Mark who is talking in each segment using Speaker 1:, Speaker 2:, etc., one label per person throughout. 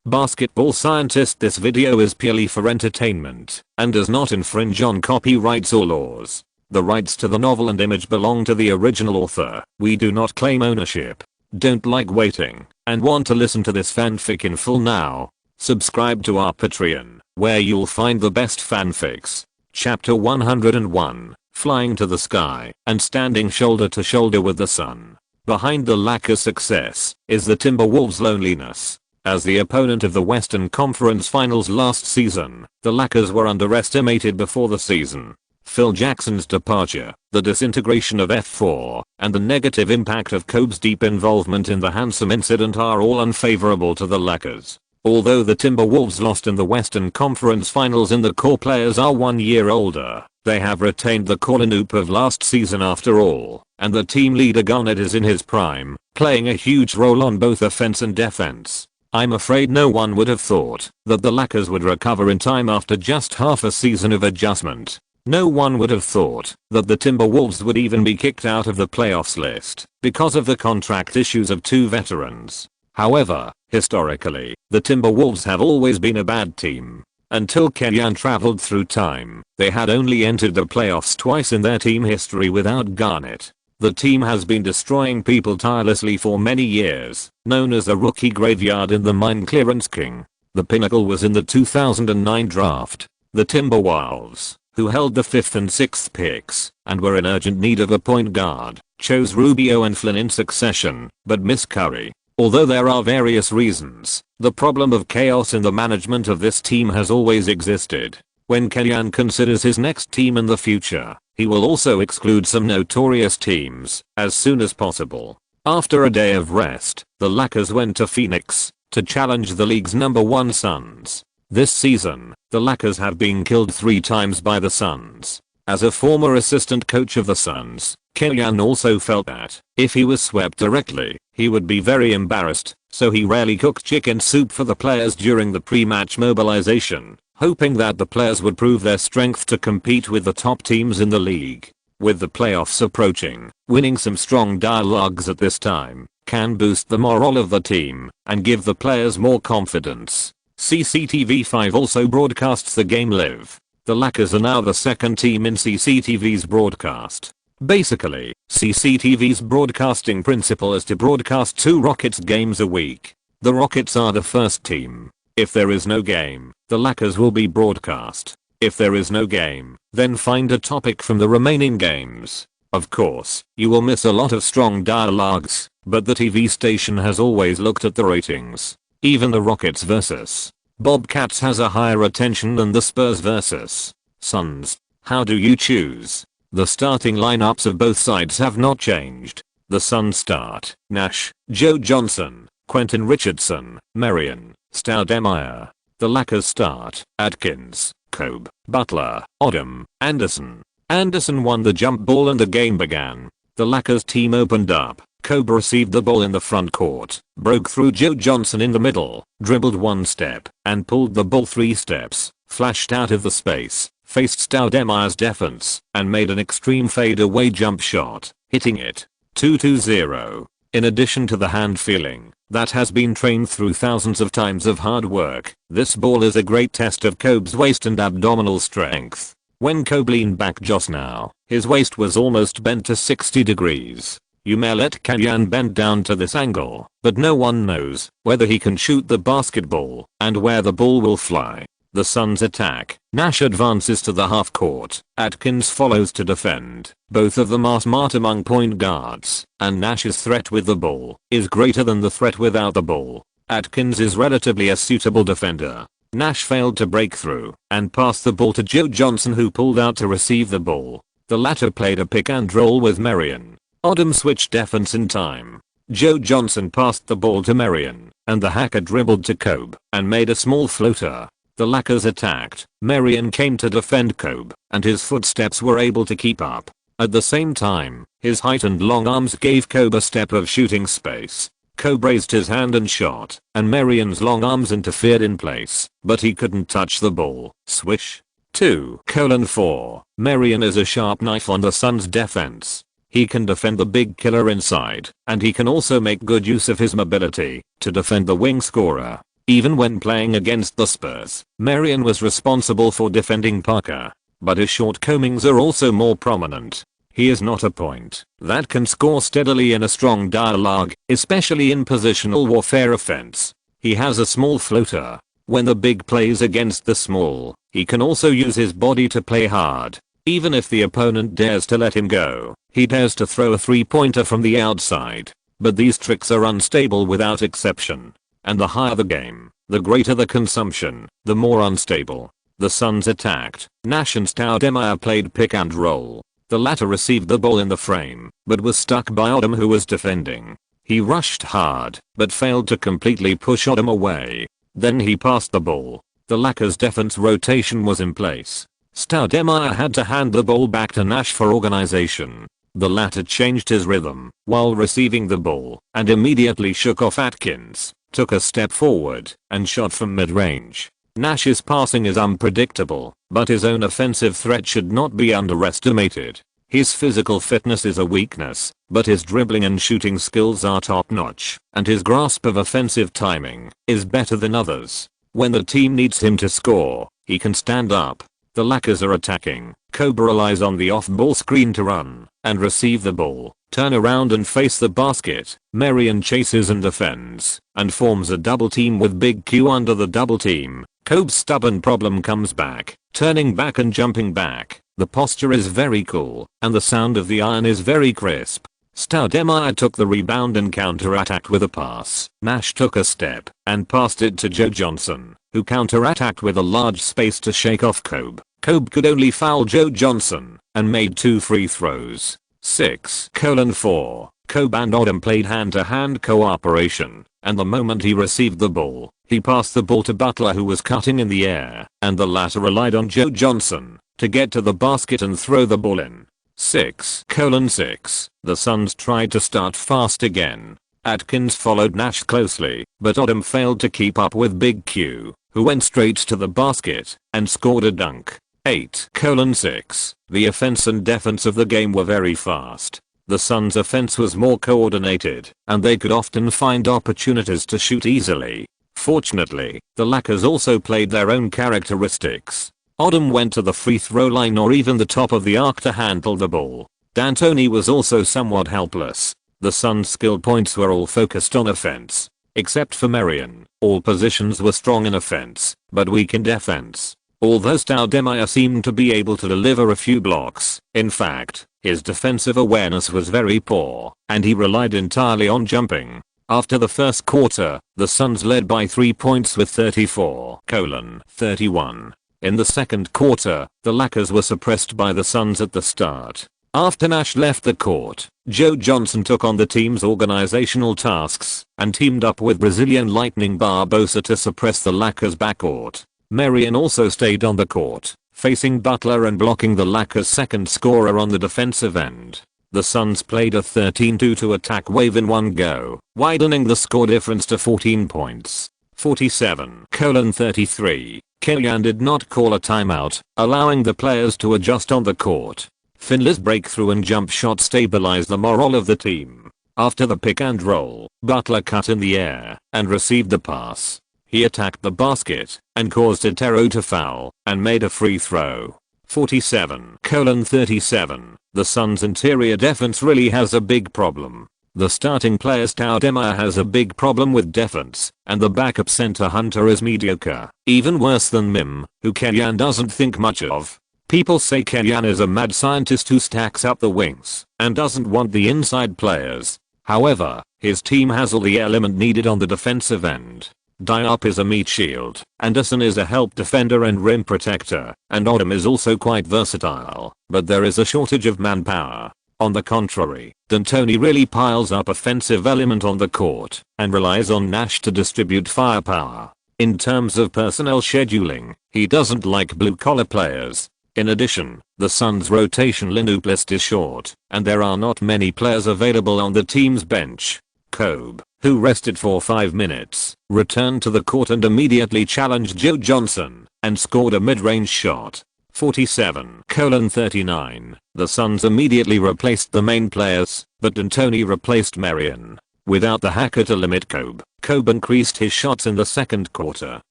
Speaker 1: Basketball scientist. This video is purely for entertainment and does not infringe on copyrights or laws. The rights to the novel and image belong to the original author. We do not claim ownership. Don't like waiting and want to listen to this fanfic in full now? Subscribe to our Patreon, where you'll find the best fanfics. Chapter 101, Flying to the Sky and Standing Shoulder to Shoulder with the Sun. Behind the Lakers' success is the Timberwolves' loneliness. As the opponent of the Western Conference Finals last season, the Lakers were underestimated before the season. Phil Jackson's departure, the disintegration of F4, and the negative impact of Kobe's deep involvement in the Handsome incident are all unfavorable to the Lakers. Although the Timberwolves lost in the Western Conference Finals and the core players are 1 year older, they have retained the core lineup of last season after all, and the team leader Garnett is in his prime, playing a huge role on both offense and defense. I'm afraid no one would have thought that the Lakers would recover in time after just half a season of adjustment. No one would have thought that the Timberwolves would even be kicked out of the playoffs list because of the contract issues of two veterans. However, historically, the Timberwolves have always been a bad team. Until Kenyon traveled through time, they had only entered the playoffs twice in their team history without Garnett. The team has been destroying people tirelessly for many years, known as the rookie graveyard and the mine clearance king. The pinnacle was in the 2009 draft. The Timberwolves, who held the 5th and 6th picks and were in urgent need of a point guard, chose Rubio and Flynn in succession, but missed Curry. Although there are various reasons, the problem of chaos in the management of this team has always existed. When Kenyon considers his next team in the future, he will also exclude some notorious teams as soon as possible. After a day of rest, the Lakers went to Phoenix to challenge the league's #1 Suns. This season, the Lakers have been killed 3 times by the Suns. As a former assistant coach of the Suns, Kenyon also felt that if he was swept directly, he would be very embarrassed, so he rarely cooked chicken soup for the players during the pre-match mobilization, hoping that the players would prove their strength to compete with the top teams in the league. With the playoffs approaching, winning some strong dialogues at this time can boost the morale of the team and give the players more confidence. CCTV5 also broadcasts the game live. The Lakers are now the second team in CCTV's broadcast. Basically, CCTV's broadcasting principle is to broadcast 2 Rockets games a week. The Rockets are the first team. If there is no game, the Lakers will be broadcast. If there is no game, then find a topic from the remaining games. Of course, you will miss a lot of strong dialogues, but the TV station has always looked at the ratings. Even the Rockets vs. Bobcats has a higher attention than the Spurs vs. Suns. How do you choose? The starting lineups of both sides have not changed. The Suns start Nash, Joe Johnson, Quentin Richardson, Marion, Stoudemire. The Lakers start Atkins, Kobe, Butler, Odom, Anderson. Anderson won the jump ball and the game began. The Lakers team opened up. Kobe received the ball in the front court, broke through Joe Johnson in the middle, dribbled 1 step, and pulled the ball 3 steps, flashed out of the space, faced Stoudemire's defense, and made an extreme fadeaway jump shot, hitting it. 2-0. In addition to the hand feeling that has been trained through thousands of times of hard work, this ball is a great test of Kobe's waist and abdominal strength. When Kobe leaned back just now, his waist was almost bent to 60 degrees. You may let Kenyon bend down to this angle, but no one knows whether he can shoot the basketball and where the ball will fly. The Suns attack. Nash advances to the half court. Atkins follows to defend. Both of them are smart among point guards, and Nash's threat with the ball is greater than the threat without the ball. Atkins is relatively a suitable defender. Nash failed to break through and passed the ball to Joe Johnson, who pulled out to receive the ball. The latter played a pick and roll with Marion. Odom switched defense in time. Joe Johnson passed the ball to Marion, and the hacker dribbled to Kobe and made a small floater. The Lakers attacked. Marion came to defend Kobe, and his footsteps were able to keep up. At the same time, his height and long arms gave Kobe a step of shooting space. Kobe raised his hand and shot, and Marion's long arms interfered in place, but he couldn't touch the ball. Swish. 2:4. Marion is a sharp knife on the Suns' defense. He can defend the big killer inside, and he can also make good use of his mobility to defend the wing scorer. Even when playing against the Spurs, Marion was responsible for defending Parker. But his shortcomings are also more prominent. He is not a point that can score steadily in a strong dialogue, especially in positional warfare offense. He has a small floater. When the big plays against the small, he can also use his body to play hard. Even if the opponent dares to let him go, he dares to throw a three-pointer from the outside. But these tricks are unstable without exception. And the higher the game, the greater the consumption, the more unstable. The Suns attacked. Nash and Stoudemire played pick and roll. The latter received the ball in the frame, but was stuck by Odom, who was defending. He rushed hard, but failed to completely push Odom away. Then he passed the ball. The Lakers' defense rotation was in place. Stoudemire had to hand the ball back to Nash for organization. The latter changed his rhythm while receiving the ball and immediately shook off Atkins, took a step forward, and shot from mid-range. Nash's passing is unpredictable, but his own offensive threat should not be underestimated. His physical fitness is a weakness, but his dribbling and shooting skills are top-notch, and his grasp of offensive timing is better than others. When the team needs him to score, he can stand up. The Lakers are attacking. Kobe relies on the off-ball screen to run and receive the ball, turn around and face the basket. Marion chases and defends, and forms a double team with Big Q under the double team. Kobe's stubborn problem comes back, turning back and jumping back. The posture is very cool, and the sound of the iron is very crisp. Stoudemire took the rebound and counter-attacked with a pass. Nash took a step and passed it to Joe Johnson, who counter-attacked with a large space to shake off Kobe. Kobe could only foul Joe Johnson and made 2 free throws. 6:4. Kobe and Odom played hand-to-hand cooperation, and the moment he received the ball, he passed the ball to Butler, who was cutting in the air, and the latter relied on Joe Johnson to get to the basket and throw the ball in. 6:6. The Suns tried to start fast again. Atkins followed Nash closely, but Odom failed to keep up with Big Q, who went straight to the basket and scored a dunk. 8:6. The offense and defense of the game were very fast. The Suns' offense was more coordinated, and they could often find opportunities to shoot easily. Fortunately, the Lakers also played their own characteristics. Odom went to the free throw line or even the top of the arc to handle the ball. D'Antoni was also somewhat helpless. The Suns' skill points were all focused on offense. Except for Marion, all positions were strong in offense, but weak in defense. Although Stoudemire seemed to be able to deliver a few blocks, in fact, his defensive awareness was very poor, and he relied entirely on jumping. After the first quarter, the Suns led by 3 points with 34:31. In the second quarter, the Lakers were suppressed by the Suns at the start. After Nash left the court, Joe Johnson took on the team's organizational tasks and teamed up with Brazilian Lightning Barbosa to suppress the Lakers' backcourt. Marion also stayed on the court, facing Butler and blocking the Lakers' second scorer on the defensive end. The Suns played a 13-2 attack wave in one go, widening the score difference to 14 points. 47:33. Killian did not call a timeout, allowing the players to adjust on the court. Finley's breakthrough and jump shot stabilized the morale of the team. After the pick and roll, Butler cut in the air and received the pass. He attacked the basket and caused Otero to foul and made a free throw. 47:37. The Suns' interior defense really has a big problem. The starting player Stoudemire has a big problem with defense, and the backup center Hunter is mediocre, even worse than Mim, who Killian doesn't think much of. People say Killian is a mad scientist who stacks up the wings and doesn't want the inside players. However, his team has all the element needed on the defensive end. Diop is a meat shield, Anderson is a help defender and rim protector, and Odom is also quite versatile, but there is a shortage of manpower. On the contrary, D'Antoni really piles up offensive element on the court and relies on Nash to distribute firepower. In terms of personnel scheduling, he doesn't like blue-collar players. In addition, the Suns' rotation lineup list is short, and there are not many players available on the team's bench. Kobe, who rested for 5 minutes, returned to the court and immediately challenged Joe Johnson and scored a mid-range shot. 47:39. The Suns immediately replaced the main players, but D'Antoni replaced Marion. Without the hacker to limit Kobe increased his shots in the second quarter.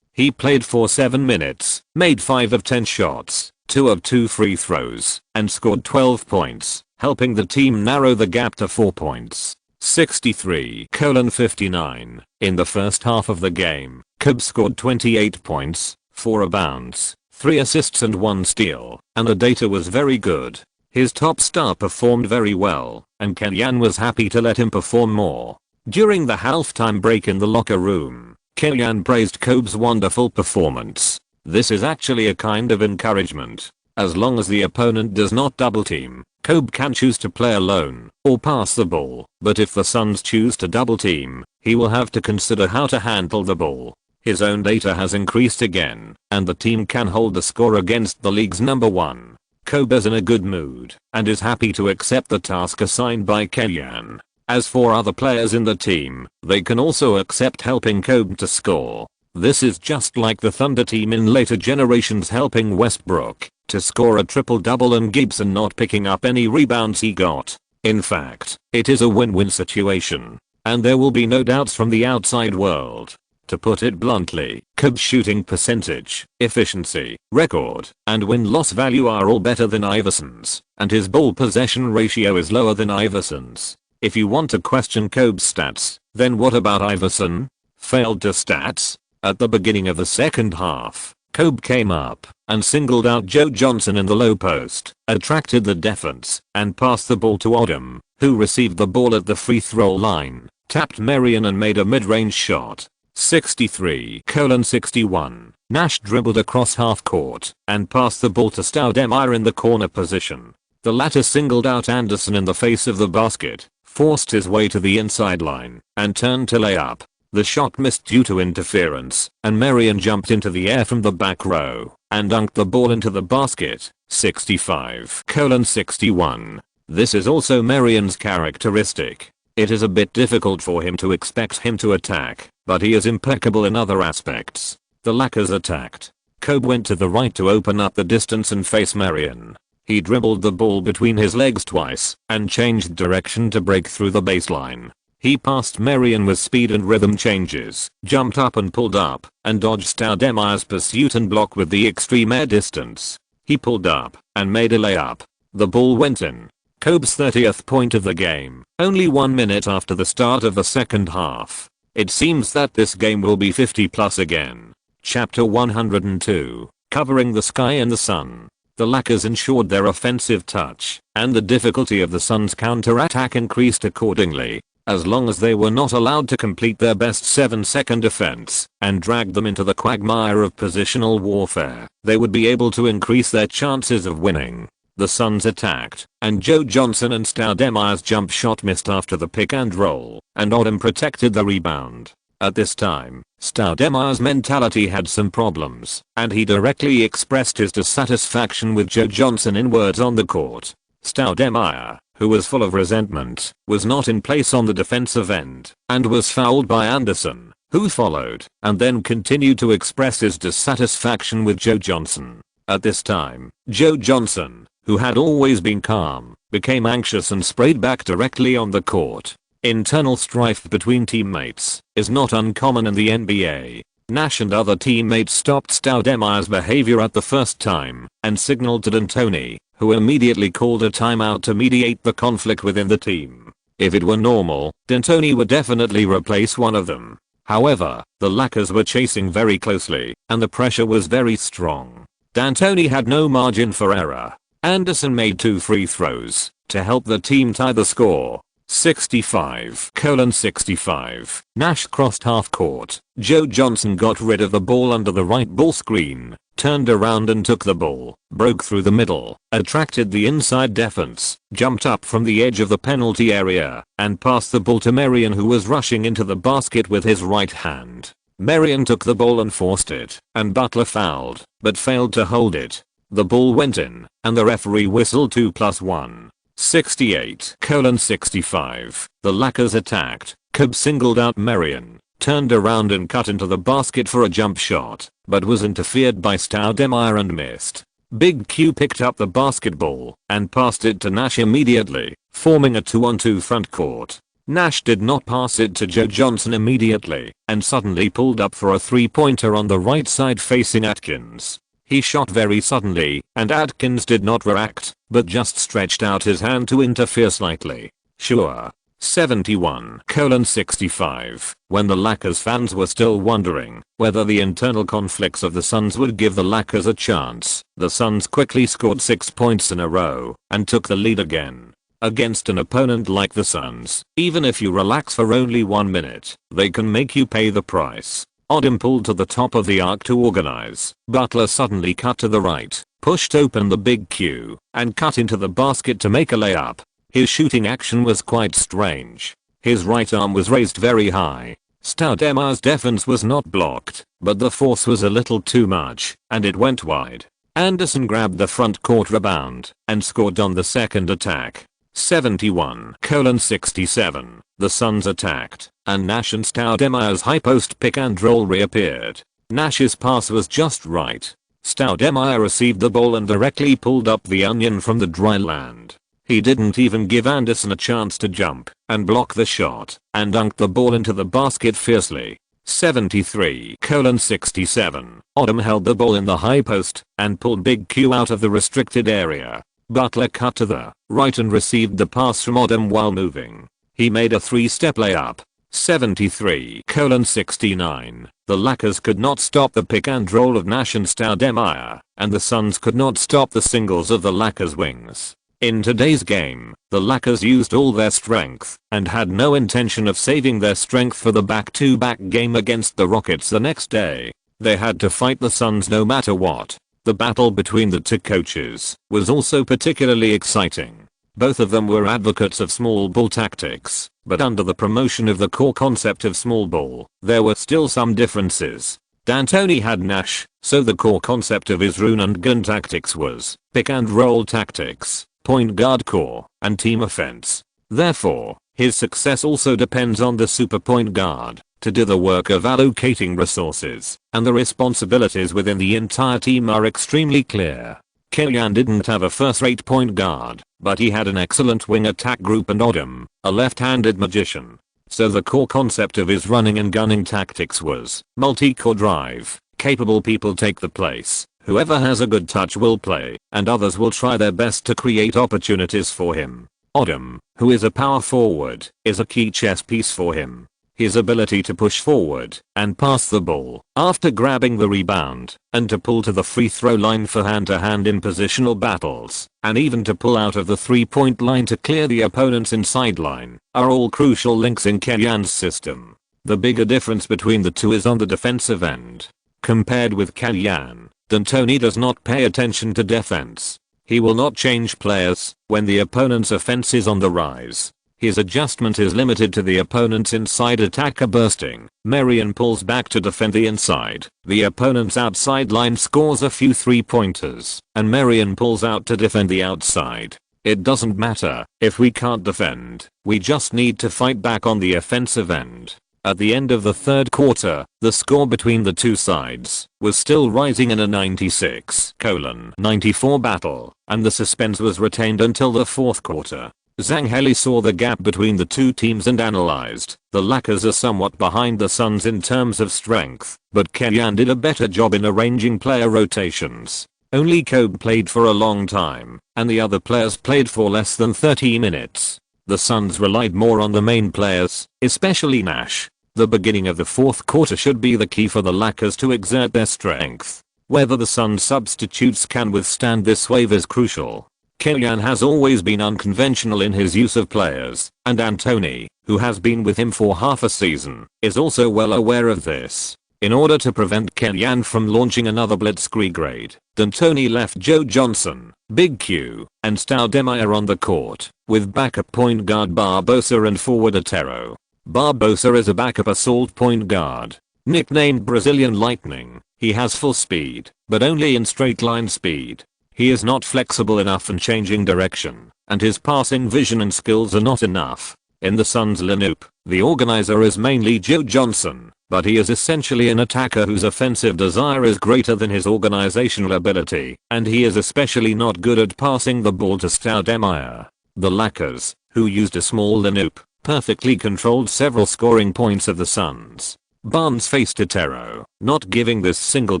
Speaker 1: He played for 7 minutes, made 5 of 10 shots, 2 of 2 free throws, and scored 12 points, helping the team narrow the gap to 4 points. 63-59. In the first half of the game, Kobe scored 28 points, 4 rebounds, 3 assists and 1 steal, and the data was very good. His top star performed very well, and Kellyanne was happy to let him perform more. During the halftime break in the locker room, Kellyanne praised Kobe's wonderful performance. This is actually a kind of encouragement. As long as the opponent does not double team, Kobe can choose to play alone or pass the ball, but if the Suns choose to double team, he will have to consider how to handle the ball. His own data has increased again, and the team can hold the score against the league's number 1. Kobe is in a good mood and is happy to accept the task assigned by Kellyanne. As for other players in the team, they can also accept helping Kobe to score. This is just like the Thunder team in later generations helping Westbrook to score a triple-double and Gibson not picking up any rebounds he got. In fact, it is a win-win situation, and there will be no doubts from the outside world. To put it bluntly, Kobe's shooting percentage, efficiency, record, and win-loss value are all better than Iverson's, and his ball possession ratio is lower than Iverson's. If you want to question Kobe's stats, then what about Iverson? Failed to stats? At the beginning of the second half, Kobe came up and singled out Joe Johnson in the low post, attracted the defense, and passed the ball to Odom, who received the ball at the free throw line, tapped Marion and made a mid-range shot. 63-61. Nash dribbled across half court and passed the ball to Stoudemire in the corner position. The latter singled out Anderson in the face of the basket, forced his way to the inside line, and turned to lay up. The shot missed due to interference, and Marion jumped into the air from the back row and dunked the ball into the basket. 65-61. This is also Marion's characteristic. It is a bit difficult for him to expect him to attack, but he is impeccable in other aspects. The Lakers attacked. Kobe went to the right to open up the distance and face Marion. He dribbled the ball between his legs twice and changed direction to break through the baseline. He passed Marion with speed and rhythm changes, jumped up and pulled up, and dodged Stoudemire's pursuit and block with the extreme air distance. He pulled up and made a layup. The ball went in. Kobe's 30th point of the game, only 1 minute after the start of the second half. It seems that this game will be 50 plus again. Chapter 102, Covering the Sky and the Sun. The Lakers ensured their offensive touch, and the difficulty of the Suns' counterattack increased accordingly. As long as they were not allowed to complete their best 7-second defense and drag them into the quagmire of positional warfare, they would be able to increase their chances of winning. The Suns attacked, and Joe Johnson and Stoudemire's jump shot missed after the pick and roll, and Odom protected the rebound. At this time, Stoudemire's mentality had some problems, and he directly expressed his dissatisfaction with Joe Johnson in words on the court. Stoudemire, who was full of resentment, was not in place on the defensive end, and was fouled by Anderson, who followed, and then continued to express his dissatisfaction with Joe Johnson. At this time, Joe Johnson, who had always been calm, became anxious and sprayed back directly on the court. Internal strife between teammates is not uncommon in the NBA. Nash and other teammates stopped Stoudemire's behavior at the first time and signaled to D'Antoni, who immediately called a timeout to mediate the conflict within the team. If it were normal, D'Antoni would definitely replace one of them. However, the Lakers were chasing very closely, and the pressure was very strong. D'Antoni had no margin for error. Anderson made 2 free throws to help the team tie the score. 65-65. Nash crossed half court. Joe Johnson got rid of the ball under the right ball screen, turned around and took the ball, broke through the middle, attracted the inside defense, jumped up from the edge of the penalty area, and passed the ball to Marion, who was rushing into the basket with his right hand. Marion took the ball and forced it, and Butler fouled, but failed to hold it. The ball went in, and the referee whistled 2+1. 68-65. The Lakers attacked. Kobe singled out Marion, turned around and cut into the basket for a jump shot, but was interfered by Stoudemire and missed. Big Q picked up the basketball and passed it to Nash immediately, forming a 2-on-2 front court. Nash did not pass it to Joe Johnson immediately and suddenly pulled up for a 3-pointer on the right side facing Atkins. He shot very suddenly and Atkins did not react but just stretched out his hand to interfere slightly. Sure. 71:65. When the Lakers fans were still wondering whether the internal conflicts of the Suns would give the Lakers a chance, the Suns quickly scored 6 points in a row and took the lead again. Against an opponent like the Suns, even if you relax for only 1 minute, they can make you pay the price. Odom pulled to the top of the arc to organize. Butler suddenly cut to the right, pushed open the big Q, and cut into the basket to make a layup. His shooting action was quite strange. His right arm was raised very high. Stoudemire's defense was not blocked, but the force was a little too much, and it went wide. Anderson grabbed the front court rebound and scored on the second attack. 71:67. The Suns attacked, and Nash and Stoudemire's high post pick and roll reappeared. Nash's pass was just right. Stoudemire received the ball and directly pulled up the onion from the dry land. He didn't even give Anderson a chance to jump and block the shot, and dunked the ball into the basket fiercely. 73:67. Odom held the ball in the high post and pulled Big Q out of the restricted area. Butler cut to the right and received the pass from Odom while moving. He made a 3-step layup. 73:69. The Lakers could not stop the pick and roll of Nash and Stoudemire, and the Suns could not stop the singles of the Lakers wings. In today's game, the Lakers used all their strength and had no intention of saving their strength for the back-to-back game against the Rockets the next day. They had to fight the Suns no matter what. The battle between the two coaches was also particularly exciting. Both of them were advocates of small ball tactics, but under the promotion of the core concept of small ball, there were still some differences. D'Antoni had Nash, so the core concept of his run and gun tactics was pick and roll tactics, point guard core, and team offense. Therefore, his success also depends on the super point guard to do the work of allocating resources, and the responsibilities within the entire team are extremely clear. Kellyan didn't have a first-rate point guard, but he had an excellent wing attack group and Odom, a left-handed magician. So the core concept of his running and gunning tactics was multi-core drive, capable people take the place, whoever has a good touch will play, and others will try their best to create opportunities for him. Odom, who is a power forward, is a key chess piece for him. His ability to push forward and pass the ball after grabbing the rebound, and to pull to the free throw line for hand-to-hand in positional battles, and even to pull out of the 3-point line to clear the opponent's inside line, are all crucial links in Kellyan's system. The bigger difference between the two is on the defensive end. Compared with Kellyan, D'Antoni does not pay attention to defense. He will not change players when the opponent's offense is on the rise. His adjustment is limited to the opponent's inside attacker bursting. Marion pulls back to defend the inside. The opponent's outside line scores a few 3-pointers, and Marion pulls out to defend the outside. It doesn't matter if we can't defend, we just need to fight back on the offensive end. At the end of the third quarter, the score between the two sides was still rising in a 96-94 battle, and the suspense was retained until the fourth quarter. Zanghelli saw the gap between the two teams and analyzed, the Lakers are somewhat behind the Suns in terms of strength, but Kellyan did a better job in arranging player rotations. Only Kobe played for a long time, and the other players played for less than 30 minutes. The Suns relied more on the main players, especially Nash. The beginning of the fourth quarter should be the key for the Lakers to exert their strength. Whether the Suns substitutes can withstand this wave is crucial. Kellyan has always been unconventional in his use of players, and D'Antoni, who has been with him for half a season, is also well aware of this. In order to prevent Kellyan from launching another blitzkrieg raid, D'Antoni left Joe Johnson, Big Q, and Stoudemire on the court, with backup point guard Barbosa and forward Otero. Barbosa is a backup assault point guard. Nicknamed Brazilian Lightning, he has full speed, but only in straight line speed. He is not flexible enough in changing direction, and his passing vision and skills are not enough. In the Suns lineup, the organizer is mainly Joe Johnson, but he is essentially an attacker whose offensive desire is greater than his organizational ability, and he is especially not good at passing the ball to Stoudemire. The Lakers, who used a small lineup, perfectly controlled several scoring points of the Suns. Barnes faced Otero, not giving this single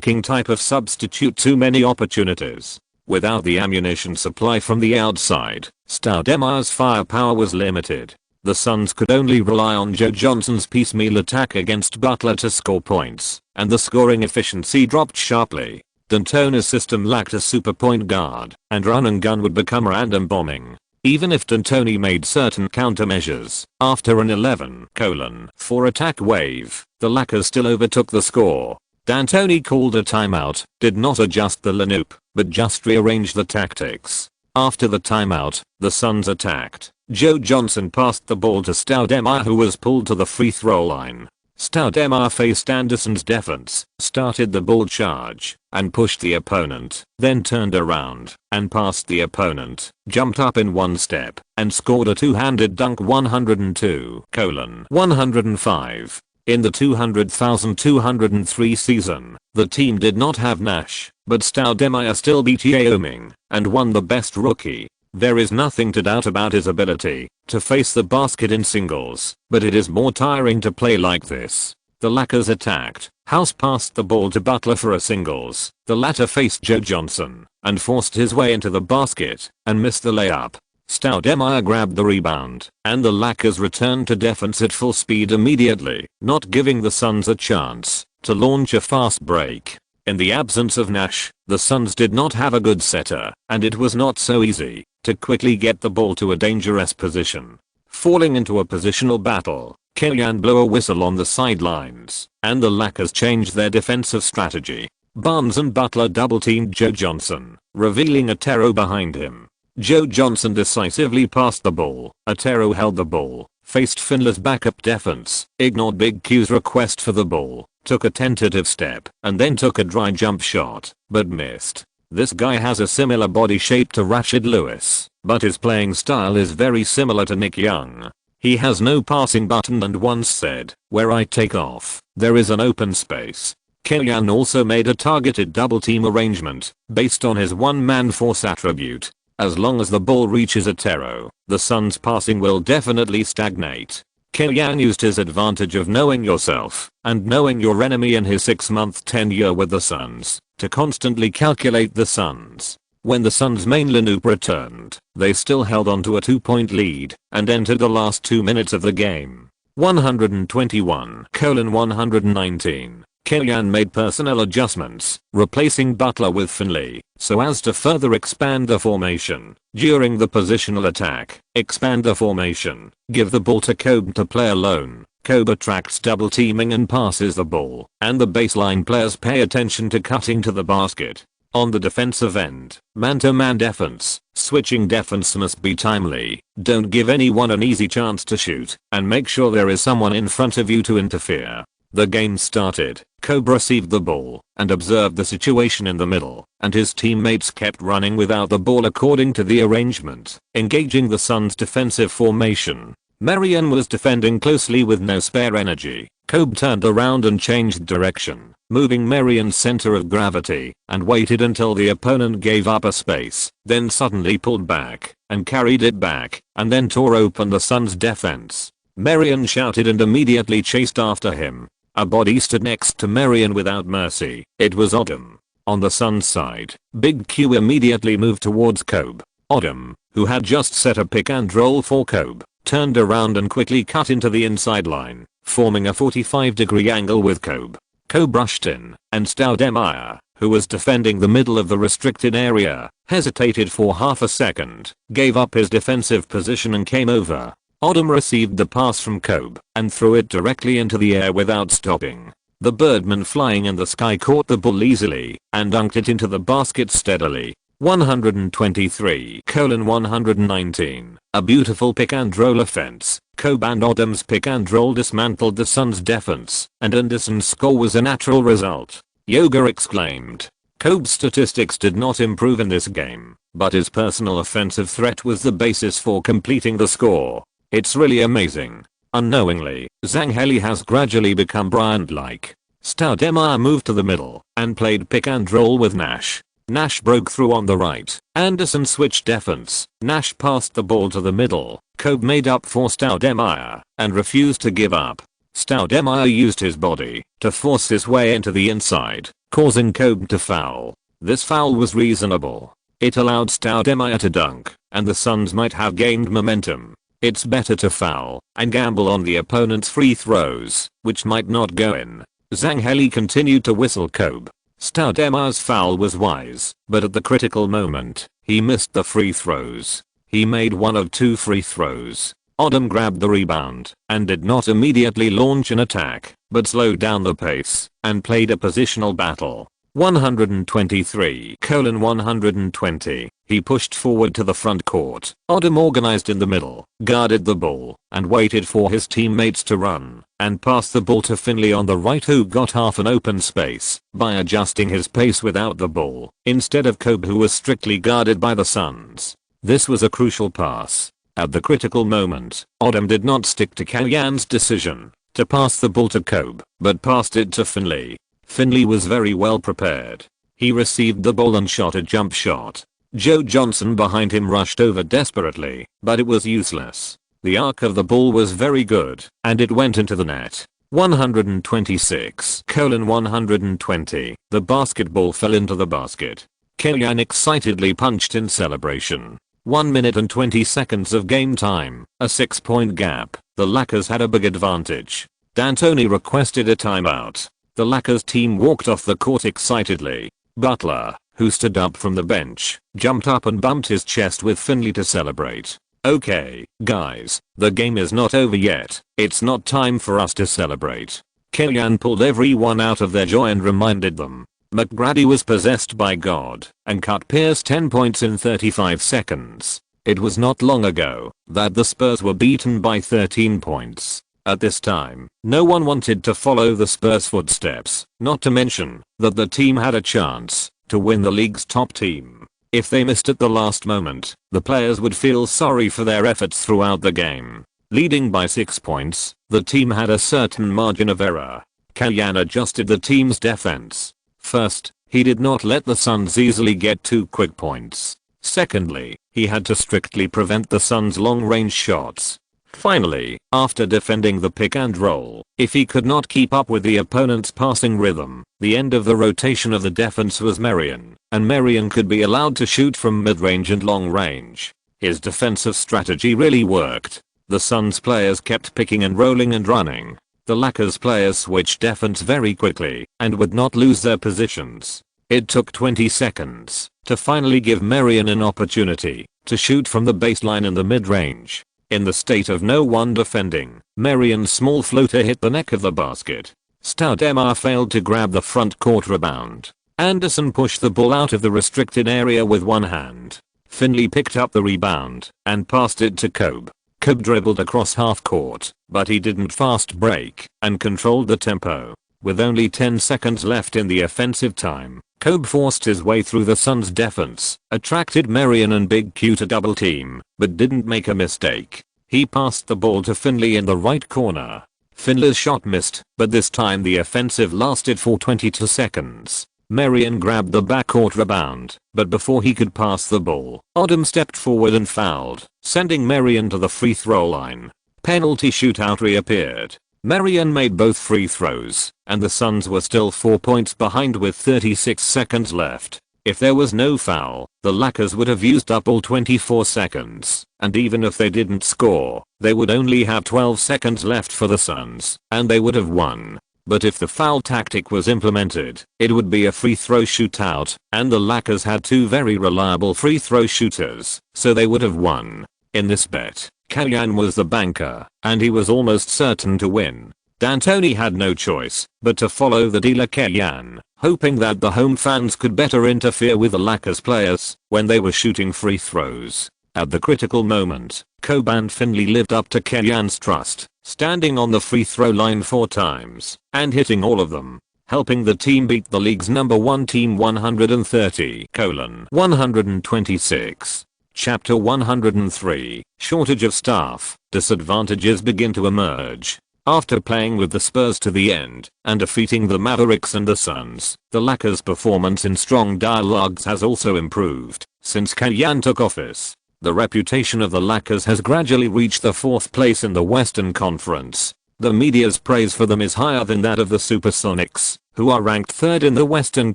Speaker 1: king type of substitute too many opportunities. Without the ammunition supply from the outside, Stoudemire's firepower was limited. The Suns could only rely on Joe Johnson's piecemeal attack against Butler to score points, and the scoring efficiency dropped sharply. D'Antoni's system lacked a super point guard, and run and gun would become random bombing. Even if D'Antoni made certain countermeasures, after an 11:4 attack wave, the Lakers still overtook the score. D'Antoni called a timeout, did not adjust the lineup, but just rearranged the tactics. After the timeout, the Suns attacked. Joe Johnson passed the ball to Stoudemire, who was pulled to the free throw line. Stoudemire faced Anderson's defense, started the ball charge, and pushed the opponent, then turned around and passed the opponent, jumped up in one step, and scored a two-handed dunk 102:105. In the 200,203 season, the team did not have Nash, but Stoudemire still beat Yao Ming and won the best rookie. There is nothing to doubt about his ability to face the basket in singles, but it is more tiring to play like this. The Lakers attacked. House passed the ball to Butler for a singles. The latter faced Joe Johnson and forced his way into the basket and missed the layup. Stoudemire grabbed the rebound, and the Lakers returned to defense at full speed immediately, not giving the Suns a chance to launch a fast break. In the absence of Nash, the Suns did not have a good setter, and it was not so easy to quickly get the ball to a dangerous position. Falling into a positional battle, Killian blew a whistle on the sidelines, and the Lakers changed their defensive strategy. Barnes and Butler double-teamed Joe Johnson, revealing Otero behind him. Joe Johnson decisively passed the ball. Otero held the ball, faced Finlay's backup defense, ignored Big Q's request for the ball, took a tentative step, and then took a dry jump shot, but missed. This guy has a similar body shape to Rashard Lewis, but his playing style is very similar to Nick Young. He has no passing button and once said, "Where I take off, there is an open space." Killian also made a targeted double team arrangement based on his one-man force attribute. As long as the ball reaches Otero, the Suns' passing will definitely stagnate. Killian used his advantage of knowing yourself and knowing your enemy in his 6-month tenure with the Suns to constantly calculate the Suns. When the Suns' main lineup returned, they still held on to a 2-point lead and entered the last 2 minutes of the game. 121:119. Killian made personnel adjustments, replacing Butler with Finlay, so as to further expand the formation. During the positional attack, expand the formation, give the ball to Kobe to play alone. Kobe attracts double teaming and passes the ball, and the baseline players pay attention to cutting to the basket. On the defensive end, man-to-man defense, switching defense must be timely. Don't give anyone an easy chance to shoot, and make sure there is someone in front of you to interfere. The game started. Kobe received the ball and observed the situation in the middle, and his teammates kept running without the ball according to the arrangement, engaging the Suns' defensive formation. Marion was defending closely with no spare energy. Kobe turned around and changed direction, moving Marion's center of gravity, and waited until the opponent gave up a space, then suddenly pulled back and carried it back, and then tore open the Suns' defense. Marion shouted and immediately chased after him. A body stood next to Marion without mercy. It was Odom. On the Suns' side, Big Q immediately moved towards Kobe. Odom, who had just set a pick and roll for Kobe, turned around and quickly cut into the inside line, forming a 45-degree angle with Kobe. Kobe rushed in, and Stoudemire, who was defending the middle of the restricted area, hesitated for half a second, gave up his defensive position and came over. Odom received the pass from Kobe and threw it directly into the air without stopping. The birdman flying in the sky caught the ball easily and dunked it into the basket steadily. 123:119. A beautiful pick and roll offense. Kobe and Odom's pick and roll dismantled the Suns' defense, and Anderson's score was a natural result. Yoga exclaimed. Kobe's statistics did not improve in this game, but his personal offensive threat was the basis for completing the score. It's really amazing. Unknowingly, Zangheli has gradually become Bryant-like. Stoudemire moved to the middle and played pick and roll with Nash. Nash broke through on the right. Anderson switched defense. Nash passed the ball to the middle, Kobe made up for Stoudemire and refused to give up. Stoudemire used his body to force his way into the inside, causing Kobe to foul. This foul was reasonable. It allowed Stoudemire to dunk, and the Suns might have gained momentum. It's better to foul and gamble on the opponent's free throws, which might not go in. Zangheli continued to whistle Kobe. Stoudemire's foul was wise, but at the critical moment, he missed the free throws. He made one of 2 free throws. Odom grabbed the rebound and did not immediately launch an attack, but slowed down the pace and played a positional battle. 123:120. He pushed forward to the front court. Odom organized in the middle, guarded the ball, and waited for his teammates to run, and passed the ball to Finley on the right, who got half an open space by adjusting his pace without the ball, instead of Kobe, who was strictly guarded by the Suns. This was a crucial pass. At the critical moment, Odom did not stick to Kalyan's decision to pass the ball to Kobe, but passed it to Finley. Finley was very well prepared. He received the ball and shot a jump shot. Joe Johnson behind him rushed over desperately, but it was useless. The arc of the ball was very good, and it went into the net. 126:120. The basketball fell into the basket. Kalyan excitedly punched in celebration. 1 minute and 20 seconds of game time, a 6-point gap. The Lakers had a big advantage. D'Antoni requested a timeout. The Lakers team walked off the court excitedly. Butler, who stood up from the bench, jumped up and bumped his chest with Finley to celebrate. "Okay, guys, the game is not over yet. It's not time for us to celebrate." Kalyan pulled everyone out of their joy and reminded them McGrady was possessed by God and cut Pierce 10 points in 35 seconds. It was not long ago that the Spurs were beaten by 13 points. At this time, no one wanted to follow the Spurs' footsteps, not to mention that the team had a chance to win the league's top team. If they missed at the last moment, the players would feel sorry for their efforts throughout the game. Leading by 6 points, the team had a certain margin of error. Kalyan adjusted the team's defense. First, he did not let the Suns easily get 2 quick points. Secondly, he had to strictly prevent the Suns' long-range shots. Finally, after defending the pick and roll, if he could not keep up with the opponent's passing rhythm, the end of the rotation of the defense was Marion, and Marion could be allowed to shoot from mid-range and long-range. His defensive strategy really worked. The Suns players kept picking and rolling and running. The Lakers players switched defense very quickly and would not lose their positions. It took 20 seconds to finally give Marion an opportunity to shoot from the baseline in the mid-range. In the state of no one defending, Marion's small floater hit the neck of the basket. Stoudemire failed to grab the front court rebound. Anderson pushed the ball out of the restricted area with one hand. Finley picked up the rebound and passed it to Kobe. Kobe dribbled across half court, but he didn't fast break and controlled the tempo. With only 10 seconds left in the offensive time, Kobe forced his way through the Suns' defense, attracted Marion and Big Q to double team, but didn't make a mistake. He passed the ball to Finley in the right corner. Finley's shot missed, but this time the offensive lasted for 22 seconds. Marion grabbed the backcourt rebound, but before he could pass the ball, Odom stepped forward and fouled, sending Marion to the free throw line. Penalty shootout reappeared. Marion made both free throws, and the Suns were still 4 points behind with 36 seconds left. If there was no foul, the Lakers would have used up all 24 seconds, and even if they didn't score, they would only have 12 seconds left for the Suns, and they would have won. But if the foul tactic was implemented, it would be a free throw shootout, and the Lakers had 2 very reliable free throw shooters, so they would have won. In this bet, Kalyan was the banker, and he was almost certain to win. D'Antoni had no choice but to follow the dealer Kalyan, hoping that the home fans could better interfere with the Lakers players when they were shooting free throws. At the critical moment, Kobe and Finley lived up to Kalyan's trust, standing on the free throw line 4 times and hitting all of them, helping the team beat the league's number 1 team 130:126. Chapter 103, Shortage of Staff. Disadvantages begin to emerge. After playing with the Spurs to the end and defeating the Mavericks and the Suns, the Lakers' performance in strong dialogues has also improved since Kalyan took office. The reputation of the Lakers has gradually reached the 4th place in the Western Conference. The media's praise for them is higher than that of the Supersonics, who are ranked 3rd in the Western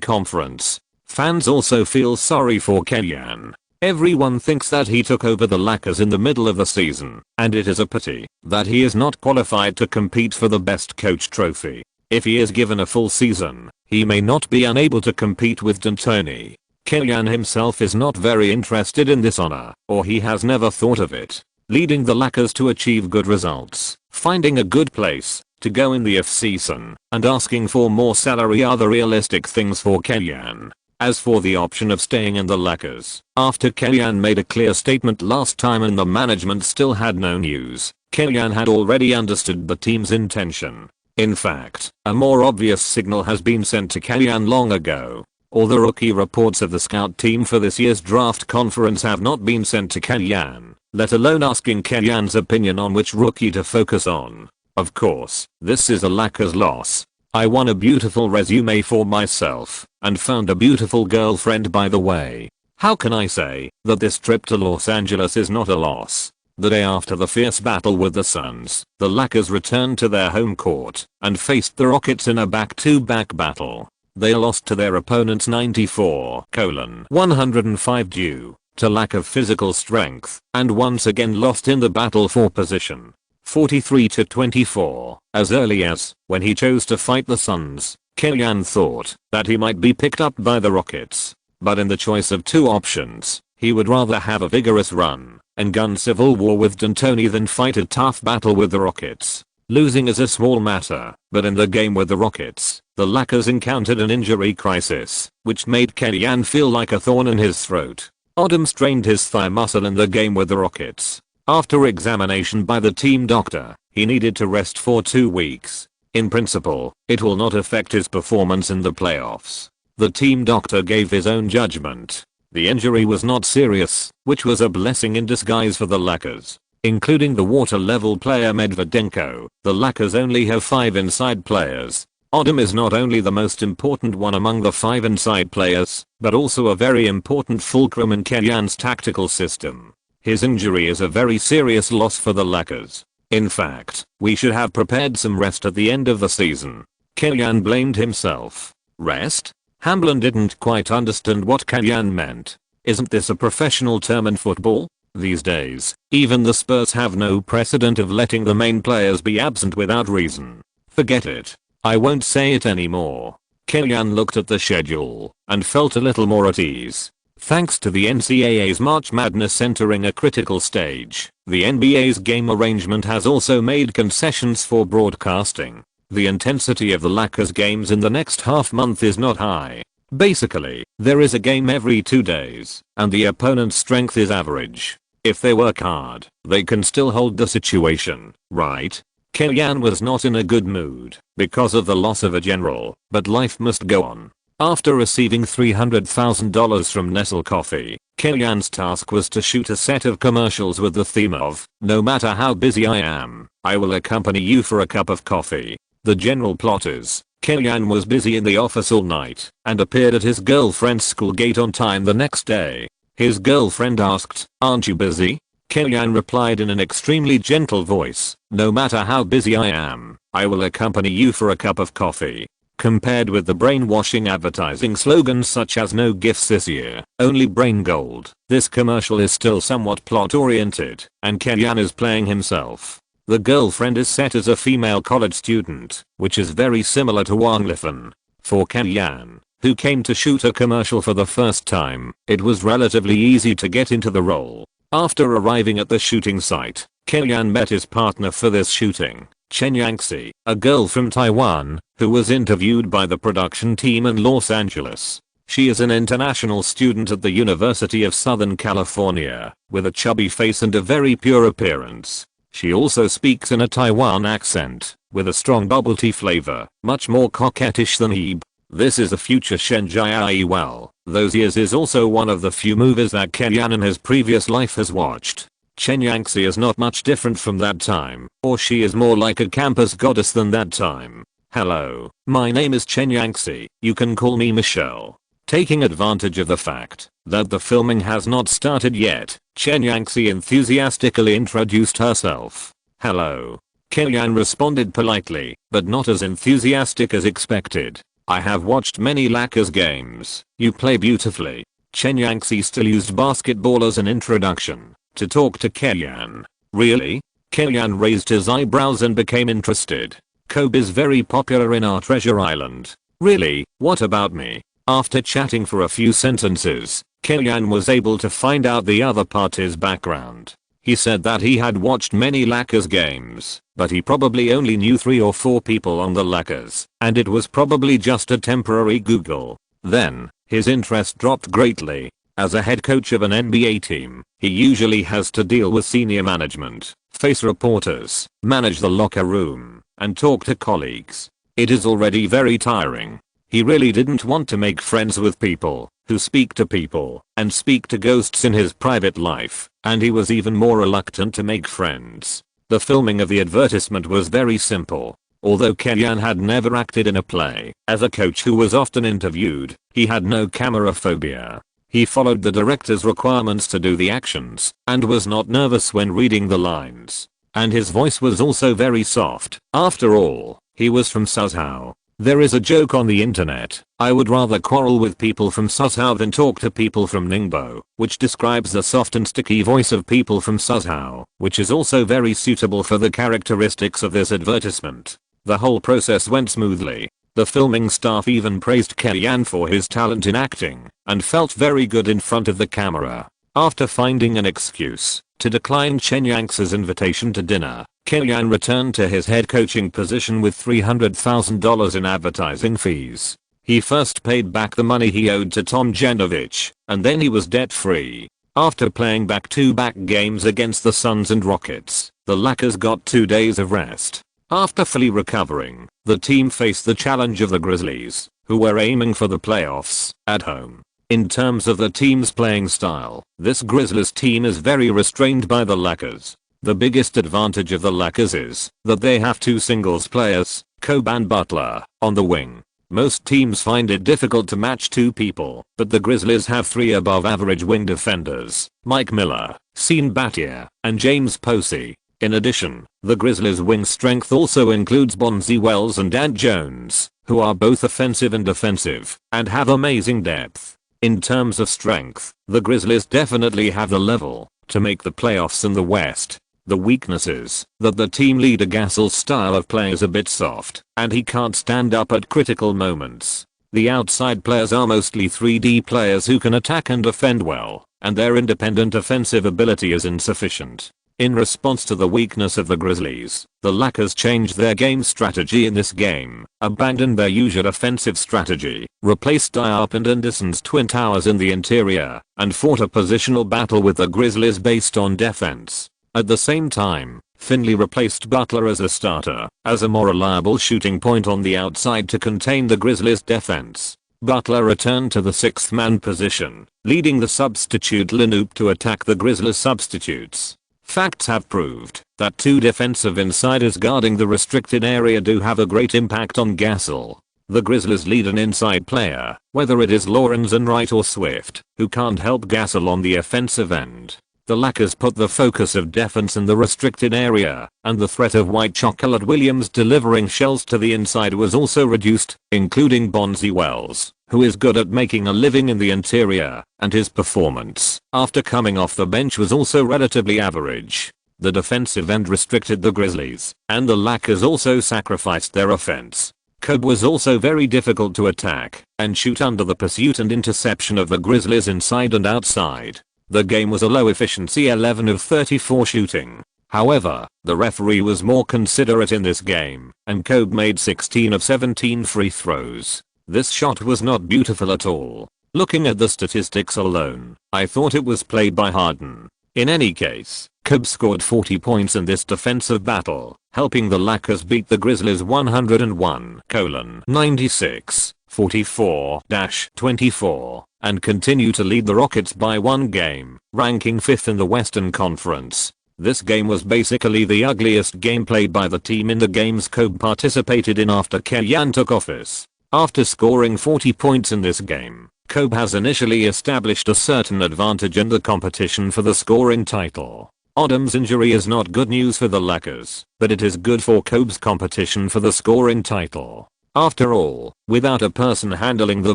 Speaker 1: Conference. Fans also feel sorry for Kellyan. Everyone thinks that he took over the Lakers in the middle of the season, and it is a pity that he is not qualified to compete for the Best Coach trophy. If he is given a full season, he may not be unable to compete with D'Antoni. Kellyan himself is not very interested in this honor, or he has never thought of it. Leading the Lakers to achieve good results, finding a good place to go in the off-season, and asking for more salary are the realistic things for Kellyan. As for the option of staying in the Lakers, after Kellyan made a clear statement last time and the management still had no news, Kellyan had already understood the team's intention. In fact, a more obvious signal has been sent to Kellyan long ago. All the rookie reports of the scout team for this year's draft conference have not been sent to Kellyan, let alone asking Kellyan's opinion on which rookie to focus on. Of course, this is a Lakers loss. I won a beautiful resume for myself, and found a beautiful girlfriend by the way. How can I say that this trip to Los Angeles is not a loss? The day after the fierce battle with the Suns, the Lakers returned to their home court and faced the Rockets in a back-to-back battle. They lost to their opponents 94-105 due to lack of physical strength, and once again lost in the battle for position. 43-24, as early as when he chose to fight the Suns, Kellyan thought that he might be picked up by the Rockets. But in the choice of two options, he would rather have a vigorous run and gun civil war with D'Antoni than fight a tough battle with the Rockets. Losing is a small matter, but in the game with the Rockets, the Lakers encountered an injury crisis, which made Kellyan feel like a thorn in his throat. Odom strained his thigh muscle in the game with the Rockets. After examination by the team doctor, he needed to rest for 2 weeks. In principle, it will not affect his performance in the playoffs. The team doctor gave his own judgment. The injury was not serious, which was a blessing in disguise for the Lakers. Including the water-level player Medvedenko, the Lakers only have 5 inside players. Odom is not only the most important one among the 5 inside players, but also a very important fulcrum in Kellyan's tactical system. His injury is a very serious loss for the Lakers. In fact, we should have prepared some rest at the end of the season. Kellyan blamed himself. Rest? Hamblin didn't quite understand what Kellyan meant. Isn't this a professional term in football? These days, even the Spurs have no precedent of letting the main players be absent without reason. Forget it. I won't say it anymore. Kellyan looked at the schedule and felt a little more at ease. Thanks to the NCAA's March Madness entering a critical stage, the NBA's game arrangement has also made concessions for broadcasting. The intensity of the Lakers games in the next half month is not high. Basically, there is a game every 2 days, and the opponent's strength is average. If they work hard, they can still hold the situation, right? Kellyan was not in a good mood because of the loss of a general, but life must go on. After receiving $300,000 from Nestle Coffee, Kellyan's task was to shoot a set of commercials with the theme of, "No matter how busy I am, I will accompany you for a cup of coffee." The general plot is, Kellyan was busy in the office all night and appeared at his girlfriend's school gate on time the next day. His girlfriend asked, "Aren't you busy?" Kellyan replied in an extremely gentle voice, "No matter how busy I am, I will accompany you for a cup of coffee." Compared with the brainwashing advertising slogans such as "No gifts this year, only brain gold," this commercial is still somewhat plot oriented, and Kellyan is playing himself. The girlfriend is set as a female college student, which is very similar to Wang Lifan. For Kellyan, who came to shoot a commercial for the first time, it was relatively easy to get into the role. After arriving at the shooting site, Kellyan met his partner for this shooting, Chen Yangxi, a girl from Taiwan, who was interviewed by the production team in Los Angeles. She is an international student at the University of Southern California, with a chubby face and a very pure appearance. She also speaks in a Taiwan accent, with a strong bubble tea flavor, much more coquettish than Hebe. This is the future Shen Jiayi. Well, those years is also one of the few movies that Kellyan in his previous life has watched. Chen Yangxi is not much different from that time, or she is more like a campus goddess than that time. "Hello, my name is Chen Yangxi, you can call me Michelle." Taking advantage of the fact that the filming has not started yet, Chen Yangtze enthusiastically introduced herself. "Hello." Kellyanne responded politely, but not as enthusiastic as expected. "I have watched many Lakers games. You play beautifully." Chen Yangtze still used basketball as an introduction to talk to Kellyanne. "Really?" Kellyanne raised his eyebrows and became interested. "Kobe's very popular in our Treasure Island." "Really? What about me?" After chatting for a few sentences, Kellyanne was able to find out the other party's background. He said that he had watched many Lakers games, but he probably only knew 3 or 4 people on the Lakers, and it was probably just a temporary Google. Then, his interest dropped greatly. As a head coach of an NBA team, he usually has to deal with senior management, face reporters, manage the locker room, and talk to colleagues. It is already very tiring. He really didn't want to make friends with people who speak to people and speak to ghosts in his private life, and he was even more reluctant to make friends. The filming of the advertisement was very simple. Although Kellyanne had never acted in a play, as a coach who was often interviewed, he had no camera phobia. He followed the director's requirements to do the actions and was not nervous when reading the lines. And his voice was also very soft. After all, he was from Suzhou. There is a joke on the internet: "I would rather quarrel with people from Suzhou than talk to people from Ningbo," which describes the soft and sticky voice of people from Suzhou, which is also very suitable for the characteristics of this advertisement. The whole process went smoothly. The filming staff even praised Kellyanne for his talent in acting and felt very good in front of the camera. After finding an excuse to decline Chen Yangtze's invitation to dinner, Kellyanne returned to his head coaching position with $300,000 in advertising fees. He first paid back the money he owed to Tom Janovich, and then he was debt-free. After playing back-to-back games against the Suns and Rockets, the Lakers got 2 days of rest. After fully recovering, the team faced the challenge of the Grizzlies, who were aiming for the playoffs, at home. In terms of the team's playing style, this Grizzlies team is very restrained by the Lakers. The biggest advantage of the Lakers is that they have 2 singles players, Kobe and Butler, on the wing. Most teams find it difficult to match 2 people, but the Grizzlies have 3 above average wing defenders, Mike Miller, Sean Battier, and James Posey. In addition, the Grizzlies' wing strength also includes Bonzi Wells and Dan Jones, who are both offensive and defensive, and have amazing depth. In terms of strength, the Grizzlies definitely have the level to make the playoffs in the West. The weakness is that the team leader Gasol's style of play is a bit soft, and he can't stand up at critical moments. The outside players are mostly 3D players who can attack and defend well, and their independent offensive ability is insufficient. In response to the weakness of the Grizzlies, the Lakers changed their game strategy in this game, abandoned their usual offensive strategy, replaced Diop and Anderson's twin towers in the interior, and fought a positional battle with the Grizzlies based on defense. At the same time, Finley replaced Butler as a starter, as a more reliable shooting point on the outside to contain the Grizzlies' defense. Butler returned to the 6th man position, leading the substitute Lanoop to attack the Grizzlies' substitutes. Facts have proved that 2 defensive insiders guarding the restricted area do have a great impact on Gasol. The Grizzlies lead an inside player, whether it is Lorenzen Wright or Swift, who can't help Gasol on the offensive end. The Lakers put the focus of defense in the restricted area, and the threat of White Chocolate Williams delivering shells to the inside was also reduced, including Bonzi Wells, who is good at making a living in the interior, and his performance after coming off the bench was also relatively average. The defensive end restricted the Grizzlies, and the Lakers also sacrificed their offense. Kobe was also very difficult to attack and shoot under the pursuit and interception of the Grizzlies inside and outside. The game was a low efficiency 11 of 34 shooting. However, the referee was more considerate in this game, and Kobe made 16 of 17 free throws. This shot was not beautiful at all. Looking at the statistics alone, I thought it was played by Harden. In any case, Kobe scored 40 points in this defensive battle, helping the Lakers beat the Grizzlies 101-96, 44-24, and continue to lead the Rockets by 1 game, ranking 5th in the Western Conference. This game was basically the ugliest game played by the team in the games Kobe participated in after Kellyanne took office. After scoring 40 points in this game, Kobe has initially established a certain advantage in the competition for the scoring title. Odom's injury is not good news for the Lakers, but it is good for Kobe's competition for the scoring title. After all, without a person handling the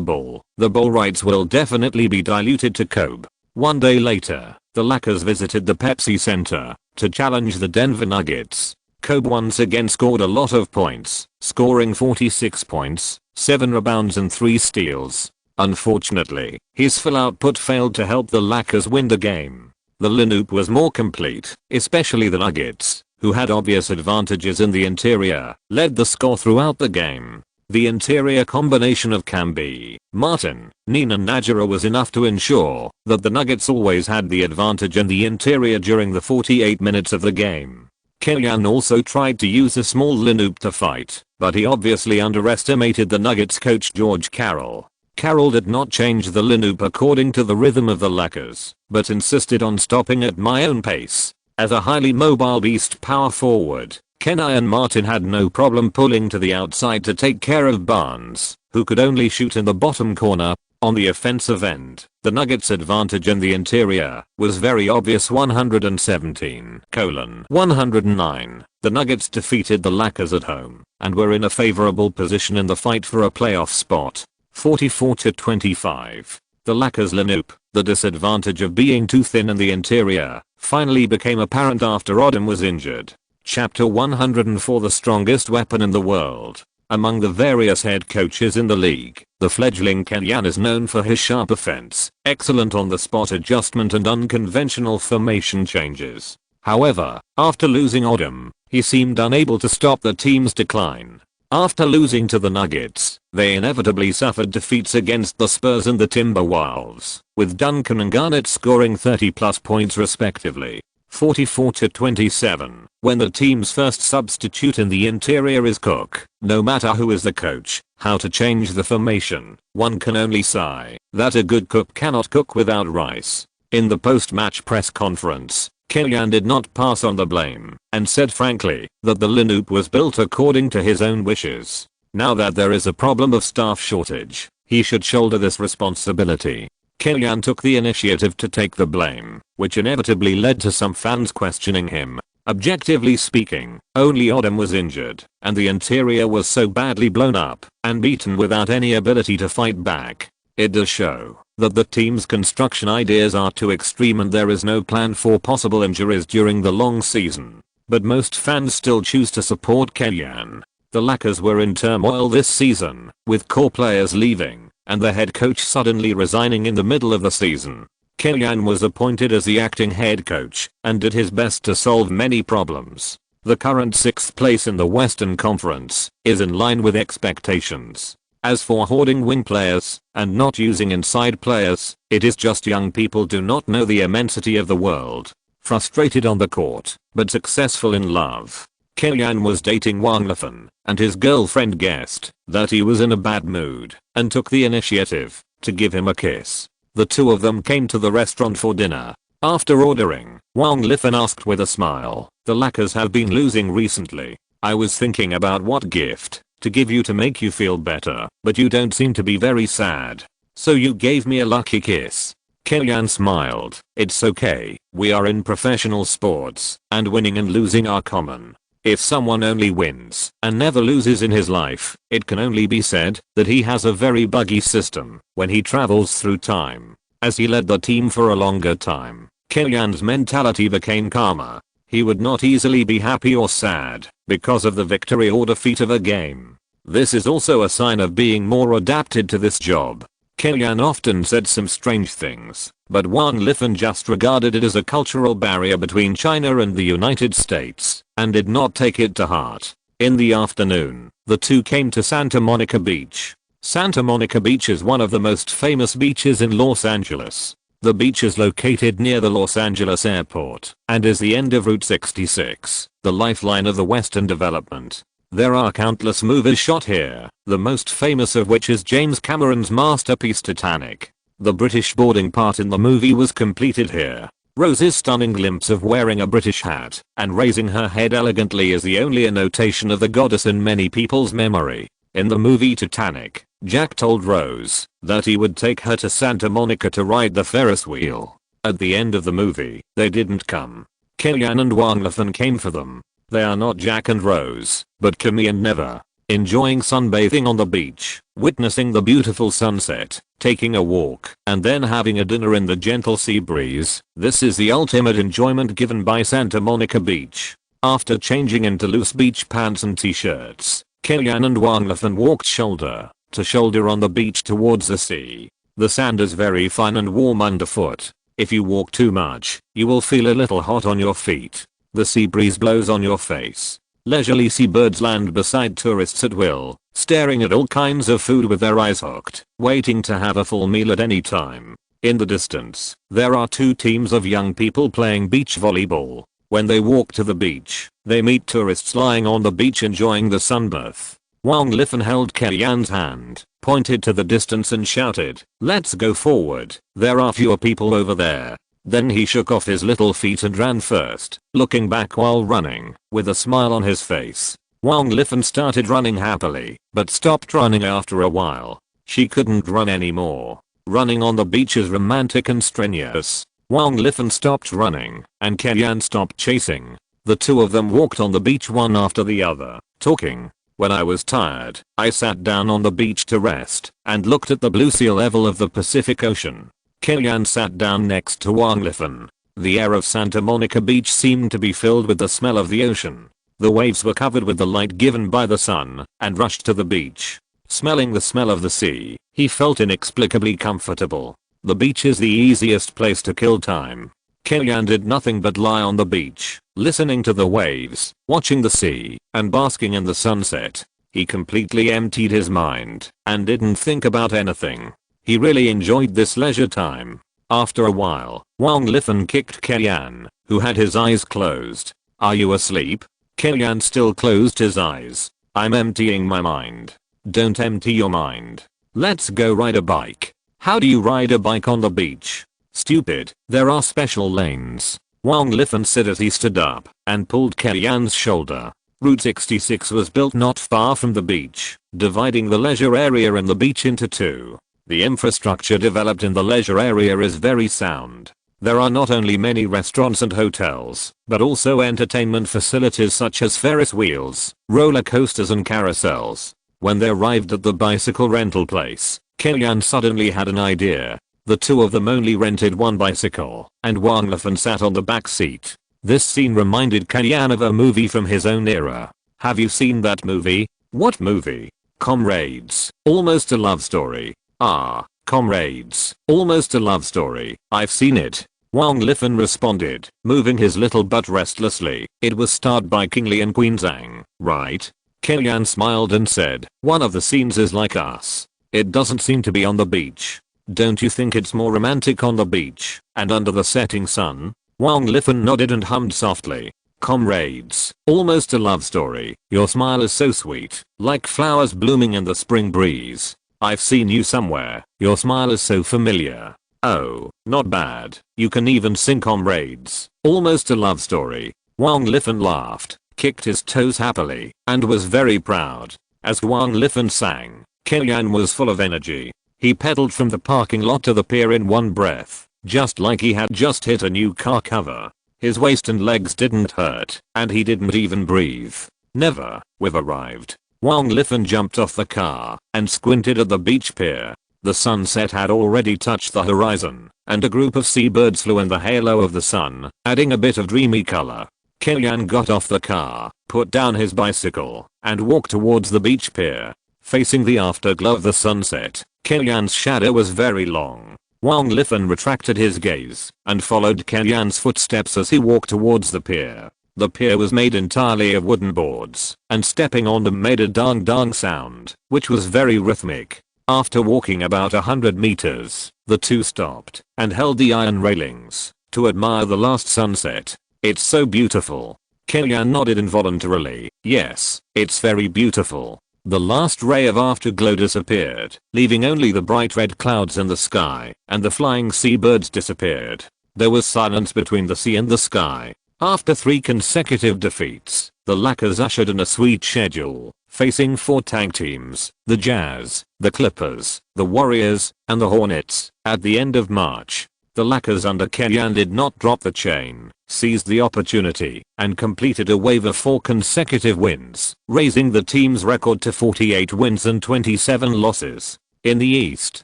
Speaker 1: ball rights will definitely be diluted to Kobe. One day later, the Lakers visited the Pepsi Center to challenge the Denver Nuggets. Kobe once again scored a lot of points, scoring 46 points, 7 rebounds and 3 steals. Unfortunately, his full output failed to help the Lakers win the game. The lineup was more complete, especially the Nuggets, who had obvious advantages in the interior, led the score throughout the game. The interior combination of Camby, Martin, Nene and Najera was enough to ensure that the Nuggets always had the advantage in the interior during the 48 minutes of the game. Killian also tried to use a small lineup to fight, but he obviously underestimated the Nuggets coach George Karl. Karl did not change the lineup according to the rhythm of the Lakers, but insisted on stopping at my own pace. As a highly mobile beast power forward, Kenai and Martin had no problem pulling to the outside to take care of Barnes, who could only shoot in the bottom corner. On the offensive end, the Nuggets' advantage in the interior was very obvious. 117-109. The Nuggets defeated the Lakers at home and were in a favorable position in the fight for a playoff spot. 44-25. The Lakers lineup, the disadvantage of being too thin in the interior, finally became apparent after Odom was injured. Chapter 104. The strongest weapon in the world. Among the various head coaches in the league, the fledgling Kenyan is known for his sharp offense, excellent on-the-spot adjustment and unconventional formation changes. However, after losing Odom, he seemed unable to stop the team's decline. After losing to the Nuggets, they inevitably suffered defeats against the Spurs and the Timberwolves, with Duncan and Garnett scoring 30+ points respectively. 44-27. When the team's first substitute in the interior is Cook, no matter who is the coach, how to change the formation, one can only sigh that a good cook cannot cook without rice. In the post-match press conference, Killian did not pass on the blame and said frankly that the lineup was built according to his own wishes. Now that there is a problem of staff shortage, he should shoulder this responsibility. Killian took the initiative to take the blame, which inevitably led to some fans questioning him. Objectively speaking, only Odom was injured, and the interior was so badly blown up and beaten without any ability to fight back. It does show that the team's construction ideas are too extreme and there is no plan for possible injuries during the long season. But most fans still choose to support Killian. The Lakers were in turmoil this season, with core players leaving and the head coach suddenly resigning in the middle of the season. Killian was appointed as the acting head coach and did his best to solve many problems. The current 6th place in the Western Conference is in line with expectations. As for hoarding wing players and not using inside players, it is just young people do not know the immensity of the world. Frustrated on the court, but successful in love, Killian was dating Wang Lifan, and his girlfriend guessed that he was in a bad mood and took the initiative to give him a kiss. The two of them came to the restaurant for dinner. After ordering, Wang Lifan asked with a smile, "The Lakers have been losing recently. I was thinking about what gift to give you to make you feel better, but you don't seem to be very sad. So you gave me a lucky kiss." Killian smiled. "It's okay, we are in professional sports, and winning and losing are common. If someone only wins and never loses in his life, it can only be said that he has a very buggy system when he travels through time." As he led the team for a longer time, Killian's mentality became calmer. He would not easily be happy or sad because of the victory or defeat of a game. This is also a sign of being more adapted to this job. Killian often said some strange things, but Wang Lifan just regarded it as a cultural barrier between China and the United States and did not take it to heart. In the afternoon, the two came to Santa Monica Beach. Santa Monica Beach is one of the most famous beaches in Los Angeles. The beach is located near the Los Angeles airport and is the end of Route 66, the lifeline of the Western development. There are countless movies shot here, the most famous of which is James Cameron's masterpiece Titanic. The British boarding part in the movie was completed here. Rose's stunning glimpse of wearing a British hat and raising her head elegantly is the only annotation of the goddess in many people's memory. In the movie Titanic, Jack told Rose that he would take her to Santa Monica to ride the Ferris wheel. At the end of the movie, they didn't come. Kellyanne and Wang Lifan came for them. They are not Jack and Rose, but Kimmy and Neva. Enjoying sunbathing on the beach, witnessing the beautiful sunset, taking a walk, and then having a dinner in the gentle sea breeze. This is the ultimate enjoyment given by Santa Monica Beach. After changing into loose beach pants and t-shirts, Kellyanne and Wang Lifan walked shoulder to shoulder on the beach towards the sea. The sand is very fine and warm underfoot. If you walk too much, you will feel a little hot on your feet. The sea breeze blows on your face. Leisurely seabirds land beside tourists at will, staring at all kinds of food with their eyes hooked, waiting to have a full meal at any time. In the distance, there are two teams of young people playing beach volleyball. When they walk to the beach, they meet tourists lying on the beach enjoying the sunbath. Wang Lifan held Kellyanne's hand, pointed to the distance and shouted, "Let's go forward, there are fewer people over there." Then he shook off his little feet and ran first, looking back while running, with a smile on his face. Wang Lifan started running happily, but stopped running after a while. She couldn't run anymore. Running on the beach is romantic and strenuous. Wang Lifan stopped running, and Kellyanne stopped chasing. The two of them walked on the beach one after the other, talking. When I was tired, I sat down on the beach to rest, and looked at the blue sea level of the Pacific Ocean. Kellyanne sat down next to Wang Lifan. The air of Santa Monica Beach seemed to be filled with the smell of the ocean. The waves were covered with the light given by the sun, and rushed to the beach. Smelling the smell of the sea, he felt inexplicably comfortable. The beach is the easiest place to kill time. Kellyanne did nothing but lie on the beach, listening to the waves, watching the sea, and basking in the sunset. He completely emptied his mind, and didn't think about anything. He really enjoyed this leisure time. After a while, Wang Lifan kicked Kellyanne, who had his eyes closed. "Are you asleep?" Kellyanne still closed his eyes. "I'm emptying my mind." "Don't empty your mind. Let's go ride a bike." "How do you ride a bike on the beach?" "Stupid, there are special lanes." Wang Lifan said as he stood up and pulled Kellyanne's shoulder. Route 66 was built not far from the beach, dividing the leisure area and the beach into two. The infrastructure developed in the leisure area is very sound. There are not only many restaurants and hotels, but also entertainment facilities such as Ferris wheels, roller coasters and carousels. When they arrived at the bicycle rental place, Kellyanne suddenly had an idea. The two of them only rented one bicycle, and Wang Lifan sat on the back seat. This scene reminded Kellyanne of a movie from his own era. "Have you seen that movie?" "What movie?" "Comrades, Almost a Love Story." "Ah, Comrades, Almost a Love Story, I've seen it." Wang Lifan responded, moving his little butt restlessly. "It was starred by King Lee and Queen Zhang, right?" Kellyanne smiled and said, "One of the scenes is like us. It doesn't seem to be on the beach. Don't you think it's more romantic on the beach, and under the setting sun?" Wang Lifan nodded and hummed softly. "Comrades, Almost a Love Story, your smile is so sweet, like flowers blooming in the spring breeze. I've seen you somewhere, your smile is so familiar." "Oh, not bad, you can even sing Comrades, Almost a Love Story." Wang Lifan laughed, kicked his toes happily, and was very proud. As Wang Lifan sang, Kellyanne was full of energy. He pedaled from the parking lot to the pier in one breath, just like he had just hit a new car cover. His waist and legs didn't hurt, and he didn't even breathe. "Never, we've arrived." Wang Lifan jumped off the car and squinted at the beach pier. The sunset had already touched the horizon, and a group of seabirds flew in the halo of the sun, adding a bit of dreamy color. Kellyanne got off the car, put down his bicycle, and walked towards the beach pier. Facing the afterglow of the sunset, Kellyanne's shadow was very long. Wang Lifan retracted his gaze and followed Kellyanne's footsteps as he walked towards the pier. The pier was made entirely of wooden boards, and stepping on them made a dang dang sound, which was very rhythmic. After walking about 100 meters, the two stopped and held the iron railings to admire the last sunset. "It's so beautiful." Kellyanne nodded involuntarily. "Yes, it's very beautiful." The last ray of afterglow disappeared, leaving only the bright red clouds in the sky, and the flying seabirds disappeared. There was silence between the sea and the sky. After 3 consecutive defeats, the Lakers ushered in a sweet schedule. facing 4 tag teams, the Jazz, the Clippers, the Warriors, and the Hornets. At the end of March, the Lakers under Kenyan did not drop the chain, seized the opportunity, and completed a wave of 4 consecutive wins, raising the team's record to 48 wins and 27 losses. In the East,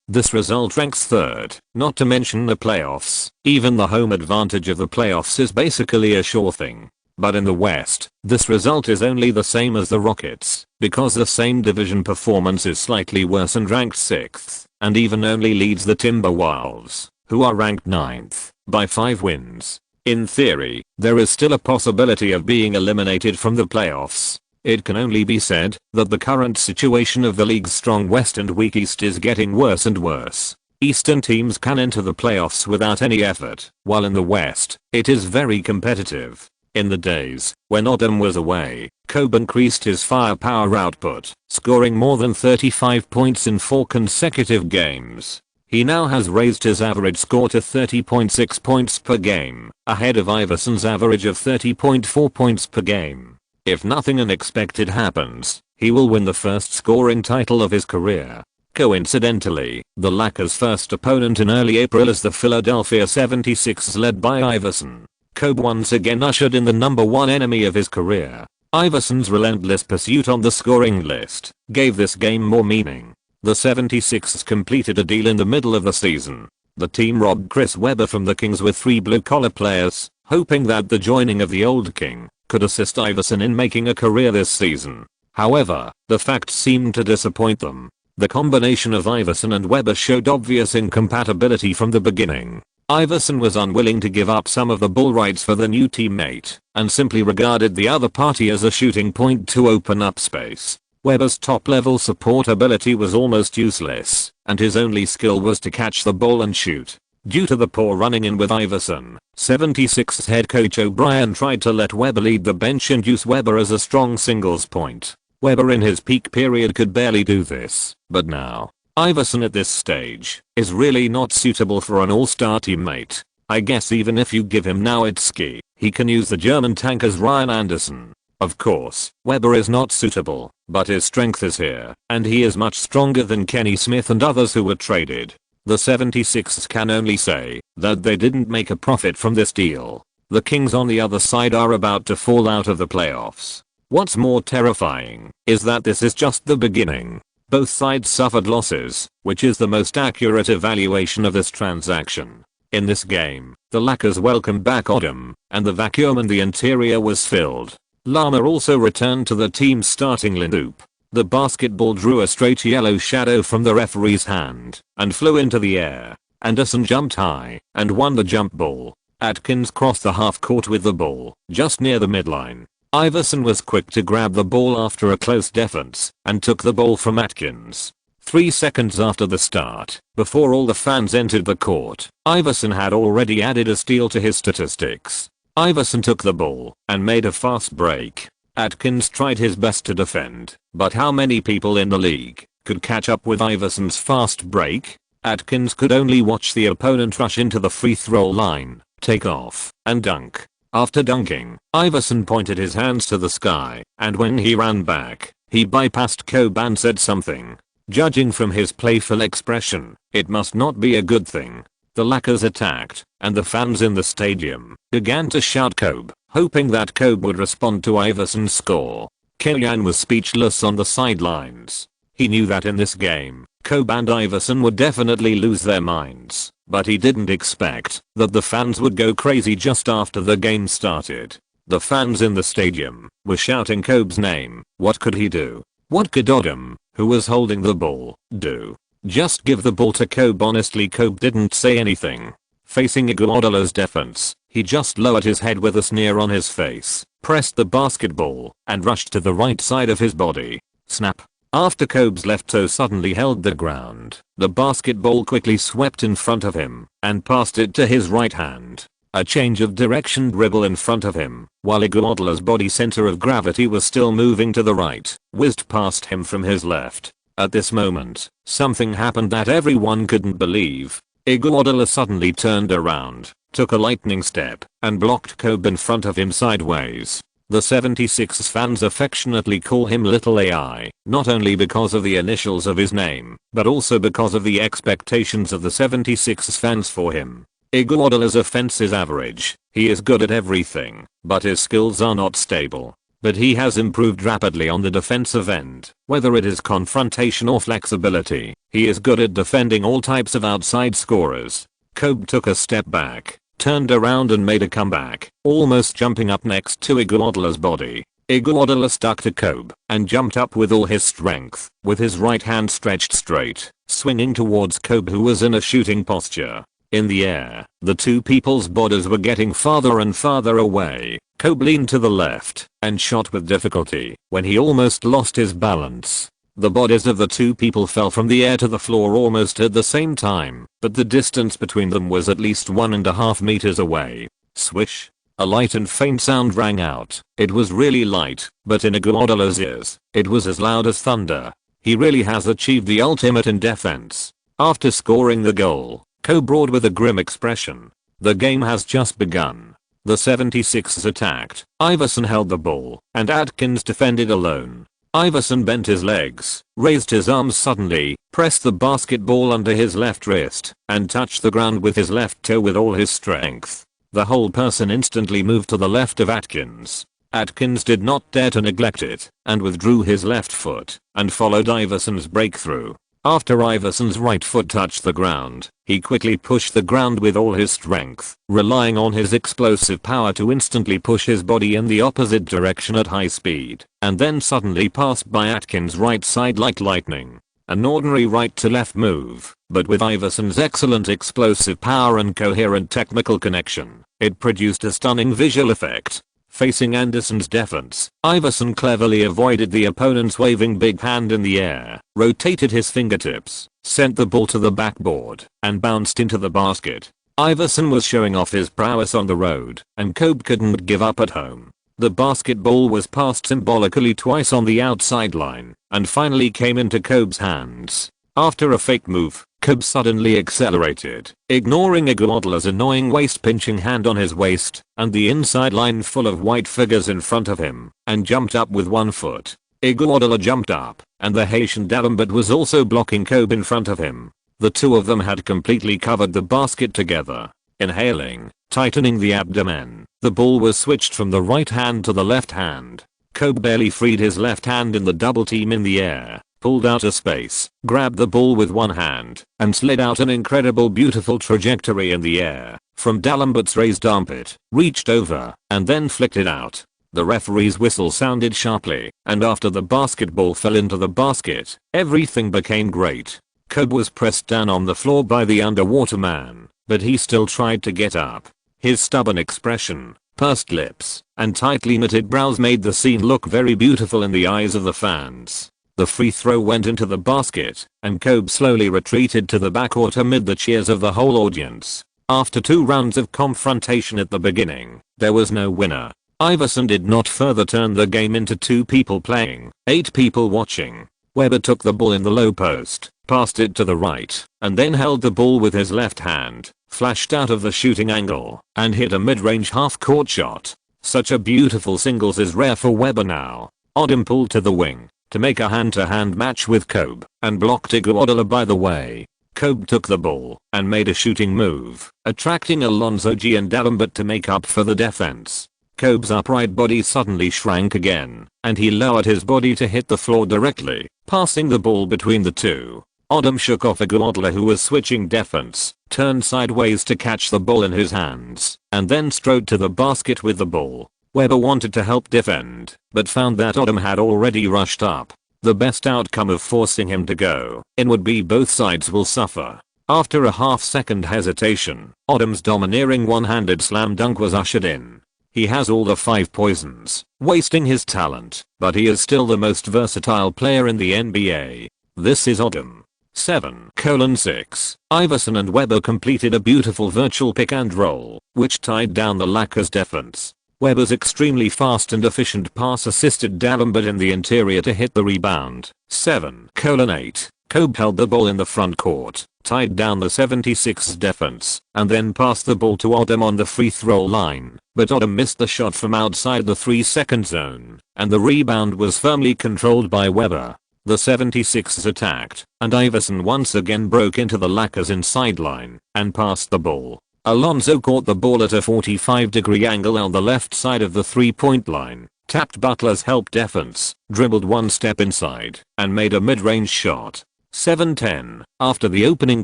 Speaker 1: this result ranks 3rd, not to mention the playoffs. Even the home advantage of the playoffs is basically a sure thing. But in the West, this result is only the same as the Rockets, because the same division performance is slightly worse and ranked 6th, and even only leads the Timberwolves, who are ranked 9th, by 5 wins. In theory, there is still a possibility of being eliminated from the playoffs. It can only be said that the current situation of the league's strong West and weak East is getting worse and worse. Eastern teams can enter the playoffs without any effort, while in the West, it is very competitive. In the days when Odom was away, Kobe increased his firepower output, scoring more than 35 points in 4 consecutive games. He now has raised his average score to 30.6 points per game, ahead of Iverson's average of 30.4 points per game. If nothing unexpected happens, he will win the first scoring title of his career. Coincidentally, the Lakers' first opponent in early April is the Philadelphia 76ers led by Iverson. Kobe once again ushered in the #1 enemy of his career. Iverson's relentless pursuit on the scoring list gave this game more meaning. The 76ers completed a deal in the middle of the season. The team robbed Chris Webber from the Kings with 3 blue-collar players, hoping that the joining of the old king could assist Iverson in making a career this season. However, the facts seemed to disappoint them. The combination of Iverson and Webber showed obvious incompatibility from the beginning. Iverson was unwilling to give up some of the ball rights for the new teammate, and simply regarded the other party as a shooting point to open up space. Webber's top-level support ability was almost useless, and his only skill was to catch the ball and shoot. Due to the poor running in with Iverson, 76ers head coach O'Brien tried to let Webber lead the bench and use Webber as a strong singles point. Webber in his peak period could barely do this, but now, Iverson at this stage is really not suitable for an all-star teammate. I guess even if you give him Nowitzki, he can use the German tank as Ryan Anderson. Of course, Webber is not suitable, but his strength is here, and he is much stronger than Kenny Smith and others who were traded. The 76ers can only say that they didn't make a profit from this deal. The Kings on the other side are about to fall out of the playoffs. What's more terrifying is that this is just the beginning. Both sides suffered losses, which is the most accurate evaluation of this transaction. In this game, the Lakers welcomed back Odom, and the vacuum in the interior was filled. Lama also returned to the team's starting lineup. The basketball drew a straight yellow shadow from the referee's hand and flew into the air. Anderson jumped high and won the jump ball. Atkins crossed the half court with the ball just near the midline. Iverson was quick to grab the ball after a close defense and took the ball from Atkins. 3 seconds after the start, before all the fans entered the court, Iverson had already added a steal to his statistics. Iverson took the ball and made a fast break. Atkins tried his best to defend, but how many people in the league could catch up with Iverson's fast break? Atkins could only watch the opponent rush into the free throw line, take off, and dunk. After dunking, Iverson pointed his hands to the sky, and when he ran back, he bypassed Kobe and said something. Judging from his playful expression, it must not be a good thing. The Lakers attacked, and the fans in the stadium began to shout Kobe, hoping that Kobe would respond to Iverson's score. Kenyan was speechless on the sidelines. He knew that in this game, Kobe and Iverson would definitely lose their minds, but he didn't expect that the fans would go crazy just after the game started. The fans in the stadium were shouting Kobe's name. What could he do? What could Odom, who was holding the ball, do? Just give the ball to Kobe. Honestly, Kobe didn't say anything. Facing Iguodala's defense, he just lowered his head with a sneer on his face, pressed the basketball, and rushed to the right side of his body. Snap. After Kobe's left toe suddenly held the ground, the basketball quickly swept in front of him and passed it to his right hand. A change of direction dribble in front of him, while Iguodala's body center of gravity was still moving to the right, whizzed past him from his left. At this moment, something happened that everyone couldn't believe. Iguodala suddenly turned around, took a lightning step, and blocked Kobe in front of him sideways. The 76ers fans affectionately call him Little AI, not only because of the initials of his name, but also because of the expectations of the 76ers fans for him. Iguodala's offense is average, he is good at everything, but his skills are not stable. But he has improved rapidly on the defensive end, whether it is confrontation or flexibility, he is good at defending all types of outside scorers. Kobe took a step back, turned around and made a comeback, almost jumping up next to Iguodala's body. Iguodala stuck to Kobe and jumped up with all his strength, with his right hand stretched straight, swinging towards Kobe who was in a shooting posture. In the air, the two people's bodies were getting farther and farther away. Kobe leaned to the left and shot with difficulty when he almost lost his balance. The bodies of the two people fell from the air to the floor almost at the same time, but the distance between them was at least 1.5 meters away. Swish. A light and faint sound rang out. It was really light, but in Iguodala's ears, it was as loud as thunder. He really has achieved the ultimate in defense. After scoring the goal, Kobe roared with a grim expression. The game has just begun. The 76ers attacked, Iverson held the ball, and Atkins defended alone. Iverson bent his legs, raised his arms suddenly, pressed the basketball under his left wrist, and touched the ground with his left toe with all his strength. The whole person instantly moved to the left of Atkins. Atkins did not dare to neglect it, and withdrew his left foot, and followed Iverson's breakthrough. After Iverson's right foot touched the ground, he quickly pushed the ground with all his strength, relying on his explosive power to instantly push his body in the opposite direction at high speed, and then suddenly passed by Atkins' right side like lightning. An ordinary right to left move, but with Iverson's excellent explosive power and coherent technical connection, it produced a stunning visual effect. Facing Anderson's defense, Iverson cleverly avoided the opponent's waving big hand in the air, rotated his fingertips, sent the ball to the backboard, and bounced into the basket. Iverson was showing off his prowess on the road, and Kobe couldn't give up at home. The basketball was passed symbolically twice on the outside line, and finally came into Kobe's hands. After a fake move, Kobe suddenly accelerated, ignoring Iguodala's annoying waist-pinching hand on his waist, and the inside line full of white figures in front of him, and jumped up with one foot. Iguodala jumped up, and the Haitian Dalembert was also blocking Kobe in front of him. The two of them had completely covered the basket together. Inhaling, tightening the abdomen, the ball was switched from the right hand to the left hand. Kobe barely freed his left hand in the double team in the air, pulled out a space, grabbed the ball with one hand, and slid out an incredible beautiful trajectory in the air, from Dalembert's raised armpit, reached over, and then flicked it out. The referee's whistle sounded sharply, and after the basketball fell into the basket, everything became great. Kobe was pressed down on the floor by the underwater man, but he still tried to get up. His stubborn expression, pursed lips, and tightly knitted brows made the scene look very beautiful in the eyes of the fans. The free throw went into the basket, and Kobe slowly retreated to the backcourt amid the cheers of the whole audience. After 2 rounds of confrontation at the beginning, there was no winner. Iverson did not further turn the game into 2 people playing, 8 people watching. Webber took the ball in the low post, passed it to the right, and then held the ball with his left hand, flashed out of the shooting angle, and hit a mid-range half-court shot. Such a beautiful singles is rare for Webber now. Odom pulled to the wing to make a hand-to-hand match with Kobe, and blocked Iguodala by the way. Kobe took the ball and made a shooting move, attracting Alonzo G and Dalembert to make up for the defense. Kobe's upright body suddenly shrank again, and he lowered his body to hit the floor directly, passing the ball between the two. Odom shook off Iguodala who was switching defense, turned sideways to catch the ball in his hands, and then strode to the basket with the ball. Webber wanted to help defend, but found that Odom had already rushed up. The best outcome of forcing him to go in would be both sides will suffer. After a half-second hesitation, Odom's domineering one-handed slam dunk was ushered in. He has all the 5 poisons, wasting his talent, but he is still the most versatile player in the NBA. This is Odom. 7:6. Iverson and Webber completed a beautiful virtual pick and roll, which tied down the Lakers defense. Webber's extremely fast and efficient pass assisted Dalembert in the interior to hit the rebound. 7:8. Kobe held the ball in the front court, tied down the 76ers defense, and then passed the ball to Odom on the free throw line, but Odom missed the shot from outside the 3-second zone, and the rebound was firmly controlled by Webber. The 76ers attacked, and Iverson once again broke into the Lakers inside line and passed the ball. Alonzo caught the ball at a 45-degree angle on the left side of the 3-point line, tapped Butler's help defense, dribbled one step inside, and made a mid-range shot. 7-10. After the opening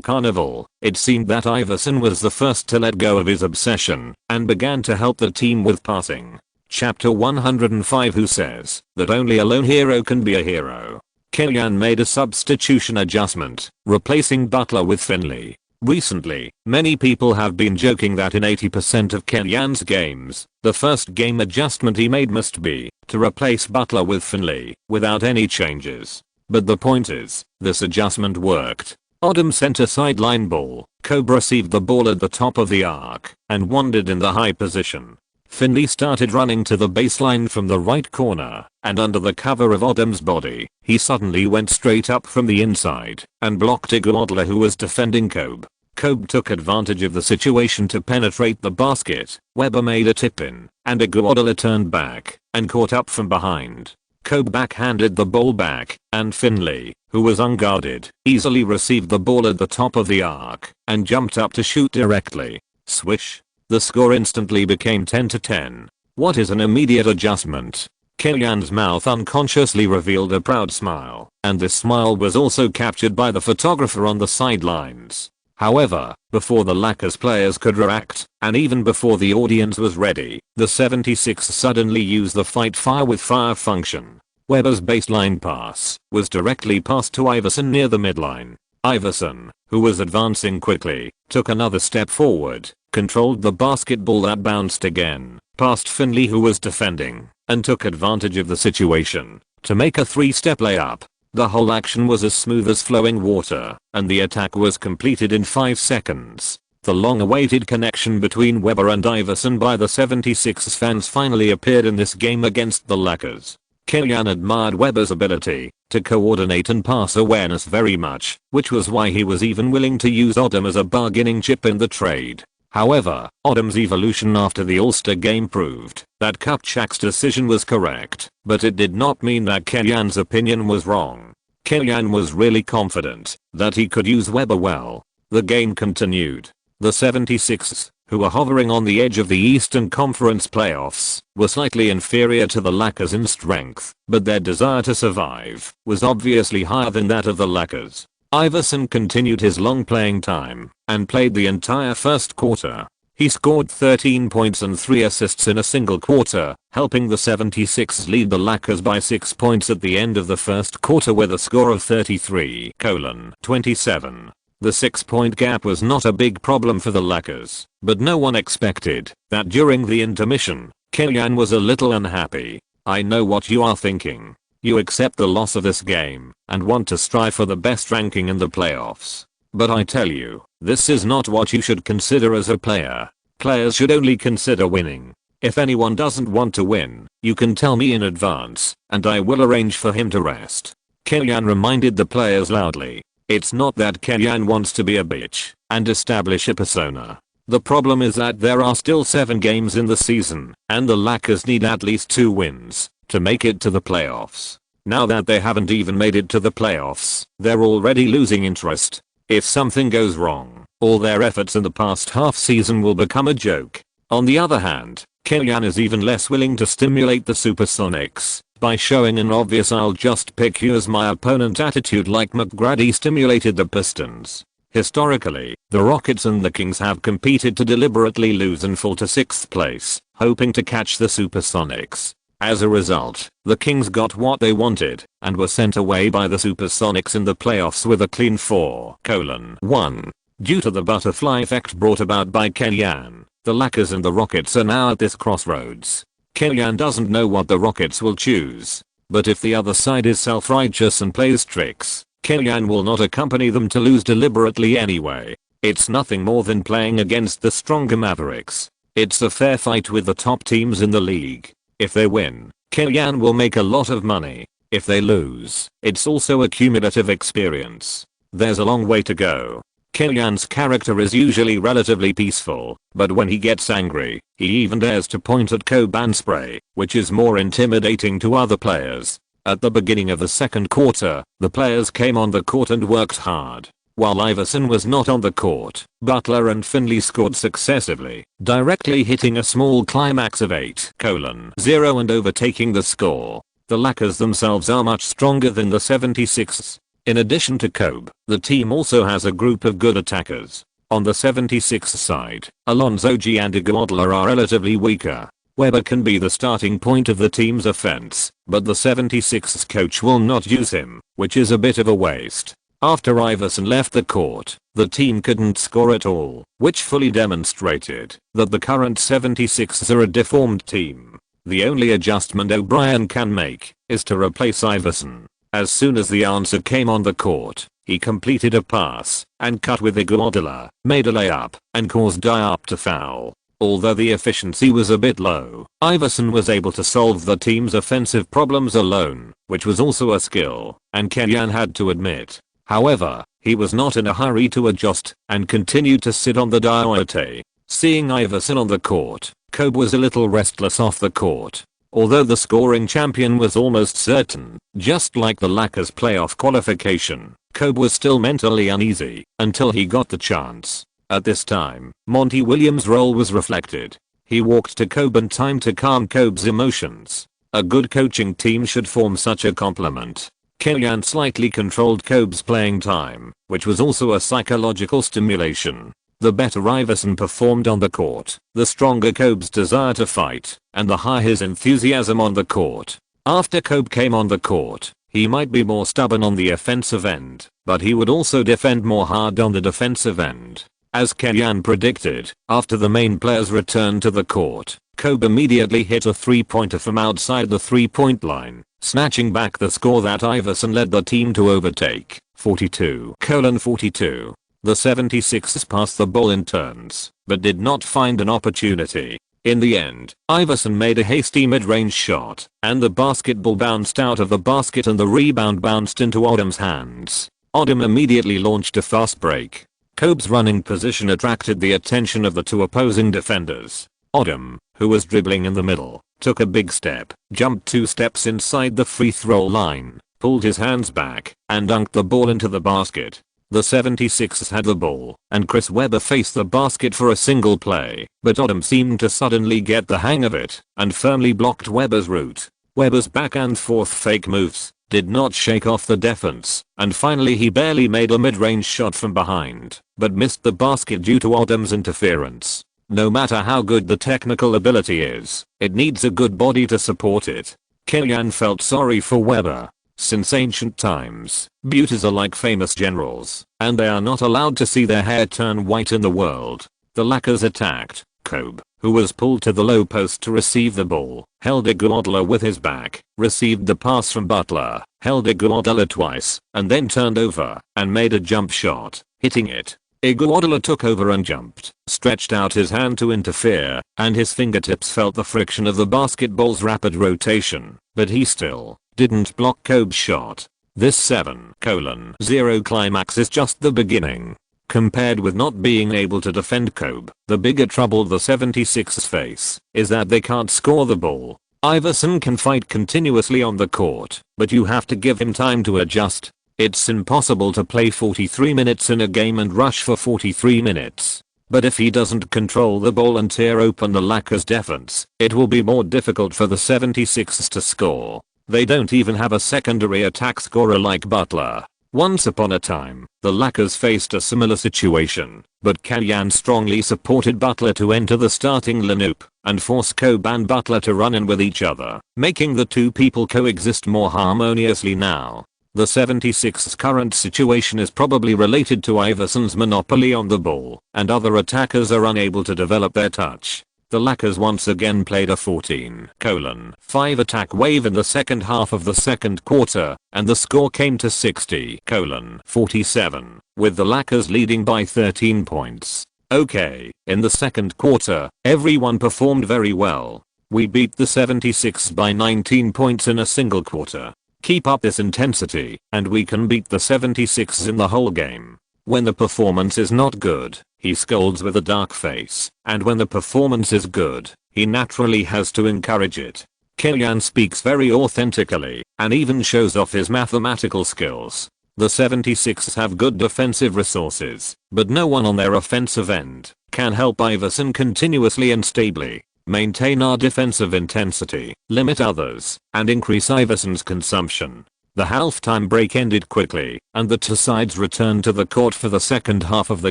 Speaker 1: carnival, it seemed that Iverson was the first to let go of his obsession and began to help the team with passing. Chapter 105 Who says that only a lone hero can be a hero? Killian made a substitution adjustment, replacing Butler with Finley. Recently, many people have been joking that in 80% of Killian's games, the first game adjustment he made must be to replace Butler with Finley without any changes. But the point is, this adjustment worked. Odom sent a sideline ball, Kobe received the ball at the top of the arc and wandered in the high position. Finley started running to the baseline from the right corner, and under the cover of Odom's body, he suddenly went straight up from the inside and blocked Iguodala, who was defending Kobe. Kobe took advantage of the situation to penetrate the basket. Webber made a tip-in, and Iguodala turned back and caught up from behind. Kobe backhanded the ball back, and Finley, who was unguarded, easily received the ball at the top of the arc and jumped up to shoot directly. Swish. The score instantly became 10-10. What is an immediate adjustment? Killian's mouth unconsciously revealed a proud smile, and this smile was also captured by the photographer on the sidelines. However, before the Lakers players could react, and even before the audience was ready, the 76ers suddenly used the fight fire with fire function. Webber's baseline pass was directly passed to Iverson near the midline. Iverson, who was advancing quickly, took another step forward, controlled the basketball that bounced again, past Finley, who was defending, and took advantage of the situation to make a 3-step layup. The whole action was as smooth as flowing water, and the attack was completed in 5 seconds. The long-awaited connection between Webber and Iverson by the 76ers fans finally appeared in this game against the Lakers. Killian admired Webber's ability to coordinate and pass awareness very much, which was why he was even willing to use Odom as a bargaining chip in the trade. However, Odom's evolution after the All-Star game proved that Kupchak's decision was correct, but it did not mean that Killian's opinion was wrong. Killian was really confident that he could use Webber well. The game continued. The 76ers, who were hovering on the edge of the Eastern Conference playoffs, were slightly inferior to the Lakers in strength, but their desire to survive was obviously higher than that of the Lakers. Iverson continued his long playing time and played the entire first quarter. He scored 13 points and 3 assists in a single quarter, helping the 76ers lead the Lakers by 6 points at the end of the first quarter with a score of 33-27. The 6-point gap was not a big problem for the Lakers, but no one expected that during the intermission, Killian was a little unhappy. I know what you are thinking. You accept the loss of this game and want to strive for the best ranking in the playoffs. But I tell you, this is not what you should consider as a player. Players should only consider winning. If anyone doesn't want to win, you can tell me in advance, and I will arrange for him to rest. Killian reminded the players loudly. It's not that Killian wants to be a bitch and establish a persona. The problem is that there are still 7 games in the season, and the Lakers need at least 2 wins to make it to the playoffs. Now that they haven't even made it to the playoffs, they're already losing interest. If something goes wrong, all their efforts in the past half season will become a joke. On the other hand, Killian is even less willing to stimulate the Supersonics by showing an obvious "I'll just pick you as my opponent" attitude like McGrady stimulated the Pistons. Historically, the Rockets and the Kings have competed to deliberately lose and fall to 6th place, hoping to catch the Supersonics. As a result, the Kings got what they wanted and were sent away by the Supersonics in the playoffs with a clean 4-1. Due to the butterfly effect brought about by Killian, the Lakers and the Rockets are now at this crossroads. Killian doesn't know what the Rockets will choose, but if the other side is self-righteous and plays tricks, Killian will not accompany them to lose deliberately anyway. It's nothing more than playing against the stronger Mavericks. It's a fair fight with the top teams in the league. If they win, Killian will make a lot of money. If they lose, it's also a cumulative experience. There's a long way to go. Killian's character is usually relatively peaceful, but when he gets angry, he even dares to point at Kobe and spray, which is more intimidating to other players. At the beginning of the second quarter, the players came on the court and worked hard. While Iverson was not on the court, Butler and Finley scored successively, directly hitting a small climax of 8:0 and overtaking the score. The Lakers themselves are much stronger than the 76ers. In addition to Kobe, the team also has a group of good attackers. On the 76ers side, Alonzo G and Iguodala are relatively weaker. Webber can be the starting point of the team's offense, but the 76ers coach will not use him, which is a bit of a waste. After Iverson left the court, the team couldn't score at all, which fully demonstrated that the current 76ers are a deformed team. The only adjustment O'Brien can make is to replace Iverson. As soon as the answer came on the court, he completed a pass and cut with Iguodala, made a layup, and caused Diop to foul. Although the efficiency was a bit low, Iverson was able to solve the team's offensive problems alone, which was also a skill, and Killian had to admit. However, he was not in a hurry to adjust and continued to sit on the Diop. Seeing Iverson on the court, Kobe was a little restless off the court. Although the scoring champion was almost certain, just like the Lakers playoff qualification, Kobe was still mentally uneasy until he got the chance. At this time, Monty Williams' role was reflected. He walked to Kobe in time to calm Kobe's emotions. A good coaching team should form such a complement. Killian slightly controlled Kobe's playing time, which was also a psychological stimulation. The better Iverson performed on the court, the stronger Kobe's desire to fight, and the higher his enthusiasm on the court. After Kobe came on the court, he might be more stubborn on the offensive end, but he would also defend more hard on the defensive end. As Killian predicted, after the main players returned to the court, Kobe immediately hit a three-pointer from outside the three-point line, snatching back the score that Iverson led the team to overtake, 42:42. The 76ers passed the ball in turns, but did not find an opportunity. In the end, Iverson made a hasty mid-range shot, and the basketball bounced out of the basket and the rebound bounced into Odom's hands. Odom immediately launched a fast break. Kobe's running position attracted the attention of the two opposing defenders. Odom, who was dribbling in the middle, took a big step, jumped 2 steps inside the free throw line, pulled his hands back, and dunked the ball into the basket. The 76ers had the ball, and Chris Webber faced the basket for a single play, but Odom seemed to suddenly get the hang of it, and firmly blocked Webber's route. Webber's back and forth fake moves did not shake off the defense, and finally he barely made a mid-range shot from behind, but missed the basket due to Odom's interference. No matter how good the technical ability is, it needs a good body to support it. Killian felt sorry for Webber. Since ancient times, beauties are like famous generals, and they are not allowed to see their hair turn white in the world. The Lakers attacked. Kobe, who was pulled to the low post to receive the ball, held Iguodala with his back, received the pass from Butler, held Iguodala twice, and then turned over and made a jump shot, hitting it. Iguodala took over and jumped, stretched out his hand to interfere, and his fingertips felt the friction of the basketball's rapid rotation, but he still didn't block Kobe's shot. This 7:0 climax is just the beginning. Compared with not being able to defend Kobe, the bigger trouble the 76ers face is that they can't score the ball. Iverson can fight continuously on the court, but you have to give him time to adjust. It's impossible to play 43 minutes in a game and rush for 43 minutes. But if he doesn't control the ball and tear open the Lakers defense, it will be more difficult for the 76ers to score. They don't even have a secondary attack scorer like Butler. Once upon a time, the Lakers faced a similar situation, but Killian strongly supported Butler to enter the starting lineup and force Kobe and Butler to run in with each other, making the two people coexist more harmoniously now. The 76ers' current situation is probably related to Iverson's monopoly on the ball, and other attackers are unable to develop their touch. The Lakers once again played a 14:5 attack wave in the second half of the second quarter, and the score came to 60:47, with the Lakers leading by 13 points. Okay, in the second quarter, everyone performed very well. We beat the 76ers by 19 points in a single quarter. Keep up this intensity, and we can beat the 76ers in the whole game. When the performance is not good, he scolds with a dark face, and when the performance is good, he naturally has to encourage it. Kylian speaks very authentically, and even shows off his mathematical skills. The 76ers have good defensive resources, but no one on their offensive end can help Iverson continuously and stably maintain our defensive intensity, limit others, and increase Iverson's consumption. The halftime break ended quickly, and the two sides returned to the court for the second half of the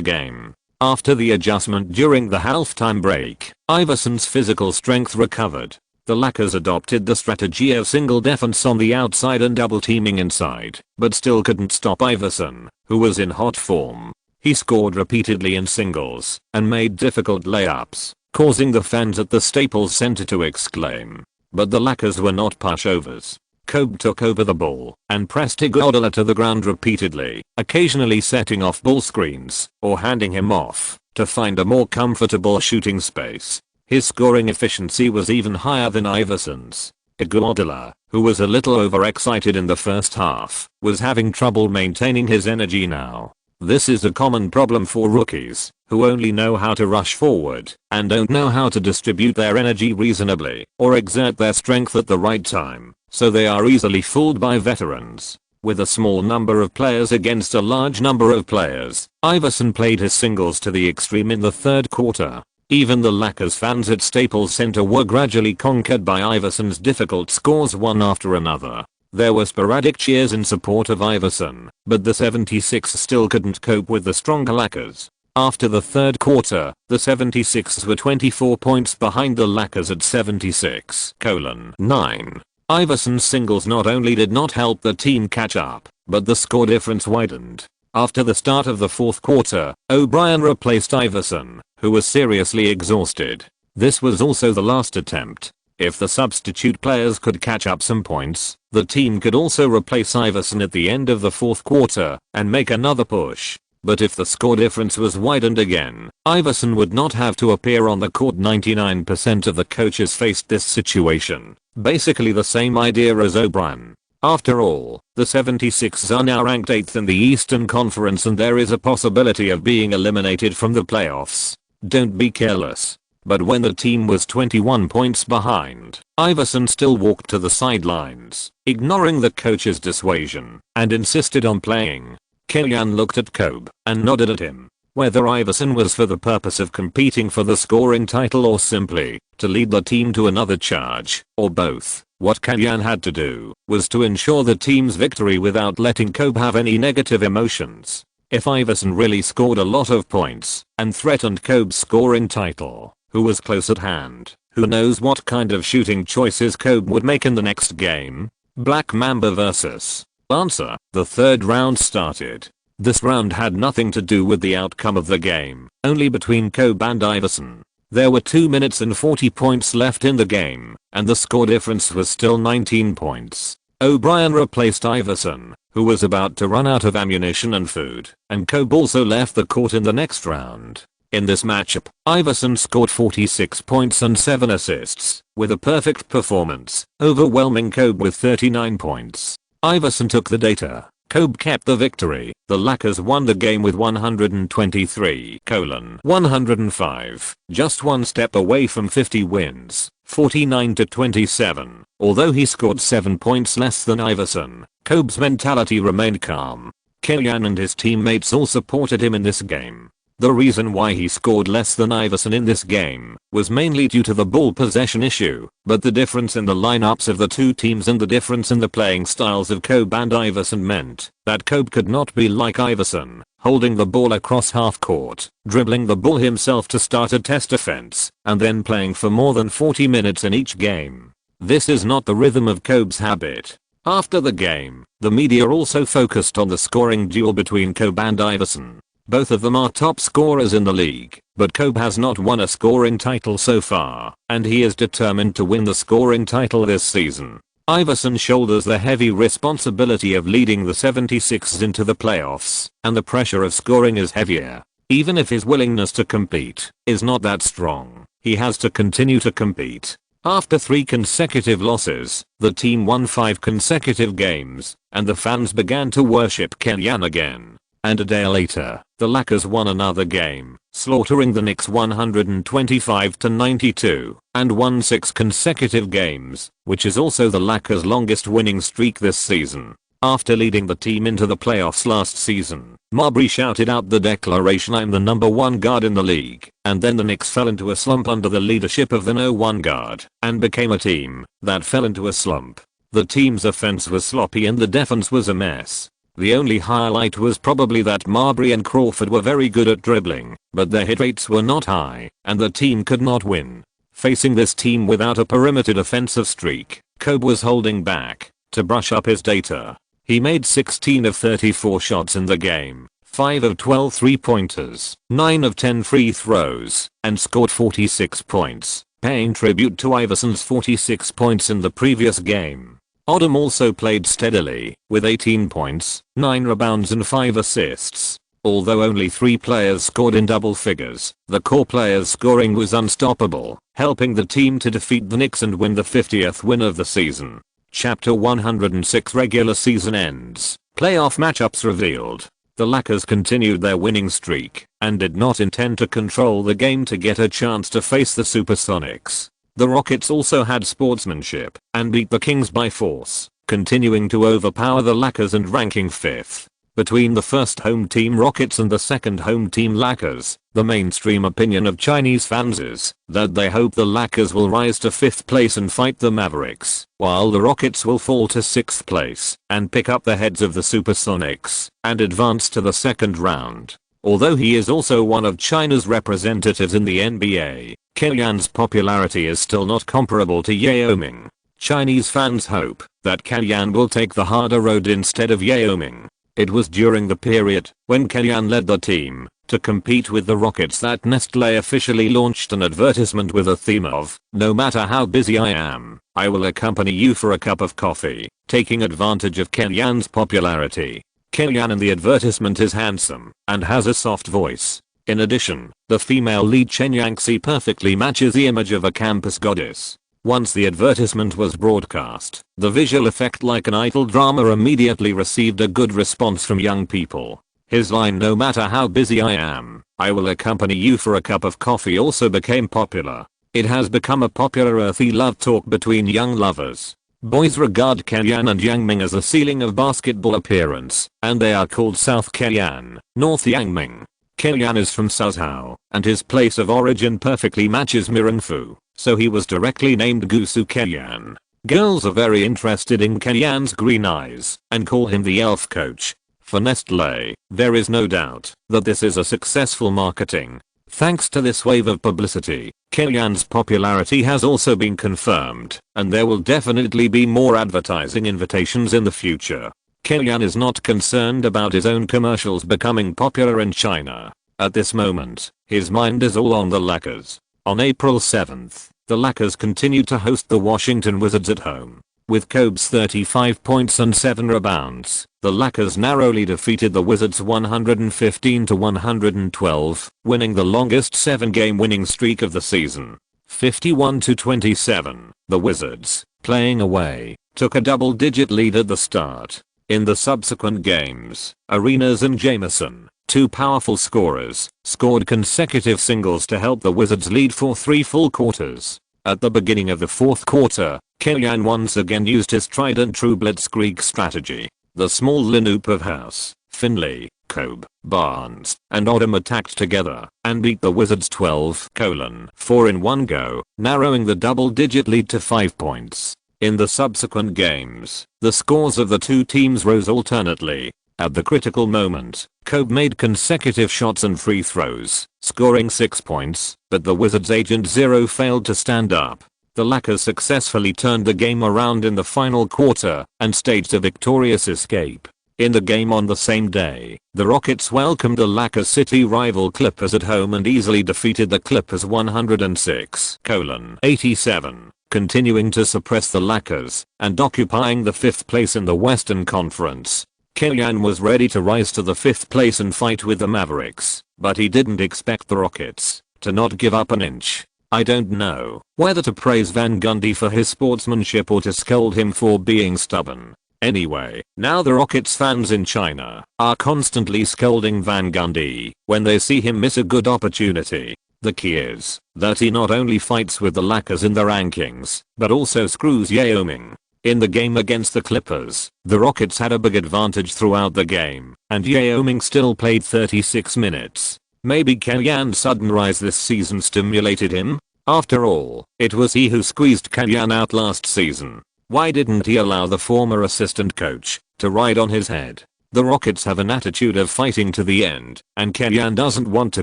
Speaker 1: game. After the adjustment during the halftime break, Iverson's physical strength recovered. The Lakers adopted the strategy of single defense on the outside and double teaming inside, but still couldn't stop Iverson, who was in hot form. He scored repeatedly in singles and made difficult layups, causing the fans at the Staples Center to exclaim. But the Lakers were not pushovers. Kobe took over the ball and pressed Iguodala to the ground repeatedly, occasionally setting off ball screens or handing him off to find a more comfortable shooting space. His scoring efficiency was even higher than Iverson's. Iguodala, who was a little overexcited in the first half, was having trouble maintaining his energy now. This is a common problem for rookies, who only know how to rush forward and don't know how to distribute their energy reasonably or exert their strength at the right time, so they are easily fooled by veterans. With a small number of players against a large number of players, Iverson played his singles to the extreme in the third quarter. Even the Lakers fans at Staples Center were gradually conquered by Iverson's difficult scores one after another. There were sporadic cheers in support of Iverson, but the 76ers still couldn't cope with the stronger Lakers. After the third quarter, the 76ers were 24 points behind the Lakers at 76:9. Iverson's singles not only did not help the team catch up, but the score difference widened. After the start of the fourth quarter, O'Brien replaced Iverson, who was seriously exhausted. This was also the last attempt. If the substitute players could catch up some points, the team could also replace Iverson at the end of the fourth quarter and make another push. But if the score difference was widened again, Iverson would not have to appear on the court. 99% of the coaches faced this situation. Basically the same idea as O'Brien. After all, the 76ers are now ranked 8th in the Eastern Conference and there is a possibility of being eliminated from the playoffs. Don't be careless. But when the team was 21 points behind, Iverson still walked to the sidelines, ignoring the coach's dissuasion, and insisted on playing. Kylian looked at Kobe and nodded at him. Whether Iverson was for the purpose of competing for the scoring title or simply to lead the team to another charge, or both, what Kylian had to do was to ensure the team's victory without letting Kobe have any negative emotions. If Iverson really scored a lot of points and threatened Kobe's scoring title, who was close at hand, who knows what kind of shooting choices Kobe would make in the next game? Black Mamba vs. Answer. The third round started. This round had nothing to do with the outcome of the game, only between Kobe and Iverson. There were 2 minutes and 40 points left in the game, and the score difference was still 19 points. O'Brien replaced Iverson, who was about to run out of ammunition and food, and Kobe also left the court in the next round. In this matchup, Iverson scored 46 points and 7 assists, with a perfect performance, overwhelming Kobe with 39 points. Iverson took the data. Kobe kept the victory. The Lakers won the game with 123:105, just one step away from 50 wins, 49-27. Although he scored 7 points less than Iverson, Kobe's mentality remained calm. Kylian and his teammates all supported him in this game. The reason why he scored less than Iverson in this game was mainly due to the ball possession issue, but the difference in the lineups of the two teams and the difference in the playing styles of Kobe and Iverson meant that Kobe could not be like Iverson, holding the ball across half court, dribbling the ball himself to start a test offense, and then playing for more than 40 minutes in each game. This is not the rhythm of Kobe's habit. After the game, the media also focused on the scoring duel between Kobe and Iverson. Both of them are top scorers in the league, but Kobe has not won a scoring title so far, and he is determined to win the scoring title this season. Iverson shoulders the heavy responsibility of leading the 76ers into the playoffs, and the pressure of scoring is heavier. Even if his willingness to compete is not that strong, he has to continue to compete. After 3 consecutive losses, the team won 5 consecutive games, and the fans began to worship Kellyanne again. And a day later, the Lakers won another game, slaughtering the Knicks 125-92, and won 6 consecutive games, which is also the Lakers' longest winning streak this season. After leading the team into the playoffs last season, Marbury shouted out the declaration, "I'm the number 1 guard in the league," and then the Knicks fell into a slump under the leadership of the no 1 guard, and became a team that fell into a slump. The team's offense was sloppy and the defense was a mess. The only highlight was probably that Marbury and Crawford were very good at dribbling, but their hit rates were not high, and the team could not win. Facing this team without a perimeter defensive streak, Kobe was holding back to brush up his data. He made 16 of 34 shots in the game, 5 of 12 3-pointers, 9 of 10 free throws, and scored 46 points, paying tribute to Iverson's 46 points in the previous game. Odom also played steadily, with 18 points, 9 rebounds and 5 assists. Although only 3 players scored in double figures, the core players' scoring was unstoppable, helping the team to defeat the Knicks and win the 50th win of the season. Chapter 106 Regular season ends. Playoff matchups revealed. The Lakers continued their winning streak and did not intend to control the game to get a chance to face the Supersonics. The Rockets also had sportsmanship and beat the Kings by force, continuing to overpower the Lakers and ranking 5th. Between the first home team Rockets and the second home team Lakers, the mainstream opinion of Chinese fans is that they hope the Lakers will rise to 5th place and fight the Mavericks, while the Rockets will fall to 6th place and pick up the heads of the Supersonics and advance to the second round. Although he is also one of China's representatives in the NBA, Kellyanne's popularity is still not comparable to Yao Ming. Chinese fans hope that Kellyanne will take the harder road instead of Yao Ming. It was during the period when Kellyanne led the team to compete with the Rockets that Nestle officially launched an advertisement with a theme of, "No matter how busy I am, I will accompany you for a cup of coffee," taking advantage of Kellyanne's popularity. Kellyanne in the advertisement is handsome and has a soft voice. In addition, the female lead Chen Yangtze perfectly matches the image of a campus goddess. Once the advertisement was broadcast, the visual effect like an idol drama immediately received a good response from young people. His line, "No matter how busy I am, I will accompany you for a cup of coffee," also became popular. It has become a popular earthy love talk between young lovers. Boys regard Kellyanne and Yang Ming as a ceiling of basketball appearance, and they are called South Kellyanne, North Yang Ming. Kellyanne is from Suzhou, and his place of origin perfectly matches Mirenfu, so he was directly named Gusu Kellyanne. Girls are very interested in Kellyanne's green eyes and call him the elf coach. For Nestle, there is no doubt that this is a successful marketing. Thanks to this wave of publicity, Kellyanne's popularity has also been confirmed, and there will definitely be more advertising invitations in the future. Kellyanne is not concerned about his own commercials becoming popular in China. At this moment, his mind is all on the Lakers. On April 7th, the Lakers continued to host the Washington Wizards at home. With Kobe's 35 points and 7 rebounds, the Lakers narrowly defeated the Wizards 115-112, winning the longest 7-game winning streak of the season. 51-27, the Wizards, playing away, took a double-digit lead at the start. In the subsequent games, Arenas and Jamison, 2 powerful scorers, scored consecutive singles to help the Wizards lead for 3 full quarters. At the beginning of the 4th quarter, Kellyanne once again used his tried and true blitzkrieg strategy. The small lineup of House, Finley, Kobe, Barnes, and Odom attacked together and beat the Wizards 12-4 in one go, narrowing the double-digit lead to 5 points. In the subsequent games, the scores of the two teams rose alternately. At the critical moment, Kobe made consecutive shots and free throws, scoring 6 points, but the Wizards' Agent Zero failed to stand up. The Lakers successfully turned the game around in the final quarter and staged a victorious escape. In the game on the same day, the Rockets welcomed the Lakers city rival Clippers at home and easily defeated the Clippers 106-87. Continuing to suppress the Lakers and occupying the 5th place in the Western Conference. Kellyanne was ready to rise to the 5th place and fight with the Mavericks, but he didn't expect the Rockets to not give up an inch. I don't know whether to praise Van Gundy for his sportsmanship or to scold him for being stubborn. Anyway, now the Rockets fans in China are constantly scolding Van Gundy when they see him miss a good opportunity. The key is that he not only fights with the Lakers in the rankings, but also screws Yao Ming. In the game against the Clippers, the Rockets had a big advantage throughout the game, and Yao Ming still played 36 minutes. Maybe Kenyan's sudden rise this season stimulated him? After all, it was he who squeezed Kenyan out last season. Why didn't he allow the former assistant coach to ride on his head? The Rockets have an attitude of fighting to the end, and Kenyan doesn't want to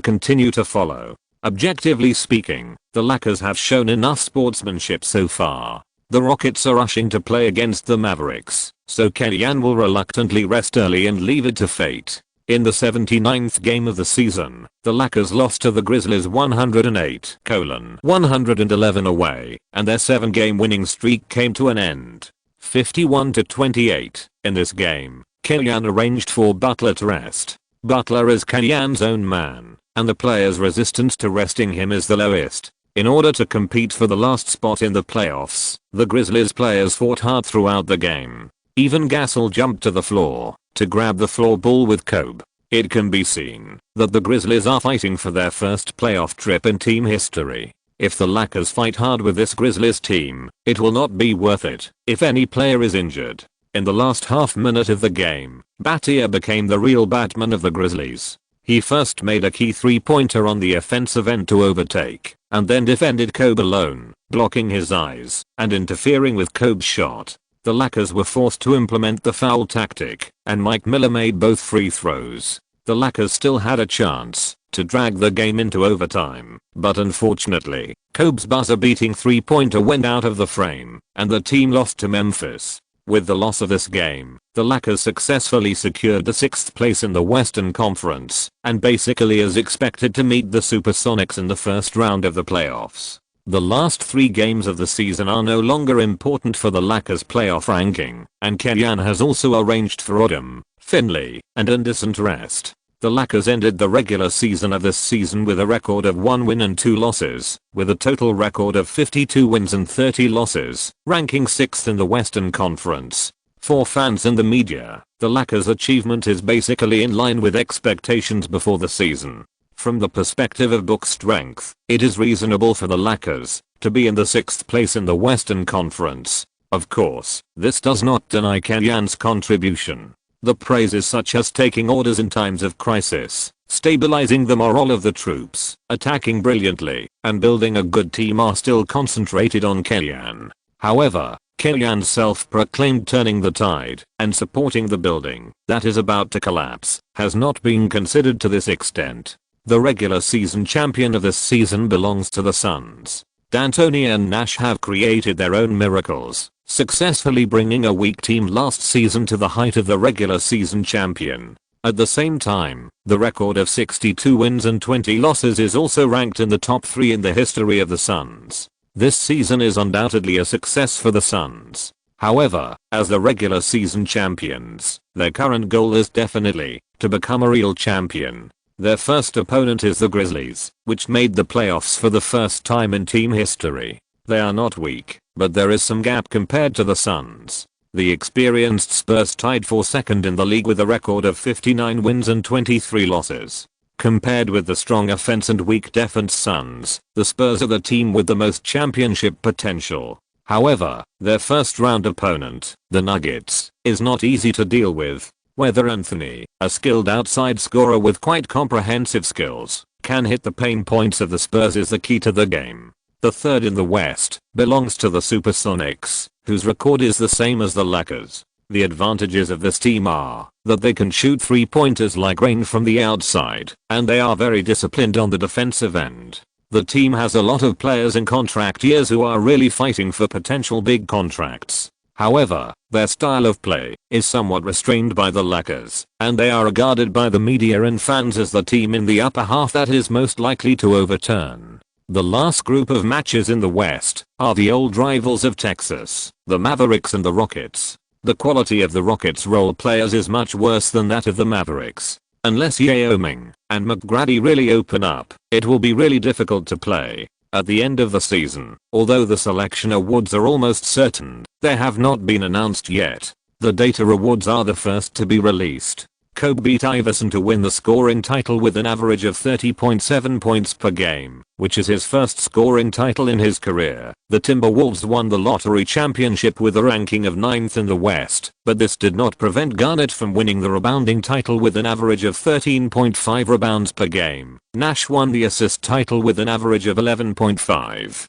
Speaker 1: continue to follow. Objectively speaking, the Lakers have shown enough sportsmanship so far. The Rockets are rushing to play against the Mavericks, so Kenyan will reluctantly rest early and leave it to fate. In the 79th game of the season, the Lakers lost to the Grizzlies 108-111 away, and their 7-game winning streak came to an end. 51-28. In this game, Kenyan arranged for Butler to rest. Butler is Kenyan's own man, and the players' resistance to resting him is the lowest. In order to compete for the last spot in the playoffs, the Grizzlies players fought hard throughout the game. Even Gasol jumped to the floor to grab the floor ball with Kobe. It can be seen that the Grizzlies are fighting for their first playoff trip in team history. If the Lakers fight hard with this Grizzlies team, it will not be worth it if any player is injured. In the last half minute of the game, Battier became the real Batman of the Grizzlies. He first made a key 3-pointer on the offensive end to overtake, and then defended Kobe alone, blocking his eyes and interfering with Kobe's shot. The Lakers were forced to implement the foul tactic, and Mike Miller made both free throws. The Lakers still had a chance to drag the game into overtime, but unfortunately, Kobe's buzzer-beating 3-pointer went out of the frame, and the team lost to Memphis. With the loss of this game, the Lakers successfully secured the 6th place in the Western Conference, and basically is expected to meet the Supersonics in the first round of the playoffs. The last 3 games of the season are no longer important for the Lakers' playoff ranking, and Kenyan has also arranged for Odom, Finley, and Anderson to rest. The Lakers ended the regular season of this season with a record of 1 win and 2 losses, with a total record of 52 wins and 30 losses, ranking 6th in the Western Conference. For fans and the media, the Lakers' achievement is basically in line with expectations before the season. From the perspective of book strength, it is reasonable for the Lakers to be in the 6th place in the Western Conference. Of course, this does not deny Kenyan's contribution. The praises such as taking orders in times of crisis, stabilizing the morale of the troops, attacking brilliantly, and building a good team are still concentrated on Kenyan. However, Kenyan's self-proclaimed turning the tide and supporting the building that is about to collapse has not been considered to this extent. The regular season champion of this season belongs to the Suns. D'Antoni and Nash have created their own miracles, successfully bringing a weak team last season to the height of the regular season champion. At the same time, the record of 62 wins and 20 losses is also ranked in the top 3 in the history of the Suns. This season is undoubtedly a success for the Suns. However, as the regular season champions, their current goal is definitely to become a real champion. Their first opponent is the Grizzlies, which made the playoffs for the first time in team history. They are not weak, but there is some gap compared to the Suns. The experienced Spurs tied for second in the league with a record of 59 wins and 23 losses. Compared with the strong offense and weak defense Suns, the Spurs are the team with the most championship potential. However, their first round opponent, the Nuggets, is not easy to deal with. Whether Anthony, a skilled outside scorer with quite comprehensive skills, can hit the pain points of the Spurs is the key to the game. The third in the West belongs to the Supersonics, whose record is the same as the Lakers. The advantages of this team are that they can shoot 3-pointers like rain from the outside, and they are very disciplined on the defensive end. The team has a lot of players in contract years who are really fighting for potential big contracts. However, their style of play is somewhat restrained by the Lakers, and they are regarded by the media and fans as the team in the upper half that is most likely to overturn. The last group of matches in the West are the old rivals of Texas, the Mavericks and the Rockets. The quality of the Rockets role players is much worse than that of the Mavericks. Unless Yao Ming and McGrady really open up, it will be really difficult to play. At the end of the season, although the selection awards are almost certain, they have not been announced yet. The data awards are the first to be released. Kobe beat Iverson to win the scoring title with an average of 30.7 points per game, which is his first scoring title in his career. The Timberwolves won the lottery championship with a ranking of 9th in the West, but this did not prevent Garnett from winning the rebounding title with an average of 13.5 rebounds per game. Nash won the assist title with an average of 11.5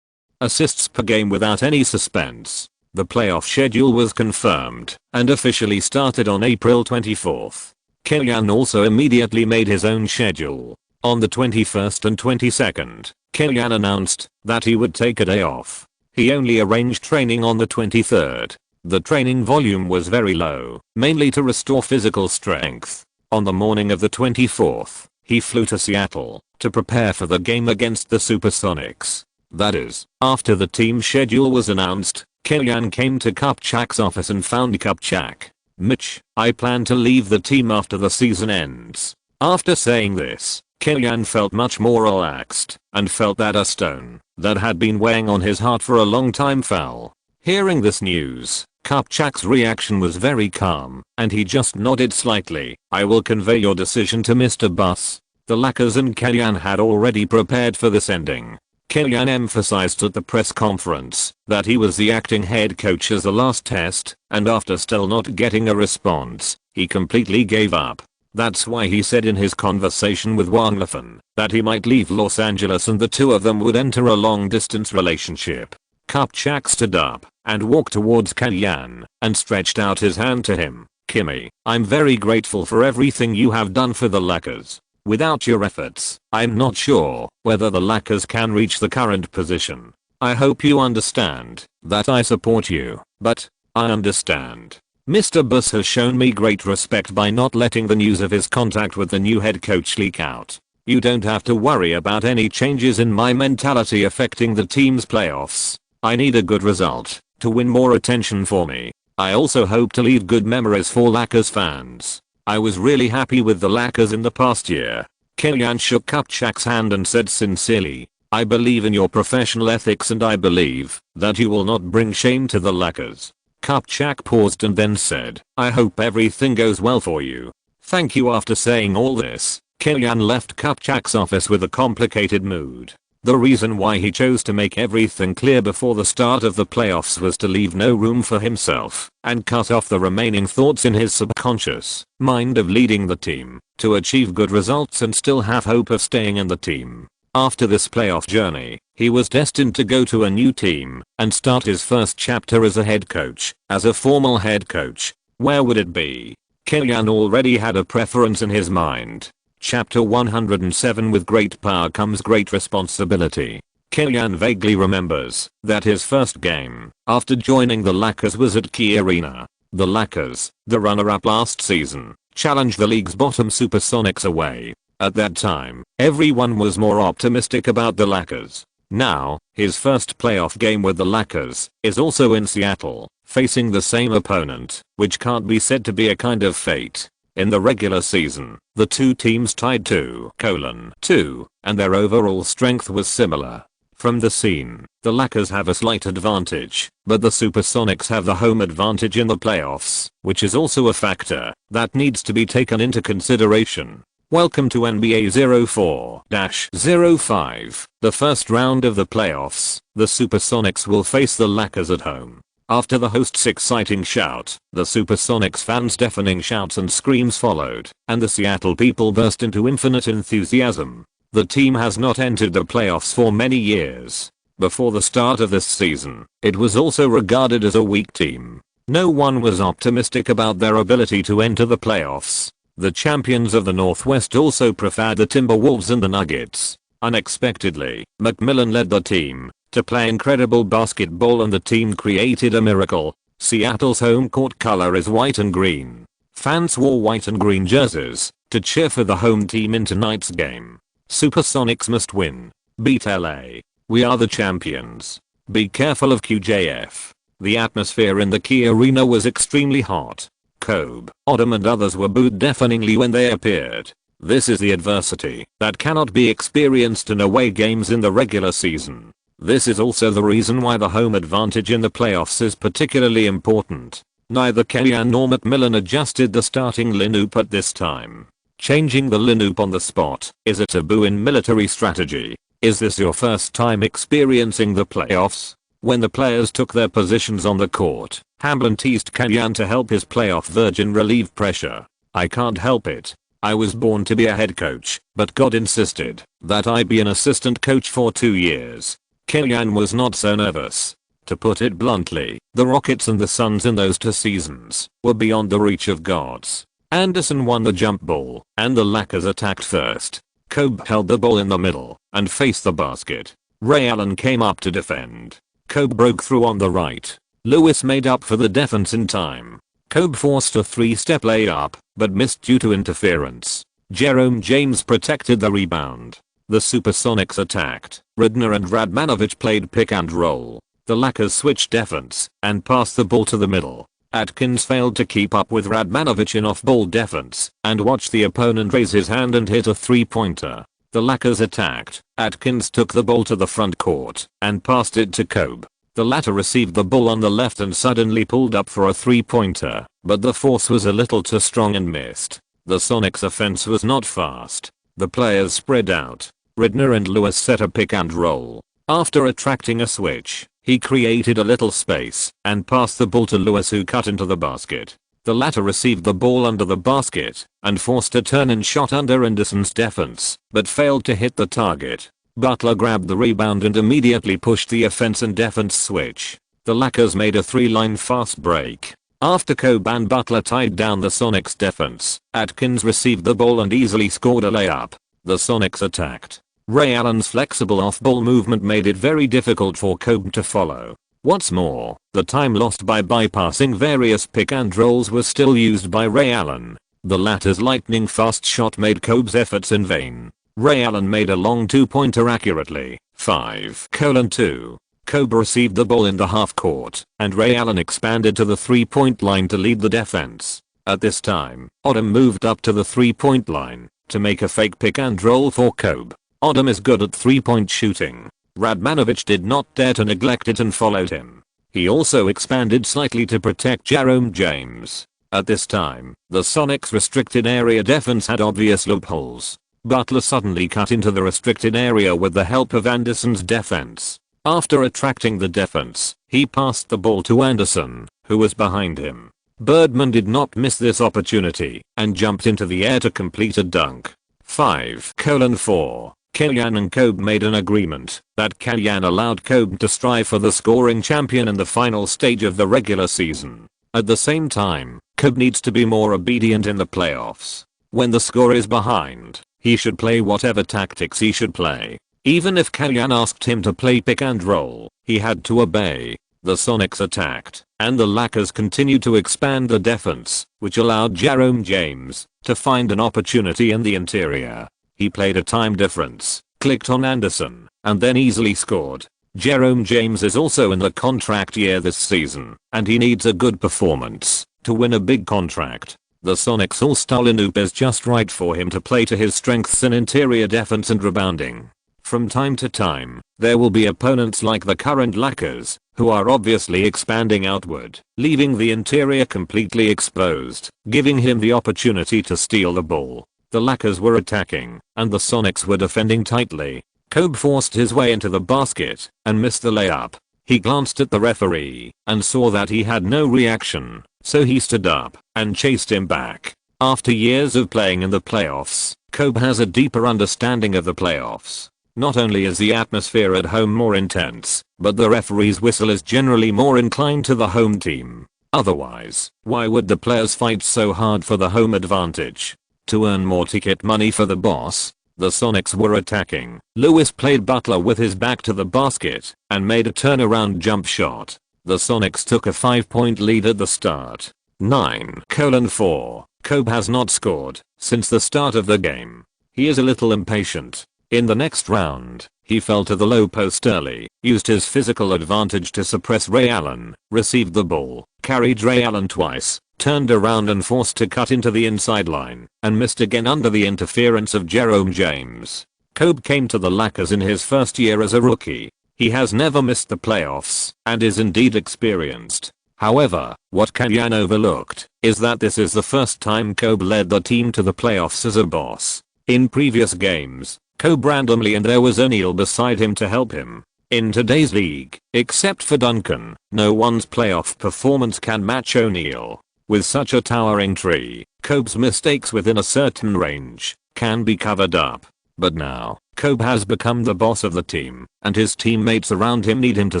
Speaker 1: assists per game without any suspense. The playoff schedule was confirmed and officially started on April 24th. Kellyan also immediately made his own schedule. On the 21st and 22nd, Kellyan announced that he would take a day off. He only arranged training on the 23rd. The training volume was very low, mainly to restore physical strength. On the morning of the 24th, he flew to Seattle to prepare for the game against the Supersonics. That is, after the team schedule was announced, Kellyan came to Kupchak's office and found Kupchak. "Mitch, I plan to leave the team after the season ends." After saying this, Kellyan felt much more relaxed and felt that a stone that had been weighing on his heart for a long time fell. Hearing this news, Kupchak's reaction was very calm, and he just nodded slightly. "I will convey your decision to Mr. Buss." The Lakers and Kellyan had already prepared for this ending. Kellyan emphasized at the press conference that he was the acting head coach as the last test, and after still not getting a response, he completely gave up. That's why he said in his conversation with Wanglafan that he might leave Los Angeles and the two of them would enter a long-distance relationship. Kupchak stood up and walked towards Kellyan and stretched out his hand to him. "Kimmy, I'm very grateful for everything you have done for the Lakers. Without your efforts, I'm not sure whether the Lakers can reach the current position. I hope you understand that I support you, but I understand. Mr. Buss has shown me great respect by not letting the news of his contact with the new head coach leak out. You don't have to worry about any changes in my mentality affecting the team's playoffs. I need a good result to win more attention for me. I also hope to leave good memories for Lakers fans. I was really happy with the Lakers in the past year." Kellyan shook Kupchak's hand and said sincerely, "I believe in your professional ethics and I believe that you will not bring shame to the Lakers." Kupchak paused and then said, "I hope everything goes well for you." "Thank you." After saying all this, Kellyan left Kupchak's office with a complicated mood. The reason why he chose to make everything clear before the start of the playoffs was to leave no room for himself and cut off the remaining thoughts in his subconscious mind of leading the team to achieve good results and still have hope of staying in the team. After this playoff journey, he was destined to go to a new team and start his first chapter as a head coach. As a formal head coach, where would it be? Kellyan already had a preference in his mind. Chapter 107 With great power comes great responsibility. Kellyan vaguely remembers that his first game after joining the Lakers was at Key Arena. The Lakers, the runner-up last season, challenged the league's bottom Supersonics away. At that time, everyone was more optimistic about the Lakers. Now, his first playoff game with the Lakers is also in Seattle, facing the same opponent, which can't be said to be a kind of fate. In the regular season, the two teams tied 2:2, and their overall strength was similar. From the scene, the Lakers have a slight advantage, but the Supersonics have the home advantage in the playoffs, which is also a factor that needs to be taken into consideration. Welcome to NBA 04-05, the first round of the playoffs. The Supersonics will face the Lakers at home. After the host's exciting shout, the Supersonics fans' deafening shouts and screams followed, and the Seattle people burst into infinite enthusiasm. The team has not entered the playoffs for many years. Before the start of this season, it was also regarded as a weak team. No one was optimistic about their ability to enter the playoffs. The champions of the Northwest also preferred the Timberwolves and the Nuggets. Unexpectedly, McMillan led the team to play incredible basketball and the team created a miracle. Seattle's home court color is white and green. Fans wore white and green jerseys to cheer for the home team in tonight's game. Supersonics must win. Beat LA. We are the champions. Be careful of QJF. The atmosphere in the Key Arena was extremely hot. Kobe, Odom and others were booed deafeningly when they appeared. This is the adversity that cannot be experienced in away games in the regular season. This is also the reason why the home advantage in the playoffs is particularly important. Neither Kellyanne nor McMillan adjusted the starting lineup at this time. Changing the lineup on the spot is a taboo in military strategy. Is this your first time experiencing the playoffs? When the players took their positions on the court, Hamblin teased Kellyanne to help his playoff virgin relieve pressure. "I can't help it. I was born to be a head coach, but God insisted that I be an assistant coach for 2 years." Kellyanne was not so nervous. To put it bluntly, the Rockets and the Suns in those 2 seasons were beyond the reach of gods. Anderson won the jump ball, and the Lakers attacked first. Kobe held the ball in the middle and faced the basket. Ray Allen came up to defend. Kobe broke through on the right. Lewis made up for the defense in time. Kobe forced a 3-step layup, but missed due to interference. Jerome James protected the rebound. The Supersonics attacked. Redner and Radmanovic played pick and roll. The Lakers switched defense and passed the ball to the middle. Atkins failed to keep up with Radmanovic in off-ball defense and watched the opponent raise his hand and hit a 3-pointer. The Lakers attacked. Atkins took the ball to the front court and passed it to Kobe. The latter received the ball on the left and suddenly pulled up for a 3-pointer, but the force was a little too strong and missed. The Sonics' offense was not fast. The players spread out. Redner and Lewis set a pick and roll. After attracting a switch, he created a little space and passed the ball to Lewis, who cut into the basket. The latter received the ball under the basket and forced a turn and shot under Anderson's defense, but failed to hit the target. Butler grabbed the rebound and immediately pushed the offense and defense switch. The Lakers made a 3-line fast break. After Kobe and Butler tied down the Sonics defense, Atkins received the ball and easily scored a layup. The Sonics attacked. Ray Allen's flexible off-ball movement made it very difficult for Kobe to follow. What's more, the time lost by bypassing various pick and rolls was still used by Ray Allen. The latter's lightning-fast shot made Kobe's efforts in vain. Ray Allen made a long 2-pointer accurately. 5:2. Kobe received the ball in the half court, and Ray Allen expanded to the 3-point line to lead the defense. At this time, Odom moved up to the 3-point line to make a fake pick and roll for Kobe. Odom is good at 3-point shooting. Radmanovic did not dare to neglect it and followed him. He also expanded slightly to protect Jerome James. At this time, the Sonics' restricted area defense had obvious loopholes. Butler suddenly cut into the restricted area with the help of Anderson's defense. After attracting the defense, he passed the ball to Anderson, who was behind him. Birdman did not miss this opportunity and jumped into the air to complete a dunk. 5:4. Kellyanne and Kobe made an agreement that Kellyanne allowed Kobe to strive for the scoring champion in the final stage of the regular season. At the same time, Kobe needs to be more obedient in the playoffs. When the score is behind, he should play whatever tactics he should play. Even if Kellyanne asked him to play pick and roll, he had to obey. The Sonics attacked, and the Lakers continued to expand the defense, which allowed Jerome James to find an opportunity in the interior. He played a time difference, clicked on Anderson, and then easily scored. Jerome James is also in the contract year this season, and he needs a good performance to win a big contract. The Sonics all-star lineup is just right for him to play to his strengths in interior defense and rebounding. From time to time, there will be opponents like the current Lakers, who are obviously expanding outward, leaving the interior completely exposed, giving him the opportunity to steal the ball. The Lakers were attacking, and the Sonics were defending tightly. Kobe forced his way into the basket and missed the layup. He glanced at the referee and saw that he had no reaction, so he stood up and chased him back. After years of playing in the playoffs, Kobe has a deeper understanding of the playoffs. Not only is the atmosphere at home more intense, but the referee's whistle is generally more inclined to the home team. Otherwise, why would the players fight so hard for the home advantage? To earn more ticket money for the boss. The Sonics were attacking. Lewis played Butler with his back to the basket and made a turnaround jump shot. The Sonics took a 5-point lead at the start. 9:4. Kobe has not scored since the start of the game. He is a little impatient. In the next round, he fell to the low post early, used his physical advantage to suppress Ray Allen, received the ball, carried Ray Allen twice, turned around and forced to cut into the inside line, and missed again under the interference of Jerome James. Kobe came to the Lakers in his first year as a rookie. He has never missed the playoffs, and is indeed experienced. However, what Kellyan overlooked is that this is the first time Kobe led the team to the playoffs as a boss. In previous games, Kobe randomly and there was O'Neal beside him to help him. In today's league, except for Duncan, no one's playoff performance can match O'Neal. With such a towering tree, Kobe's mistakes within a certain range can be covered up. But now, Kobe has become the boss of the team, and his teammates around him need him to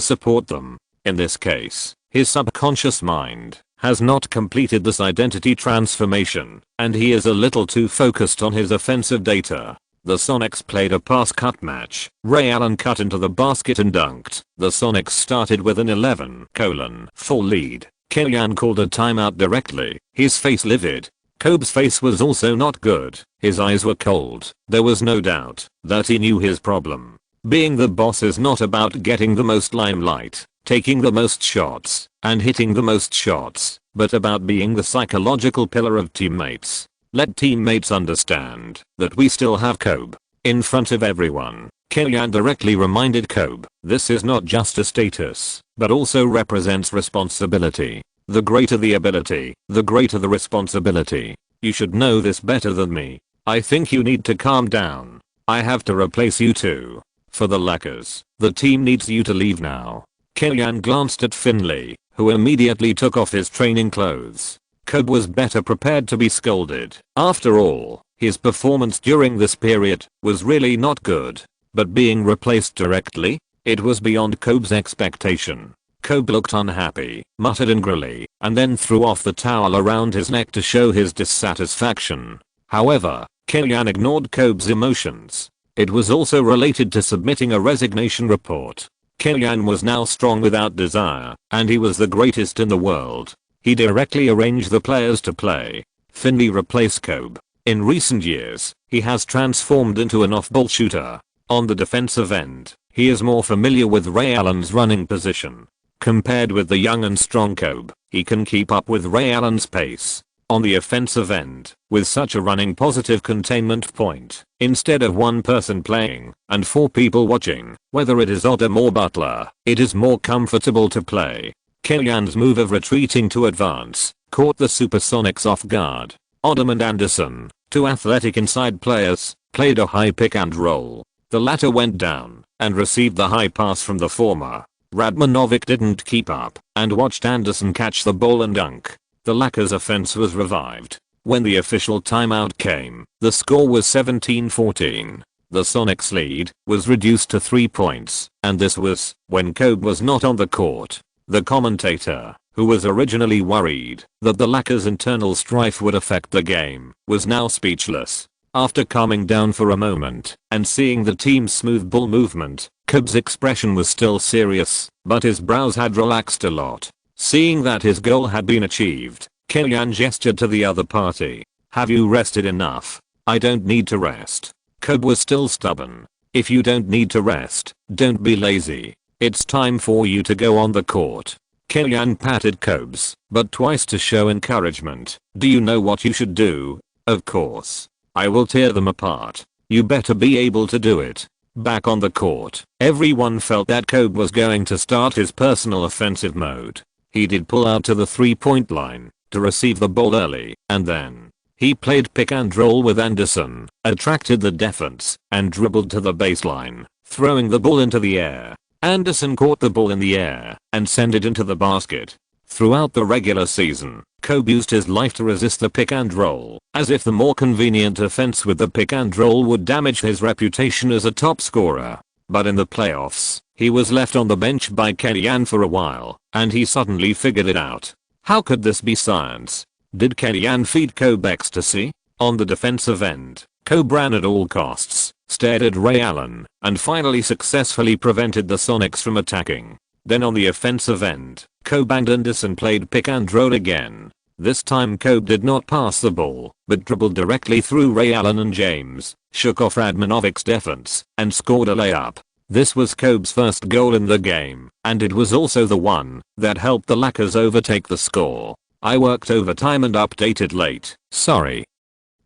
Speaker 1: support them. In this case, his subconscious mind has not completed this identity transformation, and he is a little too focused on his offensive data. The Sonics played a pass cut match. Ray Allen cut into the basket and dunked. The Sonics started with an 11:4 lead. Kellyan called a timeout directly, his face livid. Kobe's face was also not good. His eyes were cold. There was no doubt that he knew his problem. Being the boss is not about getting the most limelight, taking the most shots, and hitting the most shots, but about being the psychological pillar of teammates. Let teammates understand that we still have Kobe. In front of everyone, Kellyan directly reminded Kobe, this is not just a status, but also represents responsibility. The greater the ability, the greater the responsibility. You should know this better than me. I think you need to calm down. I have to replace you too. For the Lakers, the team needs you to leave now. Kellyan glanced at Finley, who immediately took off his training clothes. Kobe was better prepared to be scolded. After all, his performance during this period was really not good. But being replaced directly? It was beyond Kobe's expectation. Kobe looked unhappy, muttered angrily, and then threw off the towel around his neck to show his dissatisfaction. However, Kellyan ignored Kobe's emotions. It was also related to submitting a resignation report. Kellyan was now strong without desire, and he was the greatest in the world. He directly arranged the players to play. Finley replaced Kobe. In recent years, he has transformed into an off-ball shooter. On the defensive end, he is more familiar with Ray Allen's running position. Compared with the young and strong Kobe, he can keep up with Ray Allen's pace. On the offensive end, with such a running positive containment point, instead of one person playing and four people watching, whether it is Odom or Butler, it is more comfortable to play. Kellyan's move of retreating to advance caught the Supersonics off guard. Odom and Anderson, two athletic inside players, played a high pick and roll. The latter went down and received the high pass from the former. Radmanovic didn't keep up and watched Anderson catch the ball and dunk. The Lakers' offense was revived. When the official timeout came, the score was 17-14. The Sonics' lead was reduced to 3 points, and this was when Kobe was not on the court. The commentator, who was originally worried that the Lakers' internal strife would affect the game, was now speechless. After calming down for a moment and seeing the team's smooth ball movement, Kobe's expression was still serious, but his brows had relaxed a lot. Seeing that his goal had been achieved, Kellyan gestured to the other party. Have you rested enough? I don't need to rest. Kobe was still stubborn. If you don't need to rest, don't be lazy. It's time for you to go on the court. Kellyan patted Kobe's butt twice to show encouragement. Do you know what you should do? Of course. I will tear them apart. You better be able to do it. Back on the court, everyone felt that Kobe was going to start his personal offensive mode. He did pull out to the 3-point line to receive the ball early, and then he played pick and roll with Anderson, attracted the defense, and dribbled to the baseline, throwing the ball into the air. Anderson caught the ball in the air and sent it into the basket. Throughout the regular season, Kobe used his life to resist the pick and roll, as if the more convenient offense with the pick and roll would damage his reputation as a top scorer. But in the playoffs, he was left on the bench by Kellyan for a while, and he suddenly figured it out. How could this be science? Did Kellyan feed Kobe ecstasy? On the defensive end, Kobe ran at all costs, stared at Ray Allen, and finally successfully prevented the Sonics from attacking. Then on the offensive end, Kobe and Anderson played pick and roll again. This time Kobe did not pass the ball, but dribbled directly through Ray Allen and James, shook off Radmanovic's defense, and scored a layup. This was Kobe's first goal in the game, and it was also the one that helped the Lakers overtake the score. I worked overtime and updated late, sorry.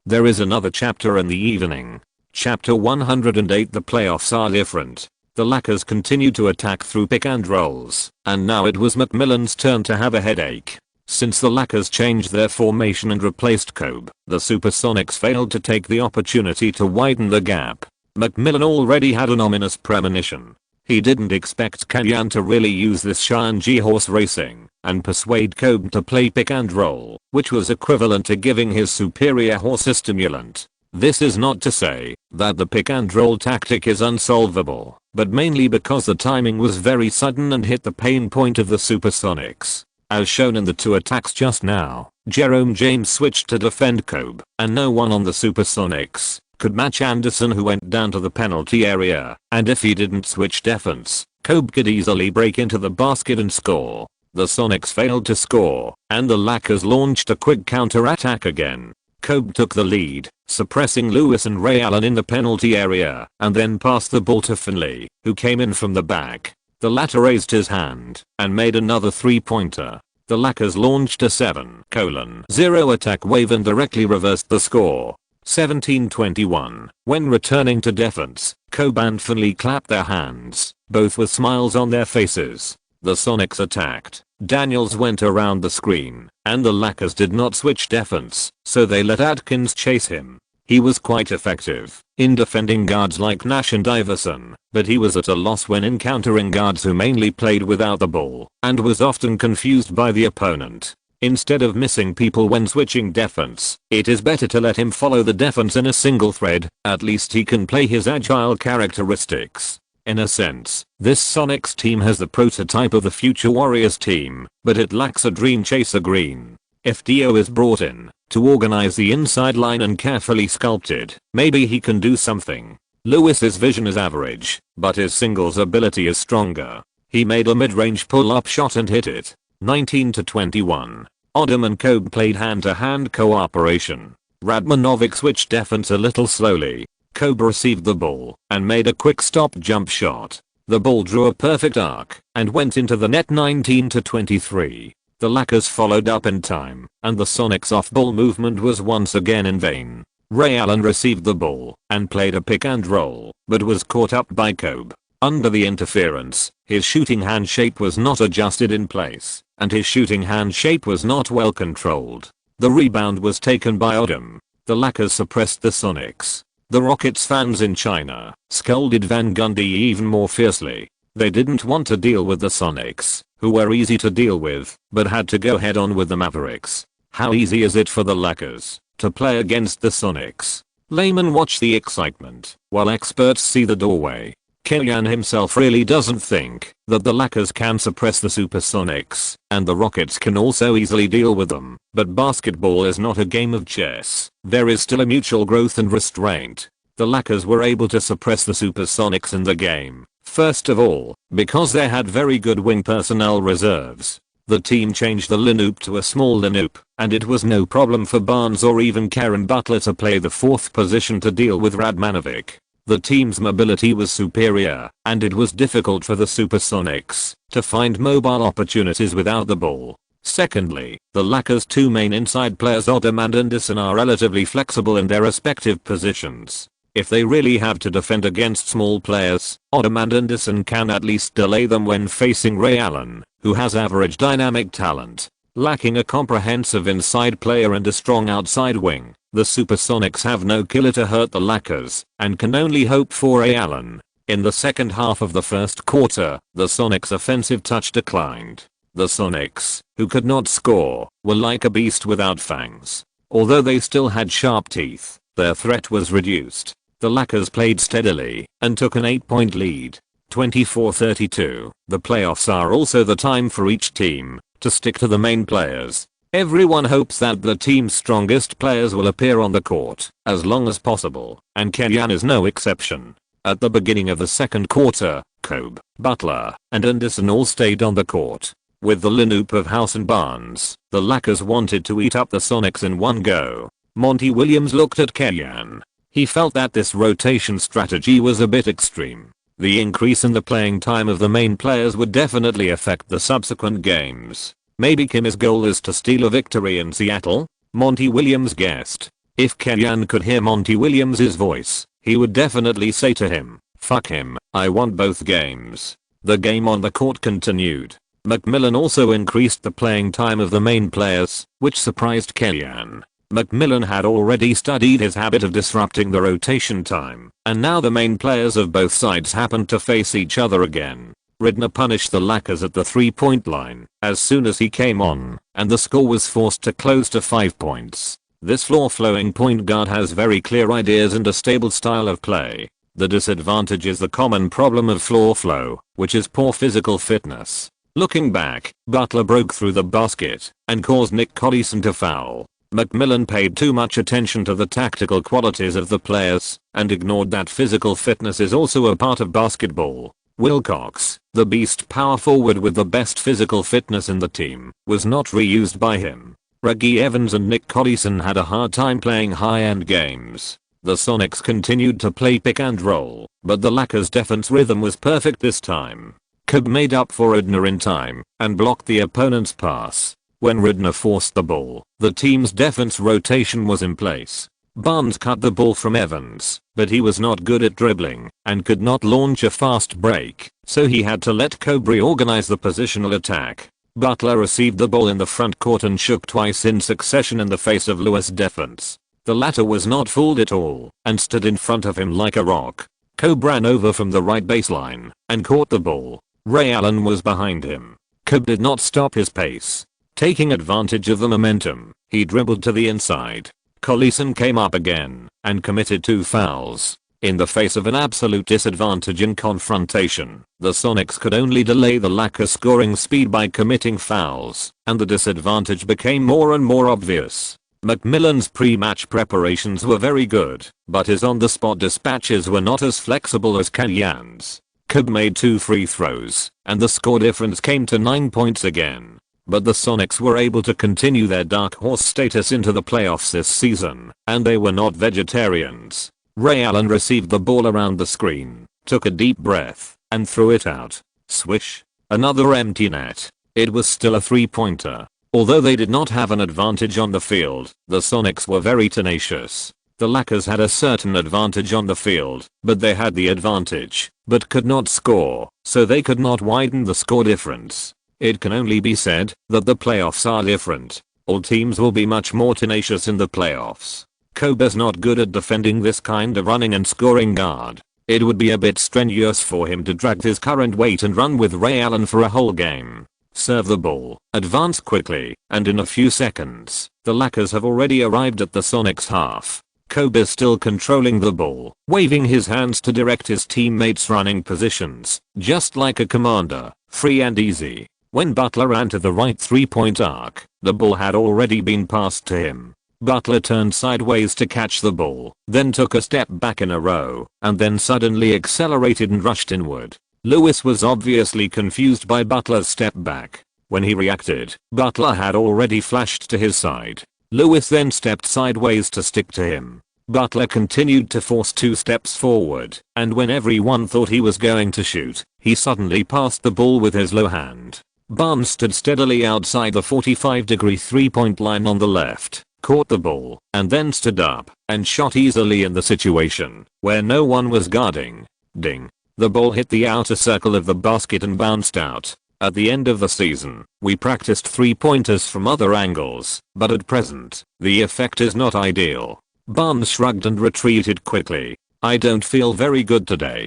Speaker 1: There is another chapter in the evening. Chapter 108. The playoffs are different. The Lakers continued to attack through pick and rolls, and now it was McMillan's turn to have a headache. Since the Lakers changed their formation and replaced Kobe, the Supersonics failed to take the opportunity to widen the gap. McMillan already had an ominous premonition. He didn't expect Kellyan to really use this Cheyenne horse racing and persuade Kobe to play pick and roll, which was equivalent to giving his superior horse a stimulant. This is not to say that the pick and roll tactic is unsolvable, but mainly because the timing was very sudden and hit the pain point of the Supersonics. As shown in the two attacks just now, Jerome James switched to defend Kobe, and no one on the Supersonics could match Anderson, who went down to the penalty area, and if he didn't switch defense, Kobe could easily break into the basket and score. The Sonics failed to score, and the Lakers launched a quick counter-attack again. Kobe took the lead, suppressing Lewis and Ray Allen in the penalty area, and then passed the ball to Finley, who came in from the back. The latter raised his hand and made another three-pointer. The Lakers launched a 7:0 attack wave and directly reversed the score. 17-21. When returning to defense, Kobe and Finley clapped their hands, both with smiles on their faces. The Sonics attacked. Daniels went around the screen, and the Lakers did not switch defense, so they let Atkins chase him. He was quite effective in defending guards like Nash and Iverson, but he was at a loss when encountering guards who mainly played without the ball and was often confused by the opponent. Instead of missing people when switching defense, it is better to let him follow the defense in a single thread. At least he can play his agile characteristics. In a sense, this Sonics team has the prototype of the future Warriors team, but it lacks a dream chaser green. If Dio is brought in to organize the inside line and carefully sculpted, maybe he can do something. Lewis's vision is average, but his singles ability is stronger. He made a mid-range pull-up shot and hit it. 19-21. Odom and Kobe played hand-to-hand cooperation. Radmanovic switched defense a little slowly. Kobe received the ball and made a quick stop jump shot. The ball drew a perfect arc and went into the net. 19-23. The Lakers followed up in time, and the Sonics off-ball movement was once again in vain. Ray Allen received the ball and played a pick and roll, but was caught up by Kobe. Under the interference, his shooting hand shape was not adjusted in place, and his shooting hand shape was not well controlled. The rebound was taken by Odom. The Lakers suppressed the Sonics. The Rockets fans in China scolded Van Gundy even more fiercely. They didn't want to deal with the Sonics, who were easy to deal with, but had to go head on with the Mavericks. How easy is it for the Lakers to play against the Sonics? Laymen watch the excitement, while experts see the doorway. Kellyan himself really doesn't think that the Lakers can suppress the Supersonics, and the Rockets can also easily deal with them, but basketball is not a game of chess. There is still a mutual growth and restraint. The Lakers were able to suppress the Supersonics in the game, first of all, because they had very good wing personnel reserves. The team changed the lineup to a small lineup, and it was no problem for Barnes or even Karen Butler to play the fourth position to deal with Radmanovic. The team's mobility was superior, and it was difficult for the Supersonics to find mobile opportunities without the ball. Secondly, the Lakers' two main inside players Odom and Anderson are relatively flexible in their respective positions. If they really have to defend against small players, Odom and Anderson can at least delay them when facing Ray Allen, who has average dynamic talent. Lacking a comprehensive inside player and a strong outside wing, the Supersonics have no killer to hurt the Lakers, and can only hope for Ray Allen. In the second half of the first quarter, the Sonics' offensive touch declined. The Sonics, who could not score, were like a beast without fangs. Although they still had sharp teeth, their threat was reduced. The Lakers played steadily and took an 8-point lead. 24-32. The playoffs are also the time for each team to stick to the main players. Everyone hopes that the team's strongest players will appear on the court as long as possible, and Kellyan is no exception. At the beginning of the second quarter, Kobe, Butler, and Anderson all stayed on the court. With the lineup of House and Barnes, the Lakers wanted to eat up the Sonics in one go. Monty Williams looked at Kellyan. He felt that this rotation strategy was a bit extreme. The increase in the playing time of the main players would definitely affect the subsequent games. Maybe Kim's goal is to steal a victory in Seattle? Monty Williams guessed. If Kellyan could hear Monty Williams' voice, he would definitely say to him, "Fuck him, I want both games." The game on the court continued. McMillan also increased the playing time of the main players, which surprised Kellyan. McMillan had already studied his habit of disrupting the rotation time, and now the main players of both sides happened to face each other again. Ridner punished the Lakers at the 3-point line as soon as he came on, and the score was forced to close to 5 points. This floor-flowing point guard has very clear ideas and a stable style of play. The disadvantage is the common problem of floor flow, which is poor physical fitness. Looking back, Butler broke through the basket and caused Nick Collison to foul. McMillan paid too much attention to the tactical qualities of the players and ignored that physical fitness is also a part of basketball. Wilcox, the beast power forward with the best physical fitness in the team, was not reused by him. Reggie Evans and Nick Collison had a hard time playing high-end games. The Sonics continued to play pick and roll, but the Lakers' defense rhythm was perfect this time. Kobe made up for Ridner in time and blocked the opponent's pass. When Ridner forced the ball, the team's defense rotation was in place. Barnes cut the ball from Evans, but he was not good at dribbling and could not launch a fast break, so he had to let Kobe organize the positional attack. Butler received the ball in the front court and shook twice in succession in the face of Lewis' defense. The latter was not fooled at all and stood in front of him like a rock. Kobe ran over from the right baseline and caught the ball. Ray Allen was behind him. Kobe did not stop his pace. Taking advantage of the momentum, he dribbled to the inside. Collison came up again and committed 2 fouls. In the face of an absolute disadvantage in confrontation, the Sonics could only delay the Lakers' scoring speed by committing fouls, and the disadvantage became more and more obvious. McMillan's pre-match preparations were very good, but his on-the-spot dispatches were not as flexible as Kellyan's. Kobe made 2 free throws, and the score difference came to 9 points again. But the Sonics were able to continue their dark horse status into the playoffs this season, and they were not vegetarians. Ray Allen received the ball around the screen, took a deep breath, and threw it out. Swish. Another empty net. It was still a 3-pointer. Although they did not have an advantage on the field, the Sonics were very tenacious. The Lakers had a certain advantage on the field, but they had the advantage, but could not score, so they could not widen the score difference. It can only be said that the playoffs are different. All teams will be much more tenacious in the playoffs. Kobe's not good at defending this kind of running and scoring guard. It would be a bit strenuous for him to drag his current weight and run with Ray Allen for a whole game. Serve the ball, advance quickly, and in a few seconds, the Lakers have already arrived at the Sonics half. Kobe still controlling the ball, waving his hands to direct his teammates' running positions, just like a commander, free and easy. When Butler ran to the right 3-point arc, the ball had already been passed to him. Butler turned sideways to catch the ball, then took a step back in a row, and then suddenly accelerated and rushed inward. Lewis was obviously confused by Butler's step back. When he reacted, Butler had already flashed to his side. Lewis then stepped sideways to stick to him. Butler continued to force 2 steps forward, and when everyone thought he was going to shoot, he suddenly passed the ball with his low hand. Barnes stood steadily outside the 45-degree 3-point line on the left, caught the ball, and then stood up and shot easily in the situation where no one was guarding. Ding. The ball hit the outer circle of the basket and bounced out. At the end of the season, we practiced 3-pointers from other angles, but at present, the effect is not ideal. Barnes shrugged and retreated quickly. I don't feel very good today.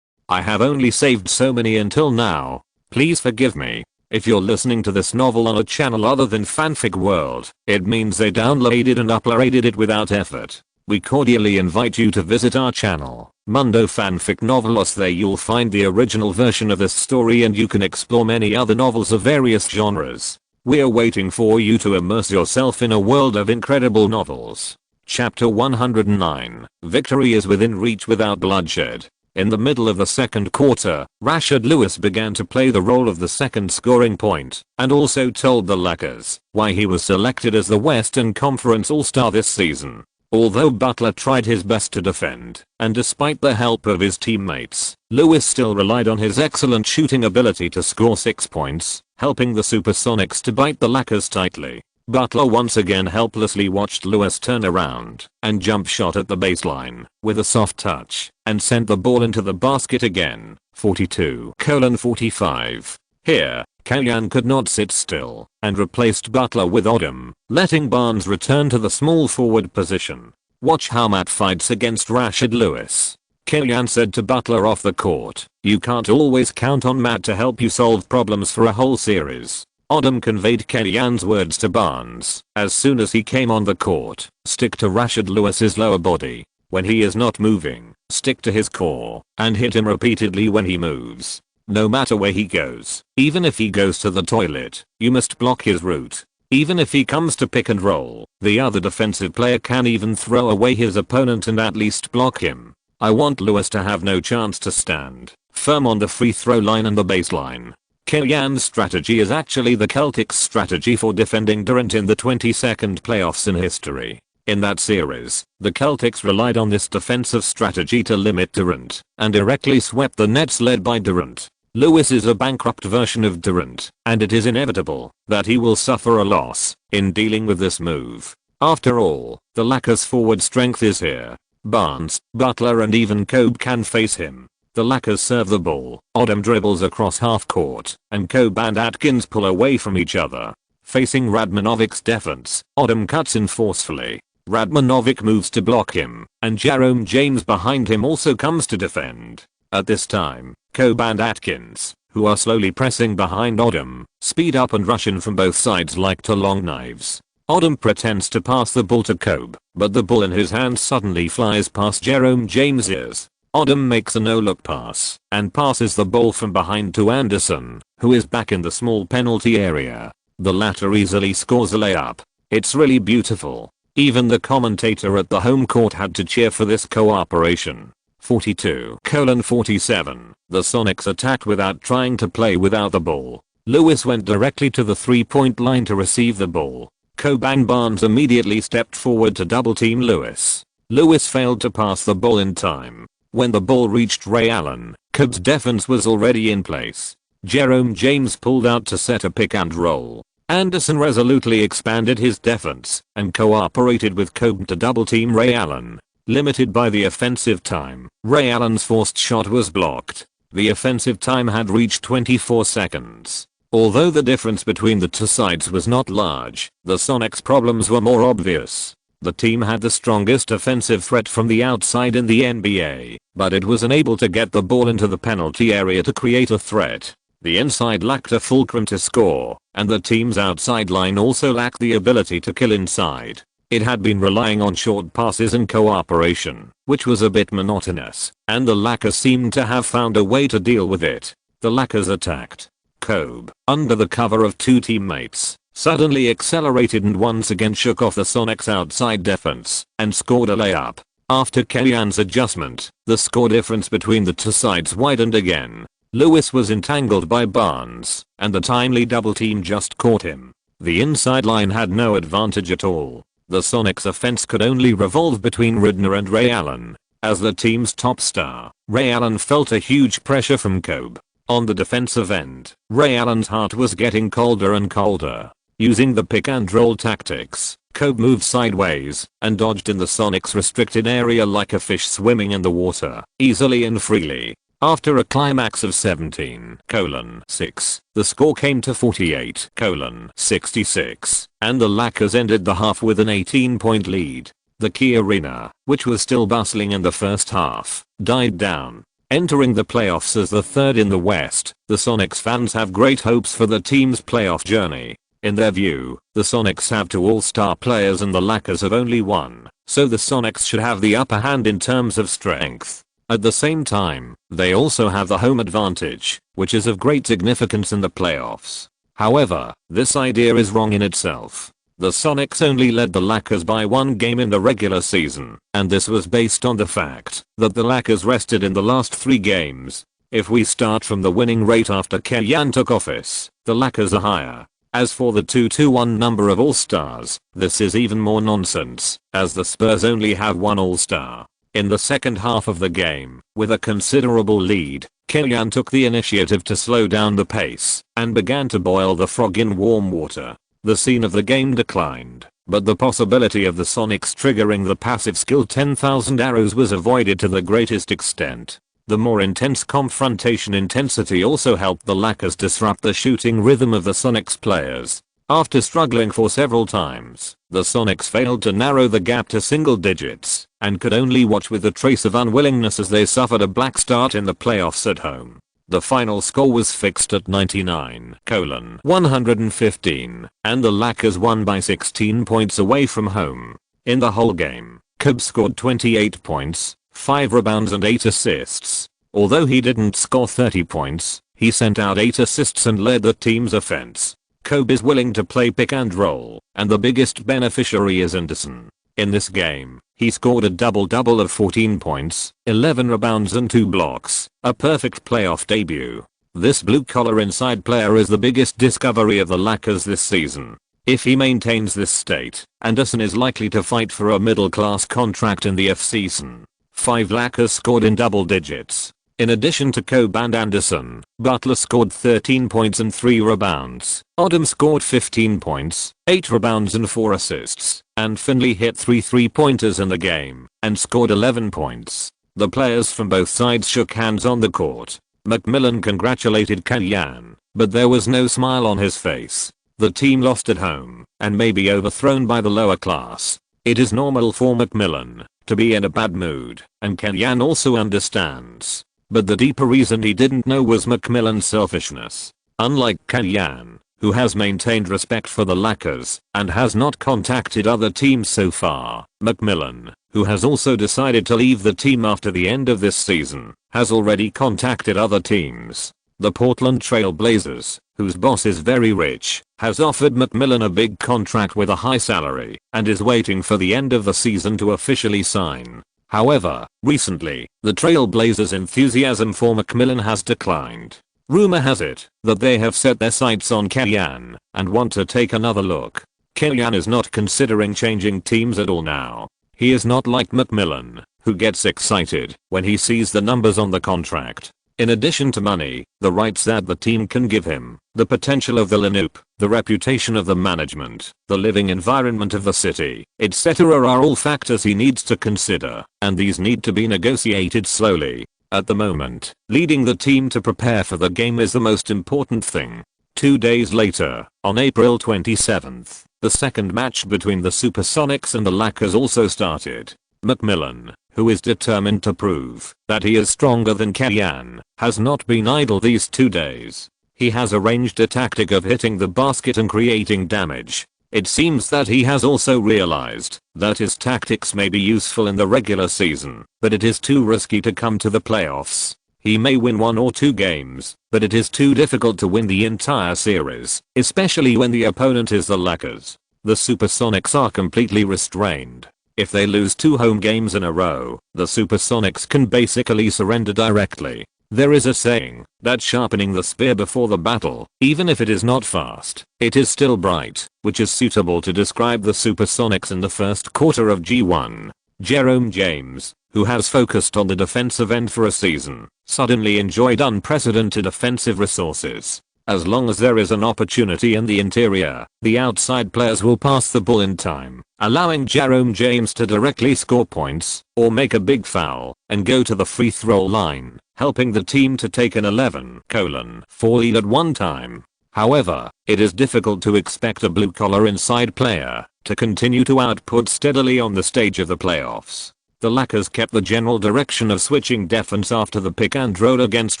Speaker 1: I have only saved so many until now. Please forgive me. If you're listening to this novel on a channel other than Fanfic World, it means they downloaded and uploaded it without effort. We cordially invite you to visit our channel, Mundo Fanfic Novelos. There you'll find the original version of this story and you can explore many other novels of various genres. We're waiting for you to immerse yourself in a world of incredible novels. Chapter 109. Victory is within reach without bloodshed. In the middle of the second quarter, Rashard Lewis began to play the role of the second scoring point and also told the Lakers why he was selected as the Western Conference All-Star this season. Although Butler tried his best to defend, and despite the help of his teammates, Lewis still relied on his excellent shooting ability to score 6 points, helping the Supersonics to bite the Lakers tightly. Butler once again helplessly watched Lewis turn around and jump shot at the baseline with a soft touch and sent the ball into the basket again. 42:45. Here, Kellyan could not sit still and replaced Butler with Odom, letting Barnes return to the small forward position. Watch how Matt fights against Rashard Lewis. Kellyan said to Butler off the court, "You can't always count on Matt to help you solve problems for a whole series." Odom conveyed Kellyan's words to Barnes as soon as he came on the court. Stick to Rashard Lewis's lower body. When he is not moving, stick to his core and hit him repeatedly when he moves. No matter where he goes, even if he goes to the toilet, you must block his route. Even if he comes to pick and roll, the other defensive player can even throw away his opponent and at least block him. I want Lewis to have no chance to stand firm on the free throw line and the baseline. Kellyan's strategy is actually the Celtics' strategy for defending Durant in the 22nd playoffs in history. In that series, the Celtics relied on this defensive strategy to limit Durant and directly swept the Nets led by Durant. Lewis is a bankrupt version of Durant, and it is inevitable that he will suffer a loss in dealing with this move. After all, the Lakers' forward strength is here. Barnes, Butler and even Kobe can face him. The Lakers serve the ball, Odom dribbles across half court, and Kobe and Atkins pull away from each other. Facing Radmanovic's defense, Odom cuts in forcefully. Radmanovic moves to block him, and Jerome James behind him also comes to defend. At this time, Kobe and Atkins, who are slowly pressing behind Odom, speed up and rush in from both sides like two long knives. Odom pretends to pass the ball to Kobe, but the ball in his hand suddenly flies past Jerome James' ears. Odom makes a no-look pass and passes the ball from behind to Anderson, who is back in the small penalty area. The latter easily scores a layup. It's really beautiful. Even the commentator at the home court had to cheer for this cooperation. 42:47. The Sonics attacked without trying to play without the ball. Lewis went directly to the three-point line to receive the ball. Kobe and Barnes immediately stepped forward to double-team Lewis. Lewis failed to pass the ball in time. When the ball reached Ray Allen, Kobe's defense was already in place. Jerome James pulled out to set a pick and roll. Anderson resolutely expanded his defense and cooperated with Kobe to double-team Ray Allen. Limited by the offensive time, Ray Allen's forced shot was blocked. The offensive time had reached 24 seconds. Although the difference between the two sides was not large, the Sonics' problems were more obvious. The team had the strongest offensive threat from the outside in the NBA, but it was unable to get the ball into the penalty area to create a threat. The inside lacked a fulcrum to score, and the team's outside line also lacked the ability to kill inside. It had been relying on short passes and cooperation, which was a bit monotonous, and the Lakers seemed to have found a way to deal with it. The Lakers attacked. Kobe, under the cover of two teammates, suddenly accelerated and once again shook off the Sonics' outside defense and scored a layup. After Kellyan's adjustment, the score difference between the two sides widened again. Lewis was entangled by Barnes, and the timely double team just caught him. The inside line had no advantage at all. The Sonics' offense could only revolve between Ridner and Ray Allen. As the team's top star, Ray Allen felt a huge pressure from Kobe. On the defensive end, Ray Allen's heart was getting colder and colder. Using the pick and roll tactics, Kobe moved sideways and dodged in the Sonics' restricted area like a fish swimming in the water, easily and freely. After a climax of 17:6, the score came to 48:66, and the Lakers ended the half with an 18-point lead. The Key Arena, which was still bustling in the first half, died down. Entering the playoffs as the third in the West, the Sonics fans have great hopes for the team's playoff journey. In their view, the Sonics have two all-star players and the Lakers have only one, so the Sonics should have the upper hand in terms of strength. At the same time, they also have the home advantage, which is of great significance in the playoffs. However, this idea is wrong in itself. The Sonics only led the Lakers by 1 game in the regular season, and this was based on the fact that the Lakers rested in the last 3 games. If we start from the winning rate after Kellyan took office, the Lakers are higher. As for the 2-1 number of All-Stars, this is even more nonsense, as the Spurs only have 1 All-Star. In the second half of the game, with a considerable lead, Kellyan took the initiative to slow down the pace and began to boil the frog in warm water. The scene of the game declined, but the possibility of the Sonics triggering the passive skill 10,000 arrows was avoided to the greatest extent. The more intense confrontation intensity also helped the Lakers disrupt the shooting rhythm of the Sonics players. After struggling for several times, the Sonics failed to narrow the gap to single digits and could only watch with a trace of unwillingness as they suffered a black start in the playoffs at home. The final score was fixed at 99-115, and the Lakers won by 16 points away from home. In the whole game, Kobe scored 28 points, 5 rebounds and 8 assists. Although he didn't score 30 points, he sent out 8 assists and led the team's offense. Kobe is willing to play pick and roll, and the biggest beneficiary is Anderson. In this game, he scored a double-double of 14 points, 11 rebounds and 2 blocks, a perfect playoff debut. This blue-collar inside player is the biggest discovery of the Lakers this season. If he maintains this state, Anderson is likely to fight for a middle-class contract in the offseason. 5 Lakers scored in double digits. In addition to Kobe and Anderson, Butler scored 13 points and 3 rebounds. Odom scored 15 points, 8 rebounds and 4 assists, and Finley hit 3 3-pointers in the game and scored 11 points. The players from both sides shook hands on the court. McMillan congratulated Kellyan, but there was no smile on his face. The team lost at home and may be overthrown by the lower class. It is normal for McMillan to be in a bad mood, and Kellyan also understands. But the deeper reason he didn't know was McMillan's selfishness. Unlike Kellyan, who has maintained respect for the Lakers and has not contacted other teams so far, McMillan, who has also decided to leave the team after the end of this season, has already contacted other teams. The Portland Trail Blazers, whose boss is very rich, has offered McMillan a big contract with a high salary and is waiting for the end of the season to officially sign. However, recently, the Trail Blazers' enthusiasm for McMillan has declined. Rumor has it that they have set their sights on Kellyan and want to take another look. Kellyan is not considering changing teams at all now. He is not like McMillan, who gets excited when he sees the numbers on the contract. In addition to money, the rights that the team can give him, the potential of the lineup, the reputation of the management, the living environment of the city, etc. are all factors he needs to consider, and these need to be negotiated slowly. At the moment, leading the team to prepare for the game is the most important thing. 2 days later, on April 27th, the second match between the Supersonics and the Lakers also started. McMillan, who is determined to prove that he is stronger than Kellyan, has not been idle these 2 days. He has arranged a tactic of hitting the basket and creating damage. It seems that he has also realized that his tactics may be useful in the regular season, but it is too risky to come to the playoffs. He may win 1 or 2 games, but it is too difficult to win the entire series, especially when the opponent is the Lakers. The Supersonics are completely restrained. If they lose 2 home games in a row, the Supersonics can basically surrender directly. There is a saying that sharpening the spear before the battle, even if it is not fast, it is still bright, which is suitable to describe the Supersonics in the first quarter of G1. Jerome James, who has focused on the defensive end for a season, suddenly enjoyed unprecedented offensive resources. As long as there is an opportunity in the interior, the outside players will pass the ball in time, allowing Jerome James to directly score points or make a big foul and go to the free throw line, helping the team to take an 11-4 lead at one time. However, it is difficult to expect a blue-collar inside player to continue to output steadily on the stage of the playoffs. The Lakers kept the general direction of switching defense after the pick and roll against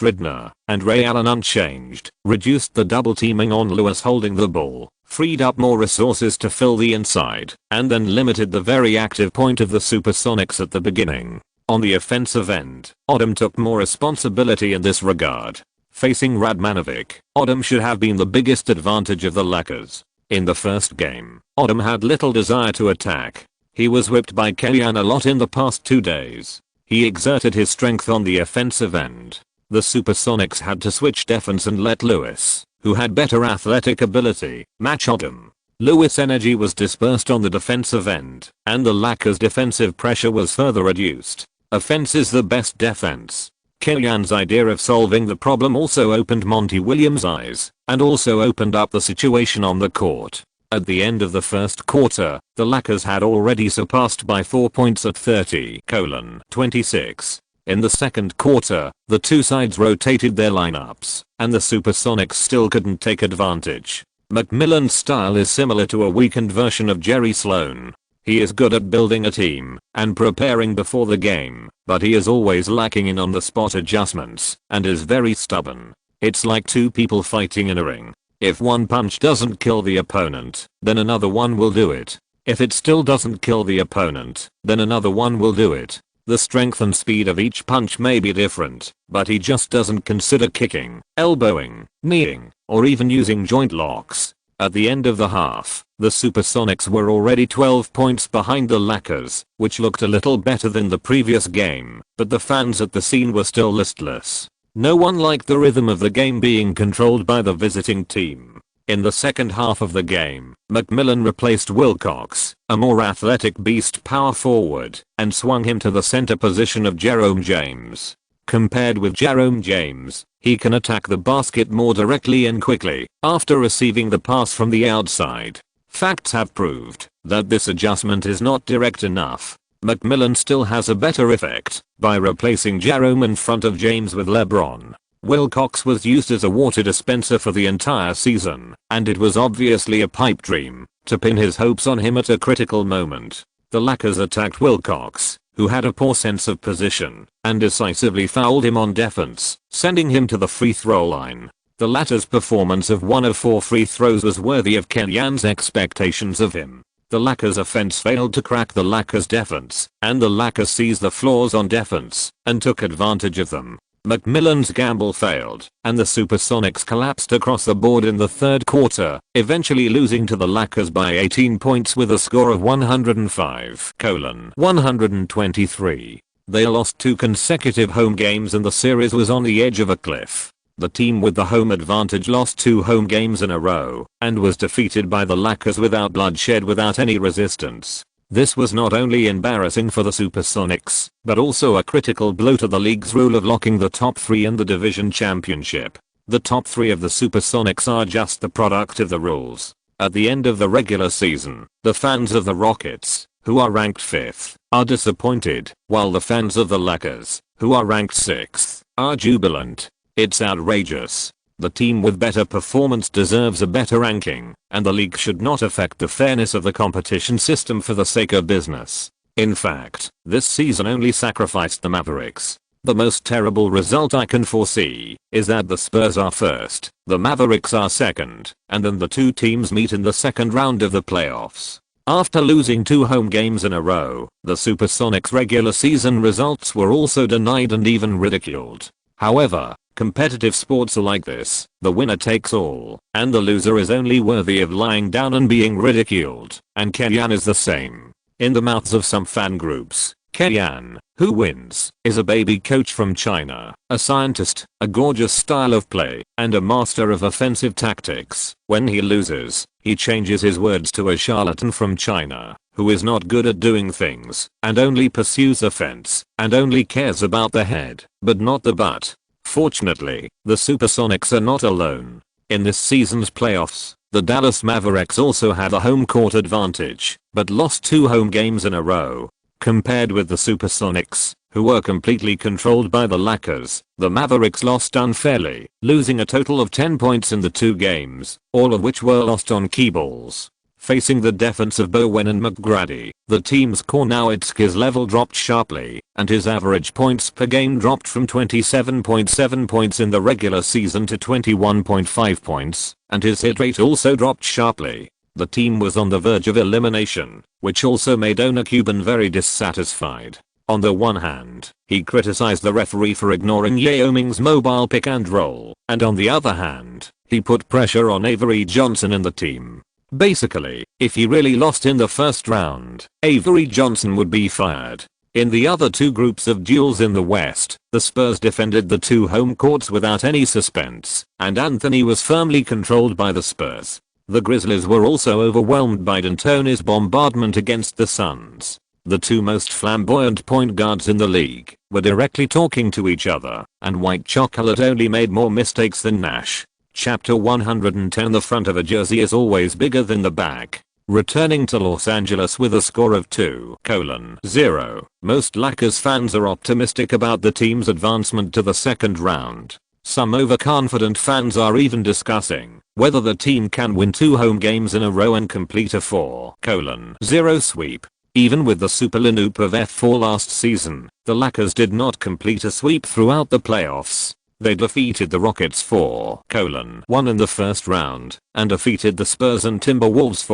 Speaker 1: Ridner and Ray Allen unchanged, reduced the double teaming on Lewis holding the ball, freed up more resources to fill the inside, and then limited the very active point of the Supersonics at the beginning. On the offensive end, Odom took more responsibility in this regard. Facing Radmanovic, Odom should have been the biggest advantage of the Lakers. In the first game, Odom had little desire to attack. He was whipped by Kellyanne a lot in the past 2 days. He exerted his strength on the offensive end. The Supersonics had to switch defense and let Lewis, who had better athletic ability, match Odom. Lewis' energy was dispersed on the defensive end, and the Lakers' defensive pressure was further reduced. Offense is the best defense. Kellyanne's idea of solving the problem also opened Monty Williams' eyes, and also opened up the situation on the court. At the end of the first quarter, the Lakers had already surpassed by 4 points at 30:26. In the second quarter, the two sides rotated their lineups, and the Supersonics still couldn't take advantage. McMillan's style is similar to a weakened version of Jerry Sloan. He is good at building a team and preparing before the game, but he is always lacking in on-the-spot adjustments and is very stubborn. It's like two people fighting in a ring. If one punch doesn't kill the opponent, then another one will do it. If it still doesn't kill the opponent, then another one will do it. The strength and speed of each punch may be different, but he just doesn't consider kicking, elbowing, kneeing, or even using joint locks. At the end of the half, the Supersonics were already 12 points behind the Lakers, which looked a little better than the previous game, but the fans at the scene were still listless. No one liked the rhythm of the game being controlled by the visiting team. In the second half of the game, McMillan replaced Wilcox, a more athletic beast power forward, and swung him to the center position of Jerome James. Compared with Jerome James, he can attack the basket more directly and quickly after receiving the pass from the outside. Facts have proved that this adjustment is not direct enough. McMillan still has a better effect by replacing Jerome in front of James with LeBron. Wilcox was used as a water dispenser for the entire season, and it was obviously a pipe dream to pin his hopes on him at a critical moment. The Lakers attacked Wilcox, who had a poor sense of position, and decisively fouled him on defense, sending him to the free throw line. The latter's performance of 1 of 4 free throws was worthy of Kellyanne's expectations of him. The Lakers offense failed to crack the Lakers defense, and the Lakers seized the flaws on defense and took advantage of them. McMillan's gamble failed, and the Supersonics collapsed across the board in the third quarter, eventually losing to the Lakers by 18 points with a score of 105:123. They lost 2 consecutive home games and the series was on the edge of a cliff. The team with the home advantage lost 2 home games in a row, and was defeated by the Lakers without bloodshed, without any resistance. This was not only embarrassing for the Supersonics, but also a critical blow to the league's rule of locking the top 3 in the division championship. The top 3 of the Supersonics are just the product of the rules. At the end of the regular season, the fans of the Rockets, who are ranked 5th, are disappointed, while the fans of the Lakers, who are ranked 6th, are jubilant. It's outrageous. The team with better performance deserves a better ranking, and the league should not affect the fairness of the competition system for the sake of business. In fact, this season only sacrificed the Mavericks. The most terrible result I can foresee is that the Spurs are first, the Mavericks are second, and then the two teams meet in the second round of the playoffs. After losing 2 home games in a row, the Supersonics' regular season results were also denied and even ridiculed. However, competitive sports are like this. The winner takes all, and the loser is only worthy of lying down and being ridiculed, and Kellyanne is the same. In the mouths of some fan groups, Kellyanne, who wins, is a baby coach from China, a scientist, a gorgeous style of play, and a master of offensive tactics. When he loses, he changes his words to a charlatan from China, who is not good at doing things, and only pursues offense, and only cares about the head, but not the butt. Fortunately, the Supersonics are not alone. In this season's playoffs, the Dallas Mavericks also had a home court advantage, but lost 2 home games in a row. Compared with the Supersonics, who were completely controlled by the Lakers, the Mavericks lost unfairly, losing a total of 10 points in the 2 games, all of which were lost on key balls. Facing the defense of Bowen and McGrady, the team's core Nowitzki's level dropped sharply, and his average points per game dropped from 27.7 points in the regular season to 21.5 points, and his hit rate also dropped sharply. The team was on the verge of elimination, which also made owner Cuban very dissatisfied. On the one hand, he criticized the referee for ignoring Yao Ming's mobile pick and roll, and on the other hand, he put pressure on Avery Johnson and the team. Basically, if he really lost in the first round, Avery Johnson would be fired. In the other two groups of duels in the West, the Spurs defended the two home courts without any suspense, and Anthony was firmly controlled by the Spurs. The Grizzlies were also overwhelmed by D'Antoni's bombardment against the Suns. The two most flamboyant point guards in the league were directly talking to each other, and White Chocolate only made more mistakes than Nash. Chapter 110. The front of a jersey is always bigger than the back. Returning to Los Angeles with a score of 2-0, most Lakers fans are optimistic about the team's advancement to the second round. Some overconfident fans are even discussing whether the team can win 2 home games in a row and complete a 4-0 sweep. Even with the super lanoop of F4 last season, the Lakers did not complete a sweep throughout the playoffs. They defeated the Rockets 4-1 in the first round, and defeated the Spurs and Timberwolves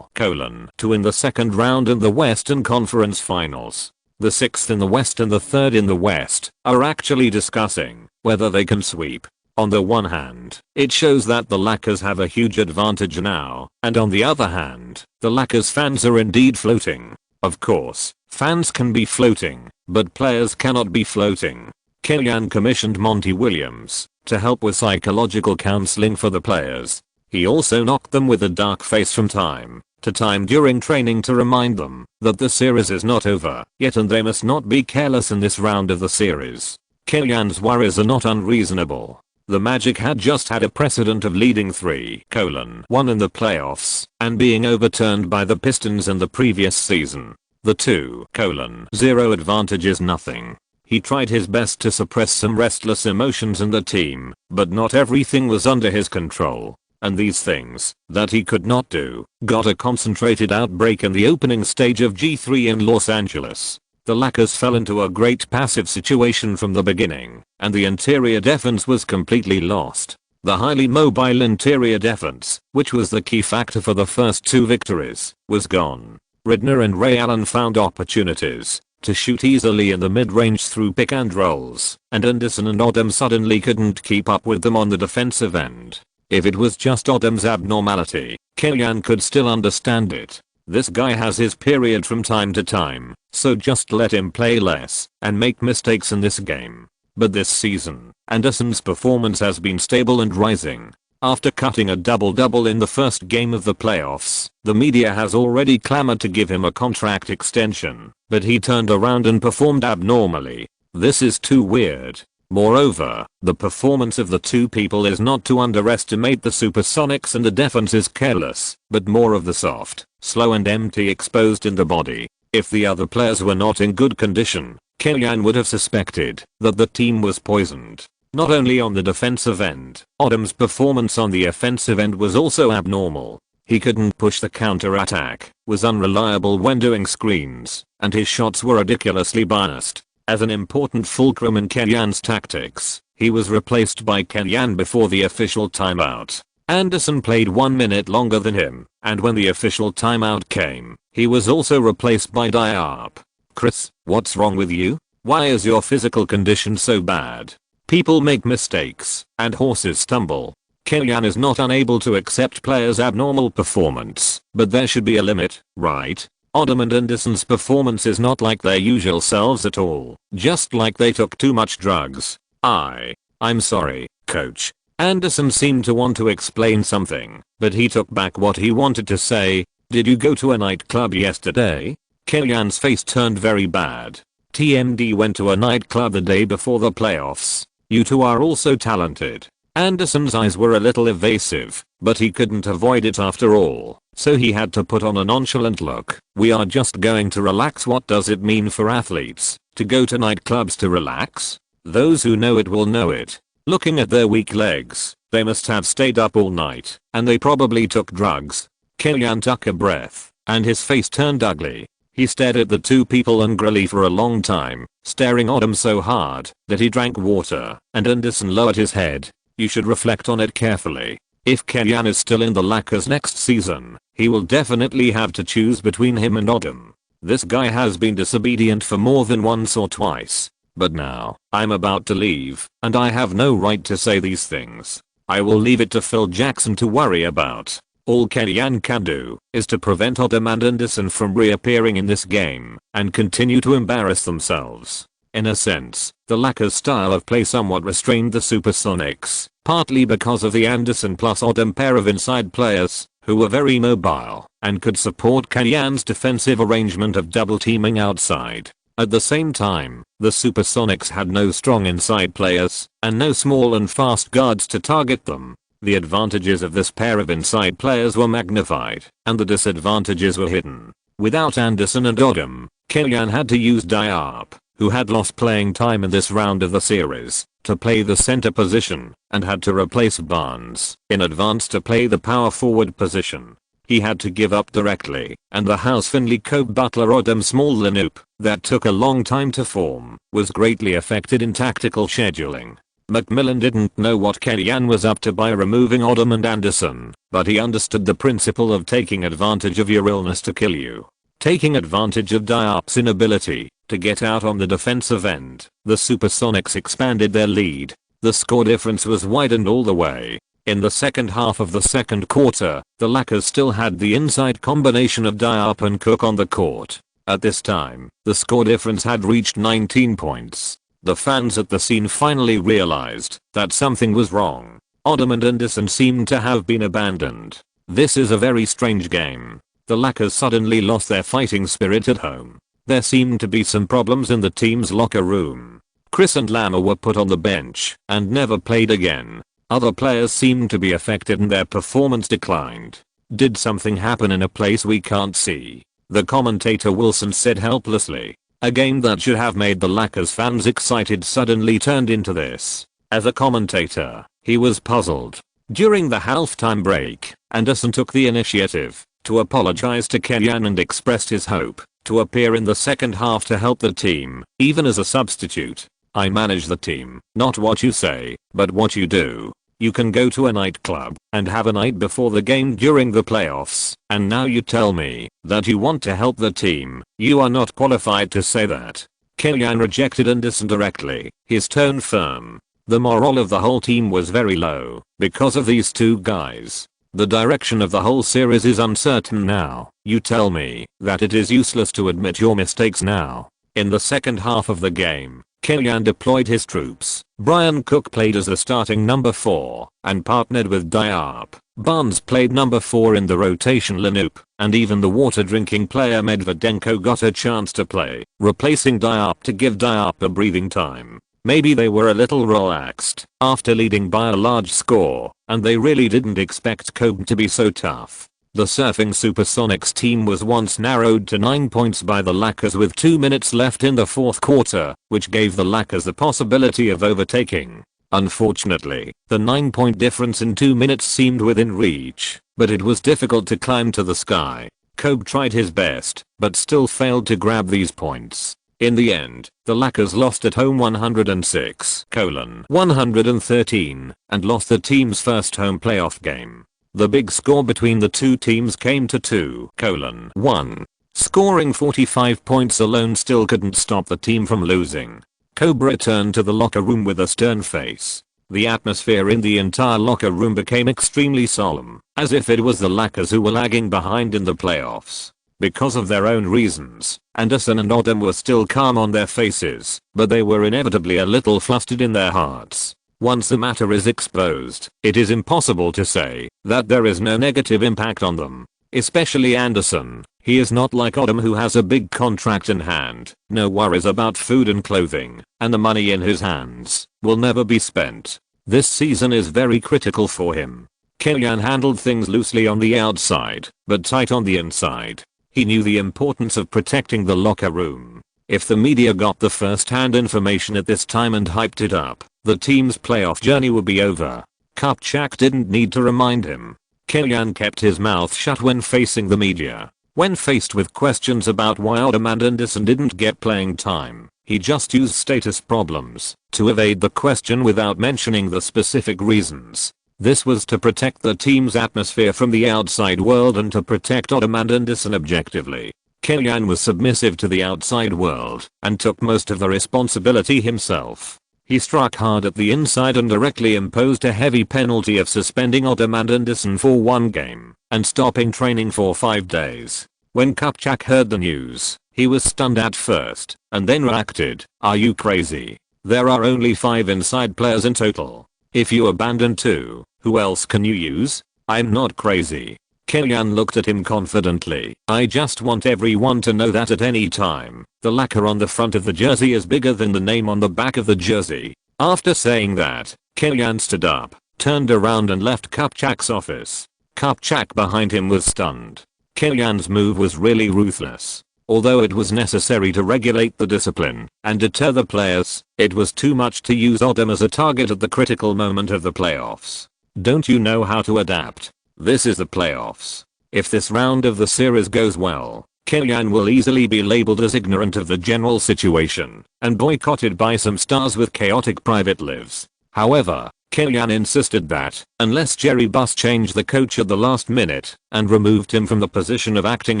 Speaker 1: 4-2 in the second round in the Western Conference Finals. The 6th in the West and the 3rd in the West are actually discussing whether they can sweep. On the one hand, it shows that the Lakers have a huge advantage now, and on the other hand, the Lakers fans are indeed floating. Of course, fans can be floating, but players cannot be floating. Kellyan commissioned Monty Williams to help with psychological counseling for the players. He also knocked them with a dark face from time to time during training to remind them that the series is not over yet and they must not be careless in this round of the series. Kellyan's worries are not unreasonable. The Magic had just had a precedent of leading 3-1 in the playoffs and being overturned by the Pistons in the previous season. The 2-0 advantage is nothing. He tried his best to suppress some restless emotions in the team, but not everything was under his control. And these things that he could not do got a concentrated outbreak in the opening stage of G3 in Los Angeles. The Lakers fell into a great passive situation from the beginning, and the interior defense was completely lost. The highly mobile interior defense, which was the key factor for the first 2 victories, was gone. Ridner and Ray Allen found opportunities to shoot easily in the mid-range through pick and rolls, and Anderson and Odom suddenly couldn't keep up with them on the defensive end. If it was just Odom's abnormality, Kellyan could still understand it. This guy has his period from time to time, so just let him play less and make mistakes in this game. But this season, Anderson's performance has been stable and rising. After cutting a double-double in the first game of the playoffs, the media has already clamored to give him a contract extension, but he turned around and performed abnormally. This is too weird. Moreover, the performance of the two people is not to underestimate the Supersonics, and the defense is careless, but more of the soft, slow and empty exposed in the body. If the other players were not in good condition, Kellyan would have suspected that the team was poisoned. Not only on the defensive end, Odom's performance on the offensive end was also abnormal. He couldn't push the counter-attack, was unreliable when doing screens, and his shots were ridiculously biased. As an important fulcrum in Kellyan's tactics, he was replaced by Kellyan before the official timeout. Anderson played 1 minute longer than him, and when the official timeout came, he was also replaced by Diop. Chris, what's wrong with you? Why is your physical condition so bad? People make mistakes, and horses stumble. Kellyan is not unable to accept players' abnormal performance, but there should be a limit, right? Odom and Anderson's performance is not like their usual selves at all, just like they took too much drugs. I'm sorry, coach. Anderson seemed to want to explain something, but he took back what he wanted to say. Did you go to a nightclub yesterday? Kellyan's face turned very bad. TMD went to a nightclub the day before the playoffs. You two are also talented. Anderson's eyes were a little evasive, but he couldn't avoid it after all, so he had to put on a nonchalant look. We are just going to relax. What does it mean for athletes to go to nightclubs to relax? Those who know it will know it. Looking at their weak legs, they must have stayed up all night, and they probably took drugs. Kellyan took a breath, and his face turned ugly. He stared at the two people angrily for a long time, staring at them so hard that he drank water, and Anderson lowered his head. You should reflect on it carefully. If Kellyan is still in the Lakers next season, he will definitely have to choose between him and Odom. This guy has been disobedient for more than once or twice. But now, I'm about to leave, and I have no right to say these things. I will leave it to Phil Jackson to worry about. All Kellyanne can do is to prevent Odom and Anderson from reappearing in this game and continue to embarrass themselves. In a sense, the Lakers' style of play somewhat restrained the Supersonics, partly because of the Anderson plus Odom pair of inside players who were very mobile and could support Kellyanne's defensive arrangement of double teaming outside. At the same time, the Supersonics had no strong inside players and no small and fast guards to target them. The advantages of this pair of inside players were magnified, and the disadvantages were hidden. Without Anderson and Odom, Kellyanne had to use Diop, who had lost playing time in this round of the series, to play the center position, and had to replace Barnes in advance to play the power forward position. He had to give up directly, and the House Finley Kobe Butler Odom small lineup that took a long time to form was greatly affected in tactical scheduling. McMillan didn't know what Kellyanne was up to by removing Odom and Anderson, but he understood the principle of taking advantage of your illness to kill you. Taking advantage of Diop's inability to get out on the defensive end, the Supersonics expanded their lead. The score difference was widened all the way. In the second half of the second quarter, the Lakers still had the inside combination of Diop and Cook on the court. At this time, the score difference had reached 19 points. The fans at the scene finally realized that something was wrong. Odom and Anderson seemed to have been abandoned. This is a very strange game. The Lakers suddenly lost their fighting spirit at home. There seemed to be some problems in the team's locker room. Chris and Lamar were put on the bench and never played again. Other players seemed to be affected and their performance declined. Did something happen in a place we can't see? The commentator Wilson said helplessly. A game that should have made the Lakers fans excited suddenly turned into this. As a commentator, he was puzzled. During the halftime break, Anderson took the initiative to apologize to Kellyanne and expressed his hope to appear in the second half to help the team, even as a substitute. I manage the team, not what you say, but what you do. You can go to a nightclub and have a night before the game during the playoffs, and now you tell me that you want to help the team. You are not qualified to say that. Kellyanne rejected Anderson directly, his tone firm. The morale of the whole team was very low because of these two guys. The direction of the whole series is uncertain now. You tell me that it is useless to admit your mistakes now. In the second half of the game, Kellyanne deployed his troops. Brian Cook played as the starting number 4 and partnered with Diop. Barnes played number 4 in the rotation lineup, and even the water-drinking player Medvedenko got a chance to play, replacing Diop to give Diop a breathing time. Maybe they were a little relaxed after leading by a large score, and they really didn't expect Kobe to be so tough. The surfing Supersonics team was once narrowed to 9 points by the Lakers with 2 minutes left in the fourth quarter, which gave the Lakers the possibility of overtaking. Unfortunately, the 9-point difference in 2 minutes seemed within reach, but it was difficult to climb to the sky. Kobe tried his best, but still failed to grab these points. In the end, the Lakers lost at home 106-113 and lost the team's first home playoff game. The big score between the two teams came to 2-1. Scoring 45 points alone still couldn't stop the team from losing. Kobe returned to the locker room with a stern face. The atmosphere in the entire locker room became extremely solemn, as if it was the Lakers who were lagging behind in the playoffs. Because of their own reasons, Anderson and Odom were still calm on their faces, but they were inevitably a little flustered in their hearts. Once the matter is exposed, it is impossible to say that there is no negative impact on them. Especially Anderson. He is not like Odom, who has a big contract in hand, no worries about food and clothing, and the money in his hands will never be spent. This season is very critical for him. Kellyanne handled things loosely on the outside, but tight on the inside. He knew the importance of protecting the locker room. If the media got the first-hand information at this time and hyped it up, the team's playoff journey would be over. Kupchak didn't need to remind him. Kellyanne kept his mouth shut when facing the media. When faced with questions about why Odom and Anderson didn't get playing time, he just used status problems to evade the question without mentioning the specific reasons. This was to protect the team's atmosphere from the outside world and to protect Odom and Anderson objectively. Kellyanne was submissive to the outside world and took most of the responsibility himself. He struck hard at the inside and directly imposed a heavy penalty of suspending Ottoman Anderson for 1 game and stopping training for 5 days. When Kupchak heard the news, he was stunned at first and then reacted, "Are you crazy? There are only 5 inside players in total. If you abandon 2, who else can you use?" "I'm not crazy." Kylian looked at him confidently. "I just want everyone to know that at any time, the lacquer on the front of the jersey is bigger than the name on the back of the jersey." After saying that, Kylian stood up, turned around and left Kupchak's office. Kupchak behind him was stunned. Kylian's move was really ruthless. Although it was necessary to regulate the discipline and deter the players, it was too much to use Odom as a target at the critical moment of the playoffs. Don't you know how to adapt? This is the playoffs. If this round of the series goes well, Kylian will easily be labeled as ignorant of the general situation and boycotted by some stars with chaotic private lives. However, Kylian insisted that, unless Jerry Buss changed the coach at the last minute and removed him from the position of acting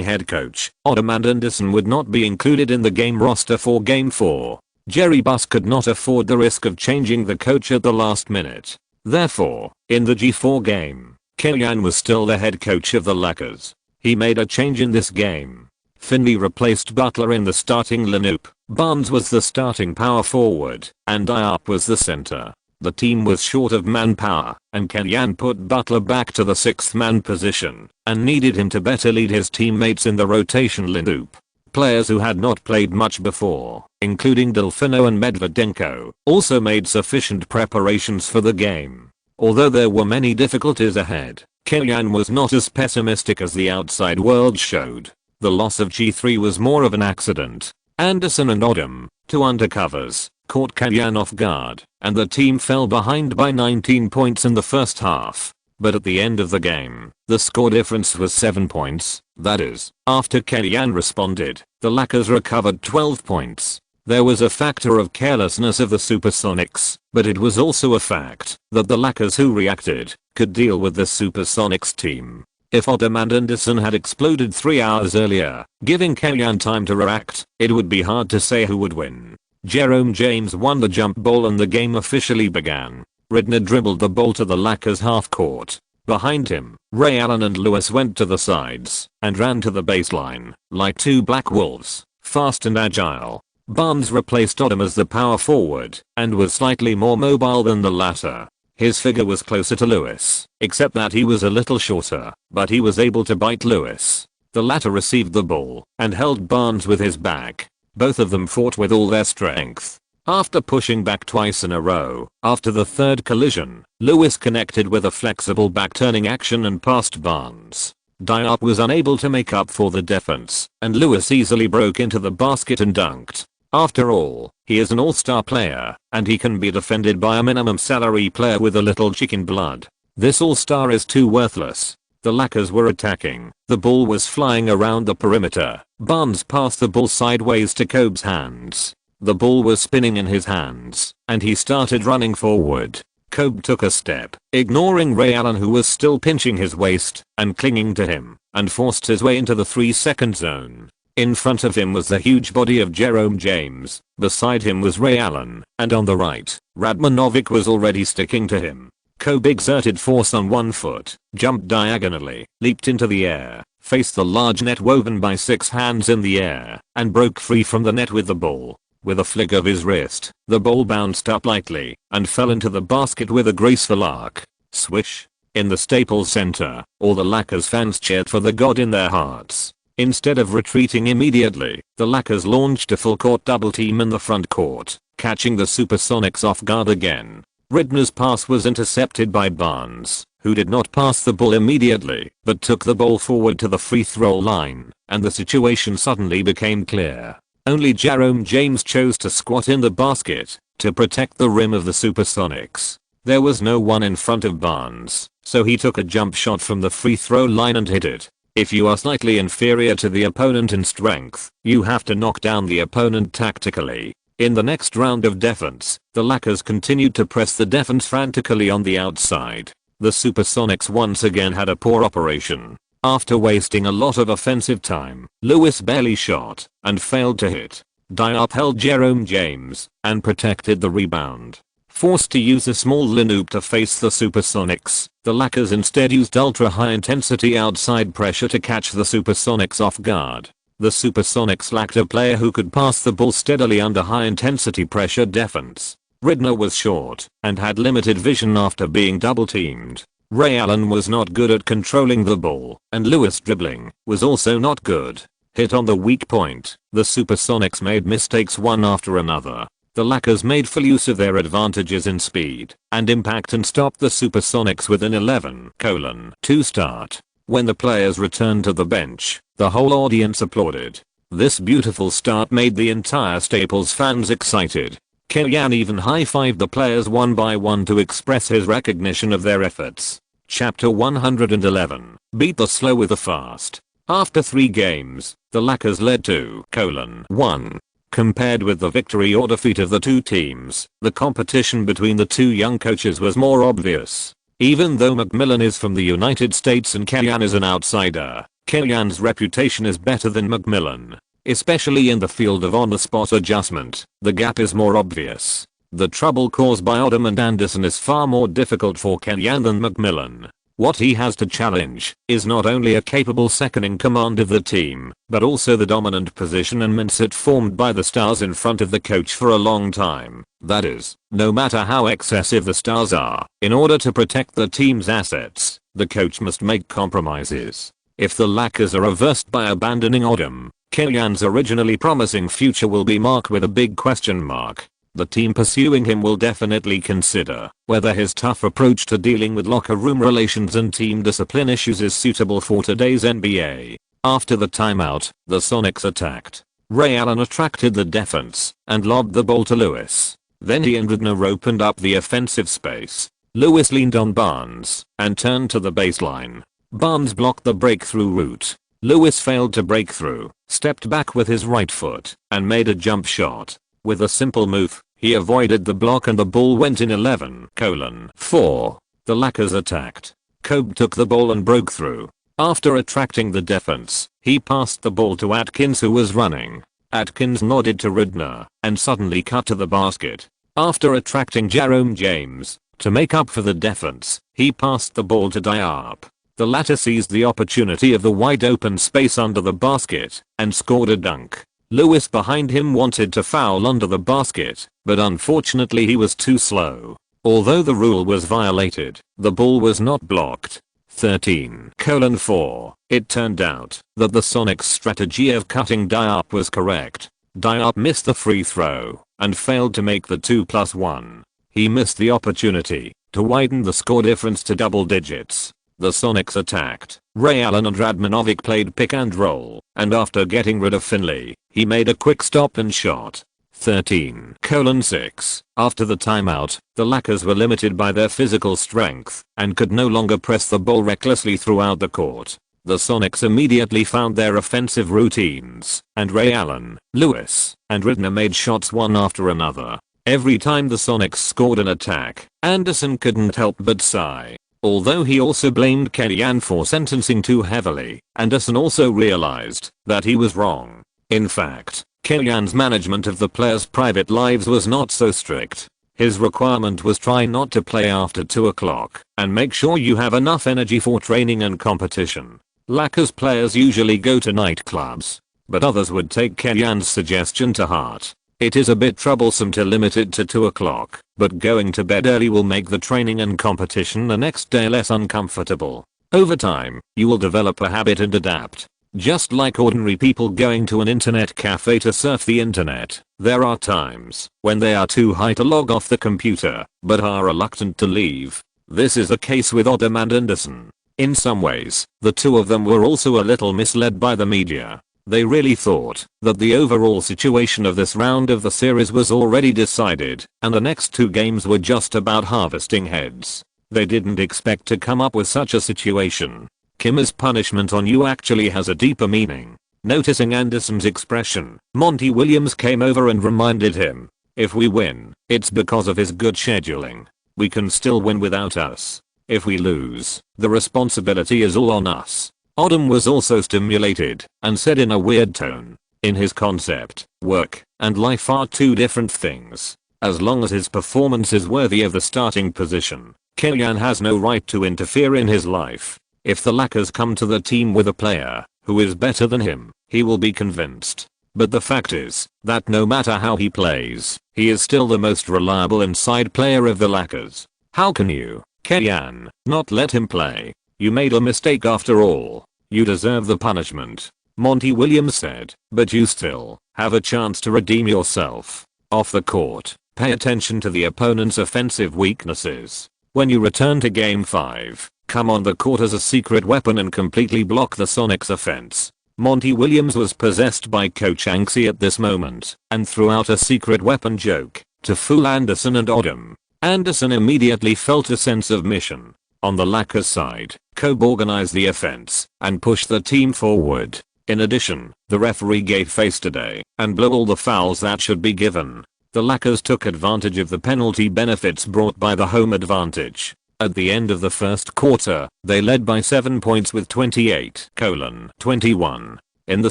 Speaker 1: head coach, Ottoman Anderson would not be included in the game roster for Game 4. Jerry Buss could not afford the risk of changing the coach at the last minute. Therefore, in the G4 game, Kylian was still the head coach of the Lakers. He made a change in this game. Finley replaced Butler in the starting lineup, Barnes was the starting power forward, and Diop was the center. The team was short of manpower, and Kylian put Butler back to the 6th man position, and needed him to better lead his teammates in the rotation lineup. Players who had not played much before, including Delfino and Medvedenko, also made sufficient preparations for the game. Although there were many difficulties ahead, Kylian was not as pessimistic as the outside world showed. The loss of G3 was more of an accident. Anderson and Odom, 2 undercovers, caught Kylian off guard, and the team fell behind by 19 points in the first half. But at the end of the game, the score difference was 7 points. That is, after Kylian responded, the Lakers recovered 12 points. There was a factor of carelessness of the Supersonics, but it was also a fact that the Lakers who reacted could deal with the Supersonics team. If Ottoman Anderson had exploded 3 hours earlier, giving Kylian time to react, it would be hard to say who would win. Jerome James won the jump ball and the game officially began. Ridner dribbled the ball to the Lakers half court. Behind him, Ray Allen and Lewis went to the sides and ran to the baseline like 2 black wolves, fast and agile. Barnes replaced Odom as the power forward and was slightly more mobile than the latter. His figure was closer to Lewis, except that he was a little shorter, but he was able to bite Lewis. The latter received the ball and held Barnes with his back. Both of them fought with all their strength. After pushing back twice in a row, after the third collision, Lewis connected with a flexible back-turning action and passed Barnes. Diop was unable to make up for the defense, and Lewis easily broke into the basket and dunked. After all, he is an all-star player, and he can be defended by a minimum salary player with a little chicken blood. This all-star is too worthless. The Lakers were attacking. The ball was flying around the perimeter. Barnes passed the ball sideways to Kobe's hands. The ball was spinning in his hands, and he started running forward. Kobe took a step, ignoring Ray Allen who was still pinching his waist and clinging to him, and forced his way into the 3-second zone. In front of him was the huge body of Jerome James, beside him was Ray Allen, and on the right, Radmanovic was already sticking to him. Kobe exerted force on one foot, jumped diagonally, leaped into the air, faced the large net woven by 6 hands in the air, and broke free from the net with the ball. With a flick of his wrist, the ball bounced up lightly and fell into the basket with a graceful arc. Swish. In the Staples Center, all the Lakers fans cheered for the god in their hearts. Instead of retreating immediately, the Lakers launched a full-court double team in the front court, catching the Supersonics off guard again. Ridner's pass was intercepted by Barnes, who did not pass the ball immediately, but took the ball forward to the free throw line, and the situation suddenly became clear. Only Jerome James chose to squat in the basket to protect the rim of the Supersonics. There was no one in front of Barnes, so he took a jump shot from the free throw line and hit it. If you are slightly inferior to the opponent in strength, you have to knock down the opponent tactically. In the next round of defense, the Lakers continued to press the defense frantically on the outside. The Supersonics once again had a poor operation. After wasting a lot of offensive time, Lewis barely shot and failed to hit. Diop held Jerome James and protected the rebound. Forced to use a small lineup to face the Supersonics, the Lakers instead used ultra-high intensity outside pressure to catch the Supersonics off guard. The Supersonics lacked a player who could pass the ball steadily under high-intensity pressure defense. Ridner was short and had limited vision after being double-teamed. Ray Allen was not good at controlling the ball, and Lewis' dribbling was also not good. Hit on the weak point, the Supersonics made mistakes one after another. The Lakers made full use of their advantages in speed and impact and stopped the Supersonics with an 11:2 start. When the players returned to the bench, the whole audience applauded. This beautiful start made the entire Staples fans excited. Kellyanne even high-fived the players one by one to express his recognition of their efforts. Chapter 111. Beat the slow with the fast. After 3 games, the Lakers led 2:1. Compared with the victory or defeat of the two teams, the competition between the two young coaches was more obvious. Even though McMillan is from the United States and Kellyanne is an outsider, Kellyanne's reputation is better than McMillan. Especially in the field of on-the-spot adjustment, the gap is more obvious. The trouble caused by Odom and Anderson is far more difficult for Kellyanne than McMillan. What he has to challenge is not only a capable second-in-command of the team, but also the dominant position and mindset formed by the stars in front of the coach for a long time. That is, no matter how excessive the stars are, in order to protect the team's assets, the coach must make compromises. If the Lakers are reversed by abandoning Odom, Kellyanne's originally promising future will be marked with a big question mark. The team pursuing him will definitely consider whether his tough approach to dealing with locker room relations and team discipline issues is suitable for today's NBA. After the timeout, the Sonics attacked. Ray Allen attracted the defense and lobbed the ball to Lewis. Then he and Ridner opened up the offensive space. Lewis leaned on Barnes and turned to the baseline. Barnes blocked the breakthrough route. Lewis failed to break through, stepped back with his right foot, and made a jump shot. With a simple move, he avoided the block and the ball went in 11:4. The Lakers attacked. Kobe took the ball and broke through. After attracting the defense, he passed the ball to Atkins who was running. Atkins nodded to Ridner and suddenly cut to the basket. After attracting Jerome James, to make up for the defense, he passed the ball to Diop. The latter seized the opportunity of the wide open space under the basket and scored a dunk. Lewis behind him wanted to foul under the basket, but unfortunately he was too slow. Although the rule was violated, the ball was not blocked. 13:4. It turned out that the Sonics' strategy of cutting Diop was correct. Diop missed the free throw and failed to make the 2+1. He missed the opportunity to widen the score difference to double digits. The Sonics attacked. Ray Allen and Radmanovic played pick and roll, and after getting rid of Finley, he made a quick stop and shot. 13:6. After the timeout, the Lakers were limited by their physical strength and could no longer press the ball recklessly throughout the court. The Sonics immediately found their offensive routines, and Ray Allen, Lewis, and Ridner made shots one after another. Every time the Sonics scored an attack, Anderson couldn't help but sigh. Although he also blamed Kellyanne for sentencing too heavily, Anderson also realized that he was wrong. In fact, Kellyanne's management of the players' private lives was not so strict. His requirement was try not to play after 2 o'clock and make sure you have enough energy for training and competition. Lakers players usually go to nightclubs, but others would take Kellyanne's suggestion to heart. It is a bit troublesome to limit it to 2 o'clock, but going to bed early will make the training and competition the next day less uncomfortable. Over time, you will develop a habit and adapt. Just like ordinary people going to an internet cafe to surf the internet, there are times when they are too high to log off the computer, but are reluctant to leave. This is the case with Odom and Anderson. In some ways, the two of them were also a little misled by the media. They really thought that the overall situation of this round of the series was already decided, and the next 2 games were just about harvesting heads. They didn't expect to come up with such a situation. Kim's punishment on you actually has a deeper meaning. Noticing Anderson's expression, Monty Williams came over and reminded him, if we win, it's because of his good scheduling. We can still win without us. If we lose, the responsibility is all on us. Odom was also stimulated and said in a weird tone, In his concept, work and life are two different things. As long as his performance is worthy of the starting position, Killian has no right to interfere in his life. If the Lakers come to the team with a player who is better than him, he will be convinced. But the fact is that no matter how he plays, he is still the most reliable inside player of the Lakers. How can you, Killian, not let him play? You made a mistake after all. You deserve the punishment, Monty Williams said, but you still have a chance to redeem yourself. Off the court, pay attention to the opponent's offensive weaknesses. When you return to Game 5, come on the court as a secret weapon and completely block the Sonics' offense. Monty Williams was possessed by Coach Anxie at this moment and threw out a secret weapon joke to fool Anderson and Odom. Anderson immediately felt a sense of mission. On the Lakers side, Kobe organized the offense and pushed the team forward. In addition, the referee gave face today and blew all the fouls that should be given. The Lakers took advantage of the penalty benefits brought by the home advantage. At the end of the first quarter, they led by 7 points with 28-21. In the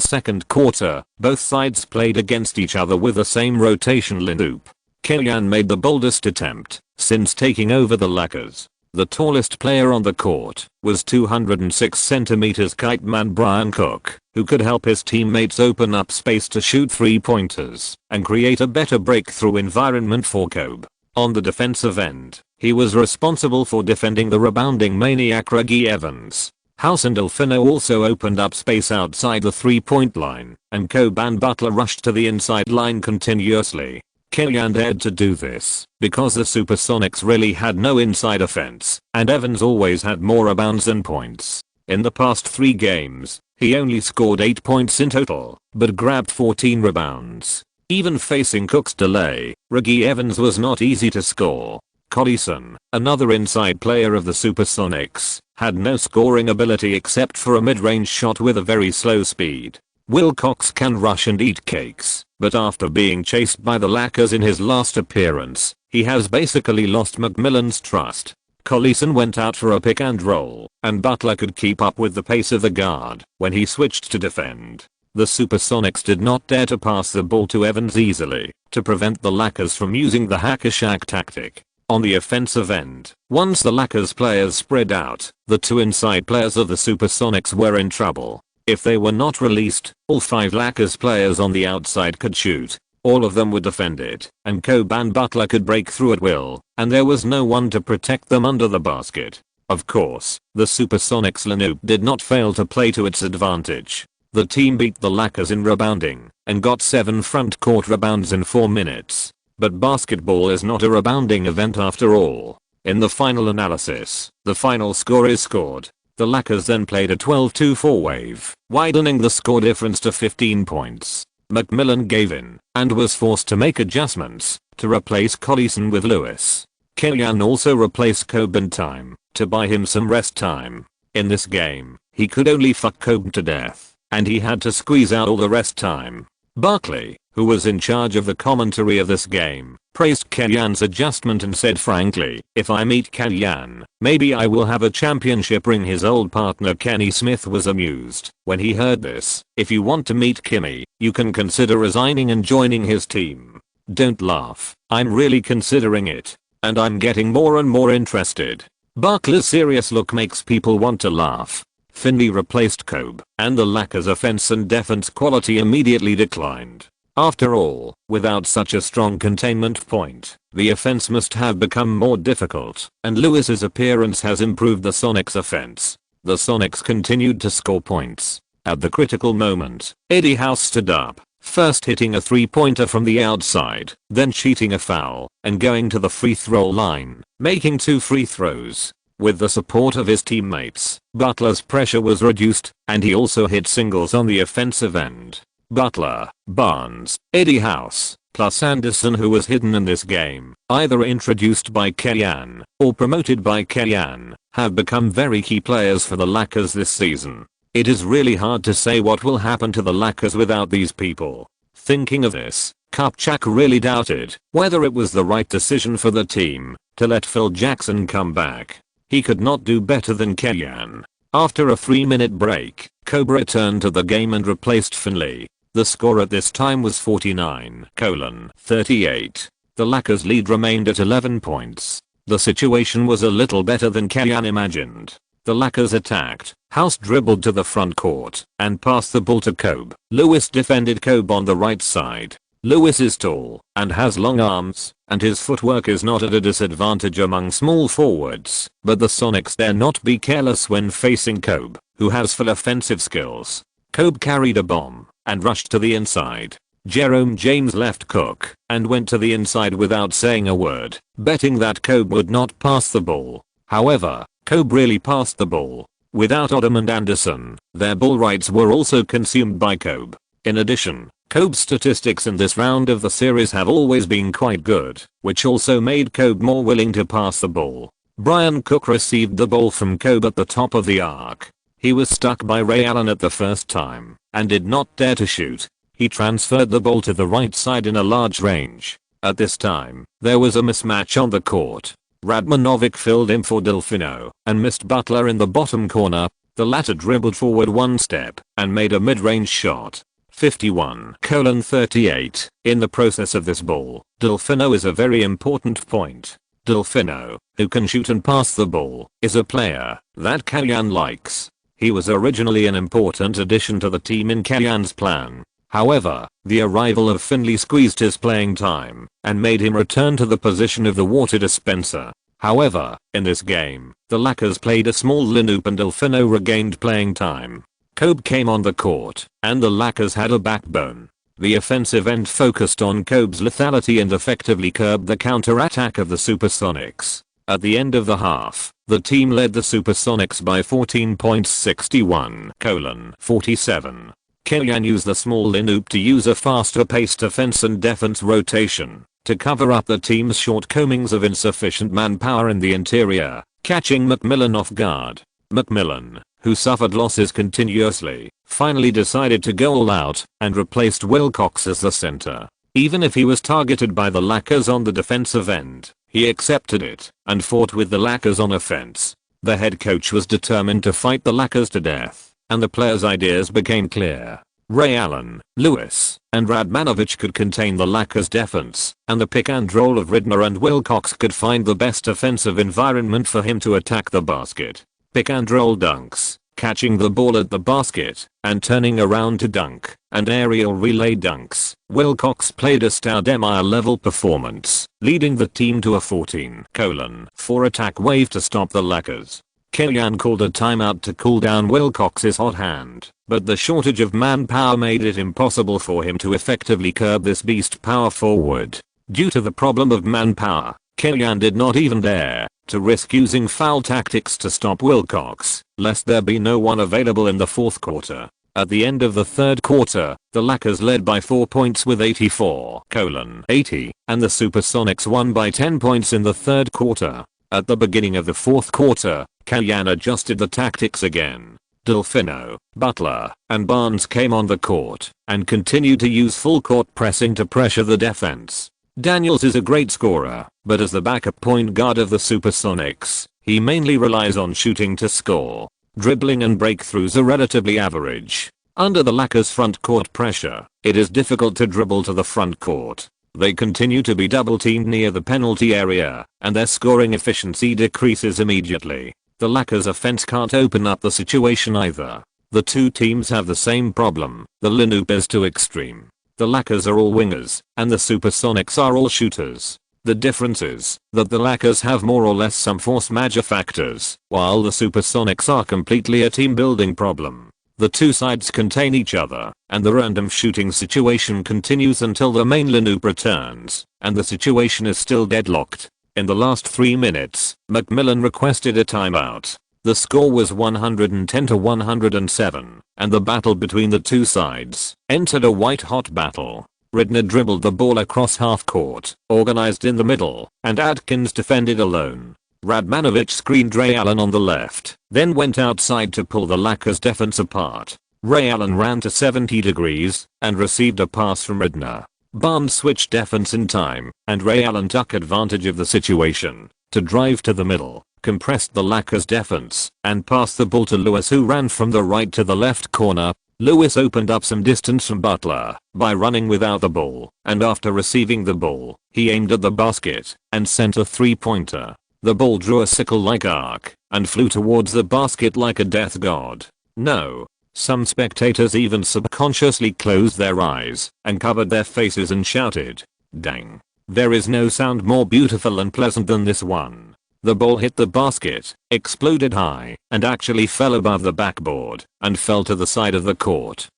Speaker 1: second quarter, both sides played against each other with the same rotation lineup. Killian made the boldest attempt since taking over the Lakers. The tallest player on the court was 206 centimeters kite man Brian Cook, who could help his teammates open up space to shoot 3-pointers and create a better breakthrough environment for Kobe. On the defensive end, he was responsible for defending the rebounding maniac Reggie Evans. House and Delfino also opened up space outside the 3-point line, and Kobe and Butler rushed to the inside line continuously. Killian dared to do this because the Supersonics really had no inside offense, and Evans always had more rebounds than points. In the past 3 games, he only scored 8 points in total, but grabbed 14 rebounds. Even facing Cook's delay, Reggie Evans was not easy to score. Collison, another inside player of the Supersonics, had no scoring ability except for a mid-range shot with a very slow speed. Wilcox can rush and eat cakes, but after being chased by the Lakers in his last appearance, he has basically lost McMillan's trust. Collison went out for a pick and roll, and Butler could keep up with the pace of the guard when he switched to defend. The Supersonics did not dare to pass the ball to Evans easily to prevent the Lakers from using the hack-a-shack tactic. On the offensive end, once the Lakers players spread out, the 2 inside players of the Supersonics were in trouble. If they were not released, all 5 Lakers players on the outside could shoot. All of them were defended, and Kobe and Butler could break through at will, and there was no one to protect them under the basket. Of course, the Supersonics lineup did not fail to play to its advantage. The team beat the Lakers in rebounding and got 7 front court rebounds in 4 minutes. But basketball is not a rebounding event after all. In the final analysis, the final score is scored. The Lakers then played a 12-4 wave, widening the score difference to 15 points. McMillan gave in and was forced to make adjustments to replace Collison with Lewis. Killian also replaced Kobe in time to buy him some rest time. In this game, he could only fuck Kobe to death, and he had to squeeze out all the rest time. Barkley, who was in charge of the commentary of this game, praised Killian's adjustment and said, frankly, if I meet Killian, maybe I will have a championship ring. His old partner Kenny Smith was amused when he heard this. If you want to meet Kimmy, you can consider resigning and joining his team. Don't laugh, I'm really considering it, and I'm getting more and more interested. Barkley's serious look makes people want to laugh. Finley replaced Kobe, and the Lakers' offense and defense quality immediately declined. After all, without such a strong containment point, the offense must have become more difficult, and Lewis's appearance has improved the Sonics' offense. The Sonics continued to score points. At the critical moment, Eddie House stood up, first hitting a 3-pointer from the outside, then cheating a foul, and going to the free throw line, making 2 free throws. With the support of his teammates, Butler's pressure was reduced, and he also hit singles on the offensive end. Butler, Barnes, Eddie House, plus Anderson, who was hidden in this game, either introduced by Killian or promoted by Killian, have become very key players for the Lakers this season. It is really hard to say what will happen to the Lakers without these people. Thinking of this, Kupchak really doubted whether it was the right decision for the team to let Phil Jackson come back. He could not do better than Killian. After a 3-minute break, Kobe returned to the game and replaced Finley. The score at this time was 49-38. The Lakers' lead remained at 11 points. The situation was a little better than Kayan imagined. The Lakers attacked, House dribbled to the front court, and passed the ball to Kobe. Lewis defended Kobe on the right side. Lewis is tall, and has long arms, and his footwork is not at a disadvantage among small forwards, but the Sonics dare not be careless when facing Kobe, who has full offensive skills. Kobe carried a bomb, and rushed to the inside. Jerome James left Cook, and went to the inside without saying a word, betting that Kobe would not pass the ball. However, Kobe really passed the ball. Without Odom and Anderson, their ball rights were also consumed by Kobe. In addition, Kobe's statistics in this round of the series have always been quite good, which also made Kobe more willing to pass the ball. Brian Cook received the ball from Kobe at the top of the arc. He was stuck by Ray Allen at the first time, and did not dare to shoot. He transferred the ball to the right side in a large range. At this time, there was a mismatch on the court. Radmanovic filled in for Delfino, and missed Butler in the bottom corner. The latter dribbled forward one step, and made a mid-range shot. 51-38. In the process of this ball, Delfino is a very important point. Delfino, who can shoot and pass the ball, is a player that Kayan likes. He was originally an important addition to the team in Kayan's plan. However, the arrival of Finley squeezed his playing time, and made him return to the position of the water dispenser. However, in this game, the Lakers played a small lineup and Delfino regained playing time. Kobe came on the court, and the Lakers had a backbone. The offensive end focused on Kobe's lethality and effectively curbed the counter-attack of the Supersonics. At the end of the half, the team led the Supersonics by 14 points 61-47. Kayan used the small lineup to use a faster-paced offense and defense rotation to cover up the team's shortcomings of insufficient manpower in the interior, catching McMillan off guard. McMillan, who suffered losses continuously, finally decided to go all out and replaced Wilcox as the center. Even if he was targeted by the Lakers on the defensive end, he accepted it and fought with the Lakers on offense. The head coach was determined to fight the Lakers to death, and the players' ideas became clear. Ray Allen, Lewis, and Radmanovic could contain the Lakers' defense, and the pick and roll of Ridner and Wilcox could find the best offensive environment for him to attack the basket. Pick and roll dunks, catching the ball at the basket, and turning around to dunk, and aerial relay dunks. Wilcox played a Stoudemire level performance, leading the team to a 14-4 attack wave to stop the Lakers. Kayan called a timeout to cool down Wilcox's hot hand, but the shortage of manpower made it impossible for him to effectively curb this beast power forward. Due to the problem of manpower, Kayan did not even dare to risk using foul tactics to stop Wilcox, lest there be no one available in the fourth quarter. At the end of the third quarter, the Lakers led by 4 points with 84-80, and the Supersonics won by 10 points in the third quarter. At the beginning of the fourth quarter, Kayan adjusted the tactics again. Delfino, Butler, and Barnes came on the court and continued to use full court pressing to pressure the defense. Daniels is a great scorer, but as the backup point guard of the Supersonics, he mainly relies on shooting to score. Dribbling and breakthroughs are relatively average. Under the Lakers' front court pressure, it is difficult to dribble to the front court. They continue to be double teamed near the penalty area, and their scoring efficiency decreases immediately. The Lakers' offense can't open up the situation either. The two teams have the same problem. The lineup is too extreme. The Lakers are all wingers, and the Supersonics are all shooters. The difference is that the Lakers have more or less some force majeure factors, while the Supersonics are completely a team building problem. The two sides contain each other, and the random shooting situation continues until the main lineup returns, and the situation is still deadlocked. In the last 3 minutes, McMillan requested a timeout. The score was 110-107, and the battle between the two sides entered a white-hot battle. Ridner dribbled the ball across half court, organized in the middle, and Adkins defended alone. Radmanovic screened Ray Allen on the left, then went outside to pull the Lakers' defense apart. Ray Allen ran to 70 degrees and received a pass from Ridner. Barnes switched defense in time, and Ray Allen took advantage of the situation to drive to the middle, compressed the Lakers' defense, and passed the ball to Lewis, who ran from the right to the left corner. Lewis opened up some distance from Butler by running without the ball, and after receiving the ball, he aimed at the basket and sent a three-pointer. The ball drew a sickle-like arc and flew towards the basket like a death god. No. Some spectators even subconsciously closed their eyes and covered their faces and shouted, "Dang. There is no sound more beautiful and pleasant than this one." The ball hit the basket, exploded high, and actually fell above the backboard and fell to the side of the court.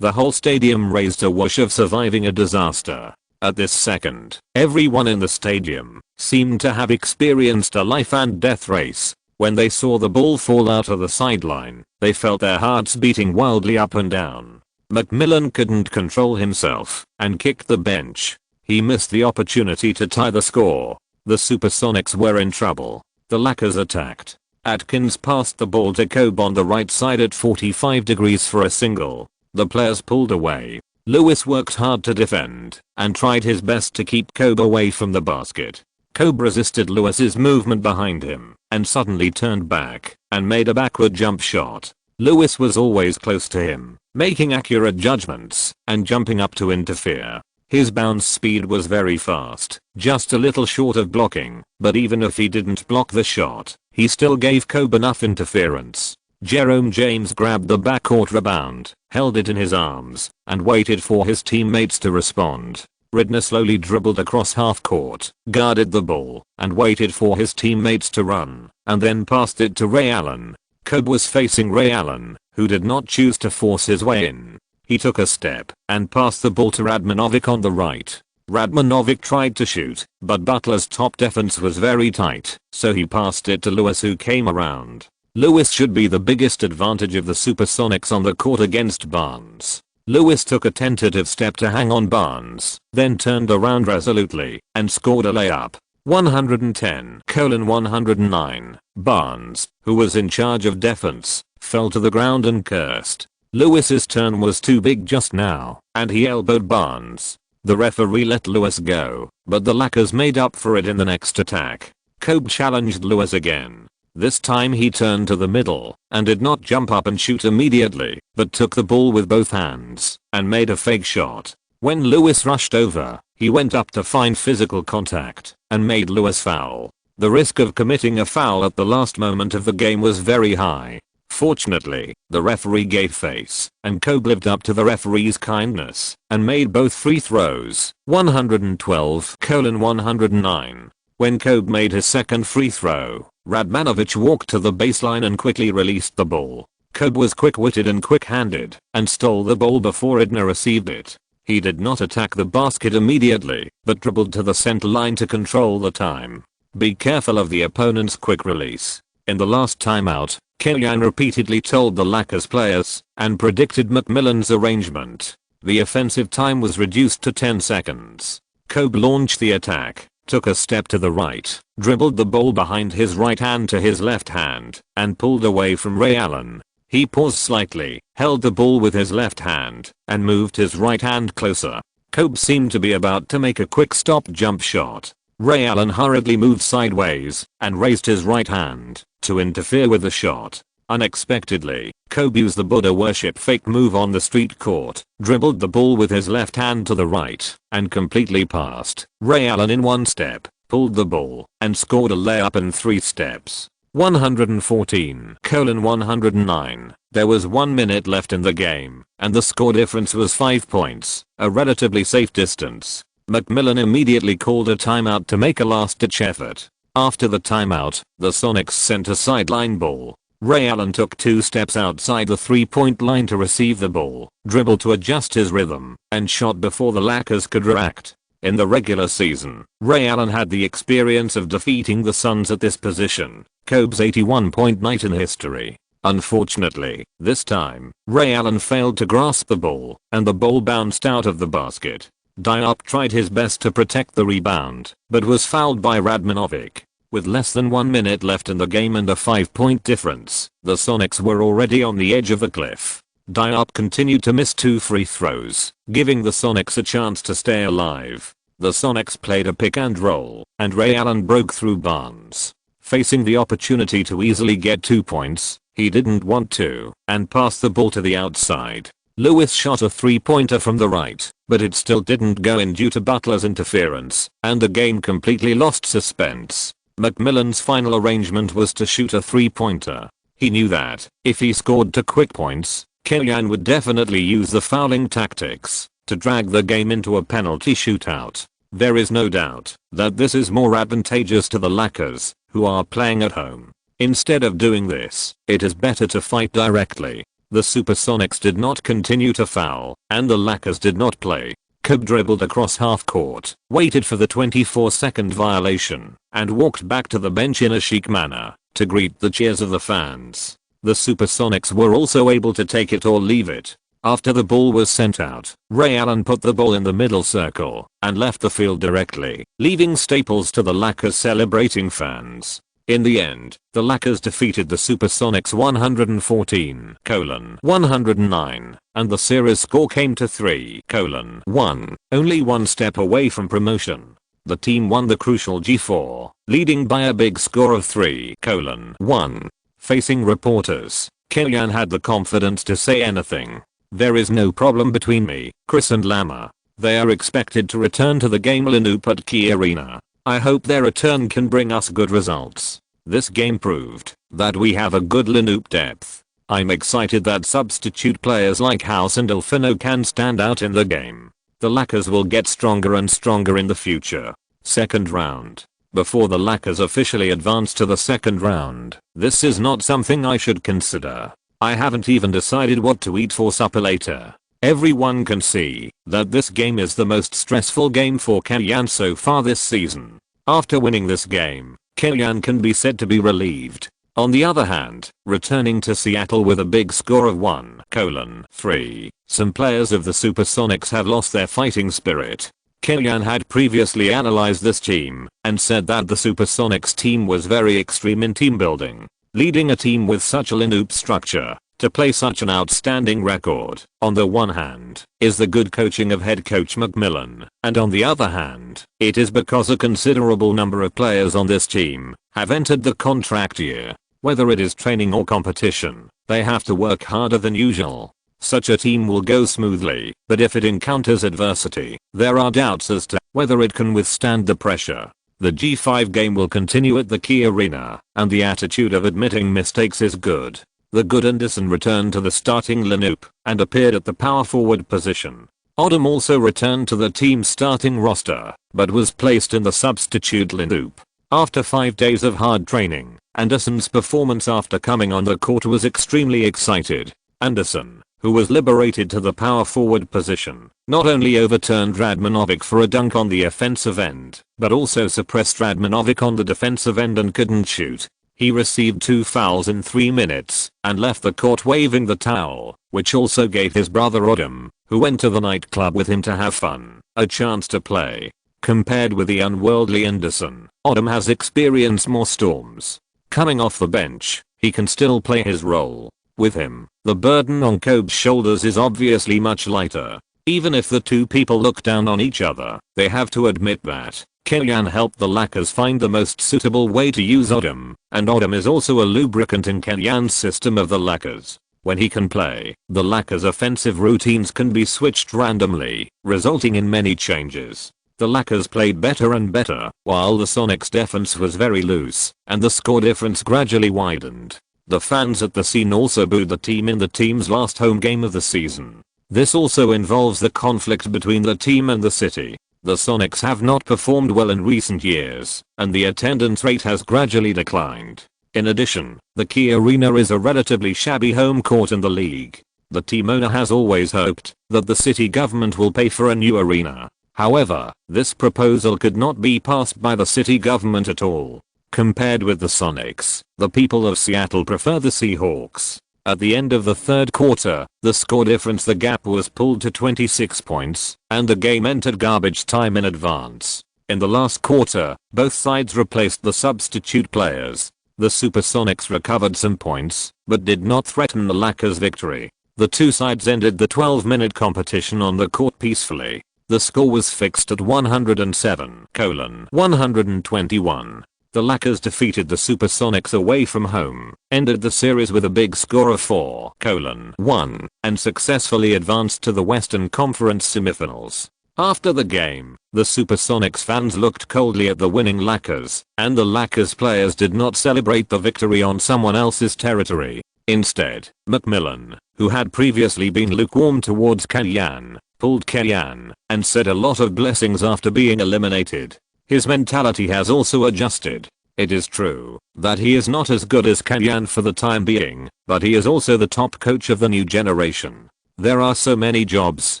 Speaker 1: The whole stadium raised a whoosh of surviving a disaster. At this second, everyone in the stadium seemed to have experienced a life and death race. When they saw the ball fall out of the sideline, they felt their hearts beating wildly up and down. McMillan couldn't control himself and kicked the bench. He missed the opportunity to tie the score. The Supersonics were in trouble. The Lakers attacked. Atkins passed the ball to Kobe on the right side at 45 degrees for a single. The players pulled away. Lewis worked hard to defend and tried his best to keep Kobe away from the basket. Kobe resisted Lewis's movement behind him and suddenly turned back and made a backward jump shot. Lewis was always close to him, making accurate judgments and jumping up to interfere. His bounce speed was very fast, just a little short of blocking, but even if he didn't block the shot, he still gave Kobe enough interference. Jerome James grabbed the backcourt rebound, held it in his arms, and waited for his teammates to respond. Ridner slowly dribbled across half court, guarded the ball, and waited for his teammates to run, and then passed it to Ray Allen. Kobe was facing Ray Allen, who did not choose to force his way in. He took a step and passed the ball to Radmanovic on the right. Radmanovic tried to shoot, but Butler's top defense was very tight, so he passed it to Lewis, who came around. Lewis should be the biggest advantage of the Supersonics on the court against Barnes. Lewis took a tentative step to hang on Barnes, then turned around resolutely and scored a layup. 110-109. Barnes, who was in charge of defense, fell to the ground and cursed. Lewis's turn was too big just now, and he elbowed Barnes. The referee let Lewis go, but the Lakers made up for it in the next attack. Kobe challenged Lewis again. This time he turned to the middle and did not jump up and shoot immediately, but took the ball with both hands and made a fake shot. When Lewis rushed over, he went up to find physical contact and made Lewis foul. The risk of committing a foul at the last moment of the game was very high. Fortunately, the referee gave face, and Kobe lived up to the referee's kindness and made both free throws. 112-109. When Kobe made his second free throw, Radmanovic walked to the baseline and quickly released the ball. Kobe was quick-witted and quick-handed and stole the ball before Idner received it. He did not attack the basket immediately, but dribbled to the center line to control the time. Be careful of the opponent's quick release. In the last timeout, Killian repeatedly told the Lakers players and predicted McMillan's arrangement. The offensive time was reduced to 10 seconds. Kobe launched the attack, took a step to the right, dribbled the ball behind his right hand to his left hand, and pulled away from Ray Allen. He paused slightly, held the ball with his left hand, and moved his right hand closer. Kobe seemed to be about to make a quick stop jump shot. Ray Allen hurriedly moved sideways and raised his right hand to interfere with the shot. Unexpectedly, Kobe used the Buddha worship fake move on the street court, dribbled the ball with his left hand to the right, and completely passed Ray Allen in one step, pulled the ball, and scored a layup in 3 steps. 114-109. There was 1 minute left in the game, and the score difference was 5 points, a relatively safe distance. McMillan immediately called a timeout to make a last-ditch effort. After the timeout, the Sonics sent a sideline ball. Ray Allen took 2 steps outside the 3-point line to receive the ball, dribbled to adjust his rhythm, and shot before the Lakers could react. In the regular season, Ray Allen had the experience of defeating the Suns at this position, Kobe's 81-point night in history. Unfortunately, this time, Ray Allen failed to grasp the ball, and the ball bounced out of the basket. Diop tried his best to protect the rebound, but was fouled by Radmanovic. With less than 1 minute left in the game and a 5-point difference, the Sonics were already on the edge of the cliff. Diop continued to miss 2 free throws, giving the Sonics a chance to stay alive. The Sonics played a pick and roll, and Ray Allen broke through Barnes. Facing the opportunity to easily get 2 points, He didn't want to, and passed the ball to the outside. Lewis shot a three-pointer from the right, but it still didn't go in due to Butler's interference, and the game completely lost suspense. McMillan's final arrangement was to shoot a three-pointer. He knew that, if he scored 2 quick points, Kellyanne would definitely use the fouling tactics to drag the game into a penalty shootout. There is no doubt that this is more advantageous to the Lakers, who are playing at home. Instead of doing this, it is better to fight directly. The Supersonics did not continue to foul, and the Lakers did not play. Kobe dribbled across half court, waited for the 24-second violation, and walked back to the bench in a chic manner to greet the cheers of the fans. The Supersonics were also able to take it or leave it. After the ball was sent out, Ray Allen put the ball in the middle circle and left the field directly, leaving Staples to the Lakers celebrating fans. In the end, the Lakers defeated the Supersonics 114-109, and the series score came to 3-1, only one step away from promotion. The team won the crucial G4, leading by a big score of 3-1. Facing reporters, Kellyanne had the confidence to say anything. "There is no problem between me, Chris and Lama. They are expected to return to the game Lanoop at Key Arena. I hope their return can bring us good results. This game proved that we have a good Lanoop depth. I'm excited that substitute players like House and Delfino can stand out in the game. The Lakers will get stronger and stronger in the future." Second round. Before the Lakers officially advance to the second round, this is not something I should consider. I haven't even decided what to eat for supper later. Everyone can see that this game is the most stressful game for Kellyanne so far this season. After winning this game, Kellyanne can be said to be relieved. On the other hand, returning to Seattle with a big score of 1-3, some players of the Supersonics have lost their fighting spirit. Kellyanne had previously analyzed this team and said that the Supersonics team was very extreme in team building. Leading a team with such a Lanoop structure to play such an outstanding record, on the one hand, is the good coaching of head coach McMillan, and on the other hand, it is because a considerable number of players on this team have entered the contract year. Whether it is training or competition, they have to work harder than usual. Such a team will go smoothly, but if it encounters adversity, there are doubts as to whether it can withstand the pressure. The G5 game will continue at the Key Arena, and the attitude of admitting mistakes is good. The good Anderson returned to the starting lineup and appeared at the power forward position. Odom also returned to the team's starting roster, but was placed in the substitute lineup. After 5 days of hard training, Anderson's performance after coming on the court was extremely excited. Anderson, who was liberated to the power forward position, not only overturned Radmanovic for a dunk on the offensive end, but also suppressed Radmanovic on the defensive end and couldn't shoot. He received 2 fouls in 3 minutes and left the court waving the towel, which also gave his brother Odom, who went to the nightclub with him to have fun, a chance to play. Compared with the unworldly Anderson, Odom has experienced more storms. Coming off the bench, he can still play his role. With him, the burden on Kobe's shoulders is obviously much lighter. Even if the two people look down on each other, they have to admit that Kellyanne helped the Lakers find the most suitable way to use Odom, and Odom is also a lubricant in Kellyanne's system of the Lakers. When he can play, the Lakers' offensive routines can be switched randomly, resulting in many changes. The Lakers played better and better, while the Sonics' defense was very loose, and the score difference gradually widened. The fans at the scene also booed the team in the team's last home game of the season. This also involves the conflict between the team and the city. The Sonics have not performed well in recent years, and the attendance rate has gradually declined. In addition, the Key Arena is a relatively shabby home court in the league. The team owner has always hoped that the city government will pay for a new arena. However, this proposal could not be passed by the city government at all. Compared with the Sonics, the people of Seattle prefer the Seahawks. At the end of the third quarter, the score difference the gap was pulled to 26 points, and the game entered garbage time in advance. In the last quarter, both sides replaced the substitute players. The Supersonics recovered some points, but did not threaten the Lakers' victory. The two sides ended the 12-minute competition on the court peacefully. The score was fixed at 107-121. the Lakers defeated the Supersonics away from home, ended the series with a big score of 4-1, and successfully advanced to the Western Conference semifinals. After the game, the Supersonics fans looked coldly at the winning Lakers, and the Lakers players did not celebrate the victory on someone else's territory. Instead, McMillan, who had previously been lukewarm towards Kellyanne, pulled Kellyanne, and said a lot of blessings after being eliminated. His mentality has also adjusted. It is true that he is not as good as Kellyanne for the time being, but he is also the top coach of the new generation. There are so many jobs,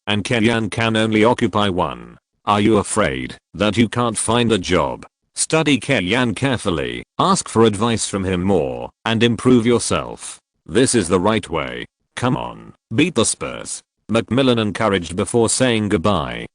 Speaker 1: and Kellyanne can only occupy one. Are you afraid that you can't find a job? Study Kellyanne carefully, ask for advice from him more, and improve yourself. This is the right way. Come on, beat the Spurs. McMillan encouraged before saying goodbye.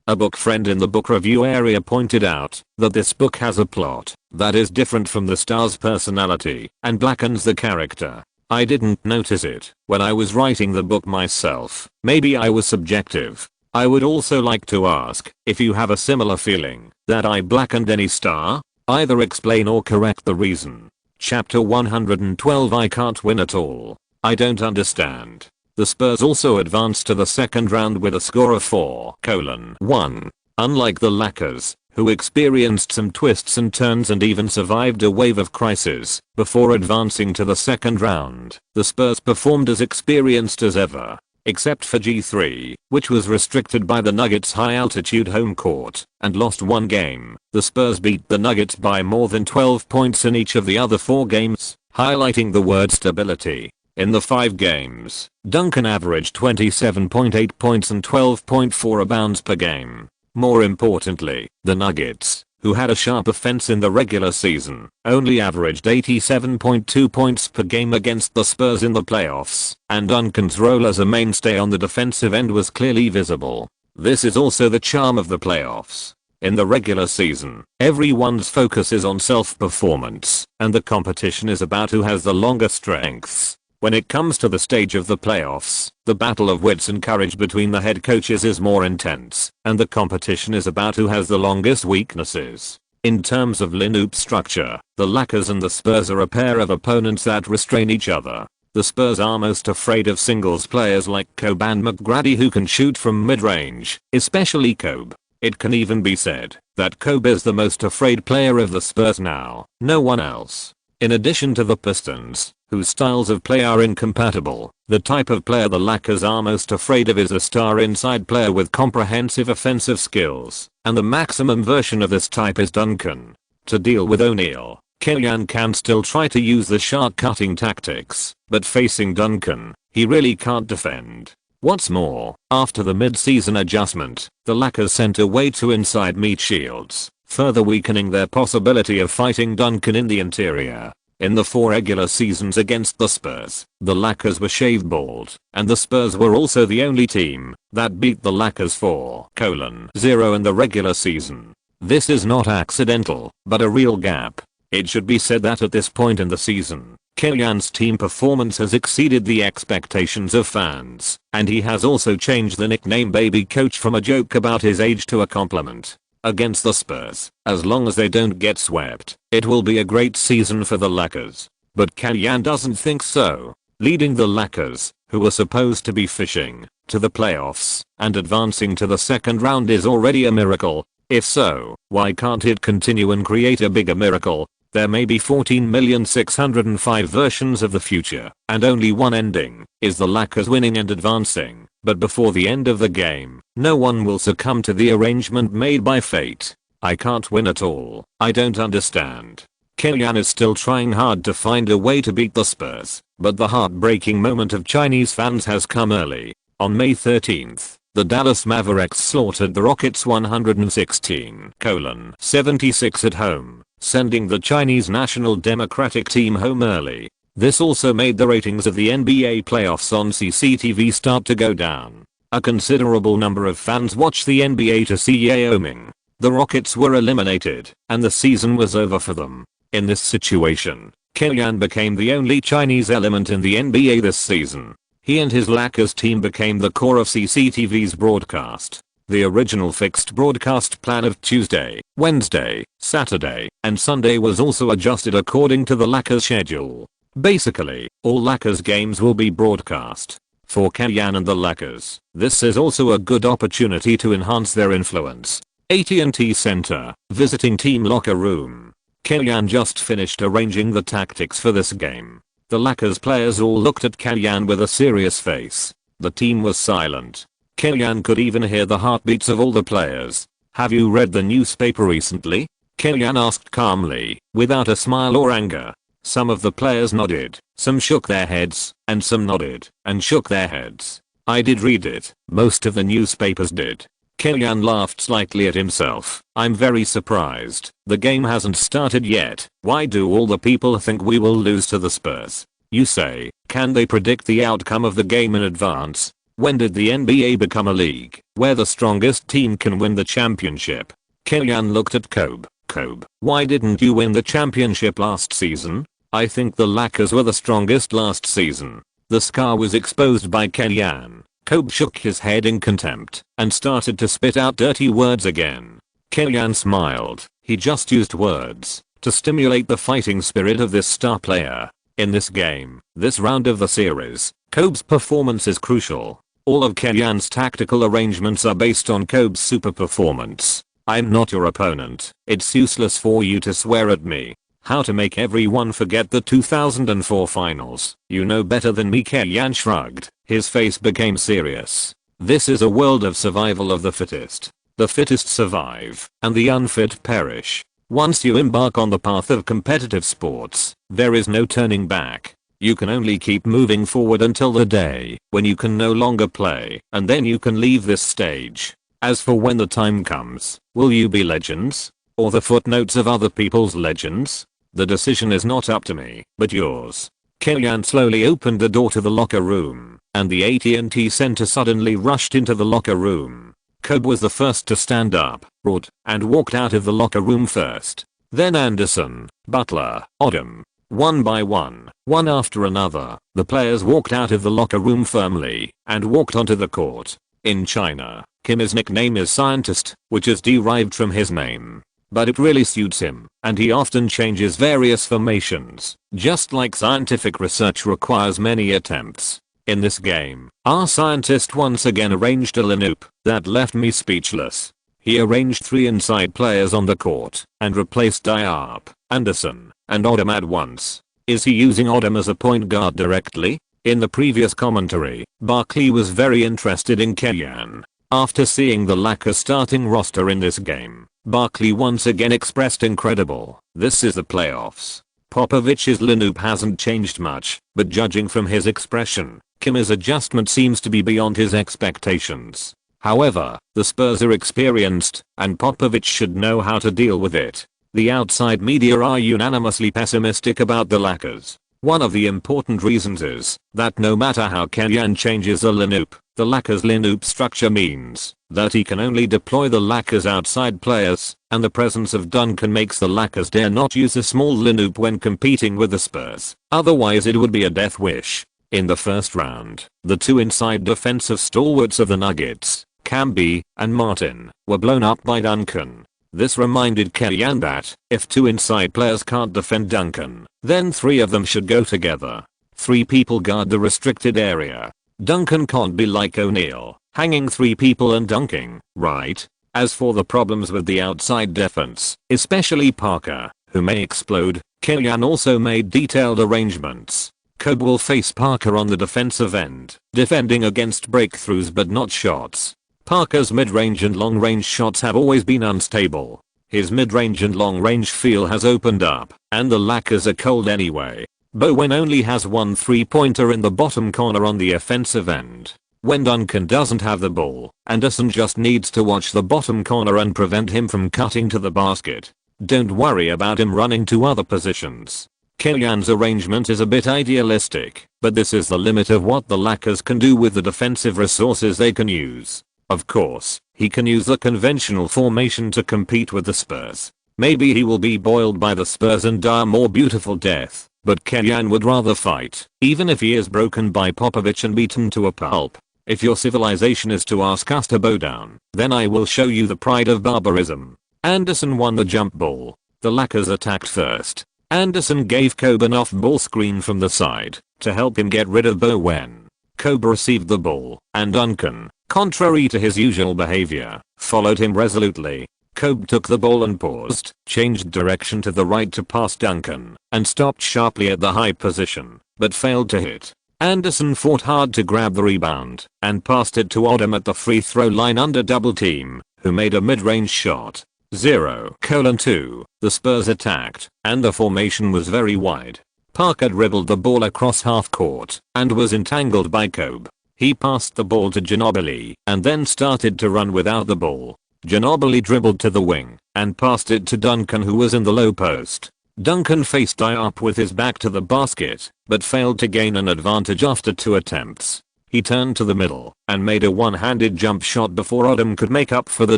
Speaker 1: A book friend in the book review area pointed out that this book has a plot that is different from the star's personality and blackens the character. I didn't notice it when I was writing the book myself. Maybe I was subjective. I would also like to ask if you have a similar feeling that I blackened any star. Either explain or correct the reason. Chapter 112 I can't win at all. I don't understand. The Spurs also advanced to the second round with a score of 4-1. Unlike the Lakers, who experienced some twists and turns and even survived a wave of crisis before advancing to the second round, the Spurs performed as experienced as ever. Except for G3, which was restricted by the Nuggets' high-altitude home court, and lost one game. The Spurs beat the Nuggets by more than 12 points in each of the other 4 games, highlighting the word stability. In the 5 games, Duncan averaged 27.8 points and 12.4 rebounds per game. More importantly, the Nuggets, who had a sharp offense in the regular season, only averaged 87.2 points per game against the Spurs in the playoffs, and Duncan's role as a mainstay on the defensive end was clearly visible. This is also the charm of the playoffs. In the regular season, everyone's focus is on self-performance, and the competition is about who has the longer strengths. When it comes to the stage of the playoffs, the battle of wits and courage between the head coaches is more intense, and the competition is about who has the longest weaknesses. In terms of lineup structure, the Lakers and the Spurs are a pair of opponents that restrain each other. The Spurs are most afraid of singles players like Kobe and McGrady who can shoot from mid-range, especially Kobe. It can even be said that Kobe is the most afraid player of the Spurs now, no one else. In addition to the Pistons, whose styles of play are incompatible, the type of player the Lakers are most afraid of is a star inside player with comprehensive offensive skills, and the maximum version of this type is Duncan. To deal with O'Neal, Kellyanne can still try to use the shark cutting tactics, but facing Duncan, he really can't defend. What's more, after the mid-season adjustment, the Lakers sent away 2 inside meat shields, further weakening their possibility of fighting Duncan in the interior. In the 4 regular seasons against the Spurs, the Lakers were shaved bald, and the Spurs were also the only team that beat the Lakers 4-0 in the regular season. This is not accidental, but a real gap. It should be said that at this point in the season, Kellyanne's team performance has exceeded the expectations of fans, and he has also changed the nickname Baby Coach from a joke about his age to a compliment. Against the Spurs, as long as they don't get swept, it will be a great season for the Lakers. But Kellyanne doesn't think so. Leading the Lakers, who are supposed to be fishing, to the playoffs, and advancing to the second round is already a miracle. If so, why can't it continue and create a bigger miracle? There may be 14,605 versions of the future, and only one ending, is the Lakers winning and advancing. But before the end of the game, no one will succumb to the arrangement made by fate. I can't win at all. I don't understand. Kellyanne is still trying hard to find a way to beat the Spurs, but the heartbreaking moment of Chinese fans has come early. On May 13th, the Dallas Mavericks slaughtered the Rockets 116-76 at home, sending the Chinese National Democratic team home early. This also made the ratings of the NBA playoffs on CCTV start to go down. A considerable number of fans watched the NBA to see Yao Ming. The Rockets were eliminated, and the season was over for them. In this situation, Kellyanne became the only Chinese element in the NBA this season. He and his Lakers team became the core of CCTV's broadcast. The original fixed broadcast plan of Tuesday, Wednesday, Saturday, and Sunday was also adjusted according to the Lakers schedule. Basically, all Lakers games will be broadcast. For Kellyanne and the Lakers, this is also a good opportunity to enhance their influence. AT&T Center, visiting team locker room. Kellyanne just finished arranging the tactics for this game. The Lakers players all looked at Kellyanne with a serious face. The team was silent. Kellyanne could even hear the heartbeats of all the players. "Have you read the newspaper recently?" Kellyanne asked calmly, without a smile or anger. Some of the players nodded, some shook their heads, and some nodded and shook their heads. "I did read it. Most of the newspapers did." Kellyanne laughed slightly at himself. "I'm very surprised. The game hasn't started yet. Why do all the people think we will lose to the Spurs?" You say, can they predict the outcome of the game in advance? When did the NBA become a league where the strongest team can win the championship? Kellyanne looked at Kobe. "Kobe, why didn't you win the championship last season?" "I think the Lakers were the strongest last season." The scar was exposed by Kellyanne. Kobe shook his head in contempt and started to spit out dirty words again. Kellyanne smiled. He just used words to stimulate the fighting spirit of this star player. In this game, this round of the series, Kobe's performance is crucial. All of Kellyanne's tactical arrangements are based on Kobe's super performance. "I'm not your opponent. It's useless for you to swear at me. How to make everyone forget the 2004 finals. You know better than me." Kellyanne shrugged. His face became serious. "This is a world of survival of the fittest. The fittest survive, and the unfit perish. Once you embark on the path of competitive sports, there is no turning back. You can only keep moving forward until the day when you can no longer play, and then you can leave this stage. As for when the time comes, will you be legends? Or the footnotes of other people's legends? The decision is not up to me, but yours." Kellyanne slowly opened the door to the locker room, and the AT&T Center suddenly rushed into the locker room. Kobe was the first to stand up, roared, and walked out of the locker room first. Then Anderson, Butler, Odom. One by one after another, the players walked out of the locker room firmly and walked onto the court. In China, Kim's nickname is Scientist, which is derived from his name. But it really suits him, and he often changes various formations, just like scientific research requires many attempts. In this game, our scientist once again arranged a lineup that left me speechless. He arranged 3 inside players on the court and replaced Diop, Anderson, and Odom at once. Is he using Odom as a point guard directly? In the previous commentary, Barkley was very interested in Kellyanne. After seeing the Lakers starting roster in this game, Barkley once again expressed incredible. This is the playoffs. Popovich's lineup hasn't changed much, but judging from his expression, Kim's adjustment seems to be beyond his expectations. However, the Spurs are experienced, and Popovich should know how to deal with it. The outside media are unanimously pessimistic about the Lakers. One of the important reasons is that no matter how Kellyanne changes the lineup, the Lakers lineup structure means that he can only deploy the Lakers outside players, and the presence of Duncan makes the Lakers dare not use a small lineup when competing with the Spurs. Otherwise it would be a death wish. In the first round, the 2 inside defensive stalwarts of the Nuggets, Camby and Martin, were blown up by Duncan. This reminded Kellyanne that, if 2 inside players can't defend Duncan, then 3 of them should go together. 3 people guard the restricted area. Duncan can't be like O'Neal, hanging 3 people and dunking, right? As for the problems with the outside defense, especially Parker, who may explode, Kellyanne also made detailed arrangements. Kobe will face Parker on the defensive end, defending against breakthroughs but not shots. Parker's mid-range and long-range shots have always been unstable. His mid-range and long-range feel has opened up, and the Lakers are cold anyway. Bowen only has 1 3-pointer in the bottom corner on the offensive end. When Duncan doesn't have the ball, Anderson just needs to watch the bottom corner and prevent him from cutting to the basket. Don't worry about him running to other positions. Kellyanne's arrangement is a bit idealistic, but this is the limit of what the Lakers can do with the defensive resources they can use. Of course, he can use the conventional formation to compete with the Spurs. Maybe he will be boiled by the Spurs and die a more beautiful death, but Kellyanne would rather fight, even if he is broken by Popovich and beaten to a pulp. If your civilization is to ask us to bow down, then I will show you the pride of barbarism. Anderson won the jump ball. The Lakers attacked first. Anderson gave Kobe an off-ball screen from the side to help him get rid of Bowen. Kobe received the ball, and Duncan, contrary to his usual behavior, followed him resolutely. Kobe took the ball and paused, changed direction to the right to pass Duncan, and stopped sharply at the high position, but failed to hit. Anderson fought hard to grab the rebound, and passed it to Odom at the free throw line under double team, who made a mid-range shot. 0:2. The Spurs attacked, and the formation was very wide. Parker dribbled the ball across half court, and was entangled by Kobe. He passed the ball to Ginobili, and then started to run without the ball. Ginobili dribbled to the wing, and passed it to Duncan, who was in the low post. Duncan faced up with his back to the basket, but failed to gain an advantage after 2 attempts. He turned to the middle, and made a one-handed jump shot before Odom could make up for the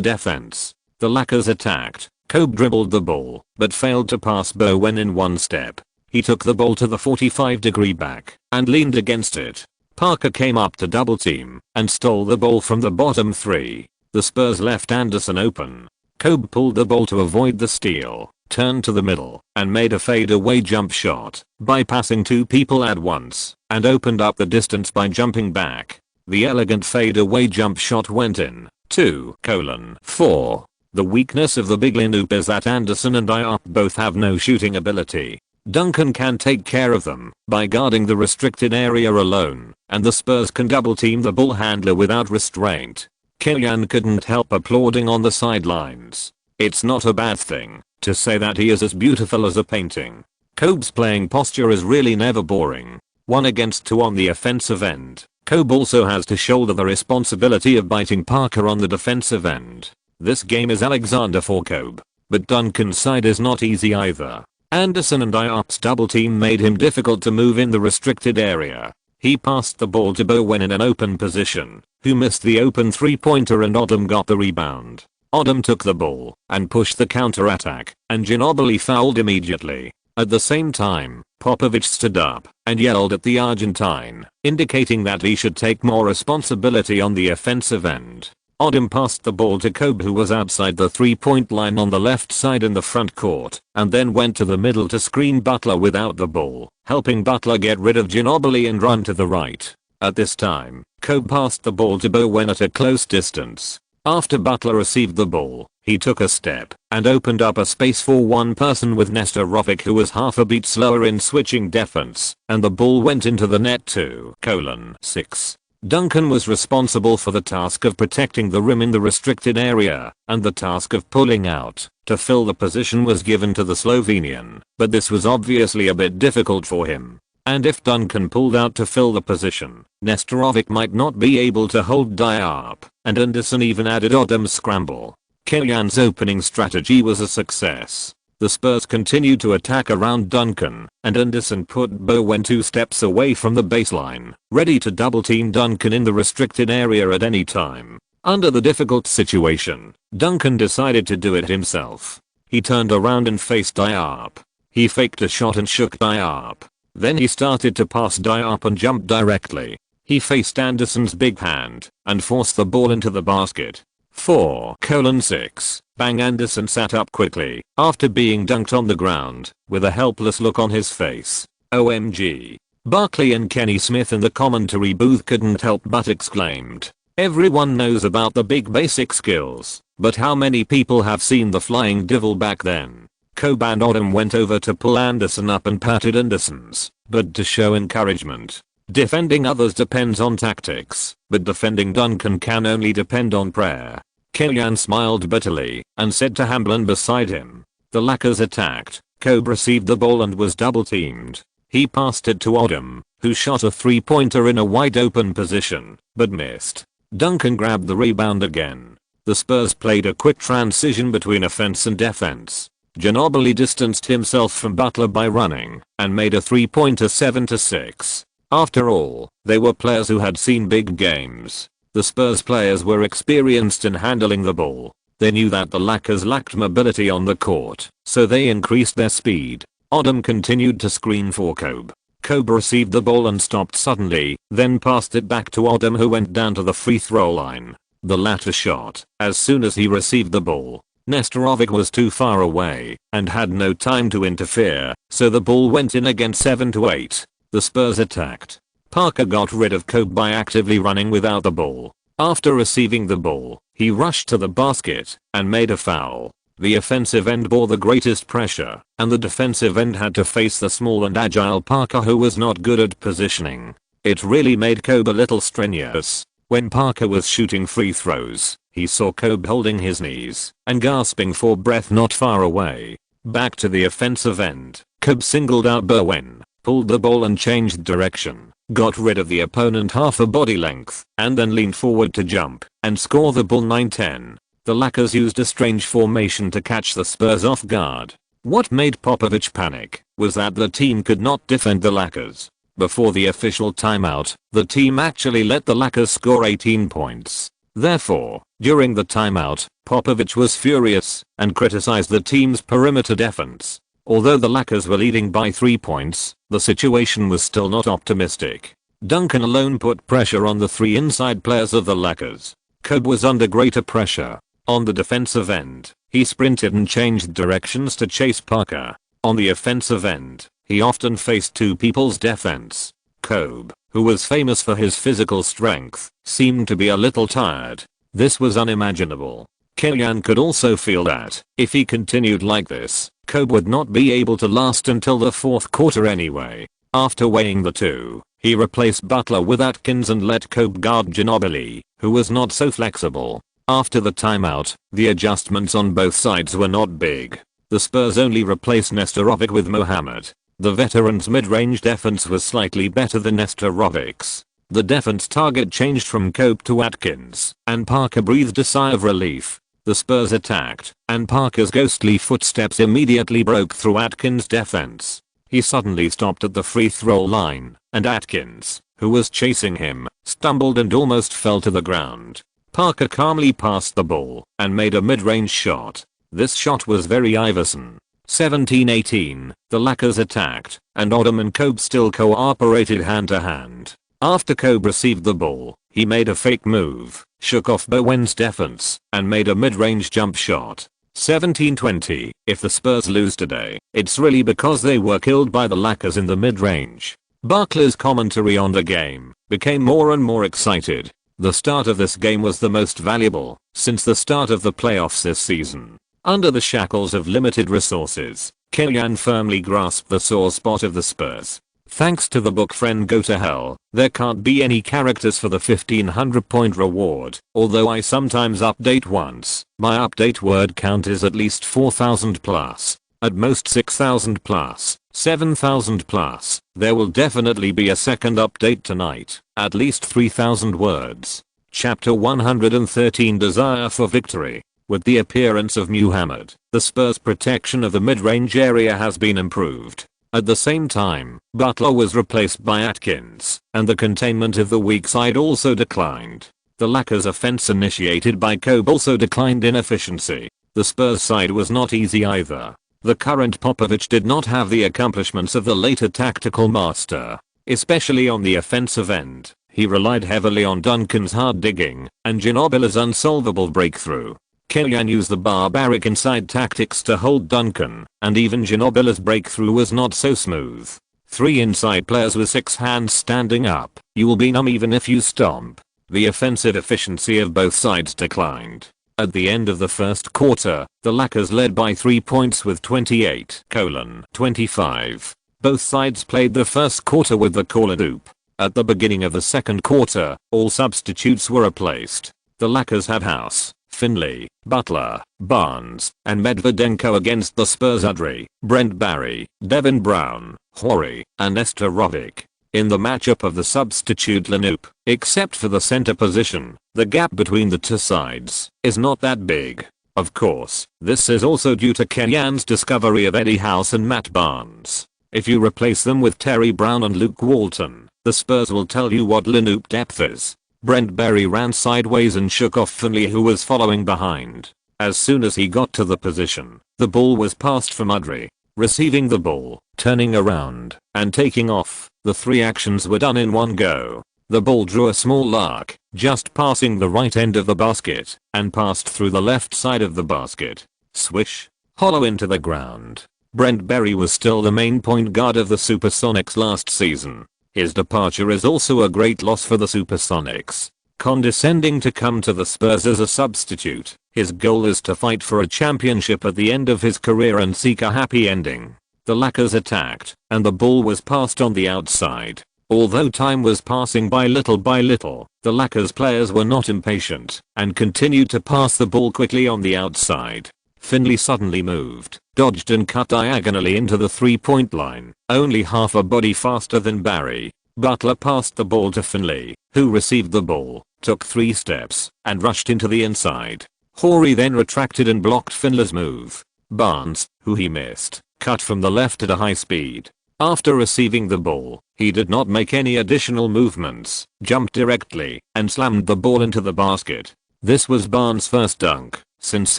Speaker 1: defense. The Lakers attacked. Kobe dribbled the ball, but failed to pass Bowen in one step. He took the ball to the 45-degree back, and leaned against it. Parker came up to double team, and stole the ball from the bottom 3. The Spurs left Anderson open. Kobe pulled the ball to avoid the steal, turned to the middle, and made a fadeaway jump shot, bypassing 2 people at once, and opened up the distance by jumping back. The elegant fadeaway jump shot went in. 2:4. The weakness of the big lineup is that Anderson and Diop both have no shooting ability. Duncan can take care of them by guarding the restricted area alone, and the Spurs can double team the ball handler without restraint. Killian couldn't help applauding on the sidelines. It's not a bad thing to say that he is as beautiful as a painting. Kobe's playing posture is really never boring. 1 against 2 on the offensive end. Kobe also has to shoulder the responsibility of biting Parker on the defensive end. This game is Alexander for Kobe, but Duncan's side is not easy either. Anderson and Diop's double team made him difficult to move in the restricted area. He passed the ball to Bowen in an open position, who missed the open 3-pointer, and Odom got the rebound. Odom took the ball and pushed the counter-attack, and Ginobili fouled immediately. At the same time, Popovich stood up and yelled at the Argentine, indicating that he should take more responsibility on the offensive end. Odom passed the ball to Kobe, who was outside the 3-point line on the left side in the front court, and then went to the middle to screen Butler without the ball, helping Butler get rid of Ginobili and run to the right. At this time, Kobe passed the ball to Bowen at a close distance. After Butler received the ball, he took a step and opened up a space for one person with Nestorovic, who was half a beat slower in switching defense, and the ball went into the net. 2:6. Duncan was responsible for the task of protecting the rim in the restricted area, and the task of pulling out to fill the position was given to the Slovenian, but this was obviously a bit difficult for him. And if Duncan pulled out to fill the position, Nestorovic might not be able to hold Diop, and Anderson even added Odom's scramble. Killian's opening strategy was a success. The Spurs continued to attack around Duncan, and Anderson put Bowen 2 steps away from the baseline, ready to double team Duncan in the restricted area at any time. Under the difficult situation, Duncan decided to do it himself. He turned around and faced Diop. He faked a shot and shook Diop. Then he started to pass Diop and jumped directly. He faced Anderson's big hand and forced the ball into the basket. 4:6. Bang! Anderson sat up quickly after being dunked on the ground, with a helpless look on his face. OMG. Barkley and Kenny Smith in the commentary booth couldn't help but exclaimed. Everyone knows about the big basic skills, but how many people have seen the flying devil back then? Kobe and Odom went over to pull Anderson up and patted Anderson's, but to show encouragement. Defending others depends on tactics, but defending Duncan can only depend on prayer. Killian smiled bitterly and said to Hamblin beside him. The Lakers attacked. Kobe received the ball and was double teamed. He passed it to Odom, who shot a 3-pointer in a wide open position, but missed. Duncan grabbed the rebound again. The Spurs played a quick transition between offense and defense. Ginobili distanced himself from Butler by running and made a 3-pointer 7-6. After all, they were players who had seen big games. The Spurs players were experienced in handling the ball. They knew that the Lakers lacked mobility on the court, so they increased their speed. Odom continued to screen for Kobe. Kobe received the ball and stopped suddenly, then passed it back to Adam, who went down to the free throw line. The latter shot. As soon as he received the ball, Nestorovic was too far away and had no time to interfere, so the ball went in again 7-8. The Spurs attacked. Parker got rid of Kobe by actively running without the ball. After receiving the ball, he rushed to the basket and made a foul. The offensive end bore the greatest pressure, and the defensive end had to face the small and agile Parker, who was not good at positioning. It really made Kobe a little strenuous. When Parker was shooting free throws, he saw Kobe holding his knees and gasping for breath not far away. Back to the offensive end, Kobe singled out Bowen, pulled the ball and changed direction, got rid of the opponent half a body length, and then leaned forward to jump and score the ball 9-10. The Lakers used a strange formation to catch the Spurs off guard. What made Popovich panic was that the team could not defend the Lakers. Before the official timeout, the team actually let the Lakers score 18 points. Therefore, during the timeout, Popovich was furious and criticized the team's perimeter defense. Although the Lakers were leading by 3 points, the situation was still not optimistic. Duncan alone put pressure on the 3 inside players of the Lakers. Kobe was under greater pressure. On the defensive end, he sprinted and changed directions to chase Parker. On the offensive end, he often faced two people's defense. Kobe, who was famous for his physical strength, seemed to be a little tired. This was unimaginable. Kellyan could also feel that, if he continued like this, Kobe would not be able to last until the fourth quarter anyway. After weighing the two, he replaced Butler with Atkins and let Kobe guard Ginobili, who was not so flexible. After the timeout, the adjustments on both sides were not big. The Spurs only replaced Nestorovic with Mohammed. The veteran's mid-range defense was slightly better than Nestorovic's. The defense target changed from Kobe to Atkins, and Parker breathed a sigh of relief. The Spurs attacked, and Parker's ghostly footsteps immediately broke through Atkins' defense. He suddenly stopped at the free throw line, and Atkins, who was chasing him, stumbled and almost fell to the ground. Parker calmly passed the ball and made a mid-range shot. This shot was very Iverson. 17-18, the Lakers attacked, and Adam and Kobe still cooperated hand to hand. After Kobe received the ball, he made a fake move, shook off Bowen's defense, and made a mid-range jump shot. 17-20, if the Spurs lose today, it's really because they were killed by the Lakers in the mid-range. Barkley's commentary on the game became more and more excited. The start of this game was the most valuable since the start of the playoffs this season. Under the shackles of limited resources, Kellyan firmly grasped the sore spot of the Spurs. Thanks to the book Friend Go to Hell, there can't be any characters for the 1500-point reward. Although I sometimes update once, my update word count is at least 4,000 plus. At most 6,000 plus, 7,000 plus. There will definitely be a second update tonight. At least 3,000 words. Chapter 113, Desire for Victory. With the appearance of Muhammad, the Spurs' protection of the mid-range area has been improved. At the same time, Butler was replaced by Atkins, and the containment of the weak side also declined. The Lakers' offense initiated by Kobe also declined in efficiency. The Spurs side was not easy either. The current Popovich did not have the accomplishments of the later tactical master. Especially on the offensive end, he relied heavily on Duncan's hard digging and Ginobili's unsolvable breakthrough. Kellyan used the barbaric inside tactics to hold Duncan, and even Ginobili's breakthrough was not so smooth. 3 inside players with 6 hands standing up, you will be numb even if you stomp. The offensive efficiency of both sides declined. At the end of the first quarter, the Lakers led by 3 points with 28:25. Both sides played the first quarter with the call loop. At the beginning of the second quarter, all substitutes were replaced. The Lakers had House, Finley, Butler, Barnes, and Medvedenko against the Spurs Udry, Brent Barry, Devin Brown, Horry, and Nestorovic. In the matchup of the substitute lineup, except for the center position, the gap between the two sides is not that big. Of course, this is also due to Kellyan's discovery of Eddie House and Matt Barnes. If you replace them with Terry Brown and Luke Walton, the Spurs will tell you what lineup depth is. Brent Barry ran sideways and shook off Finley, who was following behind. As soon as he got to the position, the ball was passed from Udry. Receiving the ball, turning around, and taking off, The 3 actions were done in one go. The ball drew a small arc, just passing the right end of the basket, and passed through the left side of the basket. Swish. Hollow into the ground. Brent Berry was still the main point guard of the Supersonics last season. His departure is also a great loss for the Supersonics. Condescending to come to the Spurs as a substitute, his goal is to fight for a championship at the end of his career and seek a happy ending. The Lakers attacked, and the ball was passed on the outside. Although time was passing by little, the Lakers players were not impatient and continued to pass the ball quickly on the outside. Finley suddenly moved, dodged and cut diagonally into the 3-point line, only half a body faster than Barry. Butler passed the ball to Finley, who received the ball, took 3 steps, and rushed into the inside. Horry then retracted and blocked Finley's move. Barnes, who he missed, cut from the left at a high speed. After receiving the ball, he did not make any additional movements, jumped directly, and slammed the ball into the basket. This was Barnes' first dunk since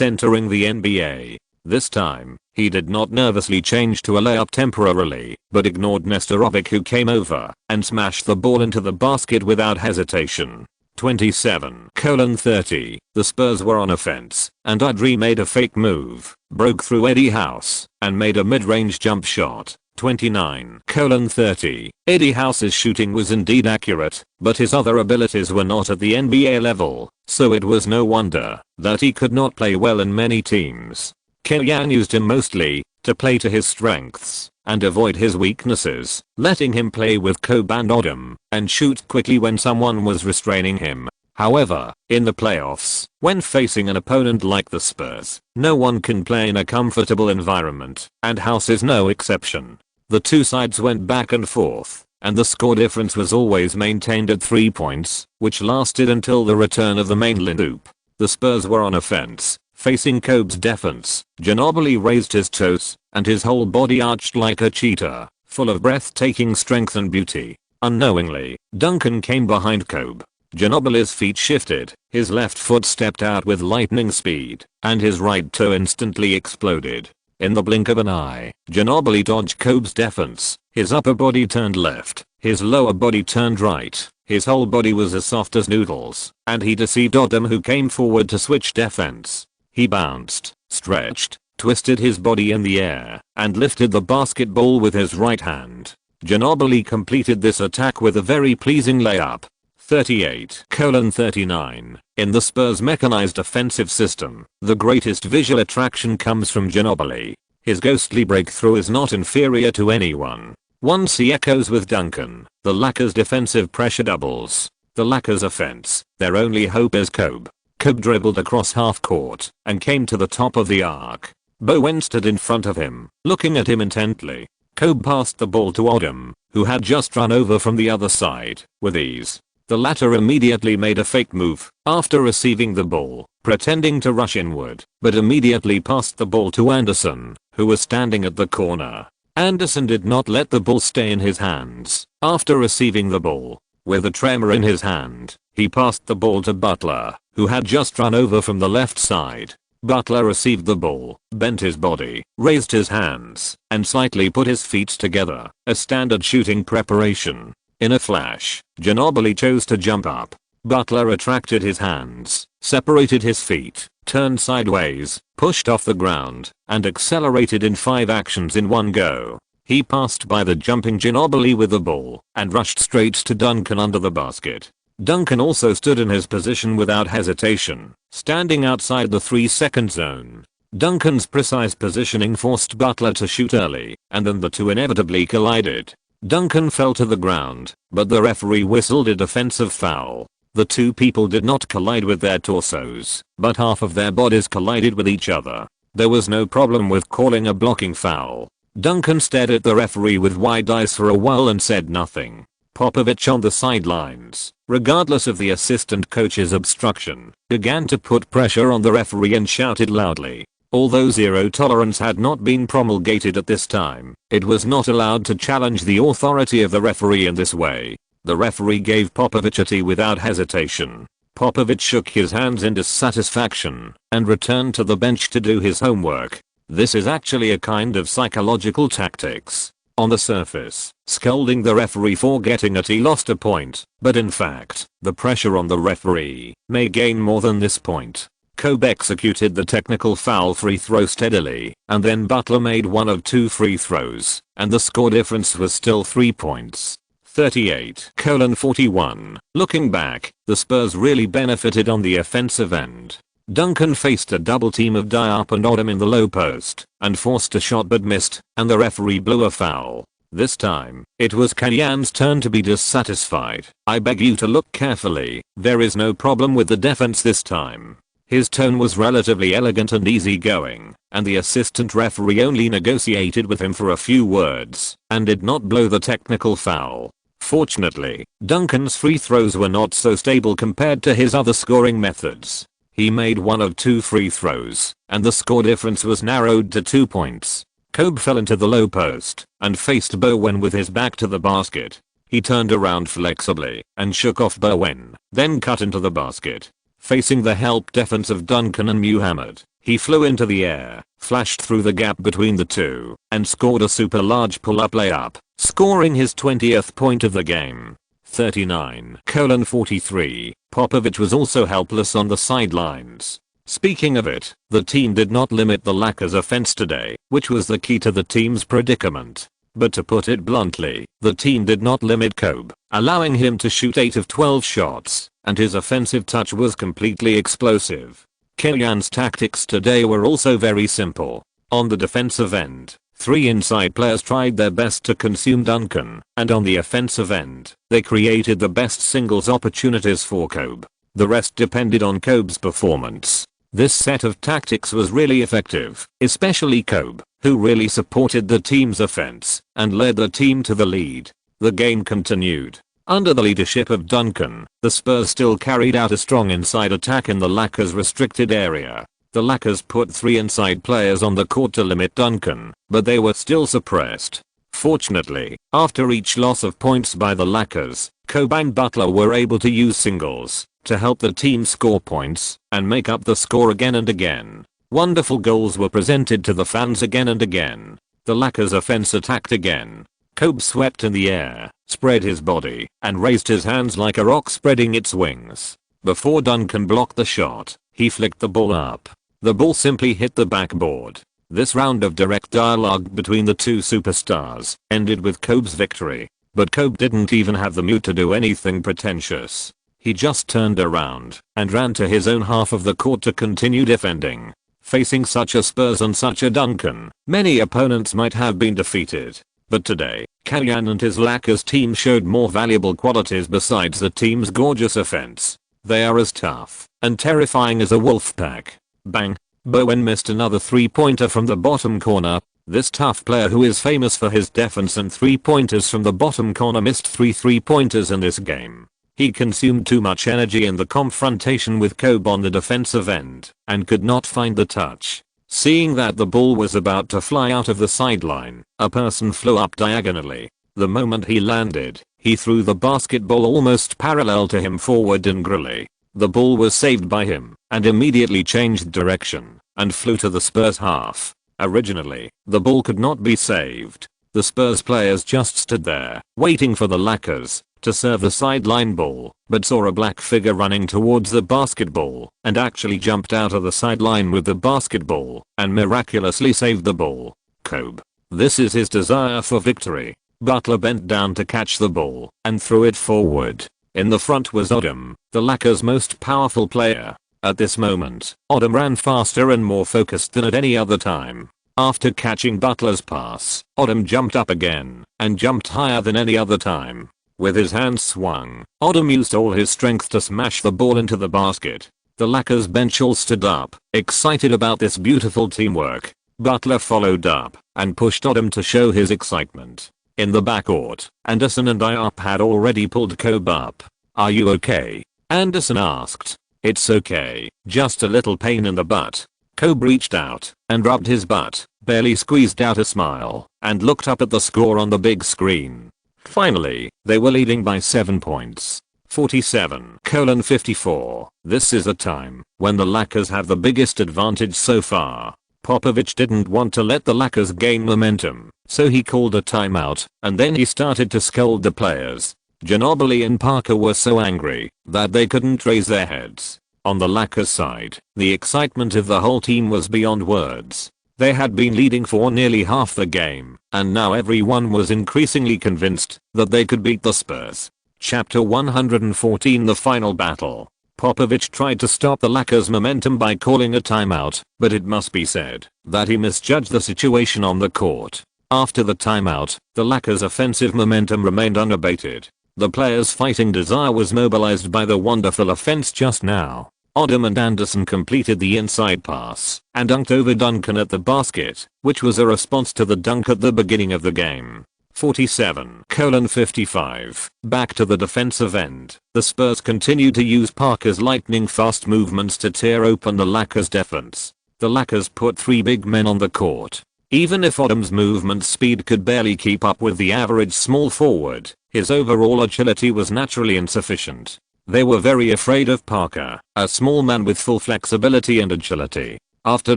Speaker 1: entering the NBA. This time, he did not nervously change to a layup temporarily, but ignored Nestorovic, who came over and smashed the ball into the basket without hesitation. 27:30. The Spurs were on offense, and Idri made a fake move, broke through Eddie House, and made a mid-range jump shot. 29:30. Eddie House's shooting was indeed accurate, but his other abilities were not at the NBA level, so it was no wonder that he could not play well in many teams. Kenyan used him mostly to play to his strengths and avoid his weaknesses, letting him play with Kobe and Odom and shoot quickly when someone was restraining him. However, in the playoffs, when facing an opponent like the Spurs, no one can play in a comfortable environment, and House is no exception. The two sides went back and forth, and the score difference was always maintained at 3 points, which lasted until the return of the mainland hoop. The Spurs were on offense, facing Kobe's defense. Ginobili raised his toes, and his whole body arched like a cheetah, full of breathtaking strength and beauty. Unknowingly, Duncan came behind Kobe. Ginobili's feet shifted, his left foot stepped out with lightning speed, and his right toe instantly exploded. In the blink of an eye, Ginobili dodged Kobe's defense. His upper body turned left, his lower body turned right, his whole body was as soft as noodles, and he deceived Odom, who came forward to switch defense. He bounced, stretched, twisted his body in the air, and lifted the basketball with his right hand. Ginobili completed this attack with a very pleasing layup. 38:39. In the Spurs' mechanized offensive system, the greatest visual attraction comes from Ginobili. His ghostly breakthrough is not inferior to anyone. Once he echoes with Duncan, the Lakers' defensive pressure doubles. The Lakers' offense, their only hope is Kobe. Kobe dribbled across half court and came to the top of the arc. Bowen stood in front of him, looking at him intently. Kobe passed the ball to Odom, who had just run over from the other side, with ease. The latter immediately made a fake move after receiving the ball, pretending to rush inward, but immediately passed the ball to Anderson, who was standing at the corner. Anderson did not let the ball stay in his hands. After receiving the ball, with a tremor in his hand, he passed the ball to Butler, who had just run over from the left side. Butler received the ball, bent his body, raised his hands, and slightly put his feet together, a standard shooting preparation. In a flash, Ginobili chose to jump up. Butler retracted his hands, separated his feet, turned sideways, pushed off the ground, and accelerated in 5 actions in one go. He passed by the jumping Ginobili with the ball, and rushed straight to Duncan under the basket. Duncan also stood in his position without hesitation, standing outside the 3-second zone. Duncan's precise positioning forced Butler to shoot early, and then the two inevitably collided. Duncan fell to the ground, but the referee whistled a defensive foul. The two people did not collide with their torsos, but half of their bodies collided with each other. There was no problem with calling a blocking foul. Duncan stared at the referee with wide eyes for a while and said nothing. Popovich on the sidelines, regardless of the assistant coach's obstruction, began to put pressure on the referee and shouted loudly. Although zero tolerance had not been promulgated at this time, it was not allowed to challenge the authority of the referee in this way. The referee gave Popovich a tee without hesitation. Popovich shook his hands in dissatisfaction and returned to the bench to do his homework. This is actually a kind of psychological tactics. on the surface, scolding the referee for getting it he lost a point, but in fact, the pressure on the referee may gain more than this point. Kobe executed the technical foul free throw steadily, and then Butler made one of 2 free throws, and the score difference was still 3 points. 38-41. Looking back, the Spurs really benefited on the offensive end. Duncan faced a double team of Diop and Odom in the low post, and forced a shot but missed, and the referee blew a foul. This time, it was Kenyan's turn to be dissatisfied. "I beg you to look carefully, there is no problem with the defense this time." His tone was relatively elegant and easygoing, and the assistant referee only negotiated with him for a few words, and did not blow the technical foul. Fortunately, Duncan's free throws were not so stable compared to his other scoring methods. He made one of 2 free throws, and the score difference was narrowed to 2 points. Kobe fell into the low post, and faced Bowen with his back to the basket. He turned around flexibly, and shook off Bowen, then cut into the basket. Facing the help defense of Duncan and Muhammad, he flew into the air, flashed through the gap between the two, and scored a super large pull-up layup, scoring his 20th point of the game. 39-43. Popovich was also helpless on the sidelines. Speaking of it, the team did not limit the Lakers' offense today, which was the key to the team's predicament. But to put it bluntly, the team did not limit Kobe, allowing him to shoot 8 of 12 shots, and his offensive touch was completely explosive. Kenyan's tactics today were also very simple. On the defensive end, 3 inside players tried their best to consume Duncan, and on the offensive end, they created the best singles opportunities for Kobe. The rest depended on Kobe's performance. This set of tactics was really effective, especially Kobe, who really supported the team's offense and led the team to the lead. The game continued. Under the leadership of Duncan, the Spurs still carried out a strong inside attack in the Lakers' restricted area. The Lakers put 3 inside players on the court to limit Duncan, but they were still suppressed. Fortunately, after each loss of points by the Lakers, Kobe and Butler were able to use singles to help the team score points and make up the score again and again. Wonderful goals were presented to the fans again and again. The Lakers' offense attacked again. Kobe swept in the air, spread his body, and raised his hands like a rock spreading its wings. Before Duncan blocked the shot, he flicked the ball up. The ball simply hit the backboard. This round of direct dialogue between the two superstars ended with Kobe's victory. But Kobe didn't even have the mood to do anything pretentious. He just turned around and ran to his own half of the court to continue defending. Facing such a Spurs and such a Duncan, many opponents might have been defeated. But today, Kenyan and his Lakers team showed more valuable qualities besides the team's gorgeous offense. They are as tough and terrifying as a wolf pack. Bang! Bowen missed another 3-pointer from the bottom corner. This tough player who is famous for his defense and 3-pointers from the bottom corner missed 3 3-pointers in this game. He consumed too much energy in the confrontation with Kobe on the defensive end and could not find the touch. Seeing that the ball was about to fly out of the sideline, a person flew up diagonally. The moment he landed, he threw the basketball almost parallel to him forward angrily. The ball was saved by him and immediately changed direction and flew to the Spurs half. Originally, the ball could not be saved. The Spurs players just stood there, waiting for the Lakers to serve the sideline ball, but saw a black figure running towards the basketball and actually jumped out of the sideline with the basketball and miraculously saved the ball. Kobe. This is his desire for victory. Butler bent down to catch the ball and threw it forward. In the front was Odom, the Lakers' most powerful player. At this moment, Odom ran faster and more focused than at any other time. After catching Butler's pass, Odom jumped up again and jumped higher than any other time. With his hands swung, Odom used all his strength to smash the ball into the basket. The Lakers bench all stood up, excited about this beautiful teamwork. Butler followed up and pushed Odom to show his excitement. In the backcourt, Anderson and Diop had already pulled Kobe up. "Are you okay?" Anderson asked. "It's okay, just a little pain in the butt." Kobe reached out and rubbed his butt, barely squeezed out a smile, and looked up at the score on the big screen. Finally, they were leading by 7 points. 47-54. This is a time when the Lakers have the biggest advantage so far. Popovich didn't want to let the Lakers gain momentum, so he called a timeout, and then he started to scold the players. Ginobili and Parker were so angry that they couldn't raise their heads. On the Lakers side, the excitement of the whole team was beyond words. They had been leading for nearly half the game, and now everyone was increasingly convinced that they could beat the Spurs. Chapter 114 The Final Battle. Popovich tried to stop the Lakers' momentum by calling a timeout, but it must be said that he misjudged the situation on the court. After the timeout, the Lakers' offensive momentum remained unabated. The players' fighting desire was mobilized by the wonderful offense just now. Odom and Anderson completed the inside pass and dunked over Duncan at the basket, which was a response to the dunk at the beginning of the game. 47:55. Back to the defensive end. The Spurs continued to use Parker's lightning fast movements to tear open the Lakers defense. The Lakers put 3 big men on the court. Even if Odom's movement speed could barely keep up with the average small forward, his overall agility was naturally insufficient. They were very afraid of Parker, a small man with full flexibility and agility. After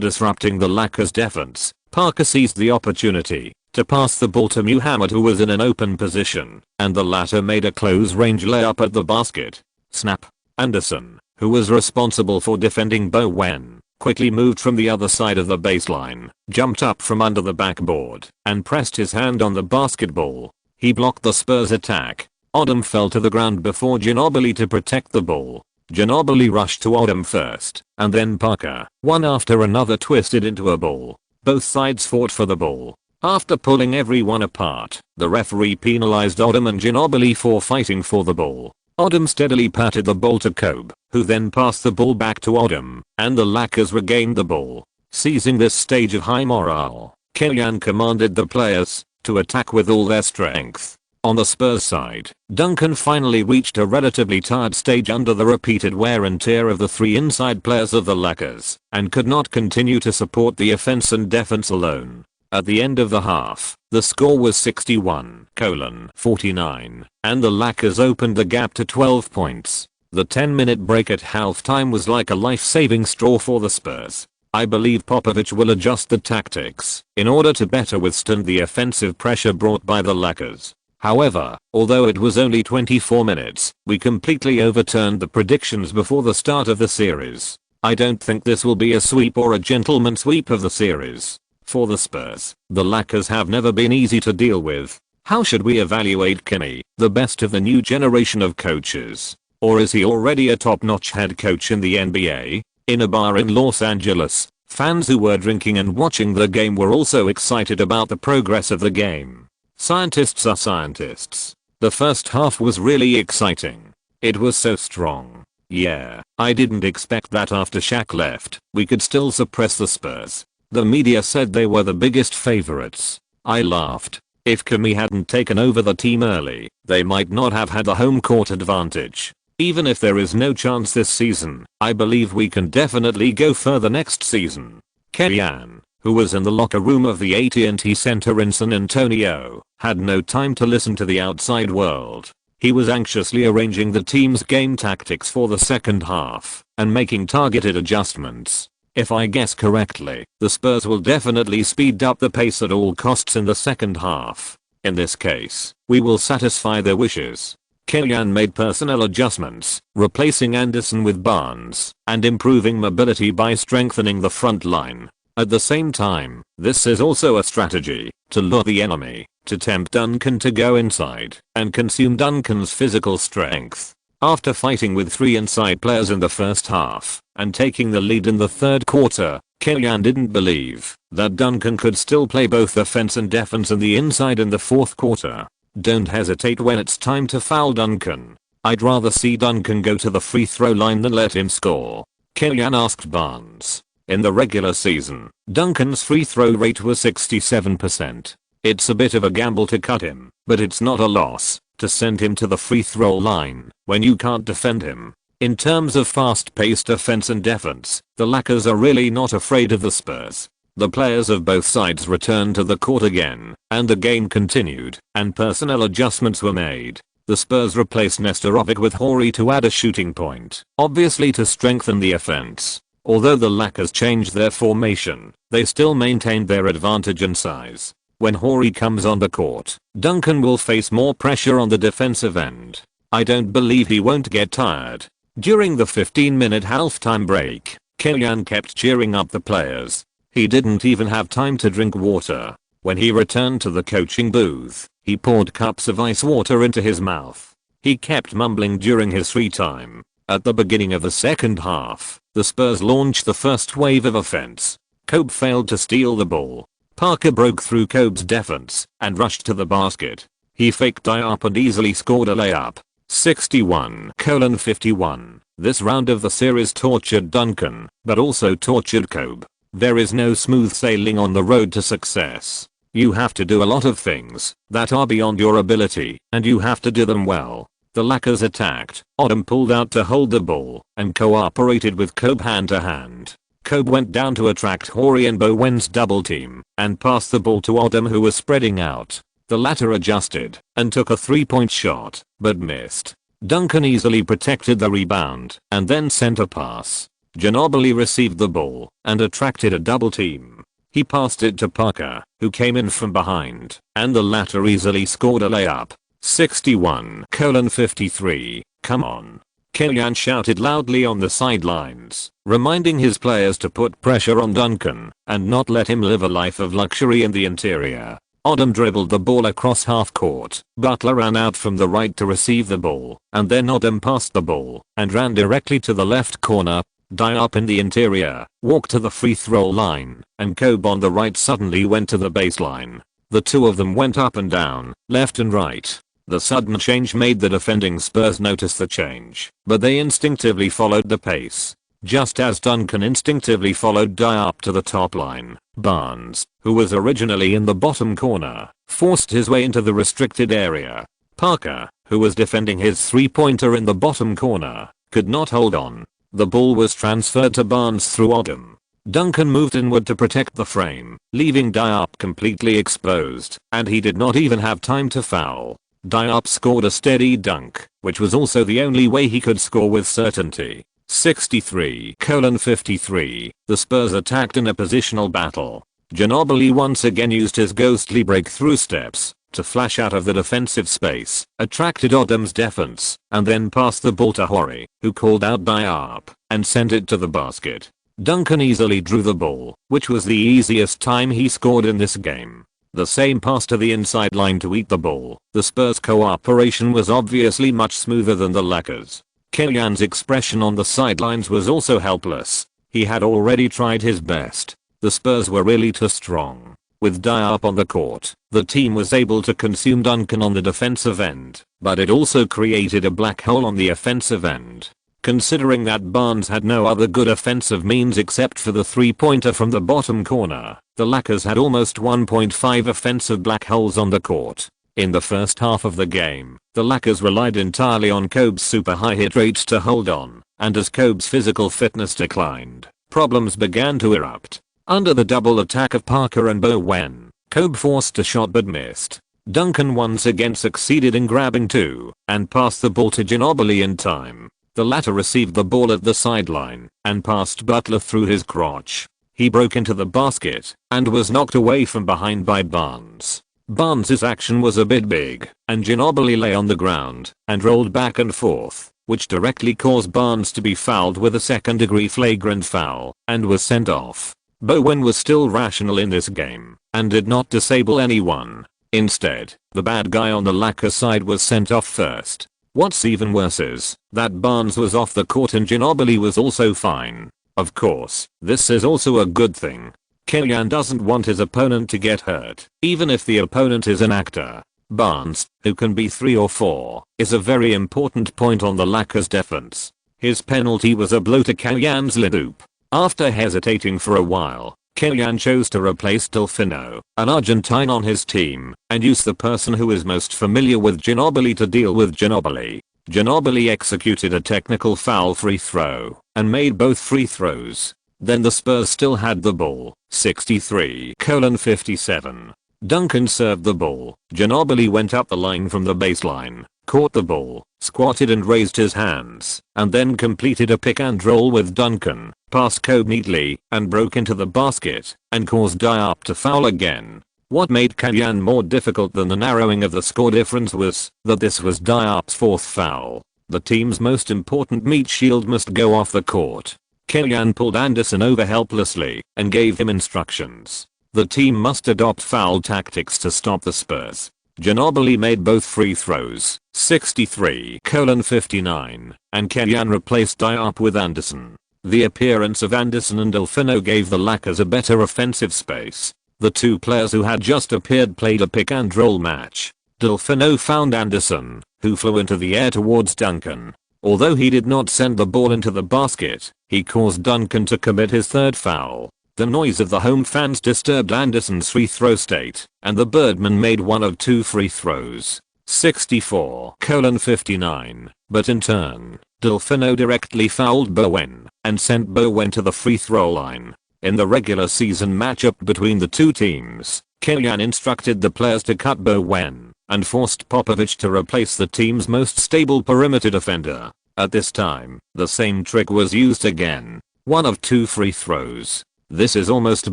Speaker 1: disrupting the Lakers defense, Parker seized the opportunity to pass the ball to Muhammad, who was in an open position, and the latter made a close-range layup at the basket. Snap. Anderson, who was responsible for defending Bowen, quickly moved from the other side of the baseline, jumped up from under the backboard, and pressed his hand on the basketball. He blocked the Spurs attack. Odom fell to the ground before Ginobili to protect the ball. Ginobili rushed to Odom first, and then Parker, one after another, twisted into a ball. Both sides fought for the ball. After pulling everyone apart, the referee penalized Odom and Ginobili for fighting for the ball. Odom steadily patted the ball to Kobe, who then passed the ball back to Odom, and the Lakers regained the ball. Seizing this stage of high morale, Kellyan commanded the players to attack with all their strength. On the Spurs side, Duncan finally reached a relatively tired stage under the repeated wear and tear of the 3 inside players of the Lakers, and could not continue to support the offense and defense alone. At the end of the half, the score was 61:49, and the Lakers opened the gap to 12 points. The 10-minute break at halftime was like a life-saving straw for the Spurs. I believe Popovich will adjust the tactics in order to better withstand the offensive pressure brought by the Lakers. However, although it was only 24 minutes, we completely overturned the predictions before the start of the series. I don't think this will be a sweep or a gentleman sweep of the series. For the Spurs, the Lakers have never been easy to deal with. How should we evaluate Kenny, the best of the new generation of coaches? Or is he already a top-notch head coach in the NBA? In a bar in Los Angeles, fans who were drinking and watching the game were also excited about the progress of the game. Scientists are scientists. The first half was really exciting. It was so strong. Yeah, I didn't expect that after Shaq left, we could still suppress the Spurs. The media said they were the biggest favorites. I laughed. If Kami hadn't taken over the team early, they might not have had the home court advantage. Even if there is no chance this season, I believe we can definitely go further next season. Kellyan, who was in the locker room of the AT&T Center in San Antonio, had no time to listen to the outside world. He was anxiously arranging the team's game tactics for the second half and making targeted adjustments. If I guess correctly, the Spurs will definitely speed up the pace at all costs in the second half. In this case, we will satisfy their wishes. Kellyan made personnel adjustments, replacing Anderson with Barnes, and improving mobility by strengthening the front line. At the same time, this is also a strategy to lure the enemy, to tempt Duncan to go inside and consume Duncan's physical strength. After fighting with 3 inside players in the first half and taking the lead in the third quarter, Kellyan didn't believe that Duncan could still play both offense and defense in the inside in the fourth quarter. Don't hesitate when it's time to foul Duncan. I'd rather see Duncan go to the free throw line than let him score. Kellyan asked Barnes. In the regular season, Duncan's free throw rate was 67%. It's a bit of a gamble to cut him, but it's not a loss to send him to the free throw line when you can't defend him. In terms of fast-paced offense and defense, the Lakers are really not afraid of the Spurs. The players of both sides returned to the court again, and the game continued, and personnel adjustments were made. The Spurs replaced Nestorovic with Horry to add a shooting point, obviously to strengthen the offense. Although the Lakers changed their formation, they still maintained their advantage in size. When Horry comes on the court, Duncan will face more pressure on the defensive end. I don't believe he won't get tired. During the 15-minute halftime break, Kellyanne kept cheering up the players. He didn't even have time to drink water. When he returned to the coaching booth, he poured cups of ice water into his mouth. He kept mumbling during his free time. At the beginning of the second half, the Spurs launched the first wave of offense. Kobe failed to steal the ball. Parker broke through Kobe's defense and rushed to the basket. He faked die-up and easily scored a layup. 61-51. This round of the series tortured Duncan, but also tortured Kobe. There is no smooth sailing on the road to success. You have to do a lot of things that are beyond your ability, and you have to do them well. The Lakers attacked, Odom pulled out to hold the ball, and cooperated with Kobe hand to hand. Kobe went down to attract Horry and Bowen's double team, and passed the ball to Odom, who was spreading out. The latter adjusted, and took a 3-point shot, but missed. Duncan easily protected the rebound, and then sent a pass. Ginobili received the ball, and attracted a double team. He passed it to Parker, who came in from behind, and the latter easily scored a layup. 61-53. Come on. Kellyanne shouted loudly on the sidelines, reminding his players to put pressure on Duncan, and not let him live a life of luxury in the interior. Odom dribbled the ball across half court. Butler ran out from the right to receive the ball, and then Odom passed the ball, and ran directly to the left corner. Die-up in the interior, walked to the free throw line, and Kobe on the right suddenly went to the baseline. The two of them went up and down, left and right. The sudden change made the defending Spurs notice the change, but they instinctively followed the pace. Just as Duncan instinctively followed die-up to the top line, Barnes, who was originally in the bottom corner, forced his way into the restricted area. Parker, who was defending his three-pointer in the bottom corner, could not hold on. The ball was transferred to Barnes through Odom. Duncan moved inward to protect the frame, leaving Die-Up completely exposed, and he did not even have time to foul. Die-Up scored a steady dunk, which was also the only way he could score with certainty. 63-53. The Spurs attacked in a positional battle. Ginobili once again used his ghostly breakthrough steps to flash out of the defensive space, attracted Odom's defense, and then passed the ball to Horry, who called out Die-Up, and sent it to the basket. Duncan easily drew the ball, which was the easiest time he scored in this game. The same pass to the inside line to eat the ball. The Spurs' cooperation was obviously much smoother than the Lakers. Kellyanne's expression on the sidelines was also helpless. He had already tried his best. The Spurs were really too strong. With Die-Up on the court, the team was able to consume Duncan on the defensive end, but it also created a black hole on the offensive end. Considering that Barnes had no other good offensive means except for the three-pointer from the bottom corner, the Lakers had almost 1.5 offensive black holes on the court. In the first half of the game, the Lakers relied entirely on Kobe's super high hit rate to hold on, and as Kobe's physical fitness declined, problems began to erupt. Under the double attack of Parker and Bowen, Kobe forced a shot but missed. Duncan once again succeeded in grabbing two, and passed the ball to Ginobili in time. The latter received the ball at the sideline, and passed Butler through his crotch. He broke into the basket, and was knocked away from behind by Barnes. Barnes' action was a bit big, and Ginobili lay on the ground, and rolled back and forth, which directly caused Barnes to be fouled with a second-degree flagrant foul, and was sent off. Bowen was still rational in this game, and did not disable anyone. Instead, the bad guy on the Lakers side was sent off first. What's even worse is that Barnes was off the court and Ginobili was also fine. Of course, this is also a good thing. Kellyanne doesn't want his opponent to get hurt, even if the opponent is an actor. Barnes, who can be 3 or 4, is a very important point on the Lakers defense. His penalty was a blow to Kellyanne's lid hoop. After hesitating for a while, Kellyanne chose to replace Delfino, an Argentine on his team, and use the person who is most familiar with Ginobili to deal with Ginobili. Ginobili executed a technical foul free throw, and made both free throws. Then the Spurs still had the ball. 63-57. Duncan served the ball. Ginobili went up the line from the baseline, caught the ball, squatted and raised his hands, and then completed a pick and roll with Duncan, passed Kobe neatly, and broke into the basket, and caused Diop to foul again. What made Kellyan more difficult than the narrowing of the score difference was that this was Diop's fourth foul. The team's most important meat shield must go off the court. Kellyan pulled Anderson over helplessly and gave him instructions. The team must adopt foul tactics to stop the Spurs. Ginobili made both free throws, 63-59, and Kellyan replaced Diop with Anderson. The appearance of Anderson and Delfino gave the Lakers a better offensive space. The two players who had just appeared played a pick and roll match. Delfino found Anderson, who flew into the air towards Duncan. Although he did not send the ball into the basket, he caused Duncan to commit his third foul. The noise of the home fans disturbed Anderson's free throw state, and the Birdman made one of two free throws, 64-59, but in turn, Delfino directly fouled Bowen and sent Bowen to the free throw line. In the regular season matchup between the two teams, Kellyan instructed the players to cut Bowen and forced Popovich to replace the team's most stable perimeter defender. At this time, the same trick was used again. One of two free throws. This is almost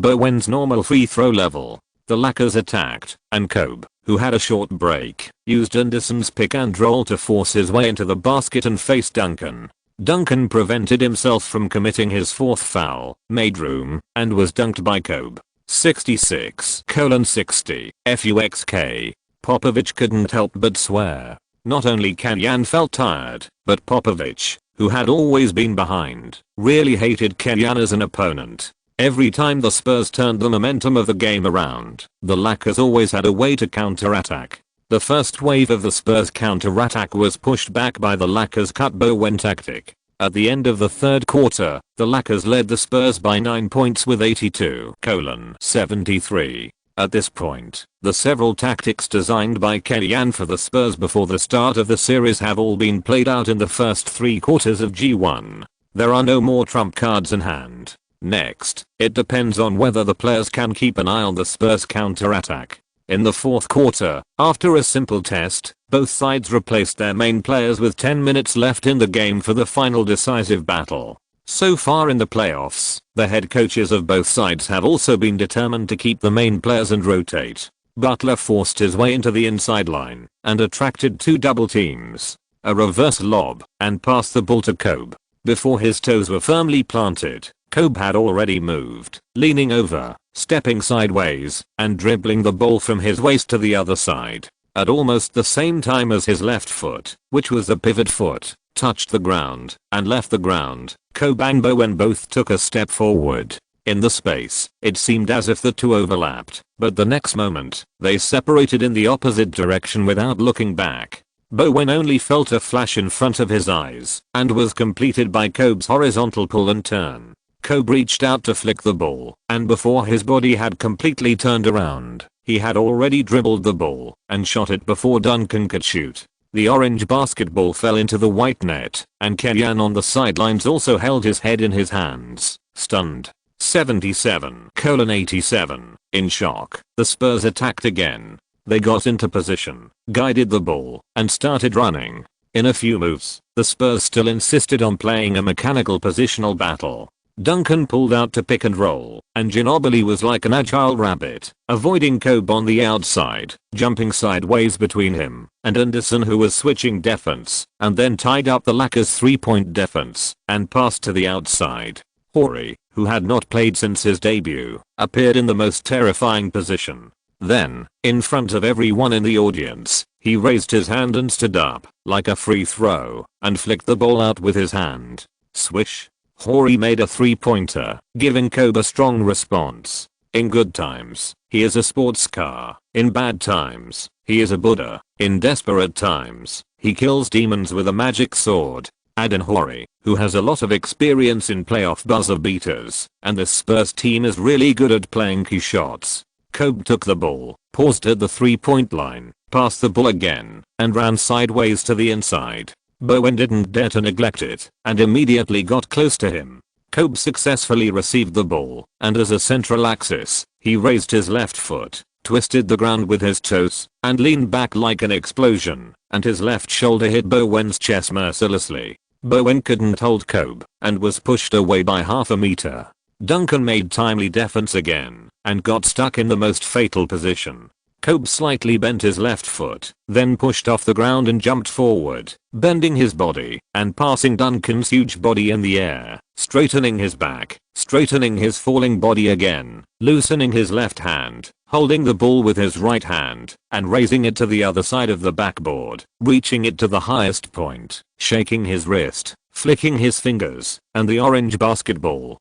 Speaker 1: Bowen's normal free throw level. The Lakers attacked, and Kobe, who had a short break, used Anderson's pick and roll to force his way into the basket and face Duncan. Duncan prevented himself from committing his fourth foul, made room, and was dunked by Kobe. 66-60, FUXK. Popovich couldn't help but swear. Not only Kellyan felt tired, but Popovich, who had always been behind, really hated Kellyan as an opponent. Every time the Spurs turned the momentum of the game around, the Lakers always had a way to counterattack. The first wave of the Spurs counterattack was pushed back by the Lakers' cut Bowen tactic. At the end of the third quarter, the Lakers led the Spurs by 9 points with 82-73. At this point, the several tactics designed by Kellyan for the Spurs before the start of the series have all been played out in the first 3 quarters of G1. There are no more trump cards in hand. Next, it depends on whether the players can keep an eye on the Spurs counterattack. In the fourth quarter, after a simple test, both sides replaced their main players with 10 minutes left in the game for the final decisive battle. So far in the playoffs, the head coaches of both sides have also been determined to keep the main players and rotate. Butler forced his way into the inside line and attracted 2 double teams, a reverse lob, and passed the ball to Kobe. Before his toes were firmly planted, Kobe had already moved, leaning over, stepping sideways, and dribbling the ball from his waist to the other side. At almost the same time as his left foot, which was the pivot foot, touched the ground and left the ground, Kobe and Bowen both took a step forward. In the space, it seemed as if the two overlapped, but the next moment, they separated in the opposite direction without looking back. Bowen only felt a flash in front of his eyes and was completed by Kobe's horizontal pull and turn. Kobe reached out to flick the ball, and before his body had completely turned around, he had already dribbled the ball and shot it before Duncan could shoot. The orange basketball fell into the white net, and Kellyan on the sidelines also held his head in his hands, stunned. 77-87. In shock, the Spurs attacked again. They got into position, guided the ball, and started running. In a few moves, the Spurs still insisted on playing a mechanical positional battle. Duncan pulled out to pick and roll, and Ginobili was like an agile rabbit, avoiding Kobe on the outside, jumping sideways between him and Anderson, who was switching defense, and then tied up the Lakers' 3-point defense and passed to the outside. Horry, who had not played since his debut, appeared in the most terrifying position. Then, in front of everyone in the audience, he raised his hand and stood up, like a free throw, and flicked the ball out with his hand. Swish. Horry made a 3-pointer, giving Kobe a strong response. In good times, he is a sports car. In bad times, he is a Buddha. In desperate times, he kills demons with a magic sword. Add in Horry, who has a lot of experience in playoff buzzer beaters, and the Spurs team is really good at playing key shots. Kobe took the ball, paused at the 3-point line, passed the ball again, and ran sideways to the inside. Bowen didn't dare to neglect it, and immediately got close to him. Kobe successfully received the ball, and as a central axis, he raised his left foot, twisted the ground with his toes, and leaned back like an explosion, and his left shoulder hit Bowen's chest mercilessly. Bowen couldn't hold Kobe, and was pushed away by half a meter. Duncan made timely defense again, and got stuck in the most fatal position. Kobe slightly bent his left foot, then pushed off the ground and jumped forward, bending his body, and passing Duncan's huge body in the air, straightening his back, straightening his falling body again, loosening his left hand, holding the ball with his right hand, and raising it to the other side of the backboard, reaching it to the highest point, shaking his wrist, flicking his fingers, and the orange basketball,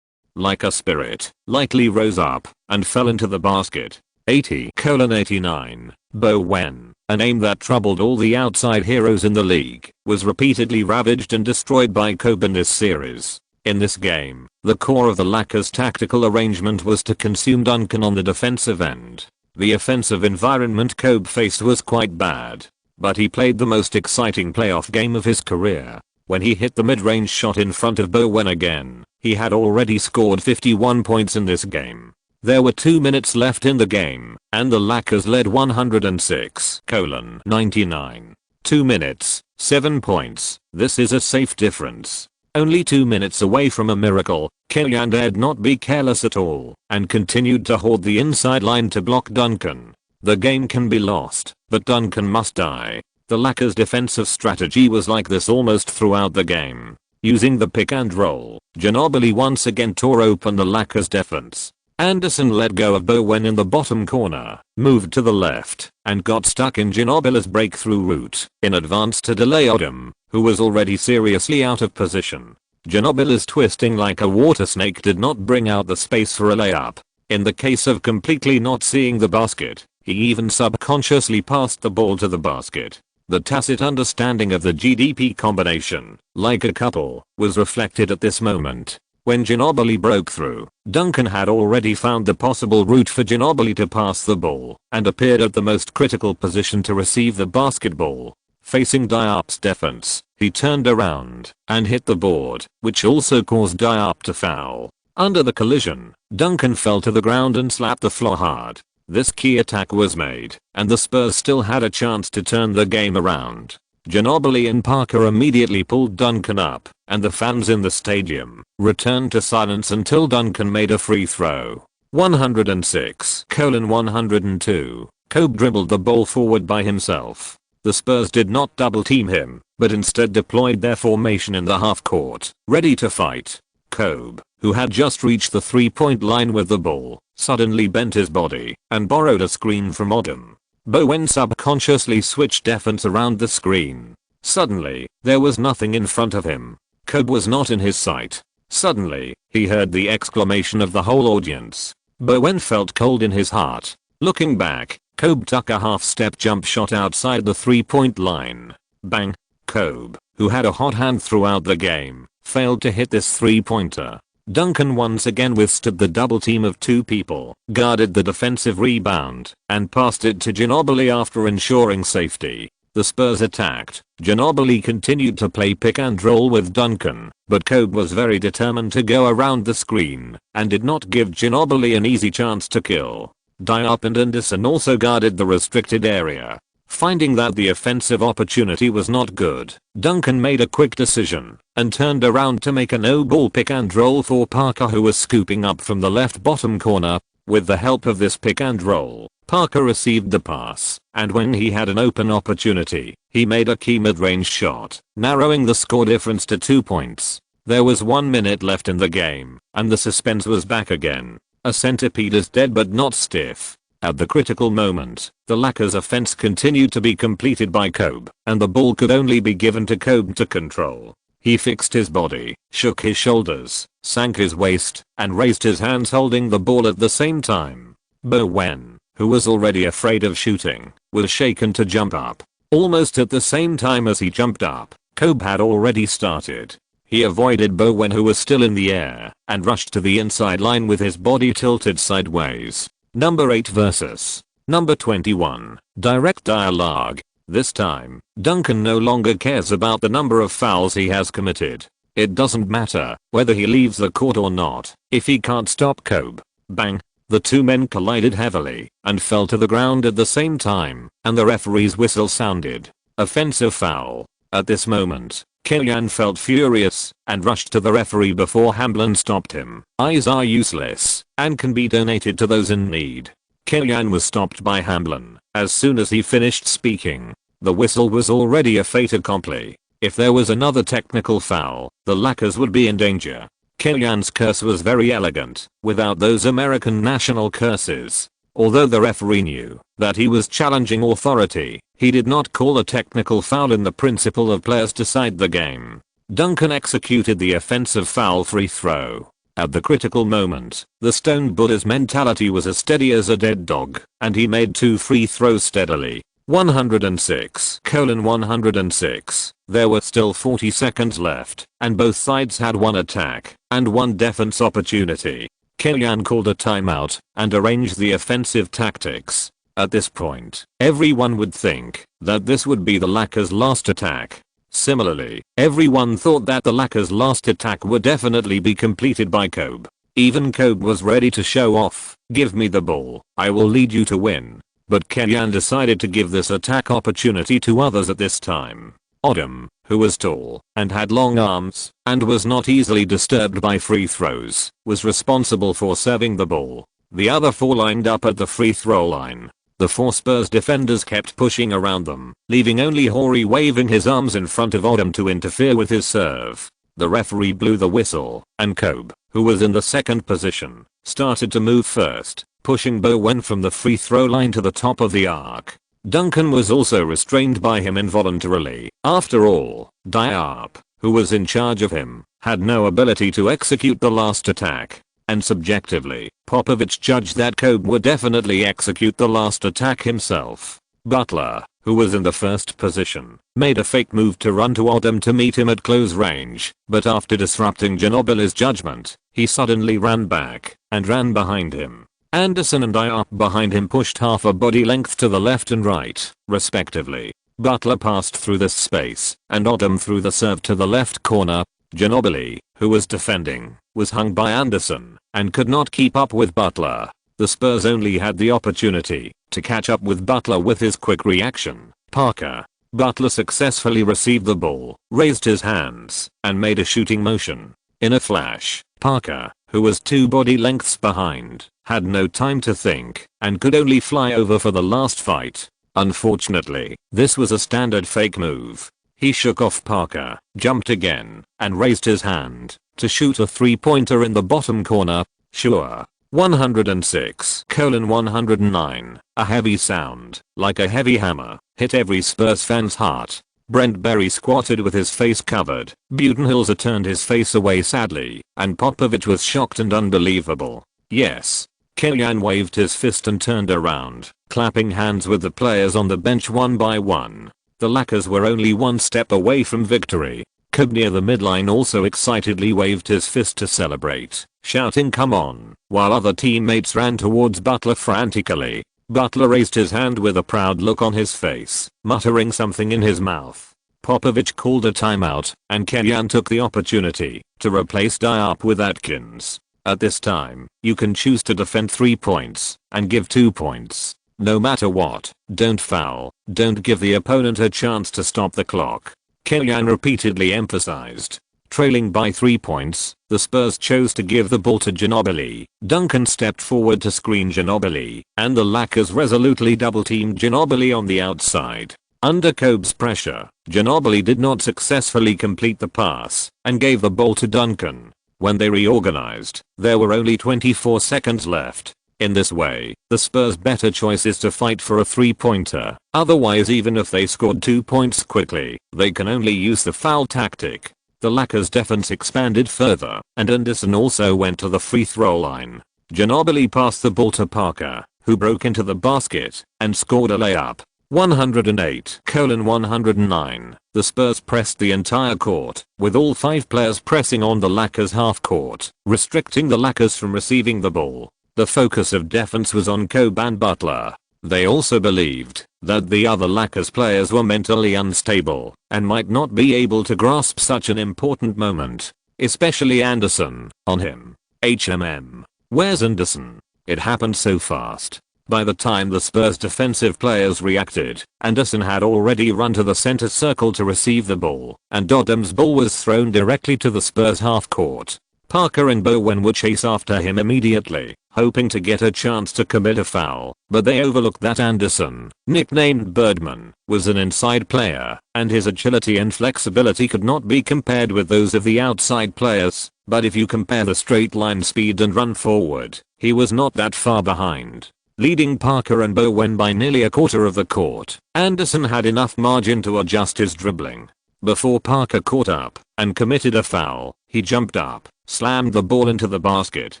Speaker 1: like a spirit, lightly rose up, and fell into the basket. 80:89. Bowen, a name that troubled all the outside heroes in the league, was repeatedly ravaged and destroyed by Kobe in this series. In this game, the core of the Lakers' tactical arrangement was to consume Duncan on the defensive end. The offensive environment Kobe faced was quite bad, but he played the most exciting playoff game of his career. When he hit the mid-range shot in front of Bowen again, he had already scored 51 points in this game. There were 2 minutes left in the game, and the Lakers led 106:99. 2 minutes, 7 points. This is a safe difference. Only 2 minutes away from a miracle, Killian dared not be careless at all, and continued to hold the inside line to block Duncan. The game can be lost, but Duncan must die. The Lakers' defensive strategy was like this almost throughout the game. Using the pick and roll, Ginobili once again tore open the Lakers' defense. Anderson let go of Bowen in the bottom corner, moved to the left, and got stuck in Ginobili's breakthrough route in advance to delay Odom, who was already seriously out of position. Ginobili's twisting like a water snake did not bring out the space for a layup. In the case of completely not seeing the basket, he even subconsciously passed the ball to the basket. The tacit understanding of the GDP combination, like a couple, was reflected at this moment. When Ginobili broke through, Duncan had already found the possible route for Ginobili to pass the ball, and appeared at the most critical position to receive the basketball. Facing Diop's defense, he turned around and hit the board, which also caused Diop to foul. Under the collision, Duncan fell to the ground and slapped the floor hard. This key attack was made, and the Spurs still had a chance to turn the game around. Ginobili and Parker immediately pulled Duncan up, and the fans in the stadium returned to silence until Duncan made a free throw. 106:102. Kobe dribbled the ball forward by himself. The Spurs did not double team him, but instead deployed their formation in the half court, ready to fight. Kobe, who had just reached the 3-point line with the ball, suddenly bent his body and borrowed a screen from Odom. Bowen subconsciously switched defense around the screen. Suddenly, there was nothing in front of him. Kobe was not in his sight. Suddenly, he heard the exclamation of the whole audience. Bowen felt cold in his heart. Looking back, Kobe took a half-step jump shot outside the 3-point line. Bang! Kobe, who had a hot hand throughout the game, failed to hit this 3-pointer. Duncan once again withstood the double team of 2 people, guarded the defensive rebound, and passed it to Ginobili after ensuring safety. The Spurs attacked. Ginobili continued to play pick and roll with Duncan, but Kobe was very determined to go around the screen, and did not give Ginobili an easy chance to kill. Diop and Anderson also guarded the restricted area. Finding that the offensive opportunity was not good, Duncan made a quick decision and turned around to make a no-ball pick and roll for Parker, who was scooping up from the left bottom corner. With the help of this pick and roll, Parker received the pass, and when he had an open opportunity, he made a key mid-range shot, narrowing the score difference to 2 points. There was 1 minute left in the game, and the suspense was back again. A centipede is dead but not stiff. At the critical moment, the Lakers' offense continued to be completed by Kobe, and the ball could only be given to Kobe to control. He fixed his body, shook his shoulders, sank his waist, and raised his hands holding the ball at the same time. Bowen, who was already afraid of shooting, was shaken to jump up. Almost at the same time as he jumped up, Kobe had already started. He avoided Bowen, who was still in the air, and rushed to the inside line with his body tilted sideways. Number 8 versus number 21. Direct dialogue. This time, Duncan no longer cares about the number of fouls he has committed. It doesn't matter whether he leaves the court or not if he can't stop Kobe. Bang! The two men collided heavily and fell to the ground at the same time, and the referee's whistle sounded. Offensive foul. At this moment, Killian felt furious and rushed to the referee before Hamblin stopped him. Eyes are useless and can be donated to those in need. Killian was stopped by Hamblin as soon as he finished speaking. The whistle was already a fait accompli. If there was another technical foul, the Lakers would be in danger. Killian's curse was very elegant, without those American national curses. Although the referee knew that he was challenging authority, he did not call a technical foul in the principle of players decide the game. Duncan executed the offensive foul free throw. At the critical moment, the Stone Buddha's mentality was as steady as a dead dog, and he made 2 free throws steadily. 106:106. There were still 40 seconds left, and both sides had one attack and one defense opportunity. Killian called a timeout and arranged the offensive tactics. At this point, everyone would think that this would be the Lakers' last attack. Similarly, everyone thought that the Lakers' last attack would definitely be completed by Kobe. Even Kobe was ready to show off. "Give me the ball, I will lead you to win." But Killian decided to give this attack opportunity to others at this time. Odom, who was tall and had long arms and was not easily disturbed by free throws, was responsible for serving the ball. The other 4 lined up at the free throw line. The 4 Spurs defenders kept pushing around them, leaving only Horry waving his arms in front of Odom to interfere with his serve. The referee blew the whistle, and Kobe, who was in the second position, started to move first, pushing Bowen from the free throw line to the top of the arc. Duncan was also restrained by him involuntarily. After all, Diop, who was in charge of him, had no ability to execute the last attack. And subjectively, Popovich judged that Kobe would definitely execute the last attack himself. Butler, who was in the first position, made a fake move to run to Odom to meet him at close range, but after disrupting Ginobili's judgment, he suddenly ran back and ran behind him. Anderson and Diop behind him pushed half a body length to the left and right, respectively. Butler passed through this space, and Odom threw the serve to the left corner. Ginobili, who was defending, was hung by Anderson and could not keep up with Butler. The Spurs only had the opportunity to catch up with Butler with his quick reaction. Parker. Butler successfully received the ball, raised his hands, and made a shooting motion. In a flash, Parker, who was 2 body lengths behind, had no time to think and could only fly over for the last fight. Unfortunately, this was a standard fake move. He shook off Parker, jumped again, and raised his hand to shoot a 3-pointer in the bottom corner. Sure. 106:109. A heavy sound, like a heavy hammer, hit every Spurs fan's heart. Brent Berry squatted with his face covered. Budenholzer turned his face away sadly, and Popovich was shocked and unbelievable. Yes. Killian waved his fist and turned around, clapping hands with the players on the bench one by one. The Lakers were only 1 step away from victory. Kobe near the midline also excitedly waved his fist to celebrate, shouting "Come on," while other teammates ran towards Butler frantically. Butler raised his hand with a proud look on his face, muttering something in his mouth. Popovich called a timeout, and Killian took the opportunity to replace Diop with Atkins. At this time, you can choose to defend 3 points and give 2 points. No matter what, don't foul, don't give the opponent a chance to stop the clock. Killian repeatedly emphasized. Trailing by 3 points, the Spurs chose to give the ball to Ginobili. Duncan stepped forward to screen Ginobili, and the Lakers resolutely double-teamed Ginobili on the outside. Under Kobe's pressure, Ginobili did not successfully complete the pass and gave the ball to Duncan. When they reorganized, there were only 24 seconds left. In this way, the Spurs' better choice is to fight for a 3-pointer. Otherwise, even if they scored 2 points quickly, they can only use the foul tactic. The Lakers' defense expanded further, and Anderson also went to the free throw line. Ginobili passed the ball to Parker, who broke into the basket and scored a layup. 108:109. The Spurs pressed the entire court, with all 5 players pressing on the Lakers' half court, restricting the Lakers from receiving the ball. The focus of defense was on Kobe and Butler. They also believed that the other Lakers players were mentally unstable and might not be able to grasp such an important moment. Especially Anderson. On him. "HMM. Where's Anderson?" It happened so fast. By the time the Spurs defensive players reacted, Anderson had already run to the center circle to receive the ball, and Adams' ball was thrown directly to the Spurs half court. Parker and Bowen would chase after him immediately, hoping to get a chance to commit a foul, but they overlooked that Anderson, nicknamed Birdman, was an inside player, and his agility and flexibility could not be compared with those of the outside players, but if you compare the straight line speed and run forward, he was not that far behind. Leading Parker and Bowen by nearly a quarter of the court, Anderson had enough margin to adjust his dribbling. Before Parker caught up and committed a foul, he jumped up, slammed the ball into the basket.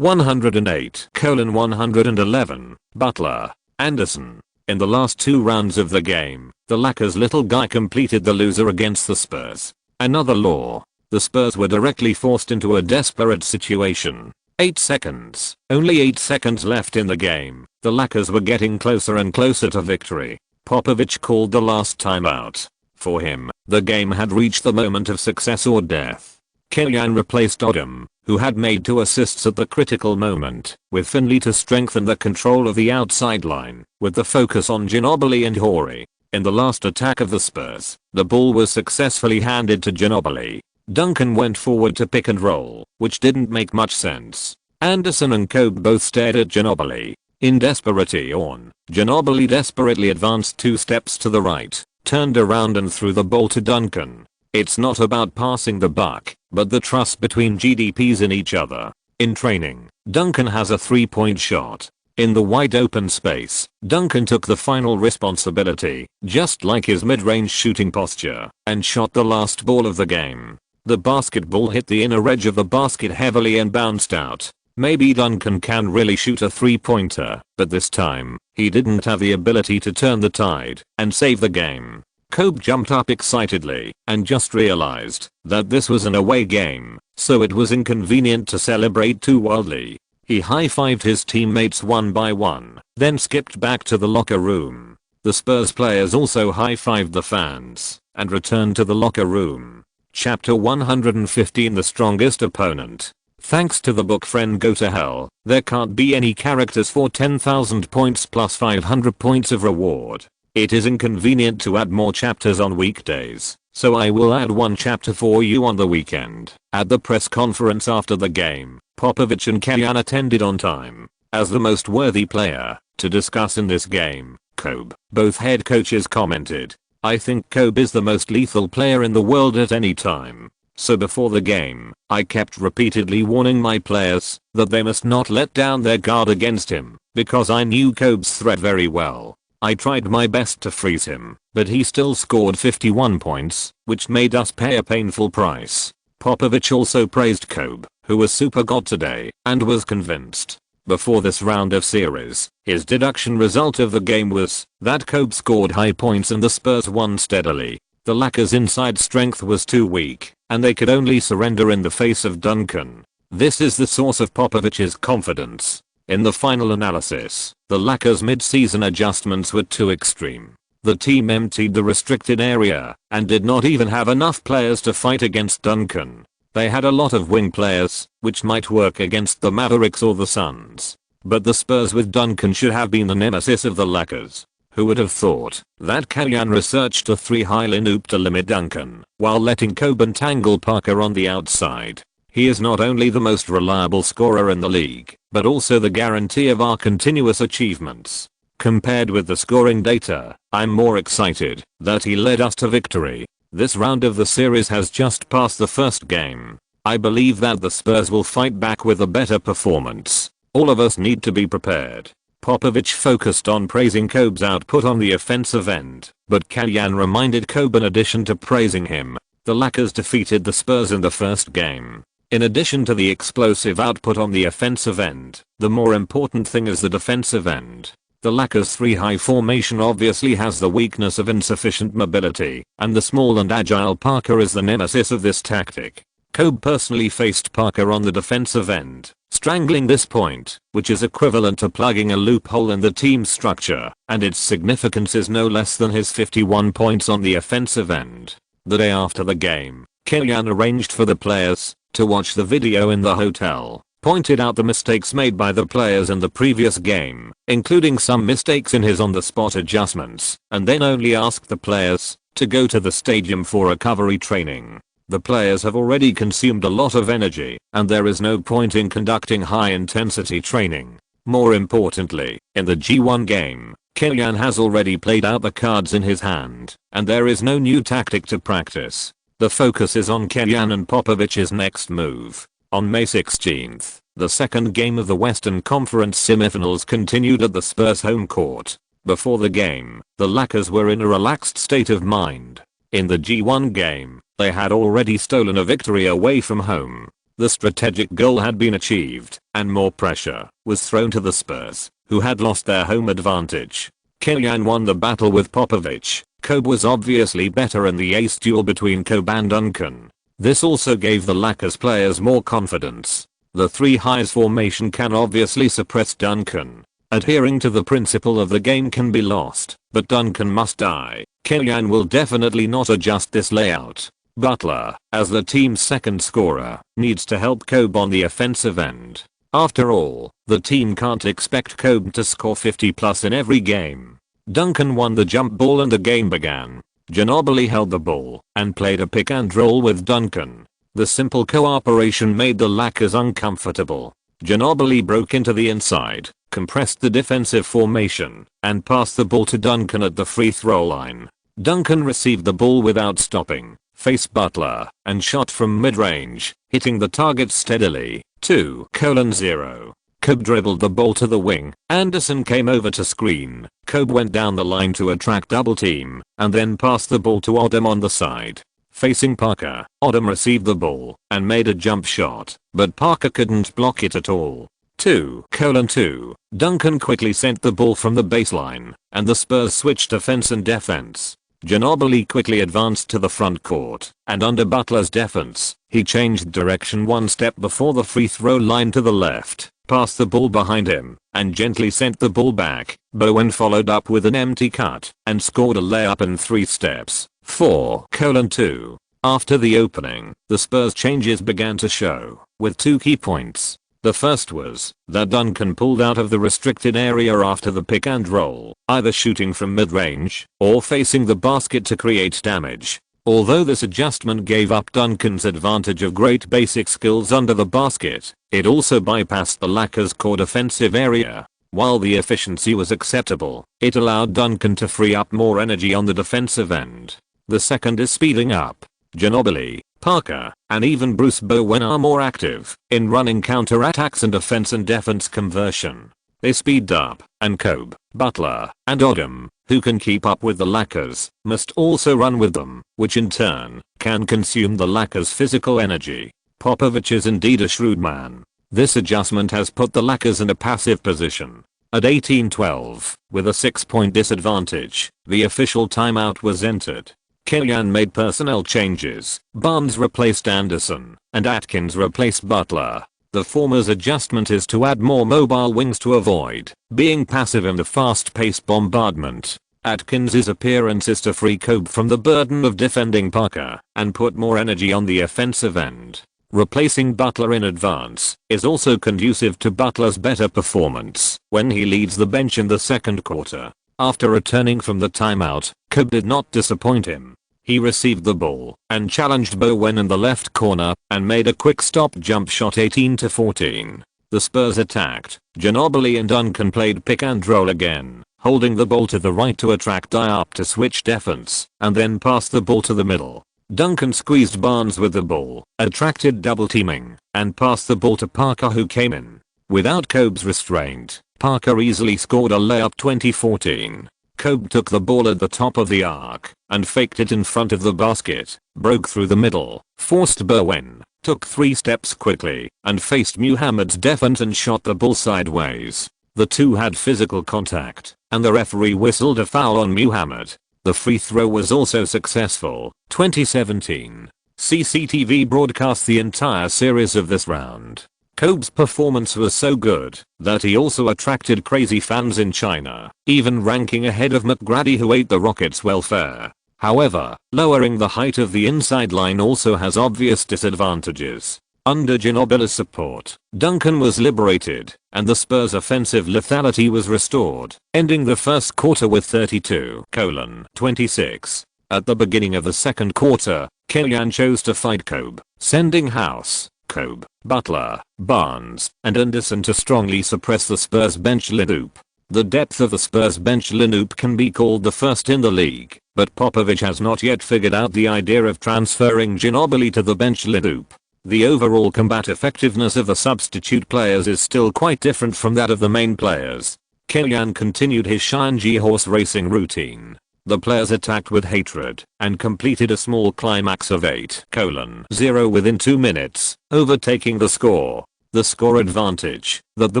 Speaker 1: 108:111, Butler, Anderson. In the last 2 rounds of the game, the Lakers' little guy completed the loser against the Spurs. Another law. The Spurs were directly forced into a desperate situation. 8 seconds. Only 8 seconds left in the game. The Lakers were getting closer and closer to victory. Popovich called the last timeout. For him, the game had reached the moment of success or death. Kellyan replaced Odom, who had made 2 assists at the critical moment, with Finley to strengthen the control of the outside line, with the focus on Ginobili and Horry. In the last attack of the Spurs, the ball was successfully handed to Ginobili. Duncan went forward to pick and roll, which didn't make much sense. Anderson and Kobe both stared at Ginobili. In desperation, Ginobili desperately advanced 2 steps to the right, turned around and threw the ball to Duncan. It's not about passing the buck, but the trust between GDPs in each other. In training, Duncan has a 3-point shot. In the wide open space, Duncan took the final responsibility, just like his mid-range shooting posture, and shot the last ball of the game. The basketball hit the inner edge of the basket heavily and bounced out. Maybe Duncan can really shoot a 3-pointer, but this time, he didn't have the ability to turn the tide and save the game. Kobe jumped up excitedly and just realized that this was an away game, so it was inconvenient to celebrate too wildly. He high-fived his teammates one by one, then skipped back to the locker room. The Spurs players also high-fived the fans and returned to the locker room. Chapter 115 The Strongest Opponent. Thanks to the book Friend Go to Hell, there can't be any characters for 10,000 points plus 500 points of reward. It is inconvenient to add more chapters on weekdays, so I will add 1 chapter for you on the weekend. At the press conference after the game, Popovich and Kellyan attended on time. As the most worthy player to discuss in this game, Kobe, both head coaches commented, "I think Kobe is the most lethal player in the world at any time. So before the game, I kept repeatedly warning my players that they must not let down their guard against him, because I knew Kobe's threat very well. I tried my best to freeze him, but he still scored 51 points, which made us pay a painful price." Popovich also praised Kobe, who was super god today, and was convinced. Before this round of series, his deduction result of the game was that Kobe scored high points and the Spurs won steadily. The Lakers' inside strength was too weak, and they could only surrender in the face of Duncan. This is the source of Popovich's confidence. In the final analysis, the Lakers' mid-season adjustments were too extreme. The team emptied the restricted area and did not even have enough players to fight against Duncan. They had a lot of wing players, which might work against the Mavericks or the Suns. But the Spurs with Duncan should have been the nemesis of the Lakers. Who would have thought that Kellyan researched a 3-high loop to limit Duncan while letting Kobe entangle Parker on the outside. He is not only the most reliable scorer in the league, but also the guarantee of our continuous achievements. Compared with the scoring data, I'm more excited that he led us to victory. This round of the series has just passed the first game. I believe that the Spurs will fight back with a better performance. All of us need to be prepared. Popovich focused on praising Kobe's output on the offensive end, but Kellyan reminded Kobe in addition to praising him, the Lakers defeated the Spurs in the first game. In addition to the explosive output on the offensive end, the more important thing is the defensive end. The Lakers' 3-high formation obviously has the weakness of insufficient mobility, and the small and agile Parker is the nemesis of this tactic. Kobe personally faced Parker on the defensive end, strangling this point, which is equivalent to plugging a loophole in the team's structure, and its significance is no less than his 51 points on the offensive end. The day after the game, Kellyan arranged for the players to watch the video in the hotel. pointed out the mistakes made by the players in the previous game, including some mistakes in his on-the-spot adjustments, and then only asked the players to go to the stadium for recovery training. The players have already consumed a lot of energy, and there is no point in conducting high-intensity training. More importantly, in the G1 game, Kylian has already played out the cards in his hand, and there is no new tactic to practice. The focus is on Kylian and Popovic's next move. On May 16th, the second game of the Western Conference semifinals continued at the Spurs home court. Before the game, the Lakers were in a relaxed state of mind. In the G1 game, they had already stolen a victory away from home. The strategic goal had been achieved, and more pressure was thrown to the Spurs, who had lost their home advantage. Kylian won the battle with Popovich. Kobe was obviously better in the ace duel between Kobe and Duncan. This also gave the Lakers players more confidence. The three highs formation can obviously suppress Duncan. Adhering to the principle of the game can be lost, but Duncan must die. Kylian will definitely not adjust this layout. Butler, as the team's second scorer, needs to help Kobe on the offensive end. After all, the team can't expect Kobe to score 50+ in every game. Duncan won the jump ball and the game began. Ginobili held the ball and played a pick and roll with Duncan. The simple cooperation made the Lakers uncomfortable. Ginobili broke into the inside, compressed the defensive formation, and passed the ball to Duncan at the free throw line. Duncan received the ball without stopping, faced Butler, and shot from mid-range, hitting the target steadily. 2:0. Kobe dribbled the ball to the wing. Anderson came over to screen. Kobe went down the line to attract double team, and then passed the ball to Odom on the side. Facing Parker, Odom received the ball and made a jump shot, but Parker couldn't block it at all. 2:2. Duncan quickly sent the ball from the baseline, and the Spurs switched offense and defense. Ginobili quickly advanced to the front court, and under Butler's defense, he changed direction one step before the free throw line to the left, passed the ball behind him, and gently sent the ball back. Bowen followed up with an empty cut, and scored a layup in 3 steps. 4:2. After the opening, the Spurs changes began to show, with 2 key points. The first was that Duncan pulled out of the restricted area after the pick and roll, either shooting from mid-range or facing the basket to create damage. Although this adjustment gave up Duncan's advantage of great basic skills under the basket, it also bypassed the Lakers' core defensive area. While the efficiency was acceptable, it allowed Duncan to free up more energy on the defensive end. The second is speeding up. Ginobili, Parker, and even Bruce Bowen are more active in running counterattacks and offense and defense conversion. They speed up, and Kobe, Butler, and Odom, who can keep up with the Lakers, must also run with them, which in turn can consume the Lakers' physical energy. Popovich is indeed a shrewd man. This adjustment has put the Lakers in a passive position. At 18-12, with a 6-point disadvantage, the official timeout was entered. Kylian made personnel changes. Barnes replaced Anderson, and Atkins replaced Butler. The former's adjustment is to add more mobile wings to avoid being passive in the fast-paced bombardment. Atkins' appearance is to free Kobe from the burden of defending Parker and put more energy on the offensive end. Replacing Butler in advance is also conducive to Butler's better performance when he leads the bench in the second quarter. After returning from the timeout, Kobe did not disappoint him. He received the ball and challenged Bowen in the left corner and made a quick stop jump shot 18-14. The Spurs attacked. Ginobili and Duncan played pick and roll again, holding the ball to the right to attract Diop to switch defense, and then pass the ball to the middle. Duncan squeezed Barnes with the ball, attracted double teaming, and passed the ball to Parker, who came in. Without Kobe's restraint, Parker easily scored a layup 20-14. Kobe took the ball at the top of the arc and faked it in front of the basket, broke through the middle, forced Bowen, took 3 steps quickly, and faced Muhammad's defense and shot the ball sideways. The two had physical contact, and the referee whistled a foul on Muhammad. The free throw was also successful. 2017. CCTV broadcast the entire series of this round. Kobe's performance was so good that he also attracted crazy fans in China, even ranking ahead of McGrady, who ate the Rockets' welfare. However, lowering the height of the inside line also has obvious disadvantages. Under Ginobili's support, Duncan was liberated, and the Spurs' offensive lethality was restored, ending the first quarter with 32-26. At the beginning of the second quarter, Kellyanne chose to fight Kobe, sending House, Kobe, Butler, Barnes, and Anderson to strongly suppress the Spurs bench lineup. The depth of the Spurs bench lineup can be called the first in the league, but Popovich has not yet figured out the idea of transferring Ginobili to the bench lineup. The overall combat effectiveness of the substitute players is still quite different from that of the main players. Kellyanne continued his Shinji horse racing routine. The players attacked with hatred and completed a small climax of 8:0 within 2 minutes, overtaking the score. The score advantage that the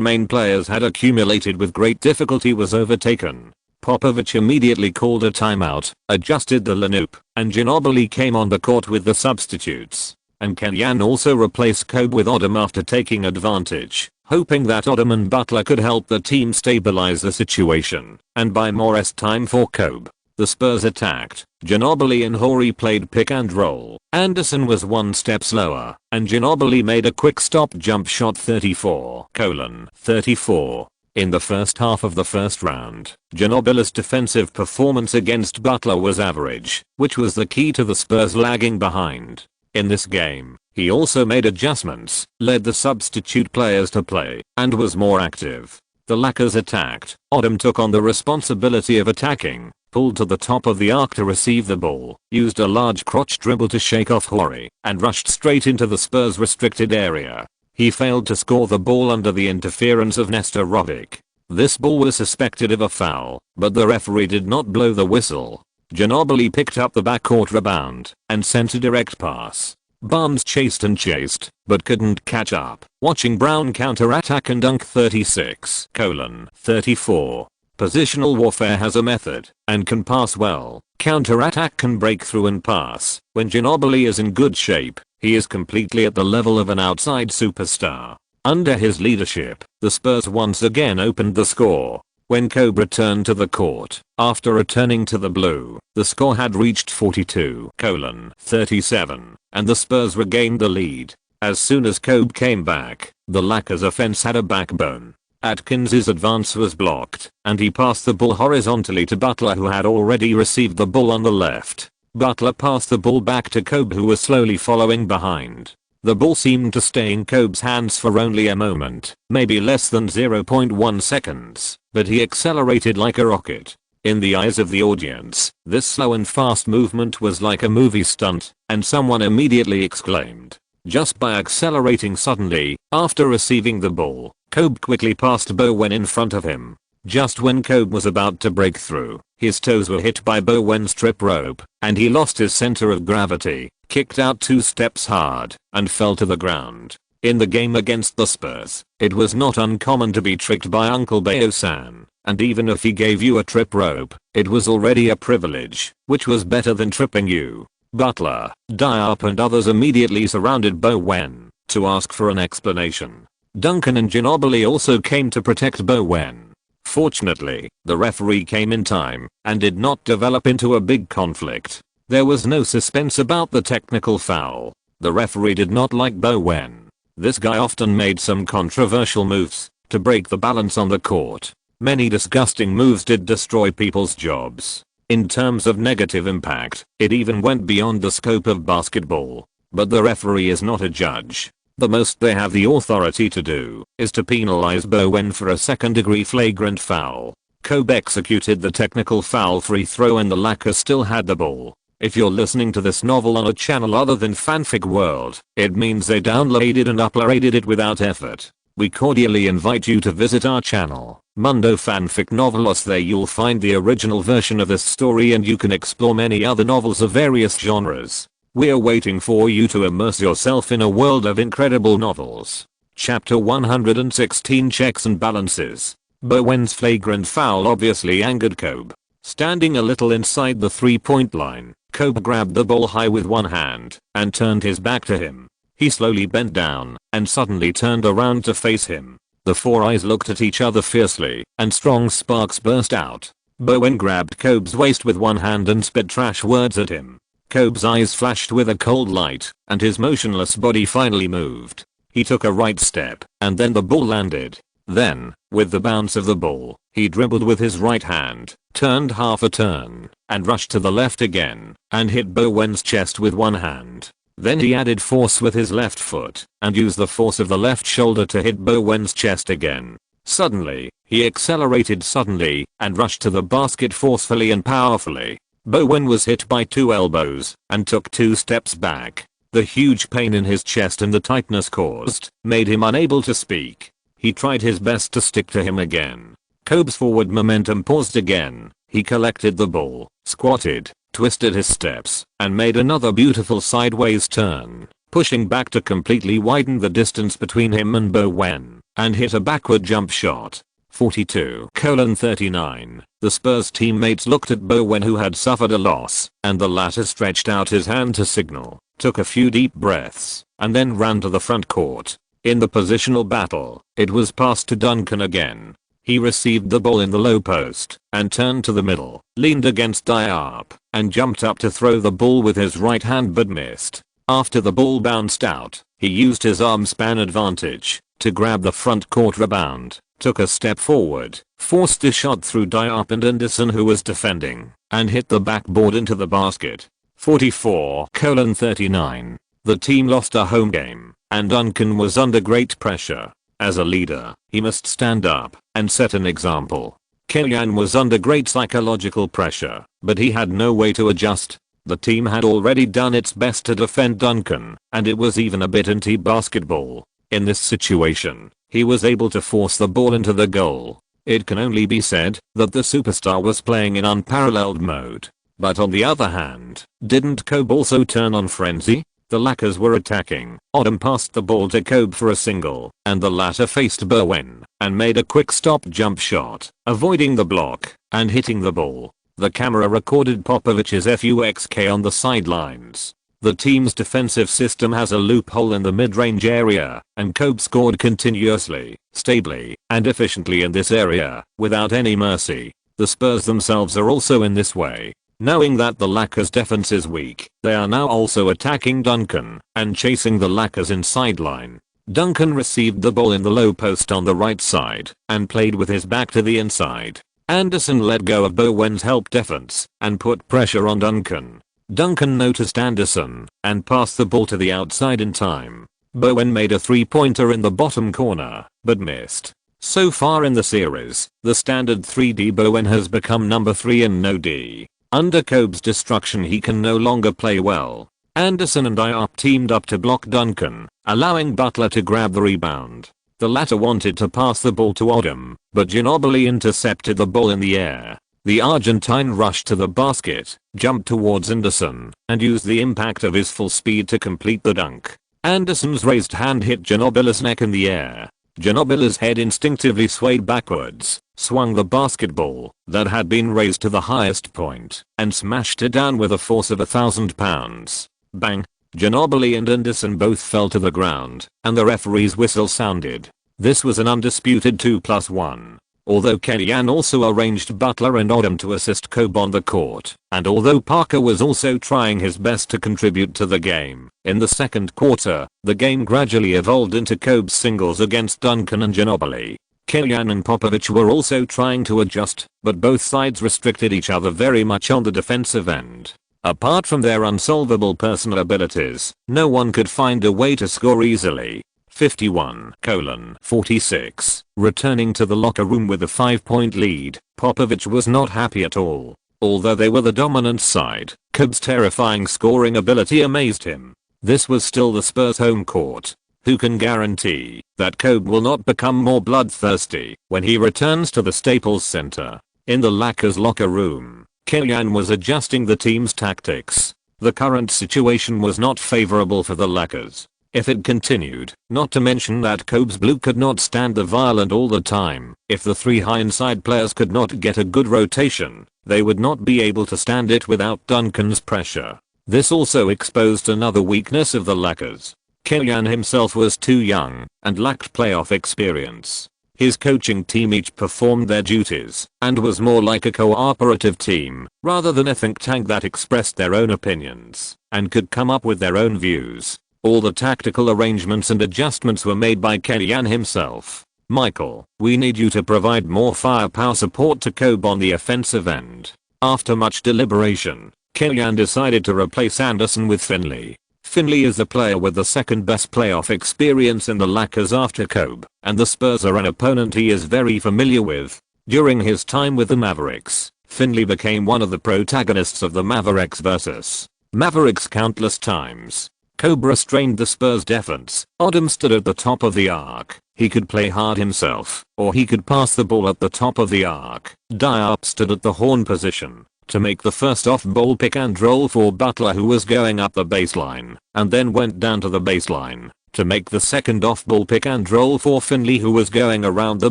Speaker 1: main players had accumulated with great difficulty was overtaken. Popovich immediately called a timeout, adjusted the lineup, and Ginobili came on the court with the substitutes. And Kellyanne also replaced Kobe with Odom after taking advantage, hoping that Odom and Butler could help the team stabilize the situation and buy more rest time for Kobe. The Spurs attacked. Ginobili and Horry played pick and roll. Anderson was one step slower, and Ginobili made a quick stop jump shot 34:34. In the first half of the first round, Ginobili's defensive performance against Butler was average, which was the key to the Spurs lagging behind. In this game, he also made adjustments, led the substitute players to play, and was more active. The Lakers attacked. Odom took on the responsibility of attacking, pulled to the top of the arc to receive the ball, used a large crotch dribble to shake off Horry, and rushed straight into the Spurs' restricted area. He failed to score the ball under the interference of Nestorovic. This ball was suspected of a foul, but the referee did not blow the whistle. Ginobili picked up the backcourt rebound and sent a direct pass. Barnes chased and chased, but couldn't catch up, watching Brown counterattack and dunk 36:34. Positional warfare has a method and can pass well. Counterattack can break through and pass. When Ginobili is in good shape, he is completely at the level of an outside superstar. Under his leadership, the Spurs once again opened the score. When Kobe returned to the court, after returning to the blue, the score had reached 42:37, and the Spurs regained the lead. As soon as Kobe came back, the Lakers offense had a backbone. Atkins's advance was blocked, and he passed the ball horizontally to Butler, who had already received the ball on the left. Butler passed the ball back to Kobe, who was slowly following behind. The ball seemed to stay in Kobe's hands for only a moment, maybe less than 0.1 seconds, but he accelerated like a rocket. In the eyes of the audience, this slow and fast movement was like a movie stunt, and someone immediately exclaimed. Just by accelerating suddenly, after receiving the ball, Kobe quickly passed Bowen in front of him. Just when Kobe was about to break through, his toes were hit by Bowen's trip rope, and he lost his center of gravity, kicked out 2 steps hard, and fell to the ground. In the game against the Spurs, it was not uncommon to be tricked by Uncle Bayo-san, and even if he gave you a trip rope, it was already a privilege, which was better than tripping you. Butler, Diop and others immediately surrounded Bowen to ask for an explanation. Duncan and Ginobili also came to protect Bowen. Fortunately, the referee came in time and did not develop into a big conflict. There was no suspense about the technical foul. The referee did not like Bowen. This guy often made some controversial moves to break the balance on the court. Many disgusting moves did destroy people's jobs. In terms of negative impact, it even went beyond the scope of basketball. But the referee is not a judge. The most they have the authority to do is to penalize Bowen for a second-degree flagrant foul. Kobe executed the technical foul free throw and the Lakers still had the ball. If you're listening to this novel on a channel other than Fanfic World, it means they downloaded and uploaded it without effort. We cordially invite you to visit our channel, Mundo Fanfic Novelos. There you'll find the original version of this story and you can explore many other novels of various genres. We're waiting for you to immerse yourself in a world of incredible novels. Chapter 116 Checks and Balances. Bowen's flagrant foul obviously angered Kobe. Standing a little inside the 3-point line, Kobe grabbed the ball high with one hand and turned his back to him. He slowly bent down and suddenly turned around to face him. The four eyes looked at each other fiercely and strong sparks burst out. Bowen grabbed Kobe's waist with one hand and spit trash words at him. Kobe's eyes flashed with a cold light, and his motionless body finally moved. He took a right step, and then the ball landed. Then, with the bounce of the ball, he dribbled with his right hand, turned half a turn, and rushed to the left again, and hit Bowen's chest with one hand. Then he added force with his left foot, and used the force of the left shoulder to hit Bowen's chest again. Suddenly, he accelerated suddenly, and rushed to the basket forcefully and powerfully. Bowen was hit by 2 elbows, and took 2 steps back. The huge pain in his chest and the tightness caused, made him unable to speak. He tried his best to stick to him again. Kobe's forward momentum paused again. He collected the ball, squatted, twisted his steps, and made another beautiful sideways turn, pushing back to completely widen the distance between him and Bowen, and hit a backward jump shot. 42:39. The Spurs teammates looked at Bowen, who had suffered a loss, and the latter stretched out his hand to signal, took a few deep breaths, and then ran to the front court. In the positional battle, it was passed to Duncan again. He received the ball in the low post, and turned to the middle, leaned against Diop, and jumped up to throw the ball with his right hand but missed. After the ball bounced out, he used his arm span advantage to grab the front court rebound, took a step forward, forced a shot through Diop and Anderson, who was defending, and hit the backboard into the basket. 44:39. The team lost a home game, and Duncan was under great pressure. As a leader, he must stand up and set an example. Kellyanne was under great psychological pressure, but he had no way to adjust. The team had already done its best to defend Duncan, and it was even a bit anti-basketball. In this situation, he was able to force the ball into the goal. It can only be said that the superstar was playing in unparalleled mode. But on the other hand, didn't Kobe also turn on frenzy? The Lakers were attacking. Odom passed the ball to Kobe for a single, and the latter faced Bowen and made a quick stop jump shot, avoiding the block and hitting the ball. The camera recorded Popovich's FUXK on the sidelines. The team's defensive system has a loophole in the mid-range area, and Kobe scored continuously, stably, and efficiently in this area, without any mercy. The Spurs themselves are also in this way. Knowing that the Lakers' defense is weak, they are now also attacking Duncan and chasing the Lakers in sideline. Duncan received the ball in the low post on the right side and played with his back to the inside. Anderson let go of Bowen's help defense and put pressure on Duncan. Duncan noticed Anderson and passed the ball to the outside in time. Bowen made a 3-pointer in the bottom corner, but missed. So far in the series, the standard 3D Bowen has become number 3 and no D. Under Kobe's destruction, he can no longer play well. Anderson and Diop teamed up to block Duncan, allowing Butler to grab the rebound. The latter wanted to pass the ball to Odom, but Ginobili intercepted the ball in the air. The Argentine rushed to the basket, jumped towards Anderson, and used the impact of his full speed to complete the dunk. Anderson's raised hand hit Ginobili's neck in the air. Ginobili's head instinctively swayed backwards, swung the basketball that had been raised to the highest point, and smashed it down with a force of 1,000 pounds. Bang! Ginobili and Anderson both fell to the ground, and the referee's whistle sounded. This was an undisputed 2+1. Although Kellyanne also arranged Butler and Odom to assist Kobe on the court, and although Parker was also trying his best to contribute to the game, in the second quarter, the game gradually evolved into Kobe's singles against Duncan and Ginobili. Kellyanne and Popovich were also trying to adjust, but both sides restricted each other very much on the defensive end. Apart from their unsolvable personal abilities, no one could find a way to score easily. 51:46. Returning to the locker room with a 5-point lead, Popovich was not happy at all. Although they were the dominant side, Kobe's terrifying scoring ability amazed him. This was still the Spurs' home court. Who can guarantee that Kobe will not become more bloodthirsty when he returns to the Staples Center? In the Lakers locker room, Kellyanne was adjusting the team's tactics. The current situation was not favorable for the Lakers. If it continued, not to mention that Kobe's blue could not stand the violent all the time, if the 3 high inside players could not get a good rotation, they would not be able to stand it without Duncan's pressure. This also exposed another weakness of the Lakers. Kellyanne himself was too young and lacked playoff experience. His coaching team each performed their duties and was more like a cooperative team rather than a think tank that expressed their own opinions and could come up with their own views. All the tactical arrangements and adjustments were made by Kellyanne himself. Michael, we need you to provide more firepower support to Kobe on the offensive end. After much deliberation, Kellyanne decided to replace Anderson with Finley. Finley is the player with the second best playoff experience in the Lakers after Kobe, and the Spurs are an opponent he is very familiar with. During his time with the Mavericks, Finley became one of the protagonists of the Mavericks vs. Mavericks countless times. Kobe restrained the Spurs defense. Odom stood at the top of the arc. He could play hard himself, or he could pass the ball at the top of the arc. Diop stood at the horn position to make the first off-ball pick and roll for Butler, who was going up the baseline, and then went down to the baseline to make the second off-ball pick and roll for Finley, who was going around the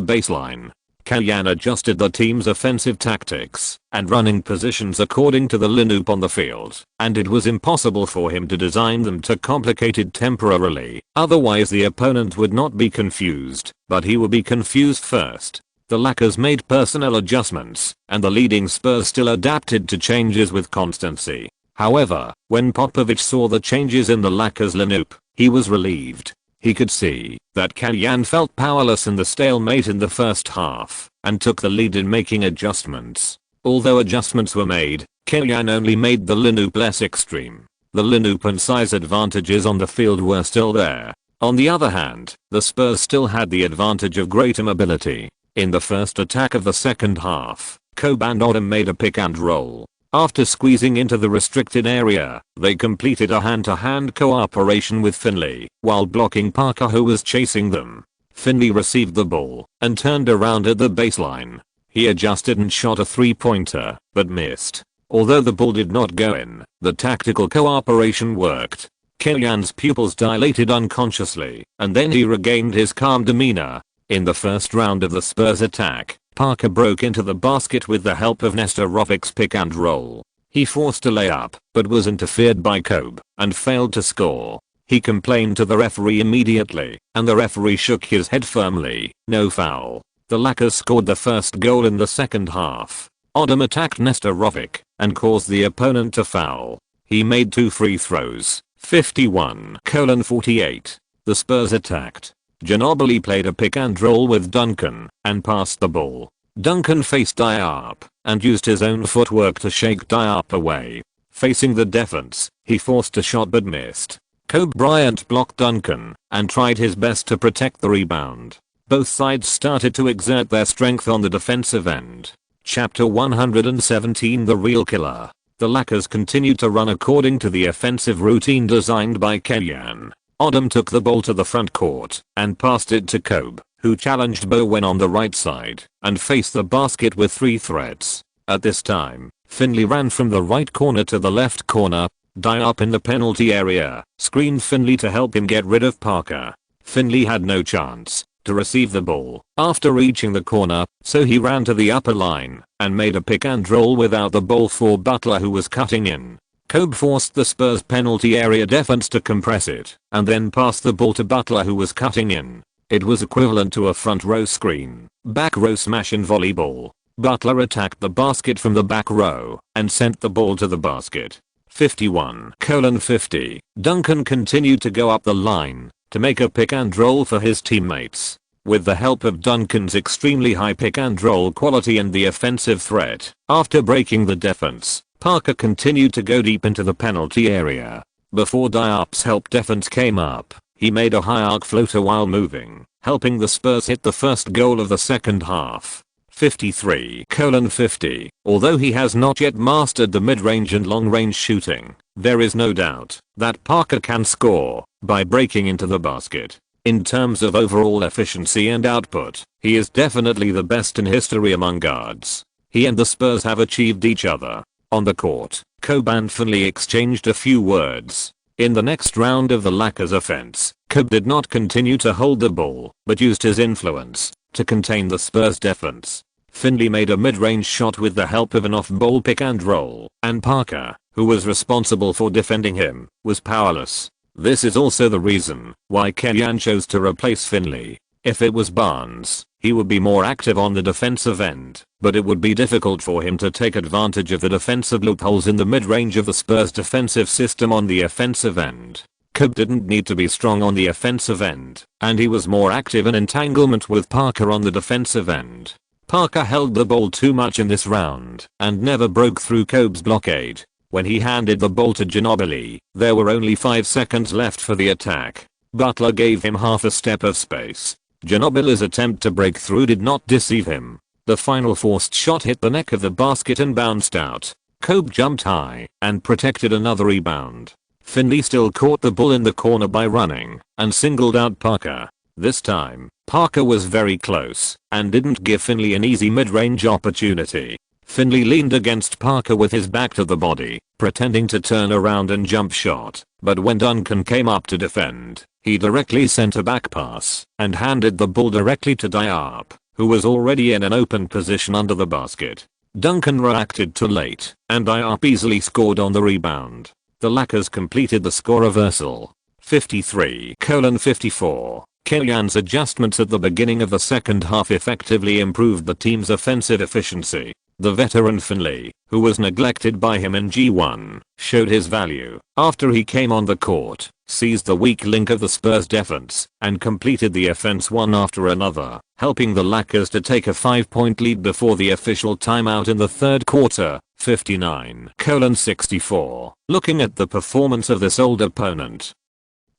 Speaker 1: baseline. Kellyanne adjusted the team's offensive tactics and running positions according to the lineup on the field, and it was impossible for him to design them too complicated temporarily, otherwise the opponent would not be confused, but he would be confused first. The Lakers made personnel adjustments, and the leading Spurs still adapted to changes with constancy. However, when Popovich saw the changes in the Lakers lineup, he was relieved. He could see that Kellyanne felt powerless in the stalemate in the first half and took the lead in making adjustments. Although adjustments were made, Kellyanne only made the lineup less extreme. The lineup and size advantages on the field were still there. On the other hand, the Spurs still had the advantage of greater mobility. In the first attack of the second half, Kobe and Odom made a pick and roll. After squeezing into the restricted area, they completed a hand-to-hand cooperation with Finley while blocking Parker, who was chasing them. Finley received the ball and turned around at the baseline. He adjusted and shot a three-pointer, but missed. Although the ball did not go in, the tactical cooperation worked. Kellyanne's pupils dilated unconsciously, and then he regained his calm demeanor. In the first round of the Spurs attack, Parker broke into the basket with the help of Nesterovic's pick and roll. He forced a layup, but was interfered by Kobe and failed to score. He complained to the referee immediately, and the referee shook his head firmly. No foul. The Lakers scored the first goal in the second half. Odom attacked Nestorovic and caused the opponent to foul. He made 2 free throws. 51-48. The Spurs attacked. Ginobili played a pick and roll with Duncan and passed the ball. Duncan faced Diop and used his own footwork to shake Diop away. Facing the defense, he forced a shot but missed. Kobe Bryant blocked Duncan and tried his best to protect the rebound. Both sides started to exert their strength on the defensive end. Chapter 117, The Real Killer. The Lakers continued to run according to the offensive routine designed by Kellyanne. Odom took the ball to the front court and passed it to Kobe, who challenged Bowen on the right side and faced the basket with 3 threats. At this time, Finley ran from the right corner to the left corner. Diop in the penalty area screened Finley to help him get rid of Parker. Finley had no chance to receive the ball after reaching the corner, so he ran to the upper line and made a pick and roll without the ball for Butler, who was cutting in. Kobe forced the Spurs penalty area defense to compress it and then passed the ball to Butler, who was cutting in. It was equivalent to a front row screen, back row smash in volleyball. Butler attacked the basket from the back row and sent the ball to the basket. 51-50. Duncan continued to go up the line to make a pick and roll for his teammates. With the help of Duncan's extremely high pick and roll quality and the offensive threat, after breaking the defense, Parker continued to go deep into the penalty area. Before Diop's help defense came up, he made a high arc floater while moving, helping the Spurs hit the first goal of the second half. 53-50. Although he has not yet mastered the mid-range and long-range shooting, there is no doubt that Parker can score by breaking into the basket. In terms of overall efficiency and output, he is definitely the best in history among guards. He and the Spurs have achieved each other. On the court, Kobe and Finley exchanged a few words. In the next round of the Lakers offense, Kobe did not continue to hold the ball, but used his influence to contain the Spurs defense. Finley made a mid-range shot with the help of an off-ball pick and roll, and Parker, who was responsible for defending him, was powerless. This is also the reason why Kellyanne chose to replace Finley. If it was Barnes, he would be more active on the defensive end, but it would be difficult for him to take advantage of the defensive loopholes in the mid-range of the Spurs' defensive system on the offensive end. Kobe didn't need to be strong on the offensive end, and he was more active in entanglement with Parker on the defensive end. Parker held the ball too much in this round and never broke through Kobe's blockade. When he handed the ball to Ginobili, there were only 5 seconds left for the attack. Butler gave him half a step of space. Ginobili's attempt to break through did not deceive him. The final forced shot hit the neck of the basket and bounced out. Kobe jumped high and protected another rebound. Finley still caught the ball in the corner by running and singled out Parker. This time, Parker was very close and didn't give Finley an easy mid-range opportunity. Finley leaned against Parker with his back to the body, pretending to turn around and jump shot, but when Duncan came up to defend, he directly sent a back pass and handed the ball directly to Diop, who was already in an open position under the basket. Duncan reacted too late, and Diop easily scored on the rebound. The Lakers completed the score reversal. 53-54. Killian's adjustments at the beginning of the second half effectively improved the team's offensive efficiency. The veteran Finley, who was neglected by him in G1, showed his value after he came on the court, seized the weak link of the Spurs defense, and completed the offense one after another, helping the Lakers to take a 5-point lead before the official timeout in the third quarter. 59-64. Looking at the performance of this old opponent,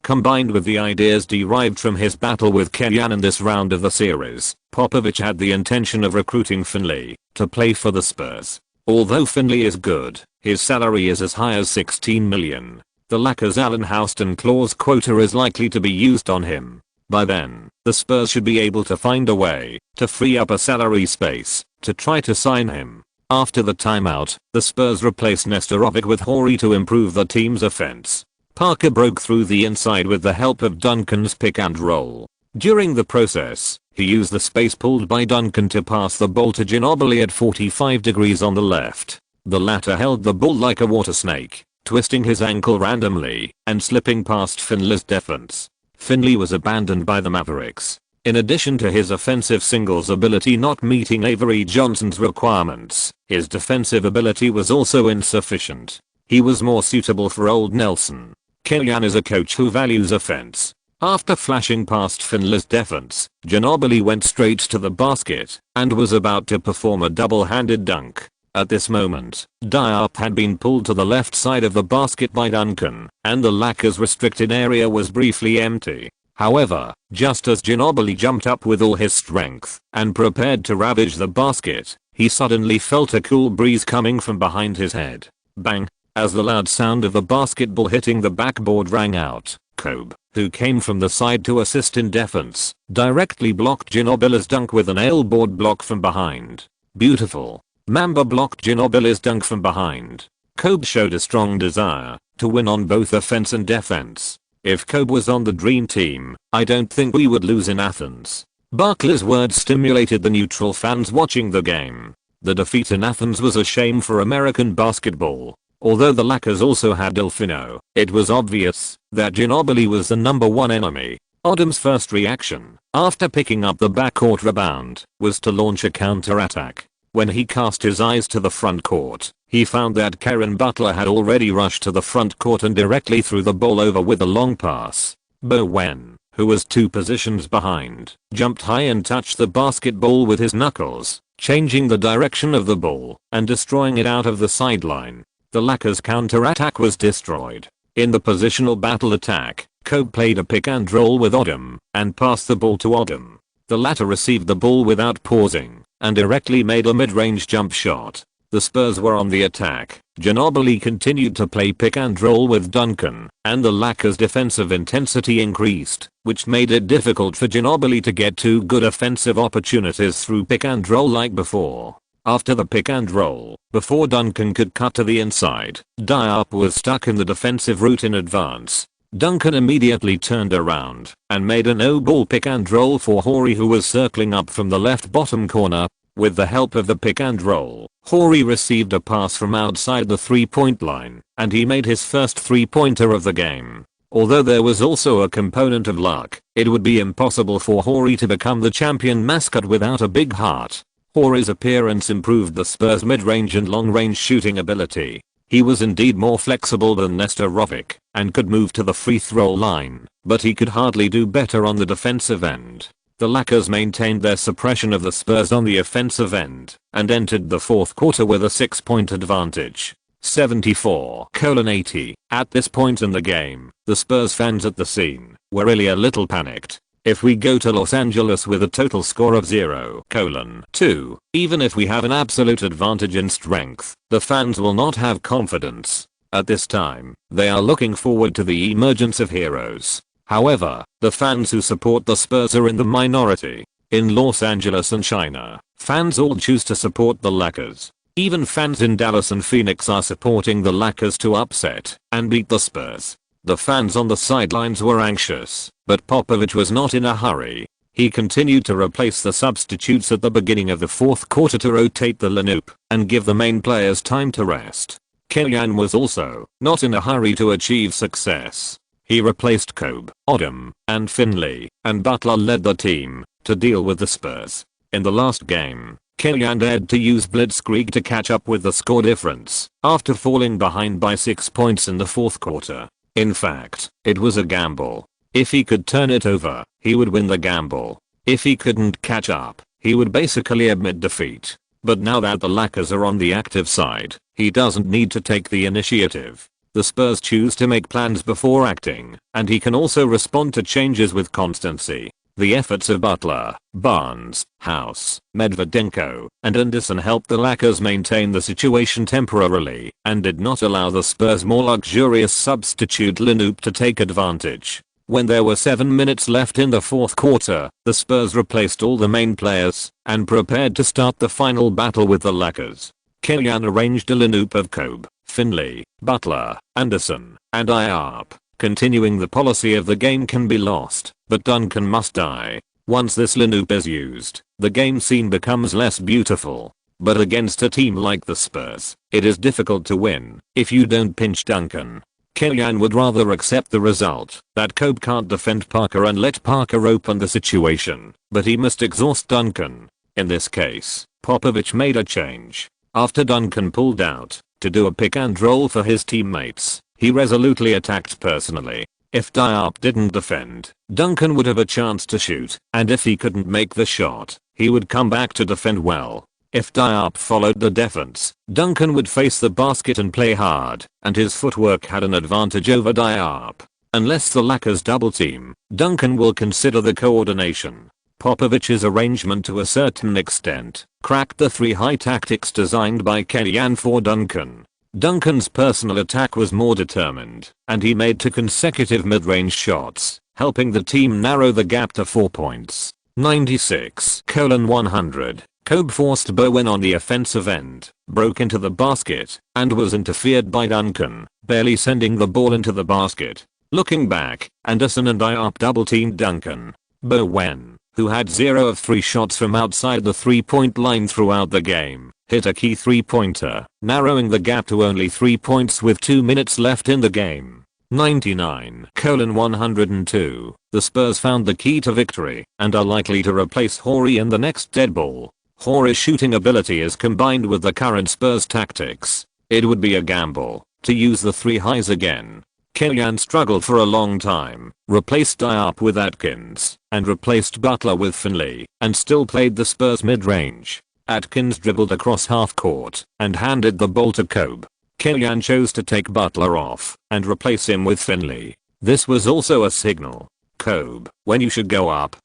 Speaker 1: combined with the ideas derived from his battle with Killian in this round of the series, Popovich had the intention of recruiting Finley to play for the Spurs. Although Finley is good, his salary is as high as $16 million. The Lakers' Allen Houston clause quota is likely to be used on him. By then, the Spurs should be able to find a way to free up a salary space to try to sign him. After the timeout, the Spurs replaced Nestorovic with Horry to improve the team's offense. Parker broke through the inside with the help of Duncan's pick and roll. During the process, he used the space pulled by Duncan to pass the ball to Ginobili at 45 degrees on the left. The latter held the ball like a water snake, twisting his ankle randomly and slipping past Finley's defense. Finley was abandoned by the Mavericks. In addition to his offensive singles ability not meeting Avery Johnson's requirements, his defensive ability was also insufficient. He was more suitable for old Nelson. Killian is a coach who values offense. After flashing past Finley's defense, Ginobili went straight to the basket and was about to perform a double-handed dunk. At this moment, Diop had been pulled to the left side of the basket by Duncan, and the Lakers' restricted area was briefly empty. However, just as Ginobili jumped up with all his strength and prepared to ravage the basket, he suddenly felt a cool breeze coming from behind his head. Bang! As the loud sound of the basketball hitting the backboard rang out, Kobe, who came from the side to assist in defense, directly blocked Ginobili's dunk with an elbow block from behind. Beautiful. Mamba blocked Ginobili's dunk from behind. Kobe showed a strong desire to win on both offense and defense. If Kobe was on the dream team, I don't think we would lose in Athens. Barkley's words stimulated the neutral fans watching the game. The defeat in Athens was a shame for American basketball. Although the Lakers also had Delfino, it was obvious that Ginobili was the number one enemy. Odom's first reaction, after picking up the backcourt rebound, was to launch a counter-attack. When he cast his eyes to the front court, he found that Karen Butler had already rushed to the front court and directly threw the ball over with a long pass. Bowen, who was 2 positions behind, jumped high and touched the basketball with his knuckles, changing the direction of the ball and destroying it out of the sideline. The Lakers' counter-attack was destroyed. In the positional battle attack, Kobe played a pick and roll with Odom and passed the ball to Odom. The latter received the ball without pausing and directly made a mid-range jump shot. The Spurs were on the attack. Ginobili continued to play pick and roll with Duncan, and the Lakers' defensive intensity increased, which made it difficult for Ginobili to get 2 good offensive opportunities through pick and roll like before. After the pick and roll, before Duncan could cut to the inside, Diop was stuck in the defensive route in advance. Duncan immediately turned around and made a no-ball pick and roll for Horry, who was circling up from the left bottom corner. With the help of the pick and roll, Horry received a pass from outside the 3-point line, and he made his first 3-pointer of the game. Although there was also a component of luck, it would be impossible for Hori to become the champion mascot without a big heart. Hori's appearance improved the Spurs' mid-range and long-range shooting ability. He was indeed more flexible than Nestorovic and could move to the free throw line, but he could hardly do better on the defensive end. The Lakers maintained their suppression of the Spurs on the offensive end and entered the fourth quarter with a 6-point advantage. 74-80. At this point in the game, the Spurs fans at the scene were really a little panicked. If we go to Los Angeles with a total score of 0:2, even if we have an absolute advantage in strength, the fans will not have confidence. At this time, they are looking forward to the emergence of heroes. However, the fans who support the Spurs are in the minority. In Los Angeles and China, fans all choose to support the Lakers. Even fans in Dallas and Phoenix are supporting the Lakers to upset and beat the Spurs. The fans on the sidelines were anxious, but Popovich was not in a hurry. He continued to replace the substitutes at the beginning of the fourth quarter to rotate the lineup and give the main players time to rest. Kellyan was also not in a hurry to achieve success. He replaced Kobe, Odom, and Finley, and Butler led the team to deal with the Spurs. In the last game, Kellyan had to use blitzkrieg to catch up with the score difference after falling behind by 6 points in the fourth quarter. In fact, it was a gamble. If he could turn it over, he would win the gamble. If he couldn't catch up, he would basically admit defeat. But now that the Lakers are on the active side, he doesn't need to take the initiative. The Spurs choose to make plans before acting, and he can also respond to changes with constancy. The efforts of Butler, Barnes, House, Medvedenko, and Anderson helped the Lakers maintain the situation temporarily and did not allow the Spurs' more luxurious substitute lineup to take advantage. When there were 7 minutes left in the fourth quarter, the Spurs replaced all the main players and prepared to start the final battle with the Lakers. Kellyan arranged a lineup of Kobe, Finley, Butler, Anderson, and Diop. Continuing the policy of the game can be lost, but Duncan must die. Once this lineup is used, the game scene becomes less beautiful. But against a team like the Spurs, it is difficult to win if you don't pinch Duncan. Kellyan would rather accept the result that Kobe can't defend Parker and let Parker open the situation, but he must exhaust Duncan. In this case, Popovich made a change. After Duncan pulled out to do a pick and roll for his teammates, he resolutely attacked personally. If Diop didn't defend, Duncan would have a chance to shoot, and if he couldn't make the shot, he would come back to defend well. If Diop followed the defense, Duncan would face the basket and play hard, and his footwork had an advantage over Diop. Unless the Lakers double team, Duncan will consider the coordination. Popovich's arrangement to a certain extent cracked the 3-high tactics designed by Kellyan for Duncan. Duncan's personal attack was more determined, and he made 2 consecutive mid-range shots, helping the team narrow the gap to 4 points. 96:100. Kobe forced Bowen on the offensive end, broke into the basket, and was interfered by Duncan, barely sending the ball into the basket. Looking back, Anderson and Diop double-teamed Duncan. Bowen, who had 0 of 3 shots from outside the 3-point line throughout the game, hit a key 3-pointer, narrowing the gap to only 3 points with 2 minutes left in the game. 99:102. The Spurs found the key to victory and are likely to replace Hori in the next dead ball. Hori's shooting ability is combined with the current Spurs tactics. It would be a gamble to use the 3 highs again. Kellyan struggled for a long time, replaced Diop with Atkins, and replaced Butler with Finley, and still played the Spurs mid-range. Atkins dribbled across half court and handed the ball to Kobe. Kellyan chose to take Butler off and replace him with Finley. This was also a signal. Kobe, when you should go up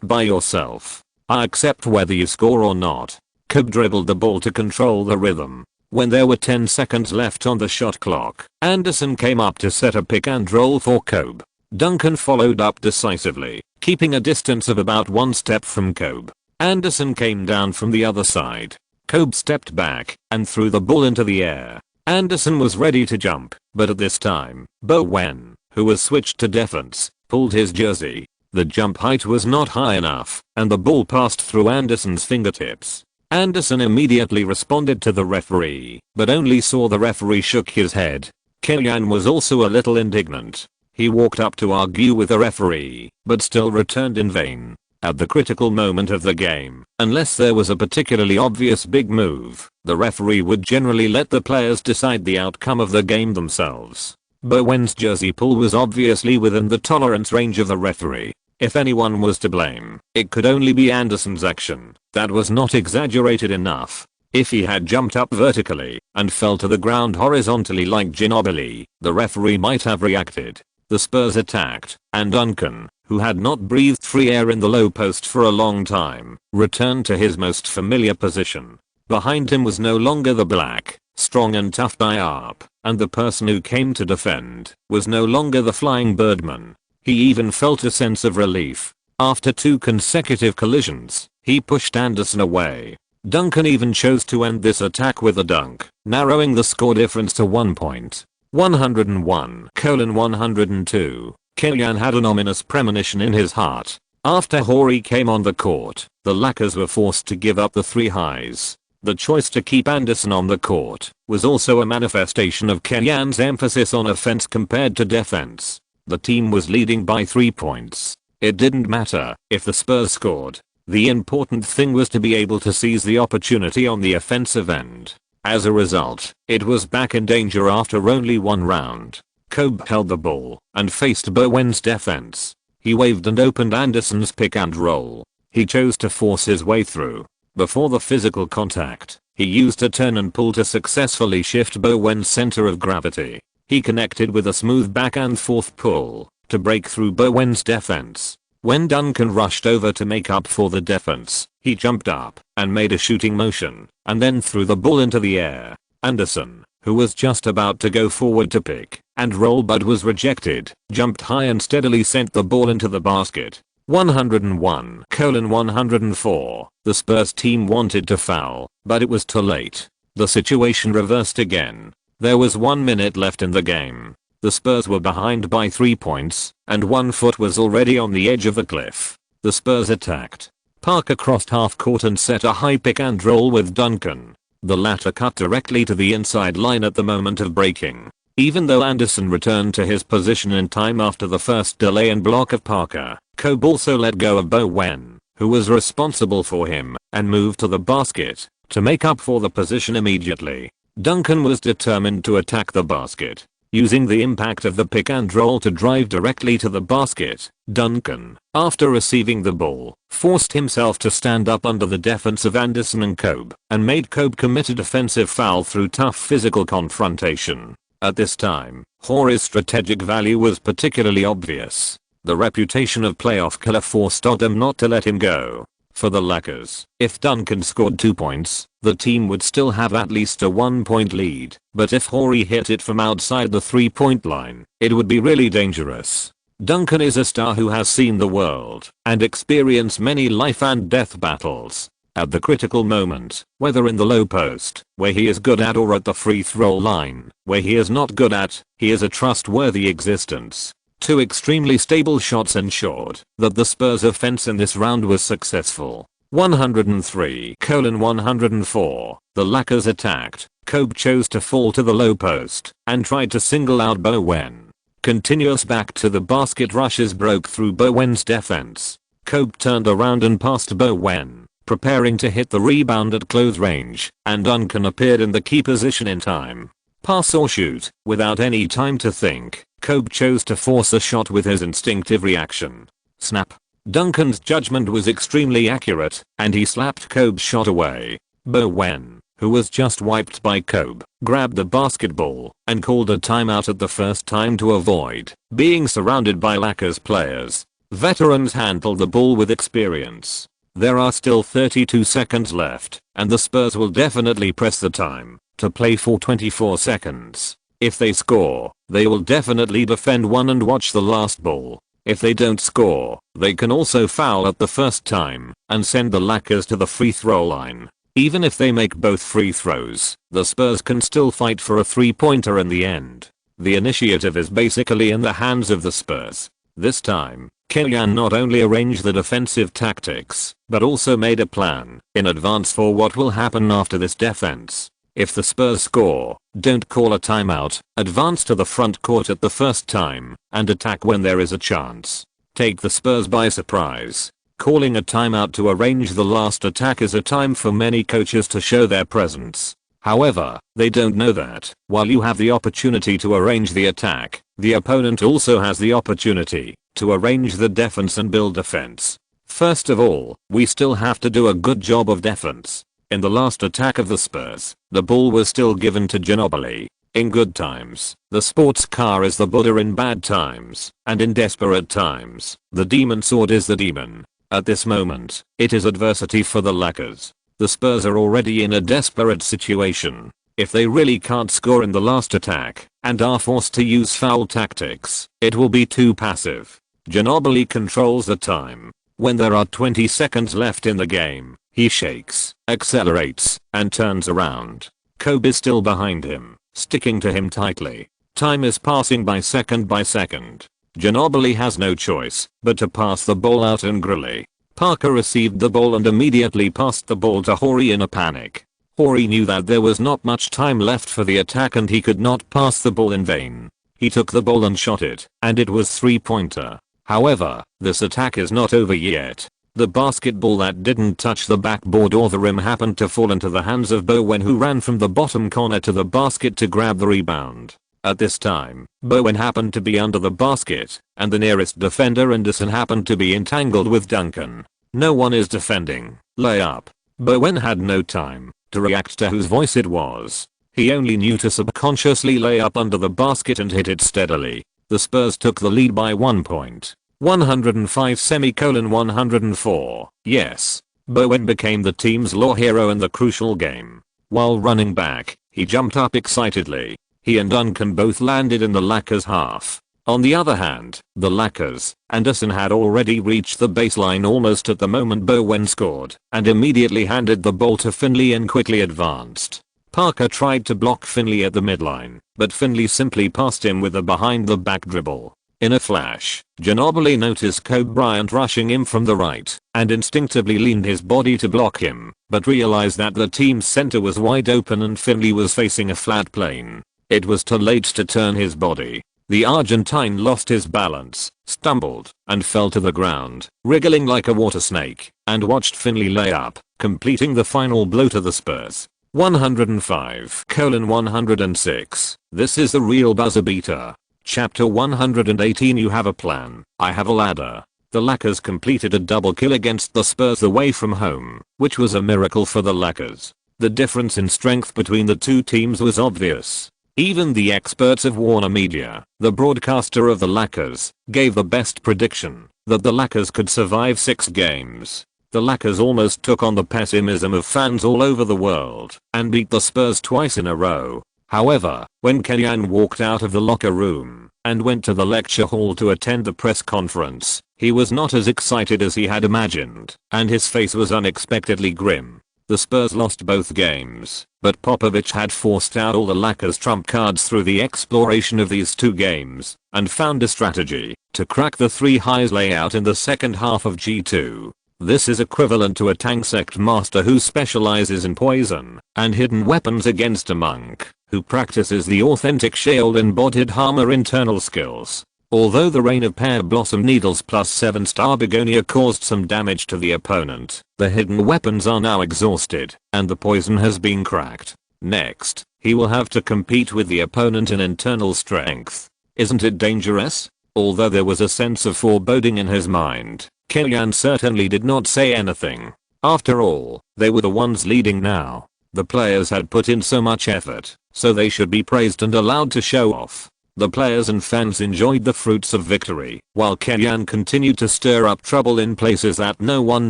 Speaker 1: by yourself. I accept whether you score or not. Kobe dribbled the ball to control the rhythm. When there were 10 seconds left on the shot clock, Anderson came up to set a pick and roll for Kobe. Duncan followed up decisively, keeping a distance of about 1 step from Kobe. Anderson came down from the other side. Kobe stepped back and threw the ball into the air. Anderson was ready to jump, but at this time, Bowen, who was switched to defense, pulled his jersey. The jump height was not high enough, and the ball passed through Anderson's fingertips. Anderson immediately responded to the referee, but only saw the referee shook his head. Kellyan was also a little indignant. He walked up to argue with the referee, but still returned in vain. At the critical moment of the game, unless there was a particularly obvious big move, the referee would generally let the players decide the outcome of the game themselves. Bowen's jersey pull was obviously within the tolerance range of the referee. If anyone was to blame, it could only be Anderson's action. That was not exaggerated enough. If he had jumped up vertically and fell to the ground horizontally like Ginobili, the referee might have reacted. The Spurs attacked, and Duncan, who had not breathed free air in the low post for a long time, returned to his most familiar position. Behind him was no longer the black, strong and tough Diop, and the person who came to defend was no longer the flying birdman. He even felt a sense of relief. After 2 consecutive collisions, he pushed Anderson away. Duncan even chose to end this attack with a dunk, narrowing the score difference to 1 point. 101-102. Killian had an ominous premonition in his heart. After Horry came on the court, the Lakers were forced to give up the 3 highs. The choice to keep Anderson on the court was also a manifestation of Killian's emphasis on offense compared to defense. The team was leading by 3 points. It didn't matter if the Spurs scored. The important thing was to be able to seize the opportunity on the offensive end. As a result, it was back in danger after only 1 round. Kobe held the ball and faced Bowen's defense. He waved and opened Anderson's pick and roll. He chose to force his way through. Before the physical contact, he used a turn and pull to successfully shift Bowen's center of gravity. He connected with a smooth back and forth pull to break through Bowen's defense. When Duncan rushed over to make up for the defense, he jumped up and made a shooting motion and then threw the ball into the air. Anderson, who was just about to go forward to pick and roll but was rejected, jumped high and steadily sent the ball into the basket. 101-104. The Spurs team wanted to foul, but it was too late. The situation reversed again. There was 1 minute left in the game. The Spurs were behind by 3 points, and 1 foot was already on the edge of the cliff. The Spurs attacked. Parker crossed half court and set a high pick and roll with Duncan. The latter cut directly to the inside line at the moment of breaking. Even though Anderson returned to his position in time after the first delay and block of Parker, Kobe also let go of Bowen, who was responsible for him, and moved to the basket to make up for the position immediately. Duncan was determined to attack the basket. Using the impact of the pick and roll to drive directly to the basket, Duncan, after receiving the ball, forced himself to stand up under the defense of Anderson and Kobe, and made Kobe commit a defensive foul through tough physical confrontation. At this time, Horry's strategic value was particularly obvious. The reputation of playoff killer forced Odom not to let him go. For the Lakers, if Duncan scored 2 points, the team would still have at least a 1-point lead, but if Horry hit it from outside the 3-point line, it would be really dangerous. Duncan is a star who has seen the world and experienced many life and death battles. At the critical moment, whether in the low post, where he is good at, or at the free throw line, where he is not good at, he is a trustworthy existence. 2 extremely stable shots ensured that the Spurs offense in this round was successful. 103-104. The Lakers attacked. Kobe chose to fall to the low post and tried to single out Bowen. Continuous back to the basket rushes broke through Bowen's defense. Kobe turned around and passed Bowen, preparing to hit the rebound at close range, and Duncan appeared in the key position in time. Pass or shoot. Without any time to think, Kobe chose to force a shot with his instinctive reaction. Snap. Duncan's judgment was extremely accurate, and he slapped Kobe's shot away. Bowen, who was just wiped by Kobe, grabbed the basketball and called a timeout at the first time to avoid being surrounded by Lakers players. Veterans handle the ball with experience. There are still 32 seconds left, and the Spurs will definitely press the time to play for 24 seconds. If they score, they will definitely defend one and watch the last ball. If they don't score, they can also foul at the first time and send the Lakers to the free throw line. Even if they make both free throws, the Spurs can still fight for a 3-pointer in the end. The initiative is basically in the hands of the Spurs. This time, Killian not only arranged the defensive tactics, but also made a plan in advance for what will happen after this defense. If the Spurs score, don't call a timeout, advance to the front court at the first time, and attack when there is a chance. Take the Spurs by surprise. Calling a timeout to arrange the last attack is a time for many coaches to show their presence. However, they don't know that, while you have the opportunity to arrange the attack, the opponent also has the opportunity to arrange the defense and build defense. First of all, we still have to do a good job of defense. In the last attack of the Spurs, the ball was still given to Ginobili. In good times, the sports car is the Buddha. In bad times, and in desperate times, the demon sword is the demon. At this moment, it is adversity for the Lakers. The Spurs are already in a desperate situation. If they really can't score in the last attack, and are forced to use foul tactics, it will be too passive. Ginobili controls the time. When there are 20 seconds left in the game, he shakes, accelerates, and turns around. Kobe still behind him, sticking to him tightly. Time is passing by second. Ginobili has no choice but to pass the ball out angrily. Parker received the ball and immediately passed the ball to Horry in a panic. Horry knew that there was not much time left for the attack and he could not pass the ball in vain. He took the ball and shot it, and it was 3-pointer. However, this attack is not over yet. The basketball that didn't touch the backboard or the rim happened to fall into the hands of Bowen, who ran from the bottom corner to the basket to grab the rebound. At this time, Bowen happened to be under the basket, and the nearest defender, Anderson, happened to be entangled with Duncan. No one is defending. Layup. Bowen had no time to react to whose voice it was. He only knew to subconsciously lay up under the basket and hit it steadily. The Spurs took the lead by 1 point. 105:104. Yes. Bowen became the team's law hero in the crucial game. While running back, he jumped up excitedly. He and Duncan both landed in the Lakers half. On the other hand, the Lakers, Anderson had already reached the baseline almost at the moment Bowen scored, and immediately handed the ball to Finley and quickly advanced. Parker tried to block Finley at the midline, but Finley simply passed him with a behind-the-back dribble. In a flash, Ginobili noticed Kobe Bryant rushing him from the right, and instinctively leaned his body to block him, but realized that the team's center was wide open and Finley was facing a flat plane. It was too late to turn his body. The Argentine lost his balance, stumbled, and fell to the ground, wriggling like a water snake, and watched Finley lay up, completing the final blow to the Spurs. 105:106. This is the real buzzer beater. Chapter 118. You have a plan, I have a ladder. The Lakers completed a double kill against the Spurs away from home, which was a miracle for the Lakers. The difference in strength between the two teams was obvious. Even the experts of Warner Media, the broadcaster of the Lakers, gave the best prediction that the Lakers could survive 6 games. The Lakers almost took on the pessimism of fans all over the world and beat the Spurs twice in a row. However, when Kellyan walked out of the locker room and went to the lecture hall to attend the press conference, he was not as excited as he had imagined, and his face was unexpectedly grim. The Spurs lost both games, but Popovich had forced out all the Lakers' trump cards through the exploration of these 2 games, and found a strategy to crack the 3 highs layout in the second half of G2. This is equivalent to a tank master who specializes in poison and hidden weapons against a monk who practices the authentic shield-embodied armor internal skills. Although the rain of pear blossom needles plus 7-star begonia caused some damage to the opponent, the hidden weapons are now exhausted, and the poison has been cracked. Next, he will have to compete with the opponent in internal strength. Isn't it dangerous? Although there was a sense of foreboding in his mind, Kellyan certainly did not say anything. After all, they were the ones leading now. The players had put in so much effort, so they should be praised and allowed to show off. The players and fans enjoyed the fruits of victory, while Kellyan continued to stir up trouble in places that no one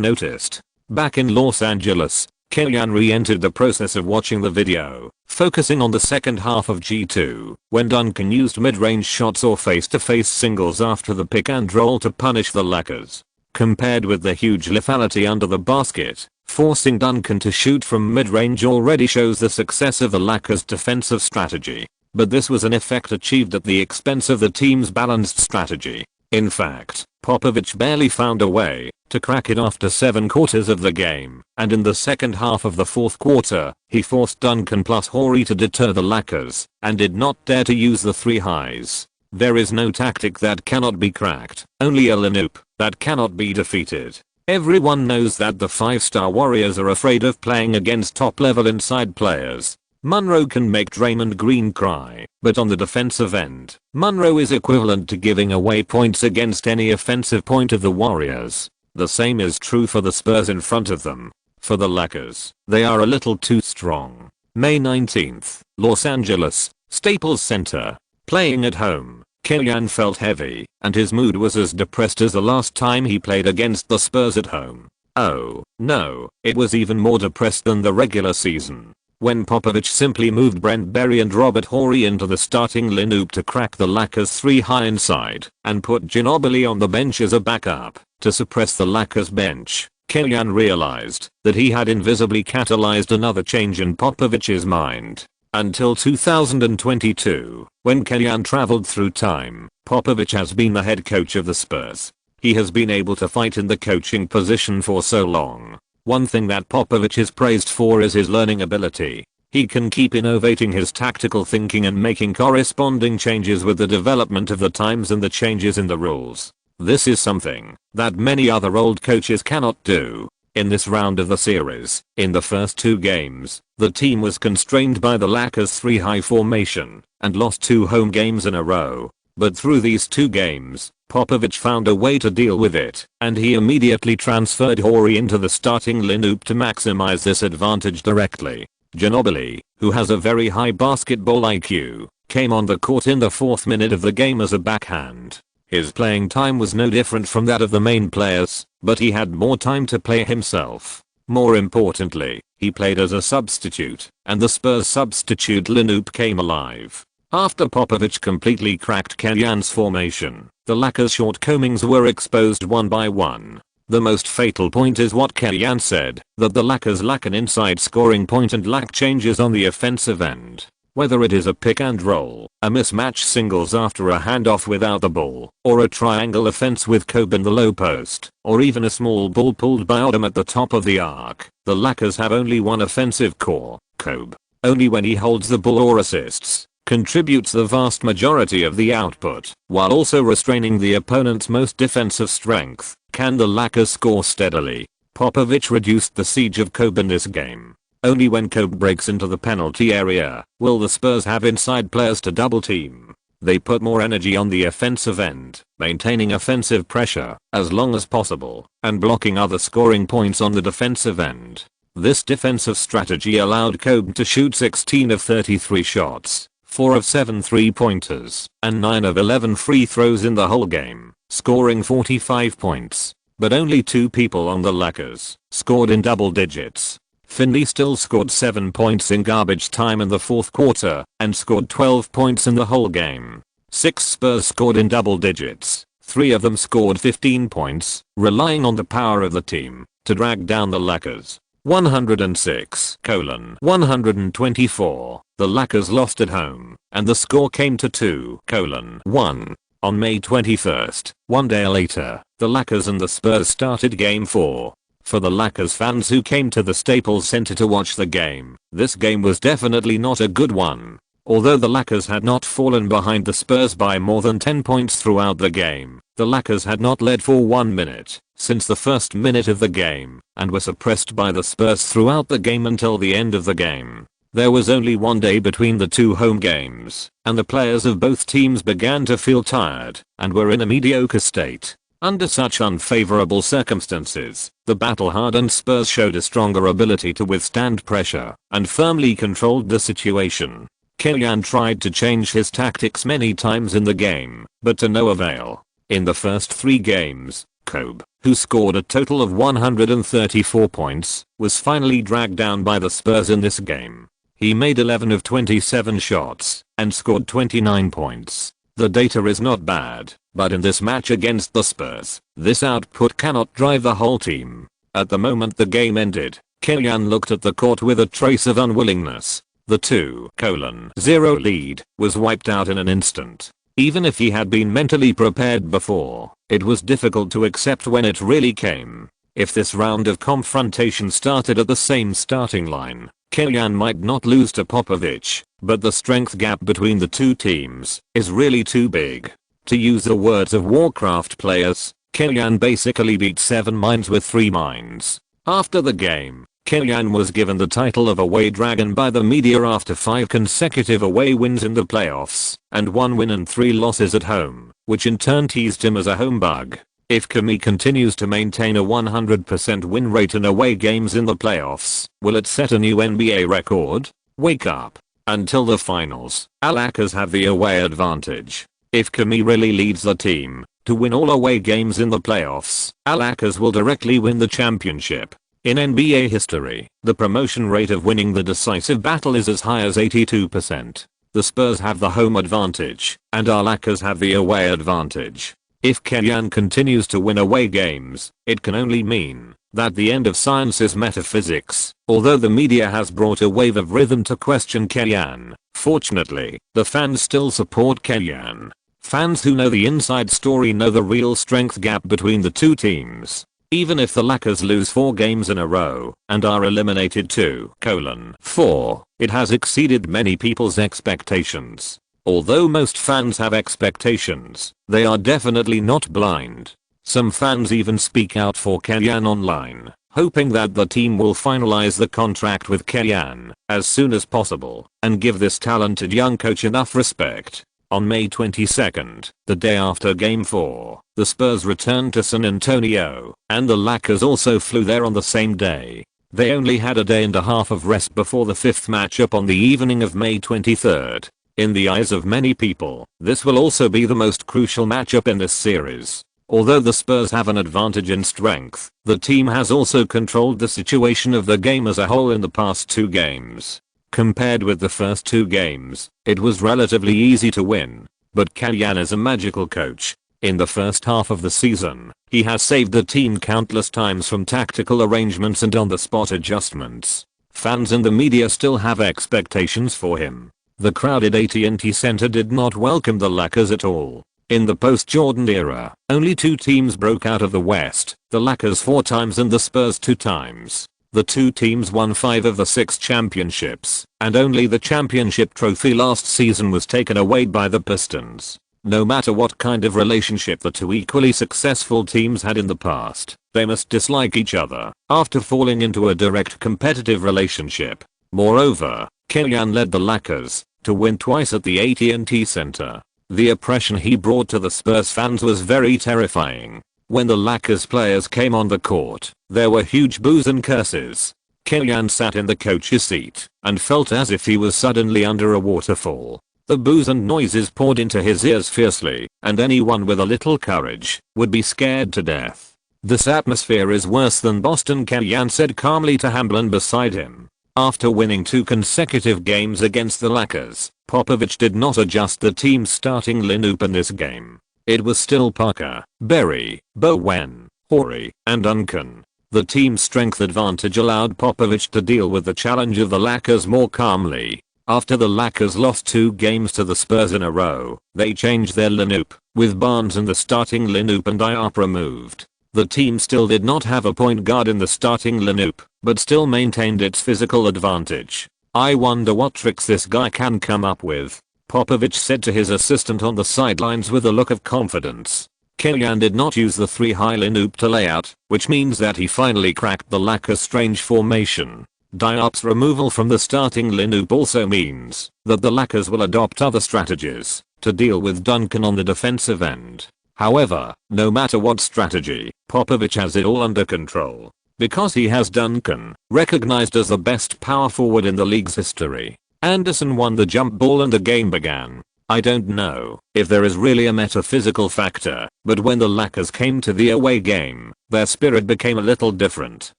Speaker 1: noticed. Back in Los Angeles, Kellyan re-entered the process of watching the video, focusing on the second half of G2, when Duncan used mid-range shots or face-to-face singles after the pick and roll to punish the Lakers. Compared with the huge lethality under the basket, forcing Duncan to shoot from mid-range already shows the success of the Lakers' defensive strategy. But this was an effect achieved at the expense of the team's balanced strategy. In fact, Popovich barely found a way to crack it after 7 quarters of the game, and in the second half of the fourth quarter, he forced Duncan plus Horry to deter the Lakers, and did not dare to use the 3 highs. There is no tactic that cannot be cracked, only a lineup that cannot be defeated. Everyone knows that the 5-star Warriors are afraid of playing against top-level inside players. Monroe can make Draymond Green cry, but on the defensive end, Monroe is equivalent to giving away points against any offensive point of the Warriors. The same is true for the Spurs in front of them. For the Lakers, they are a little too strong. May 19th, Los Angeles, Staples Center. Playing at home, Killian felt heavy, and his mood was as depressed as the last time he played against the Spurs at home. Oh, no, it was even more depressed than the regular season, when Popovich simply moved Brent Berry and Robert Horry into the starting lineup to crack the Lakers 3 high inside, and put Ginobili on the bench as a backup, to suppress the Lakers bench. Killian realized that he had invisibly catalyzed another change in Popovich's mind. Until 2022, when Killian traveled through time, Popovich has been the head coach of the Spurs. He has been able to fight in the coaching position for so long. One thing that Popovich is praised for is his learning ability. He can keep innovating his tactical thinking and making corresponding changes with the development of the times and the changes in the rules. This is something that many other old coaches cannot do. In this round of the series, in the first 2 games, the team was constrained by the Lakers 3 high formation and lost 2 home games in a row. But through these 2 games, Popovich found a way to deal with it, and he immediately transferred Horry into the starting lineup to maximize this advantage directly. Ginobili, who has a very high basketball IQ, came on the court in the 4th minute of the game as a backhand. His playing time was no different from that of the main players, but he had more time to play himself. More importantly, he played as a substitute, and the Spurs substitute lineup came alive. After Popovich completely cracked Killian's formation, the Lakers' shortcomings were exposed one by one. The most fatal point is what Killian said, that the Lakers lack an inside scoring point and lack changes on the offensive end. Whether it is a pick and roll, a mismatch singles after a handoff without the ball, or a triangle offense with Kobe in the low post, or even a small ball pulled by Odom at the top of the arc, the Lakers have only one offensive core, Kobe. Only when he holds the ball or assists, contributes the vast majority of the output, while also restraining the opponent's most defensive strength, can the Lakers score steadily. Popovich reduced the siege of Kobe in this game. Only when Kobe breaks into the penalty area will the Spurs have inside players to double team. They put more energy on the offensive end, maintaining offensive pressure as long as possible, and blocking other scoring points on the defensive end. This defensive strategy allowed Kobe to shoot 16 of 33 shots, 4 of 7 3-pointers, and 9 of 11 free throws in the whole game, scoring 45 points. But only 2 people on the Lakers scored in double digits. Finley still scored 7 points in garbage time in the 4th quarter, and scored 12 points in the whole game. 6 Spurs scored in double digits, 3 of them scored 15 points, relying on the power of the team to drag down the Lakers. 106:124. The Lakers lost at home, and the score came to 2:1. On May 21st, one day later, the Lakers and the Spurs started Game 4. For the Lakers fans who came to the Staples Center to watch the game, this game was definitely not a good one. Although the Lakers had not fallen behind the Spurs by more than 10 points throughout the game, the Lakers had not led for 1 minute since the first minute of the game, and were suppressed by the Spurs throughout the game until the end of the game. There was only one day between the 2 home games, and the players of both teams began to feel tired and were in a mediocre state. Under such unfavorable circumstances, the battle-hardened Spurs showed a stronger ability to withstand pressure and firmly controlled the situation. Killian tried to change his tactics many times in the game, but to no avail. In the first 3 games, Kobe, who scored a total of 134 points, was finally dragged down by the Spurs in this game. He made 11 of 27 shots and scored 29 points. The data is not bad, but in this match against the Spurs, this output cannot drive the whole team. At the moment the game ended, Killian looked at the court with a trace of unwillingness. The 2:0 lead was wiped out in an instant. Even if he had been mentally prepared before, it was difficult to accept when it really came. If this round of confrontation started at the same starting line, Killian might not lose to Popovich, but the strength gap between the two teams is really too big. To use the words of Warcraft players, Killian basically beat 7 minds with 3 minds. After the game, Killian was given the title of Away Dragon by the media after 5 consecutive away wins in the playoffs, and 1 win and 3 losses at home, which in turn teased him as a home bug. If Kobe continues to maintain a 100% win rate in away games in the playoffs, will it set a new NBA record? Wake up. Until the finals, Lakers have the away advantage. If Kobe really leads the team to win all away games in the playoffs, Lakers will directly win the championship. In NBA history, the promotion rate of winning the decisive battle is as high as 82%. The Spurs have the home advantage, and Lakers have the away advantage. If Killian continues to win away games, it can only mean that the end of science is metaphysics. Although the media has brought a wave of rhythm to question Killian, fortunately, the fans still support Killian. Fans who know the inside story know the real strength gap between the two teams. Even if the Lakers lose 4 games in a row and are eliminated 2:4, it has exceeded many people's expectations. Although most fans have expectations, they are definitely not blind. Some fans even speak out for Killian online, hoping that the team will finalize the contract with Killian as soon as possible and give this talented young coach enough respect. On May 22nd, the day after Game 4, the Spurs returned to San Antonio, and the Lakers also flew there on the same day. They only had a day and a half of rest before the 5th matchup on the evening of May 23rd. In the eyes of many people, this will also be the most crucial matchup in this series. Although the Spurs have an advantage in strength, the team has also controlled the situation of the game as a whole in the past 2 games. Compared with the first 2 games, it was relatively easy to win. But Killian is a magical coach. In the first half of the season, he has saved the team countless times from tactical arrangements and on-the-spot adjustments. Fans and the media still have expectations for him. The crowded AT&T Center did not welcome the Lakers at all. In the post-Jordan era, only 2 teams broke out of the West, the Lakers 4 times and the Spurs 2 times. The 2 teams won 5 of the 6 championships, and only the championship trophy last season was taken away by the Pistons. No matter what kind of relationship the 2 equally successful teams had in the past, they must dislike each other after falling into a direct competitive relationship. Moreover, Killian led the Lakers to win twice at the AT&T Center. The oppression he brought to the Spurs fans was very terrifying. When the Lakers players came on the court, there were huge boos and curses. Killian sat in the coach's seat and felt as if he was suddenly under a waterfall. The boos and noises poured into his ears fiercely, and anyone with a little courage would be scared to death. This atmosphere is worse than Boston, Killian said calmly to Hamblin beside him. After winning 2 consecutive games against the Lakers, Popovich did not adjust the team's starting lineup in this game. It was still Parker, Berry, Bowen, Horry, and Duncan. The team's strength advantage allowed Popovich to deal with the challenge of the Lakers more calmly. After the Lakers lost 2 games to the Spurs in a row, they changed their lineup, with Barnes in the starting lineup and Diop removed. The team still did not have a point guard in the starting lineup, but still maintained its physical advantage. "I wonder what tricks this guy can come up with," Popovich said to his assistant on the sidelines with a look of confidence. Killian did not use the 3-high lineup to lay out, which means that he finally cracked the Lakers' strange formation. Diop's removal from the starting lineup also means that the Lakers will adopt other strategies to deal with Duncan on the defensive end. However, no matter what strategy, Popovich has it all under control. Because he has Duncan, recognized as the best power forward in the league's history. Anderson won the jump ball and the game began. I don't know if there is really a metaphysical factor, but when the Lakers came to the away game, their spirit became a little different.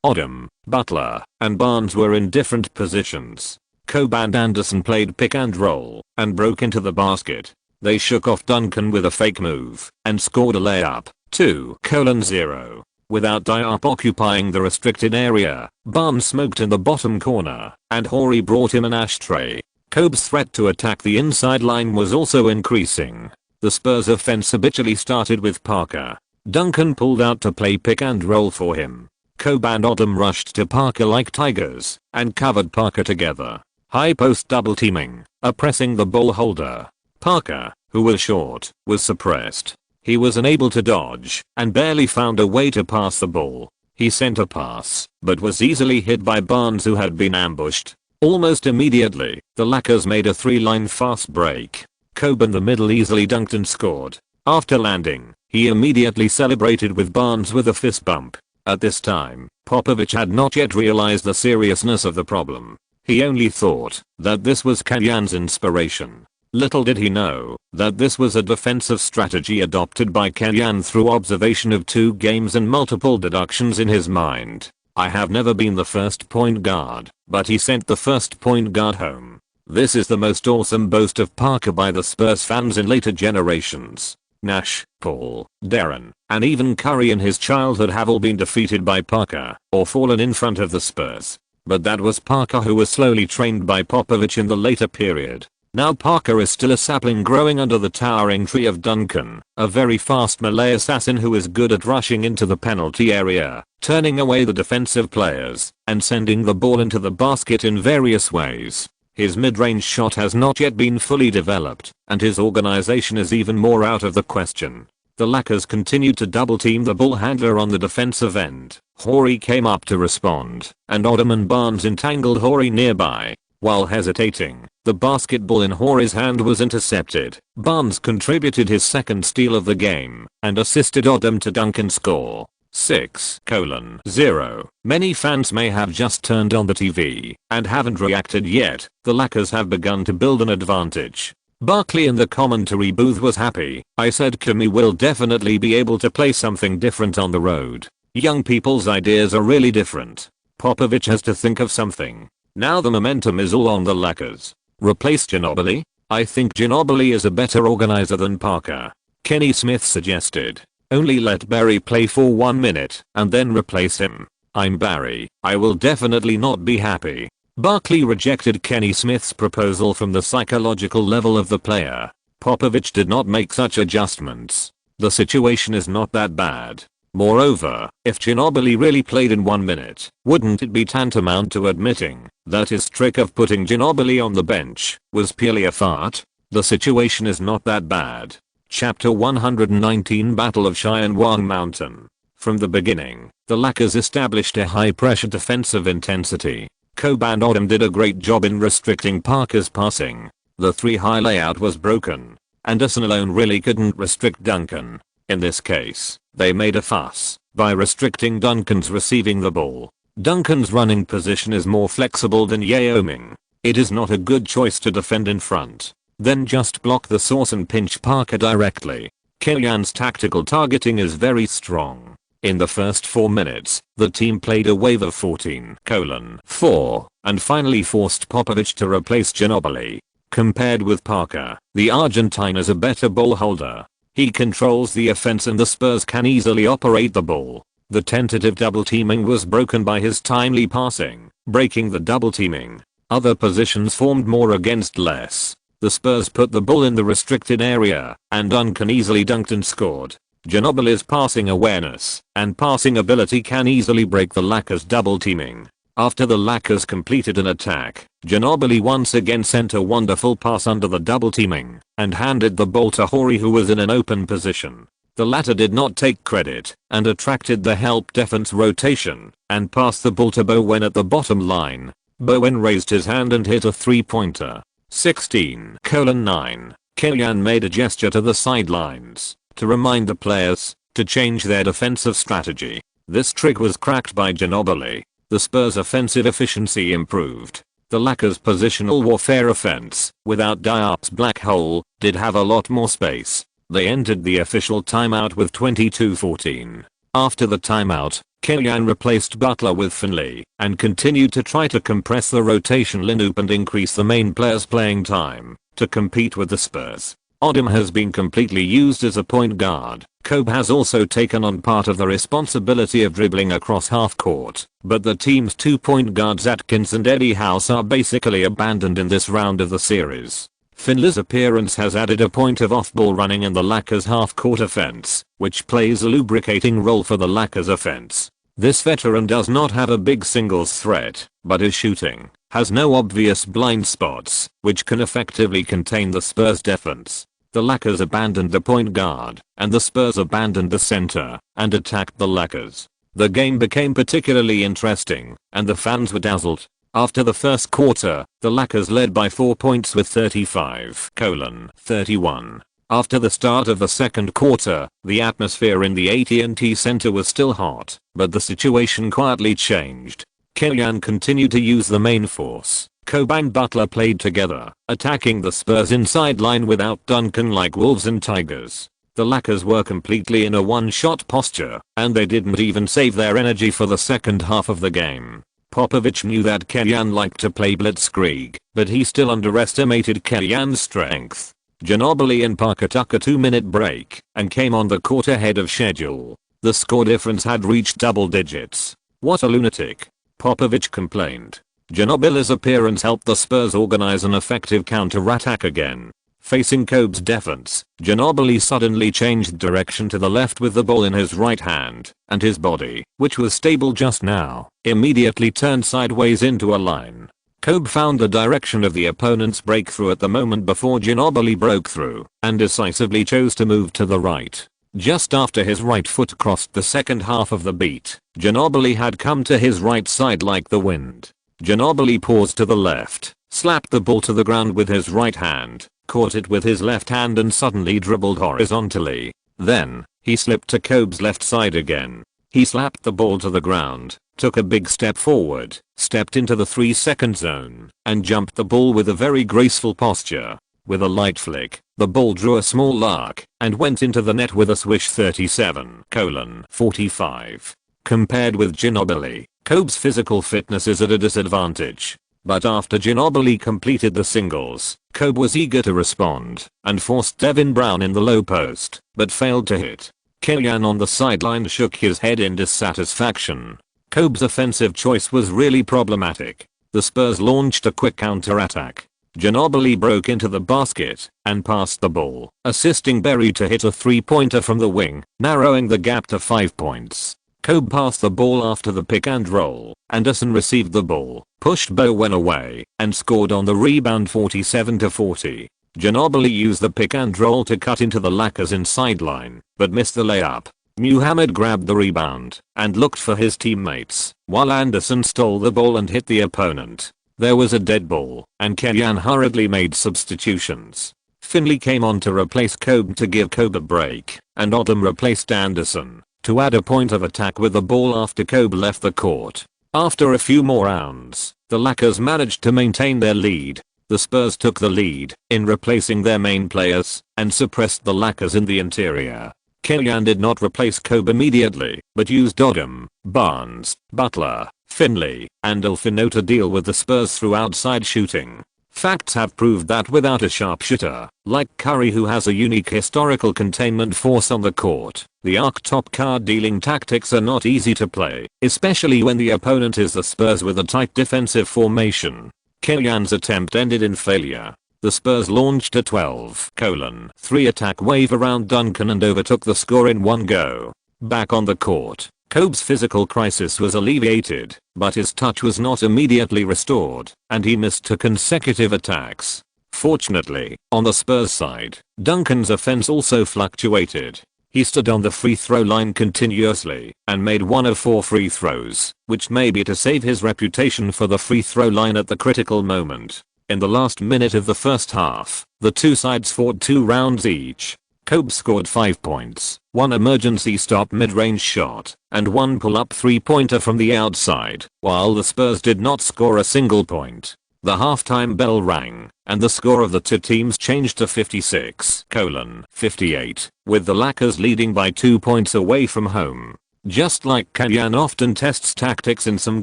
Speaker 1: Odom, Butler, and Barnes were in different positions. Kobe and Anderson played pick and roll and broke into the basket. They shook off Duncan with a fake move and scored a layup, 2:0. Without Diop occupying the restricted area, Barnes smoked in the bottom corner, and Horry brought him an ashtray. Kobe's threat to attack the inside line was also increasing. The Spurs offense habitually started with Parker. Duncan pulled out to play pick and roll for him. Kobe and Odom rushed to Parker like tigers and covered Parker together. High post double teaming, oppressing the ball holder. Parker, who was short, was suppressed. He was unable to dodge and barely found a way to pass the ball. He sent a pass, but was easily hit by Barnes, who had been ambushed. Almost immediately, the Lakers made a 3-line fast break. Kobe in the middle easily dunked and scored. After landing, he immediately celebrated with Barnes with a fist bump. At this time, Popovich had not yet realized the seriousness of the problem. He only thought that this was Kenyan's inspiration. Little did he know that this was a defensive strategy adopted by Kenyan through observation of 2 games and multiple deductions in his mind. I have never been the first point guard, but he sent the first point guard home. This is the most awesome boast of Parker by the Spurs fans in later generations. Nash, Paul, Darren, and even Curry in his childhood have all been defeated by Parker or fallen in front of the Spurs. But that was Parker, who was slowly trained by Popovich in the later period. Now Parker is still a sapling growing under the towering tree of Duncan, a very fast melee assassin who is good at rushing into the penalty area, turning away the defensive players, and sending the ball into the basket in various ways. His mid-range shot has not yet been fully developed, and his organization is even more out of the question. The Lakers continued to double-team the ball handler on the defensive end. Horry came up to respond, and Odom and Barnes entangled Horry nearby. While hesitating, the basketball in Horry's hand was intercepted. Barnes contributed his second steal of the game, and assisted Odom to dunk and score. 6:0. Many fans may have just turned on the TV and haven't reacted yet. The Lakers have begun to build an advantage. Barkley in the commentary booth was happy. I said Kimi will definitely be able to play something different on the road. Young people's ideas are really different. Popovich has to think of something. Now the momentum is all on the Lakers. Replace Ginobili? I think Ginobili is a better organizer than Parker. Kenny Smith suggested. Only let Barry play for 1 minute and then replace him. I'm Barry. I will definitely not be happy. Barkley rejected Kenny Smith's proposal from the psychological level of the player. Popovich did not make such adjustments. The situation is not that bad. Moreover, if Ginobili really played in 1 minute, wouldn't it be tantamount to admitting that his trick of putting Ginobili on the bench was purely a fart? The situation is not that bad. Chapter 119 Battle of Cheyenne Mountain. From the beginning, the Lakers established a high-pressure defensive intensity. Kobe and Odom did a great job in restricting Parker's passing. The 3-high layout was broken. Anderson alone really couldn't restrict Duncan. In this case, they made a fuss by restricting Duncan's receiving the ball. Duncan's running position is more flexible than Yao Ming. It is not a good choice to defend in front. Then just block the source and pinch Parker directly. Kenyan's tactical targeting is very strong. In the first 4 minutes, the team played a wave of 14:4 and finally forced Popovich to replace Ginobili. Compared with Parker, the Argentine is a better ball holder. He controls the offense and the Spurs can easily operate the ball. The tentative double teaming was broken by his timely passing, breaking the double teaming. Other positions formed more against less. The Spurs put the ball in the restricted area, and Duncan easily dunked and scored. Ginobili's passing awareness and passing ability can easily break the Lakers double teaming. After the Lakers completed an attack, Ginobili once again sent a wonderful pass under the double teaming and handed the ball to Horry, who was in an open position. The latter did not take credit and attracted the help defense rotation and passed the ball to Bowen at the bottom line. Bowen raised his hand and hit a 3-pointer. 16:9. Kenyan made a gesture to the sidelines to remind the players to change their defensive strategy. This trick was cracked by Ginobili. The Spurs' offensive efficiency improved. The Lakers' positional warfare offense, without Diop's black hole, did have a lot more space. They entered the official timeout with 22-14. After the timeout, Kenyan replaced Butler with Finley and continued to try to compress the rotation lineup and increase the main players' playing time to compete with the Spurs. Odom has been completely used as a point guard. Kobe has also taken on part of the responsibility of dribbling across half court, but the team's 2 point guards Atkins and Eddie House are basically abandoned in this round of the series. Finley's appearance has added a point of off-ball running in the Lakers half-court offense, which plays a lubricating role for the Lakers offense. This veteran does not have a big singles threat, but his shooting has no obvious blind spots, which can effectively contain the Spurs defense. The Lakers abandoned the point guard, and the Spurs abandoned the center, and attacked the Lakers. The game became particularly interesting, and the fans were dazzled. After the first quarter, the Lakers led by 4 points with 35-31. After the start of the second quarter, the atmosphere in the AT&T Center was still hot, but the situation quietly changed. Kellyan continued to use the main force. Kobe and Butler played together, attacking the Spurs inside line without Duncan like wolves and tigers. The Lakers were completely in a one-shot posture, and they didn't even save their energy for the second half of the game. Popovich knew that Kellyan liked to play blitzkrieg, but he still underestimated Kellyan's strength. Ginobili and Parker took a 2-minute break and came on the court ahead of schedule. The score difference had reached double digits. "What a lunatic," Popovich complained. Ginobili's appearance helped the Spurs organize an effective counter-attack again. Facing Kobe's defense, Ginobili suddenly changed direction to the left with the ball in his right hand, and his body, which was stable just now, immediately turned sideways into a line. Kobe found the direction of the opponent's breakthrough at the moment before Ginobili broke through, and decisively chose to move to the right. Just after his right foot crossed the second half of the beat, Ginobili had come to his right side like the wind. Ginobili paused to the left, slapped the ball to the ground with his right hand, caught it with his left hand and suddenly dribbled horizontally. Then, he slipped to Kobe's left side again. He slapped the ball to the ground, took a big step forward, stepped into the 3-second zone, and jumped the ball with a very graceful posture. With a light flick, the ball drew a small arc and went into the net with a swish 37:45. Compared with Ginobili, Kobe's physical fitness is at a disadvantage. But after Ginobili completed the singles, Kobe was eager to respond and forced Devin Brown in the low post, but failed to hit. Kellyan on the sideline shook his head in dissatisfaction. Kobe's offensive choice was really problematic. The Spurs launched a quick counter-attack. Ginobili broke into the basket and passed the ball, assisting Berry to hit a 3-pointer from the wing, narrowing the gap to 5 points. Kobe passed the ball after the pick and roll. Anderson received the ball, pushed Bowen away, and scored on the rebound 47-40. Ginobili used the pick and roll to cut into the Lakers inside line, but missed the layup. Muhammad grabbed the rebound and looked for his teammates, while Anderson stole the ball and hit the opponent. There was a dead ball, and Kellyan hurriedly made substitutions. Finley came on to replace Kobe to give Kobe a break, and Odom replaced Anderson to add a point of attack with the ball after Kobe left the court. After a few more rounds, the Lakers managed to maintain their lead. The Spurs took the lead in replacing their main players and suppressed the Lakers in the interior. Kellyan did not replace Kobe immediately, but used Odom, Barnes, Butler, Finley, and Alfino to deal with the Spurs through outside shooting. Facts have proved that without a sharpshooter, like Curry who has a unique historical containment force on the court, the arc-top card dealing tactics are not easy to play, especially when the opponent is the Spurs with a tight defensive formation. Kellyan's attempt ended in failure. The Spurs launched a 12:3 attack wave around Duncan and overtook the score in one go. Back on the court, Kobe's physical crisis was alleviated, but his touch was not immediately restored, and he missed 2 consecutive attacks. Fortunately, on the Spurs side, Duncan's offense also fluctuated. He stood on the free throw line continuously and made 1 of 4 free throws, which may be to save his reputation for the free throw line at the critical moment. In the last minute of the first half, the two sides fought 2 rounds each. Kobe scored 5 points, 1 emergency stop mid-range shot, and 1 pull-up 3-pointer from the outside, while the Spurs did not score a single point. The halftime bell rang, and the score of the two teams changed to 56:58, with the Lakers leading by 2 points away from home. Just like Kellyan often tests tactics in some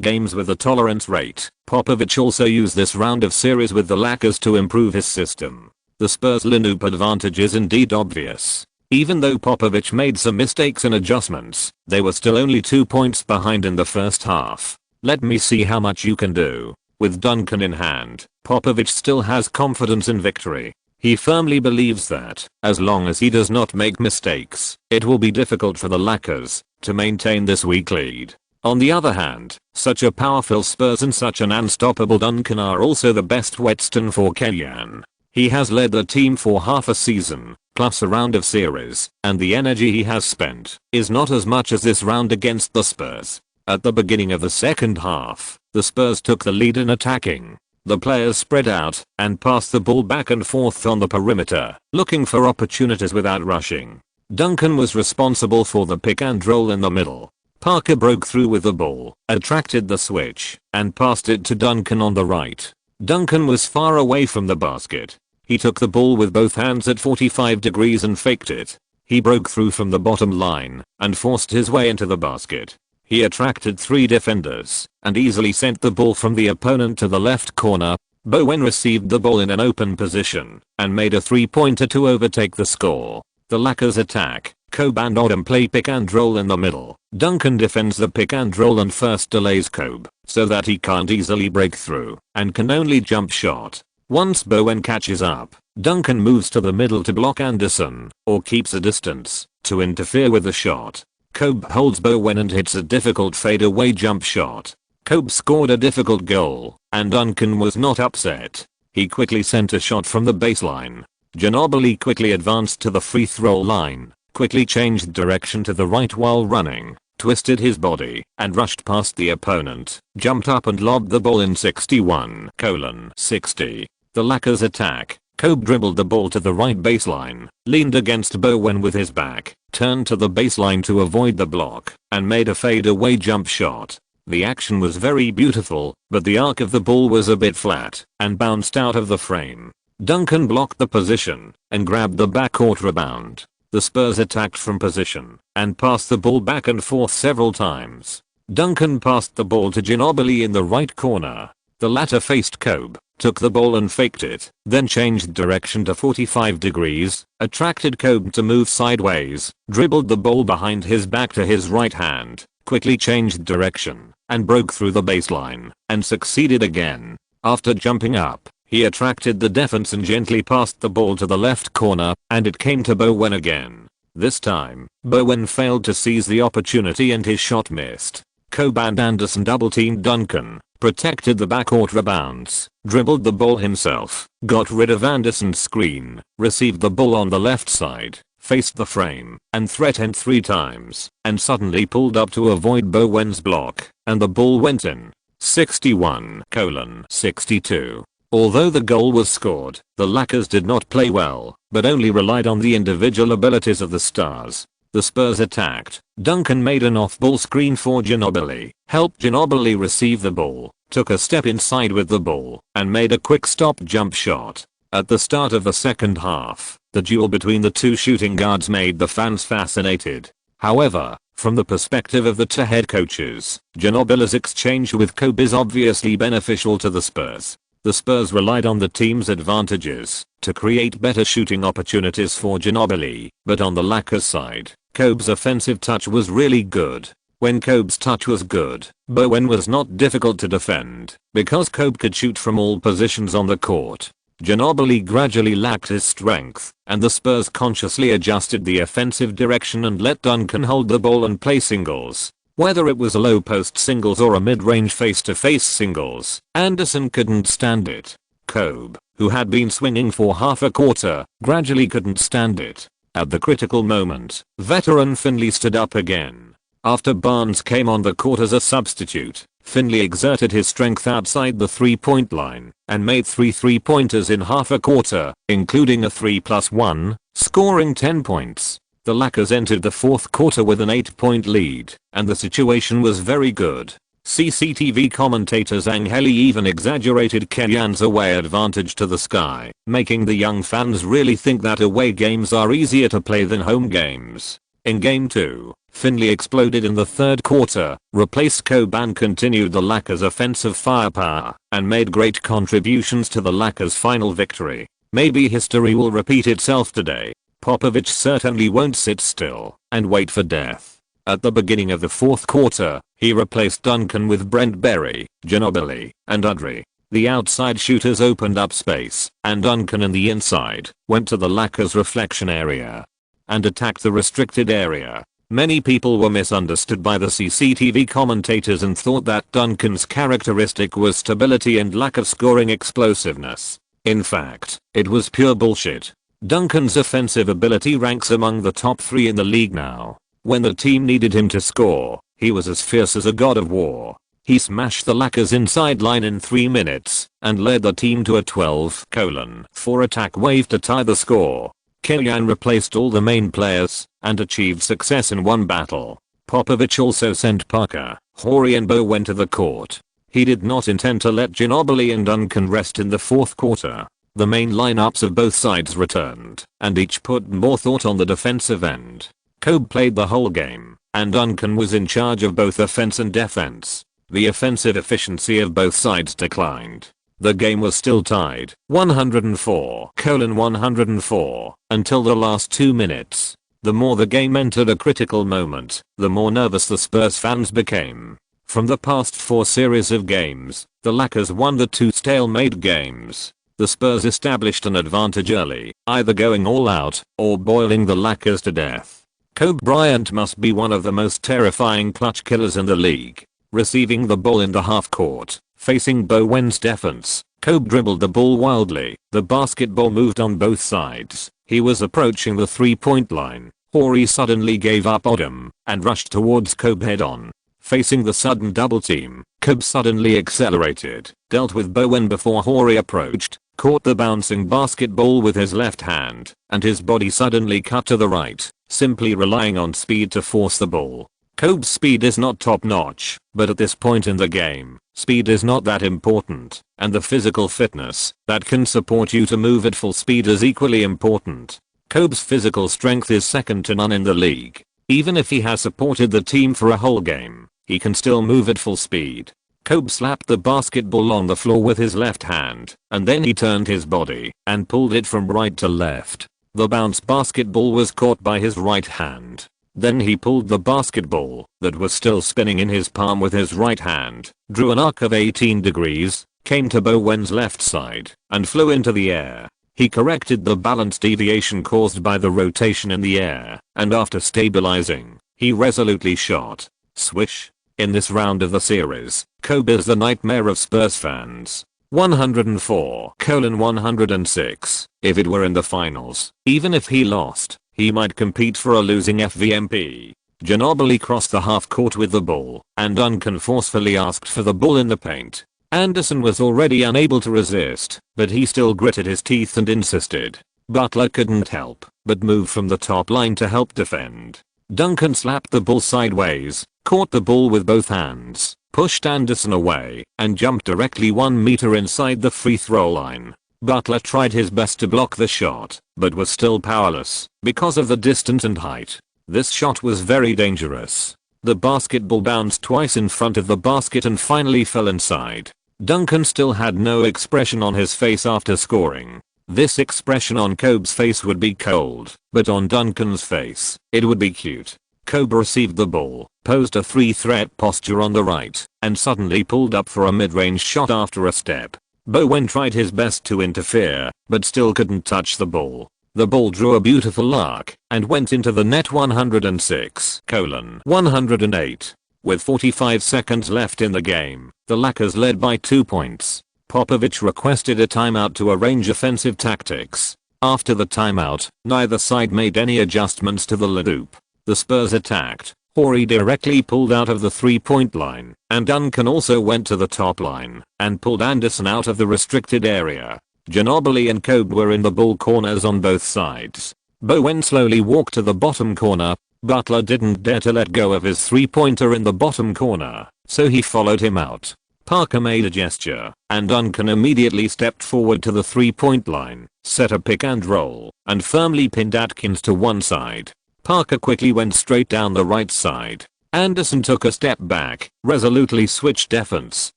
Speaker 1: games with a tolerance rate, Popovich also used this round of series with the Lakers to improve his system. The Spurs' lineup advantage is indeed obvious. Even though Popovich made some mistakes and adjustments, they were still only 2 points behind in the first half. Let me see how much you can do. With Duncan in hand, Popovich still has confidence in victory. He firmly believes that, as long as he does not make mistakes, it will be difficult for the Lakers to maintain this weak lead. On the other hand, such a powerful Spurs and such an unstoppable Duncan are also the best whetstone for Kellyan. He has led the team for half a season, plus a round of series, and the energy he has spent is not as much as this round against the Spurs. At the beginning of the second half, the Spurs took the lead in attacking. The players spread out and passed the ball back and forth on the perimeter, looking for opportunities without rushing. Duncan was responsible for the pick and roll in the middle. Parker broke through with the ball, attracted the switch, and passed it to Duncan on the right. Duncan was far away from the basket. He took the ball with both hands at 45 degrees and faked it. He broke through from the bottom line and forced his way into the basket. He attracted 3 defenders and easily sent the ball from the opponent to the left corner. Bowen received the ball in an open position and made a 3-pointer to overtake the score. The Lakers attack. Kobe and Odom play pick and roll in the middle. Duncan defends the pick and roll and first delays Kobe so that he can't easily break through and can only jump shot. Once Bowen catches up, Duncan moves to the middle to block Anderson or keeps a distance to interfere with the shot. Kobe holds Bowen and hits a difficult fadeaway jump shot. Kobe scored a difficult goal and Duncan was not upset. He quickly sent a shot from the baseline. Ginobili quickly advanced to the free throw line, quickly changed direction to the right while running, twisted his body, and rushed past the opponent, jumped up and lobbed the ball in 61:60. The Lakers attack. Kobe dribbled the ball to the right baseline, leaned against Bowen with his back, turned to the baseline to avoid the block, and made a fadeaway jump shot. The action was very beautiful, but the arc of the ball was a bit flat and bounced out of the frame. Duncan blocked the position and grabbed the backcourt rebound. The Spurs attacked from position and passed the ball back and forth several times. Duncan passed the ball to Ginobili in the right corner. The latter faced Kobe, took the ball and faked it, then changed direction to 45 degrees, attracted Kobe to move sideways, dribbled the ball behind his back to his right hand, quickly changed direction, and broke through the baseline, and succeeded again. After jumping up, he attracted the defense and gently passed the ball to the left corner, and it came to Bowen again. This time, Bowen failed to seize the opportunity and his shot missed. Kobe and Anderson double-teamed Duncan, protected the backcourt rebounds, dribbled the ball himself, got rid of Anderson's screen, received the ball on the left side, faced the frame, and threatened 3 times, and suddenly pulled up to avoid Bowen's block, and the ball went in. 61:62. Although the goal was scored, the Lakers did not play well, but only relied on the individual abilities of the stars. The Spurs attacked. Duncan made an off-ball screen for Ginobili, helped Ginobili receive the ball, took a step inside with the ball, and made a quick stop jump shot. At the start of the second half, the duel between the two shooting guards made the fans fascinated. However, from the perspective of the two head coaches, Ginobili's exchange with Kobe is obviously beneficial to the Spurs. The Spurs relied on the team's advantages to create better shooting opportunities for Ginobili, but on the Lakers side, Kobe's offensive touch was really good. When Kobe's touch was good, Bowen was not difficult to defend because Kobe could shoot from all positions on the court. Ginobili gradually lacked his strength, and the Spurs consciously adjusted the offensive direction and let Duncan hold the ball and play singles. Whether it was a low post singles or a mid-range face-to-face singles, Anderson couldn't stand it. Kobe, who had been swinging for half a quarter, gradually couldn't stand it. At the critical moment, veteran Finley stood up again. After Barnes came on the court as a substitute, Finley exerted his strength outside the 3-point line and made 3 3-pointers in half a quarter, including a 3+1, scoring 10 points. The Lakers entered the fourth quarter with an 8-point lead, and the situation was very good. CCTV commentators Angeli even exaggerated Kellyan's away advantage to the sky, making the young fans really think that away games are easier to play than home games. In Game 2, Finley exploded in the third quarter, replaced Kobe and continued the Lakers' offensive firepower, and made great contributions to the Lakers' final victory. Maybe history will repeat itself today. Popovich certainly won't sit still and wait for death. At the beginning of the fourth quarter, he replaced Duncan with Brent Berry, Ginobili, and Udry. The outside shooters opened up space, and Duncan in the inside went to the lacquer's reflection area and attacked the restricted area. Many people were misunderstood by the CCTV commentators and thought that Duncan's characteristic was stability and lack of scoring explosiveness. In fact, it was pure bullshit. Duncan's offensive ability ranks among the top 3 in the league now. When the team needed him to score, he was as fierce as a god of war. He smashed the lacquer's inside line in 3 minutes and led the team to a 12:4 attack wave to tie the score. Kellyan replaced all the main players and achieved success in one battle. Popovich also sent Parker, Horry and Bowen to the court. He did not intend to let Ginobili and Duncan rest in the fourth quarter. The main lineups of both sides returned, and each put more thought on the defensive end. Kobe played the whole game, and Duncan was in charge of both offense and defense. The offensive efficiency of both sides declined. The game was still tied, 104:104, until the last 2 minutes. The more the game entered a critical moment, the more nervous the Spurs fans became. From the past 4 series of games, the Lakers won the 2 stalemate games. The Spurs established an advantage early, either going all out or boiling the Lakers to death. Kobe Bryant must be one of the most terrifying clutch killers in the league. Receiving the ball in the half court, facing Bowen's defense, Kobe dribbled the ball wildly. The basketball moved on both sides. He was approaching the 3-point line. Horry suddenly gave up on him and rushed towards Kobe head on. Facing the sudden double team, Kobe suddenly accelerated, dealt with Bowen before Horry approached, caught the bouncing basketball with his left hand, and his body suddenly cut to the right, simply relying on speed to force the ball. Kobe's speed is not top notch, but at this point in the game, speed is not that important, and the physical fitness that can support you to move at full speed is equally important. Kobe's physical strength is second to none in the league. Even if he has supported the team for a whole game, he can still move at full speed. Kobe slapped the basketball on the floor with his left hand, and then he turned his body and pulled it from right to left. The bounce basketball was caught by his right hand. Then he pulled the basketball that was still spinning in his palm with his right hand, drew an arc of 18 degrees, came to Bowen's left side, and flew into the air. He corrected the balance deviation caused by the rotation in the air, and after stabilizing, he resolutely shot. Swish. In this round of the series, Kobe is the nightmare of Spurs fans. 104:106. If it were in the finals, even if he lost, he might compete for a losing FVMP. Ginobili crossed the half court with the ball, and Duncan forcefully asked for the ball in the paint. Anderson was already unable to resist, but he still gritted his teeth and insisted. Butler couldn't help but move from the top line to help defend. Duncan slapped the ball sideways, caught the ball with both hands, pushed Anderson away, and jumped directly 1 meter inside the free throw line. Butler tried his best to block the shot, but was still powerless because of the distance and height. This shot was very dangerous. The basketball bounced twice in front of the basket and finally fell inside. Duncan still had no expression on his face after scoring. This expression on Kobe's face would be cold, but on Duncan's face, it would be cute. Kobe received the ball, posed a 3-threat posture on the right, and suddenly pulled up for a mid-range shot after a step. Bowen tried his best to interfere, but still couldn't touch the ball. The ball drew a beautiful arc and went into the net 106:108. With 45 seconds left in the game, the Lakers led by 2 points. Popovich requested a timeout to arrange offensive tactics. After the timeout, neither side made any adjustments to the loop. The Spurs attacked. Horry directly pulled out of the 3-point line, and Duncan also went to the top line and pulled Anderson out of the restricted area. Ginobili and Kobe were in the ball corners on both sides. Bowen slowly walked to the bottom corner. Butler didn't dare to let go of his 3-pointer in the bottom corner, so he followed him out. Parker made a gesture, and Duncan immediately stepped forward to the 3-point line, set a pick and roll, and firmly pinned Atkins to one side. Parker quickly went straight down the right side. Anderson took a step back, resolutely switched defense,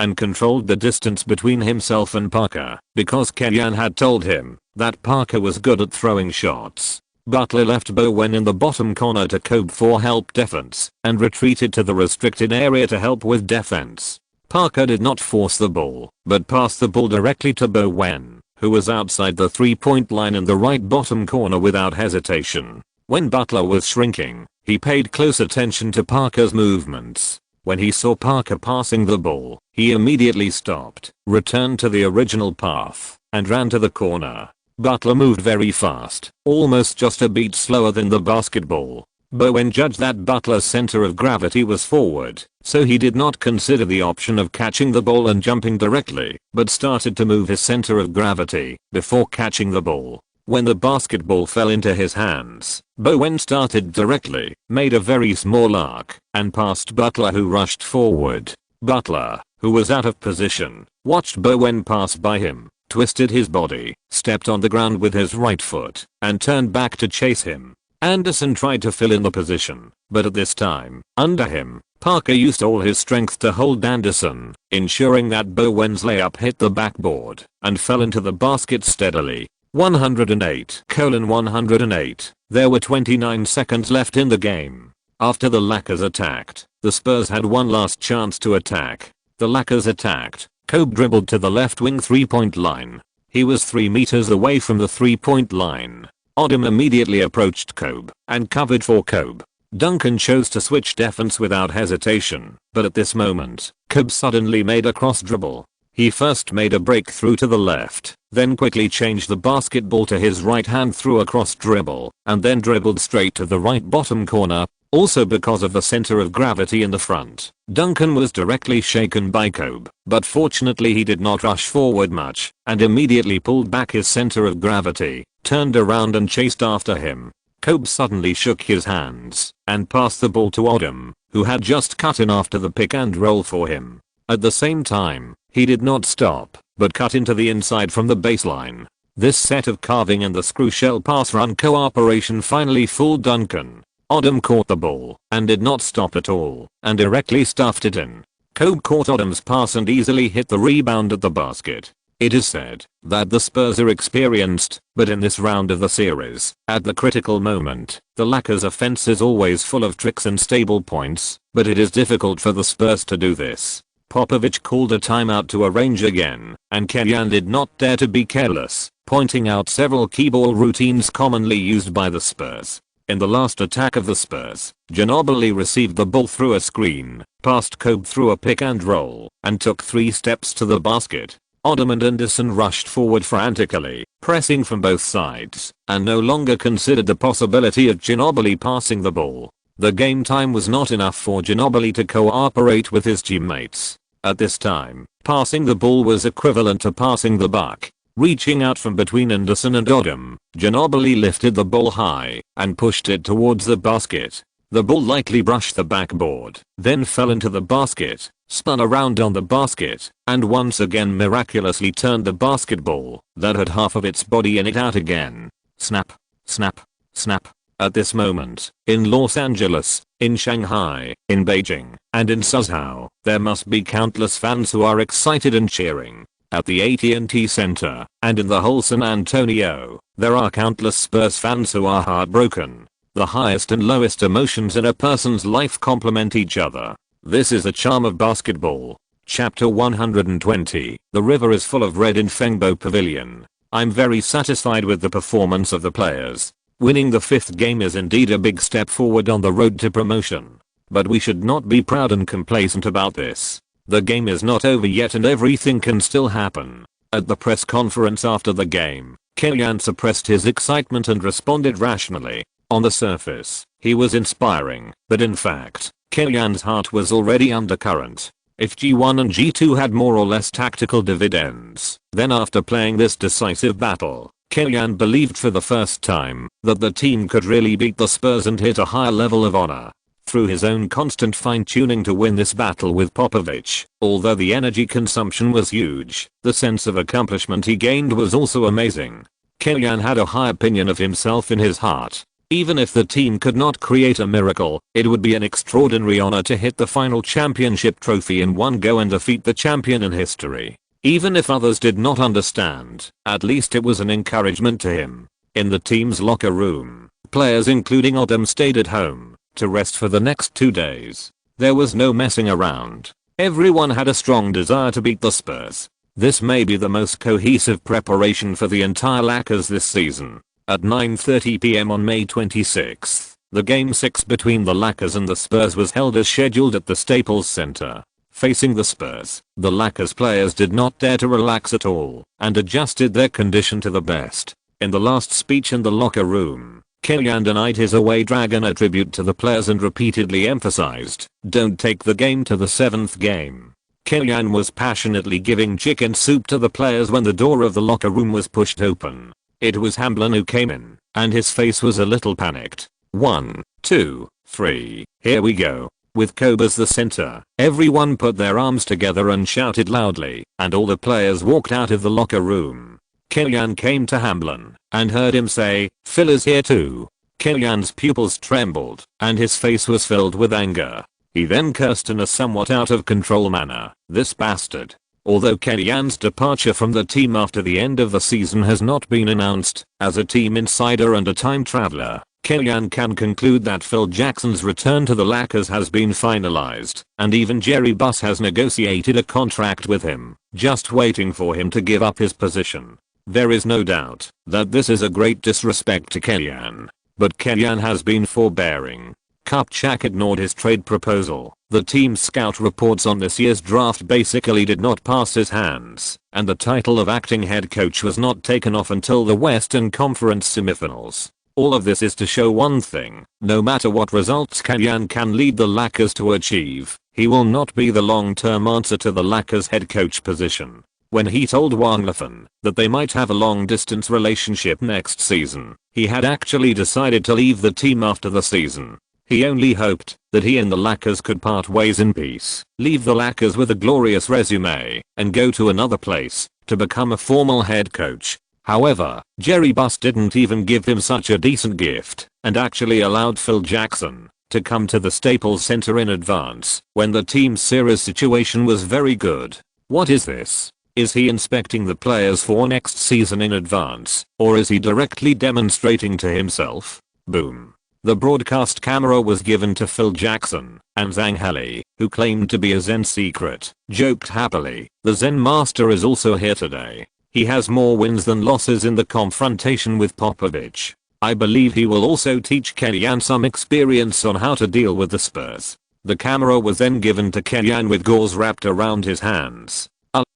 Speaker 1: and controlled the distance between himself and Parker, because Kellyan had told him that Parker was good at throwing shots. Butler left Bowen in the bottom corner to Kobe for help defense, and retreated to the restricted area to help with defense. Parker did not force the ball, but passed the ball directly to Bowen, who was outside the 3-point line in the right bottom corner without hesitation. When Butler was shrinking, he paid close attention to Parker's movements. When he saw Parker passing the ball, he immediately stopped, returned to the original path, and ran to the corner. Butler moved very fast, almost just a beat slower than the basketball. Bowen judged that Butler's center of gravity was forward, so he did not consider the option of catching the ball and jumping directly, but started to move his center of gravity before catching the ball. When the basketball fell into his hands, Bowen started directly, made a very small arc, and passed Butler, who rushed forward. Butler, who was out of position, watched Bowen pass by him, twisted his body, stepped on the ground with his right foot, and turned back to chase him. Anderson tried to fill in the position, but at this time, under him, Parker used all his strength to hold Anderson, ensuring that Bowen's layup hit the backboard and fell into the basket steadily. 108:108. There were 29 seconds left in the game. After the Lakers attacked, the Spurs had one last chance to attack. The Lakers attacked. Kobe dribbled to the left wing 3-point line. He was 3 meters away from the 3-point line. Odom immediately approached Kobe and covered for Kobe. Duncan chose to switch defense without hesitation, but at this moment, Kobe suddenly made a cross dribble. He first made a breakthrough to the left, then quickly changed the basketball to his right hand through a cross dribble, and then dribbled straight to the right bottom corner. Also because of the center of gravity in the front, Duncan was directly shaken by Kobe, but fortunately he did not rush forward much, and immediately pulled back his center of gravity, turned around and chased after him. Kobe suddenly shook his hands, and passed the ball to Odom, who had just cut in after the pick and roll for him. At the same time, he did not stop, but cut into the inside from the baseline. This set of carving and the screw shell pass run cooperation finally fooled Duncan. Odom caught the ball, and did not stop at all, and directly stuffed it in. Kobe caught Odom's pass and easily hit the rebound at the basket. It is said that the Spurs are experienced, but in this round of the series, at the critical moment, the Lakers' offense is always full of tricks and stable points, but it is difficult for the Spurs to do this. Popovich called a timeout to arrange again, and Kenyon did not dare to be careless, pointing out several key ball routines commonly used by the Spurs. In the last attack of the Spurs, Ginobili received the ball through a screen, passed Kobe through a pick and roll, and took 3 steps to the basket. Odom and Anderson rushed forward frantically, pressing from both sides, and no longer considered the possibility of Ginobili passing the ball. The game time was not enough for Ginobili to cooperate with his teammates. At this time, passing the ball was equivalent to passing the buck. Reaching out from between Anderson and Odom, Ginobili lifted the ball high and pushed it towards the basket. The ball lightly brushed the backboard, then fell into the basket, spun around on the basket, and once again miraculously turned the basketball that had half of its body in it out again. Snap, snap, snap. At this moment, in Los Angeles, in Shanghai, in Beijing, and in Suzhou, there must be countless fans who are excited and cheering. At the AT&T Center, and in the whole San Antonio, there are countless Spurs fans who are heartbroken. The highest and lowest emotions in a person's life complement each other. This is the charm of basketball. Chapter 120. The river is full of red in Fengbo Pavilion. I'm very satisfied with the performance of the players. Winning the 5th game is indeed a big step forward on the road to promotion. But we should not be proud and complacent about this. The game is not over yet and everything can still happen. At the press conference after the game, Kenyon suppressed his excitement and responded rationally. On the surface, he was inspiring, but in fact, Kenyon's heart was already undercurrent. If G1 and G2 had more or less tactical dividends, then after playing this decisive battle, Kenyon believed for the first time that the team could really beat the Spurs and hit a higher level of honor. Through his own constant fine-tuning to win this battle with Popovich, although the energy consumption was huge, the sense of accomplishment he gained was also amazing. Kenyon had a high opinion of himself in his heart. Even if the team could not create a miracle, it would be an extraordinary honor to hit the final championship trophy in one go and defeat the champion in history. Even if others did not understand, at least it was an encouragement to him. In the team's locker room, players including Odom stayed at home to rest for the next 2 days. There was no messing around. Everyone had a strong desire to beat the Spurs. This may be the most cohesive preparation for the entire Lakers this season. At 9:30 p.m. on May 26th, the Game 6 between the Lakers and the Spurs was held as scheduled at the Staples Center. Facing the Spurs, the Lakers players did not dare to relax at all and adjusted their condition to the best. In the last speech in the locker room, Killian denied his away dragon a tribute to the players and repeatedly emphasized, "Don't take the game to the 7th game." Killian was passionately giving chicken soup to the players when the door of the locker room was pushed open. It was Hamblin who came in, and his face was a little panicked. 1, 2, 3, here we go. With Kobe as the center, everyone put their arms together and shouted loudly, and all the players walked out of the locker room. Killian came to Hamblin and heard him say, "Phil is here too." Killian's pupils trembled, and his face was filled with anger. He then cursed in a somewhat out of control manner, "This bastard." Although Killian's departure from the team after the end of the season has not been announced, as a team insider and a time traveler, Killian can conclude that Phil Jackson's return to the Lakers has been finalized, and even Jerry Buss has negotiated a contract with him, just waiting for him to give up his position. There is no doubt that this is a great disrespect to Killian, but Killian has been forbearing. Kupchak ignored his trade proposal. The team's scout reports on this year's draft basically did not pass his hands, and the title of acting head coach was not taken off until the Western Conference semifinals. All of this is to show one thing: no matter what results Killian can lead the Lakers to achieve, he will not be the long-term answer to the Lakers head coach position. When he told Wanglefen that they might have a long-distance relationship next season, he had actually decided to leave the team after the season. He only hoped that he and the Lakers could part ways in peace, leave the Lakers with a glorious resume, and go to another place to become a formal head coach. However, Jerry Buss didn't even give him such a decent gift and actually allowed Phil Jackson to come to the Staples Center in advance when the team's series situation was very good. What is this? Is he inspecting the players for next season in advance, or is he directly demonstrating to himself? Boom. The broadcast camera was given to Phil Jackson, and Zhang Heli, who claimed to be a Zen secret, joked happily, "The Zen master is also here today. He has more wins than losses in the confrontation with Popovich. I believe he will also teach Killian some experience on how to deal with the Spurs." The camera was then given to Killian with gauze wrapped around his hands.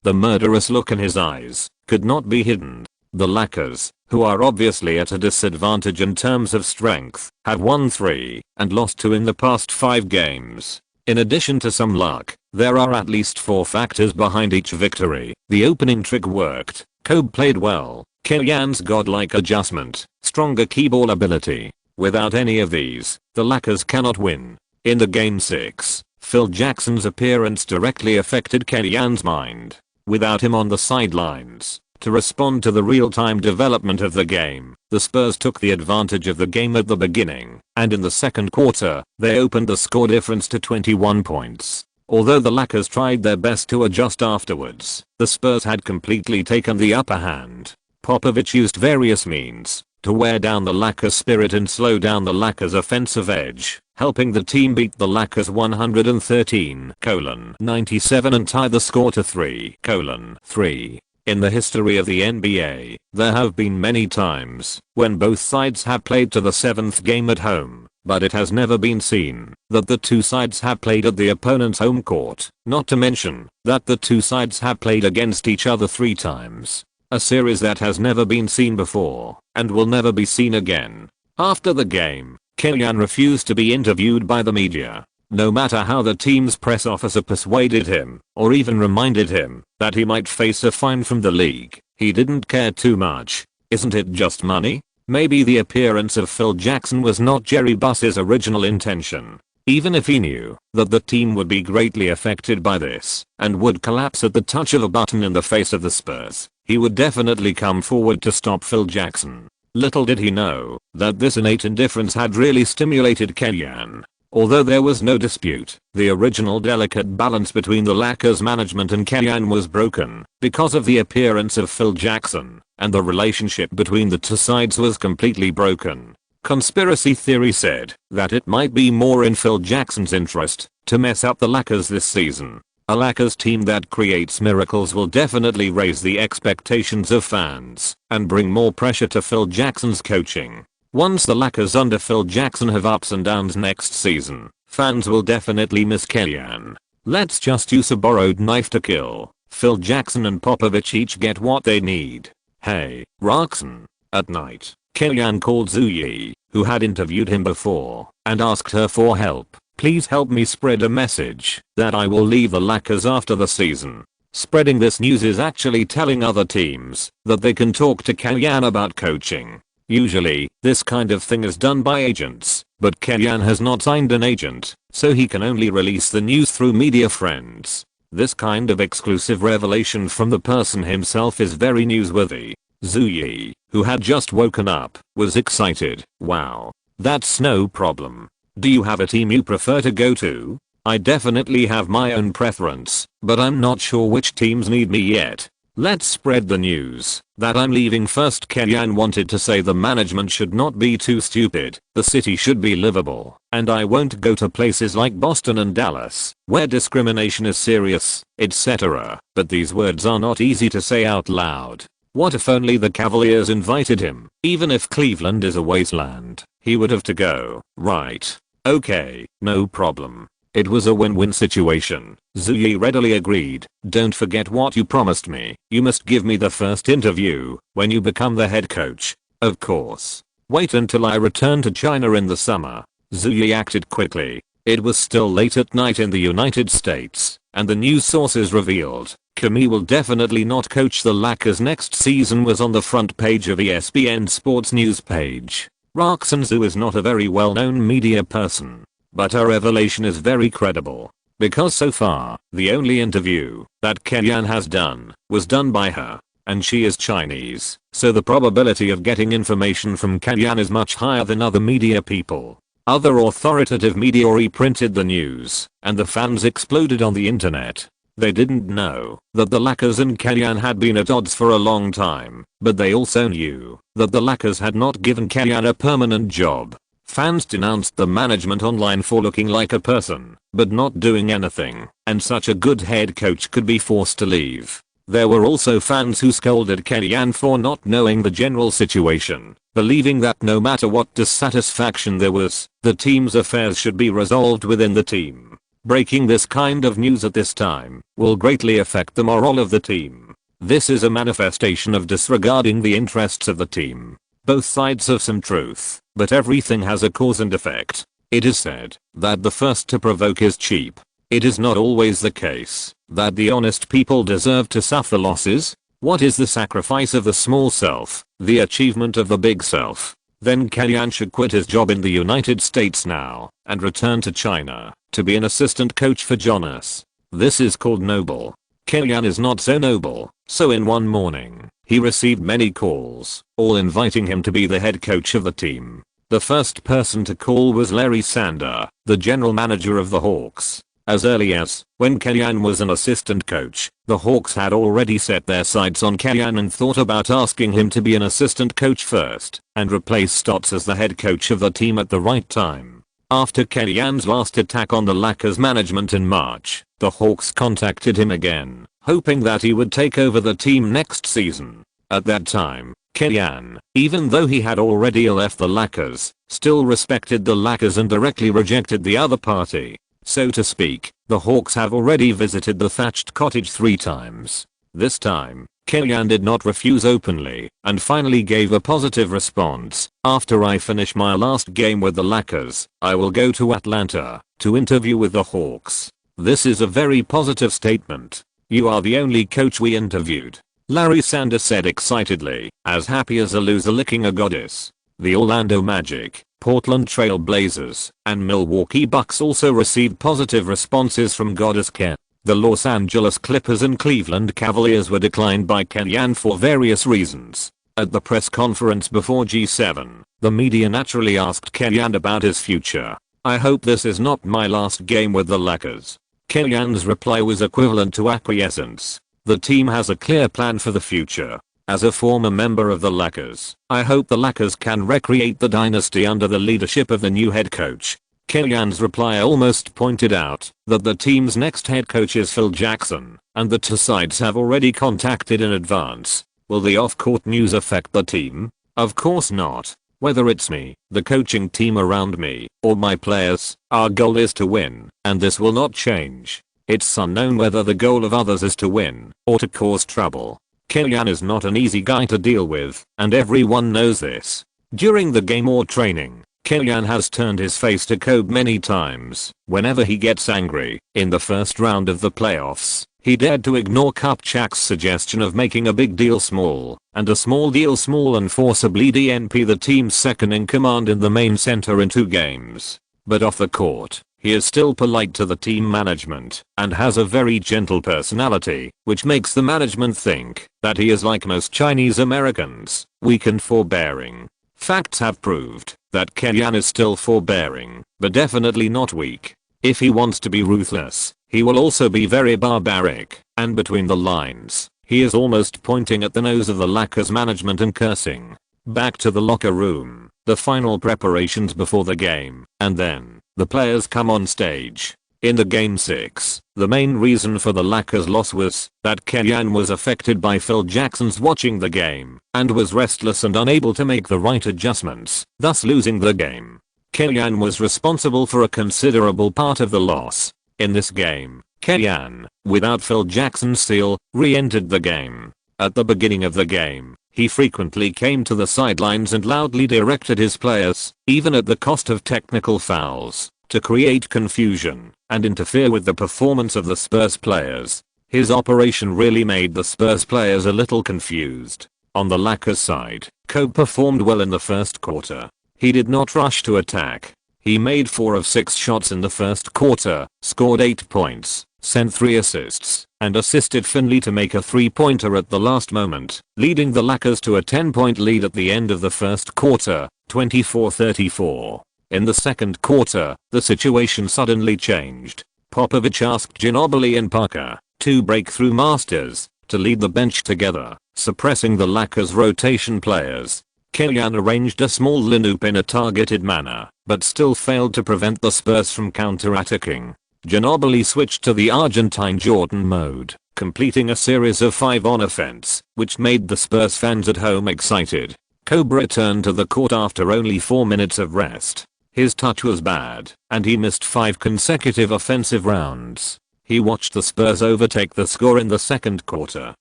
Speaker 1: The murderous look in his eyes could not be hidden. The Lakers, who are obviously at a disadvantage in terms of strength, have won 3 and lost 2 in the past 5 games. In addition to some luck, there are at least 4 factors behind each victory. The opening trick worked, Kobe played well, Killian's godlike adjustment, stronger key ball ability. Without any of these, the Lakers cannot win. In the Game 6, Phil Jackson's appearance directly affected Killian's mind. Without him on the sidelines to respond to the real-time development of the game, the Spurs took the advantage of the game at the beginning, and in the second quarter, they opened the score difference to 21 points. Although the Lakers tried their best to adjust afterwards, the Spurs had completely taken the upper hand. Popovich used various means to wear down the Lakers' spirit and slow down the Lakers' offensive edge, helping the team beat the Lakers 113-97 and tie the score to 3-3. In the history of the NBA, there have been many times when both sides have played to the 7th game at home, but it has never been seen that the two sides have played at the opponent's home court, not to mention that the two sides have played against each other 3 times. A series that has never been seen before, and will never be seen again. After the game, Killian refused to be interviewed by the media. No matter how the team's press officer persuaded him, or even reminded him that he might face a fine from the league, he didn't care too much. Isn't it just money? Maybe the appearance of Phil Jackson was not Jerry Buss's original intention. Even if he knew that the team would be greatly affected by this, and would collapse at the touch of a button in the face of the Spurs, he would definitely come forward to stop Phil Jackson. Little did he know that this innate indifference had really stimulated Killian. Although there was no dispute, the original delicate balance between the Lakers management and Killian was broken because of the appearance of Phil Jackson, and the relationship between the two sides was completely broken. Conspiracy theory said that it might be more in Phil Jackson's interest to mess up the Lakers this season. A Lakers team that creates miracles will definitely raise the expectations of fans and bring more pressure to Phil Jackson's coaching. Once the Lakers under Phil Jackson have ups and downs next season, fans will definitely miss Kellyan. Let's just use a borrowed knife to kill. Phil Jackson and Popovich each get what they need. Hey, Roxanne. At night, Kellyan called Zuyi, who had interviewed him before, and asked her for help. Please help me spread a message that I will leave the Lakers after the season. Spreading this news is actually telling other teams that they can talk to Kellyan about coaching. Usually, this kind of thing is done by agents, but Kellyan has not signed an agent, so he can only release the news through media friends. This kind of exclusive revelation from the person himself is very newsworthy. Zuyi, who had just woken up, was excited. Wow. That's no problem. Do you have a team you prefer to go to? I definitely have my own preference, but I'm not sure which teams need me yet. Let's spread the news that I'm leaving first. Kellyan wanted to say the management should not be too stupid, the city should be livable, and I won't go to places like Boston and Dallas, where discrimination is serious, etc. But these words are not easy to say out loud. What if only the Cavaliers invited him? Even if Cleveland is a wasteland, he would have to go, right? Okay, no problem. It was a win-win situation. Zuyi readily agreed. Don't forget what you promised me. You must give me the first interview when you become the head coach. Of course. Wait until I return to China in the summer. Zuyi acted quickly. It was still late at night in the United States, and the news sources revealed Kobe will definitely not coach the Lakers next season was on the front page of ESPN Sports news page. Roxanne Zhu is not a very well-known media person, but her revelation is very credible, because so far, the only interview that Kellyan has done was done by her, and she is Chinese, so the probability of getting information from Kellyan is much higher than other media people. Other authoritative media reprinted the news, and the fans exploded on the internet. They didn't know that the Lakers and Kellyan had been at odds for a long time, but they also knew that the Lakers had not given Kellyan a permanent job. Fans denounced the management online for looking like a person, but not doing anything, and such a good head coach could be forced to leave. There were also fans who scolded Kellyan for not knowing the general situation, believing that no matter what dissatisfaction there was, the team's affairs should be resolved within the team. Breaking this kind of news at this time will greatly affect the morale of the team. This is a manifestation of disregarding the interests of the team. Both sides have some truth, but everything has a cause and effect. It is said that the first to provoke is cheap. It is not always the case that the honest people deserve to suffer losses. What is the sacrifice of the small self, the achievement of the big self? Then Kellyan should quit his job in the United States now and return to China to be an assistant coach for Jonas. This is called noble. Kellyan is not so noble, so in one morning, he received many calls, all inviting him to be the head coach of the team. The first person to call was Larry Sander, the general manager of the Hawks. As early as when Kellyan was an assistant coach, the Hawks had already set their sights on Kellyan and thought about asking him to be an assistant coach first and replace Stotts as the head coach of the team at the right time. After Kellyan's last attack on the Lakers management in March, the Hawks contacted him again, hoping that he would take over the team next season. At that time, Kellyan, even though he had already left the Lakers, still respected the Lakers and directly rejected the other party. So to speak, the Hawks have already visited the thatched cottage 3 times. This time, Kellyan did not refuse openly and finally gave a positive response. After I finish my last game with the Lakers, I will go to Atlanta to interview with the Hawks. This is a very positive statement. You are the only coach we interviewed, Larry Sanders said excitedly, as happy as a loser licking a goddess. The Orlando Magic, Portland Trail Blazers, and Milwaukee Bucks also received positive responses from Goddess Ken. The Los Angeles Clippers and Cleveland Cavaliers were declined by Kellyan for various reasons. At the press conference before G7, the media naturally asked Kellyan about his future. I hope this is not my last game with the Lakers. Kellyan's reply was equivalent to acquiescence. The team has a clear plan for the future. As a former member of the Lakers, I hope the Lakers can recreate the dynasty under the leadership of the new head coach. Killian's reply almost pointed out that the team's next head coach is Phil Jackson, and the two sides have already contacted in advance. Will the off-court news affect the team? Of course not. Whether it's me, the coaching team around me, or my players, our goal is to win, and this will not change. It's unknown whether the goal of others is to win, or to cause trouble. Killian is not an easy guy to deal with, and everyone knows this. During the game or training, Killian has turned his face to Kobe many times. Whenever he gets angry, in the first round of the playoffs, he dared to ignore Kupchak's suggestion of making a big deal small, and a small deal small, and forcibly DNP the team's second in command in the main center in 2 games. But off the court, he is still polite to the team management, and has a very gentle personality, which makes the management think that he is like most Chinese Americans, weak and forbearing. Facts have proved that Killian is still forbearing, but definitely not weak. If he wants to be ruthless, he will also be very barbaric, and between the lines, he is almost pointing at the nose of the Lakers management and cursing. Back to the locker room, the final preparations before the game, and then, the players come on stage. In the Game 6, the main reason for the Lakers' loss was that Killian was affected by Phil Jackson's watching the game, and was restless and unable to make the right adjustments, thus losing the game. Killian was responsible for a considerable part of the loss. In this game, Killian, without Phil Jackson's seal, re-entered the game. At the beginning of the game, he frequently came to the sidelines and loudly directed his players, even at the cost of technical fouls, to create confusion and interfere with the performance of the Spurs players. His operation really made the Spurs players a little confused. On the Lakers side, Kobe performed well in the first quarter. He did not rush to attack. He made 4 of 6 shots in the first quarter, scored 8 points, sent 3 assists, and assisted Finley to make a 3-pointer at the last moment, leading the Lakers to a 10-point lead at the end of the first quarter, 24-34. In the second quarter, the situation suddenly changed. Popovich asked Ginobili and Parker, 2 breakthrough masters, to lead the bench together, suppressing the Lakers' rotation players. Killian arranged a small lineup in a targeted manner, but still failed to prevent the Spurs from counter-attacking. Ginobili switched to the Argentine Jordan mode, completing a series of 5 on offense, which made the Spurs fans at home excited. Kobe returned to the court after only 4 minutes of rest. His touch was bad, and he missed 5 consecutive offensive rounds. He watched the Spurs overtake the score in the second quarter,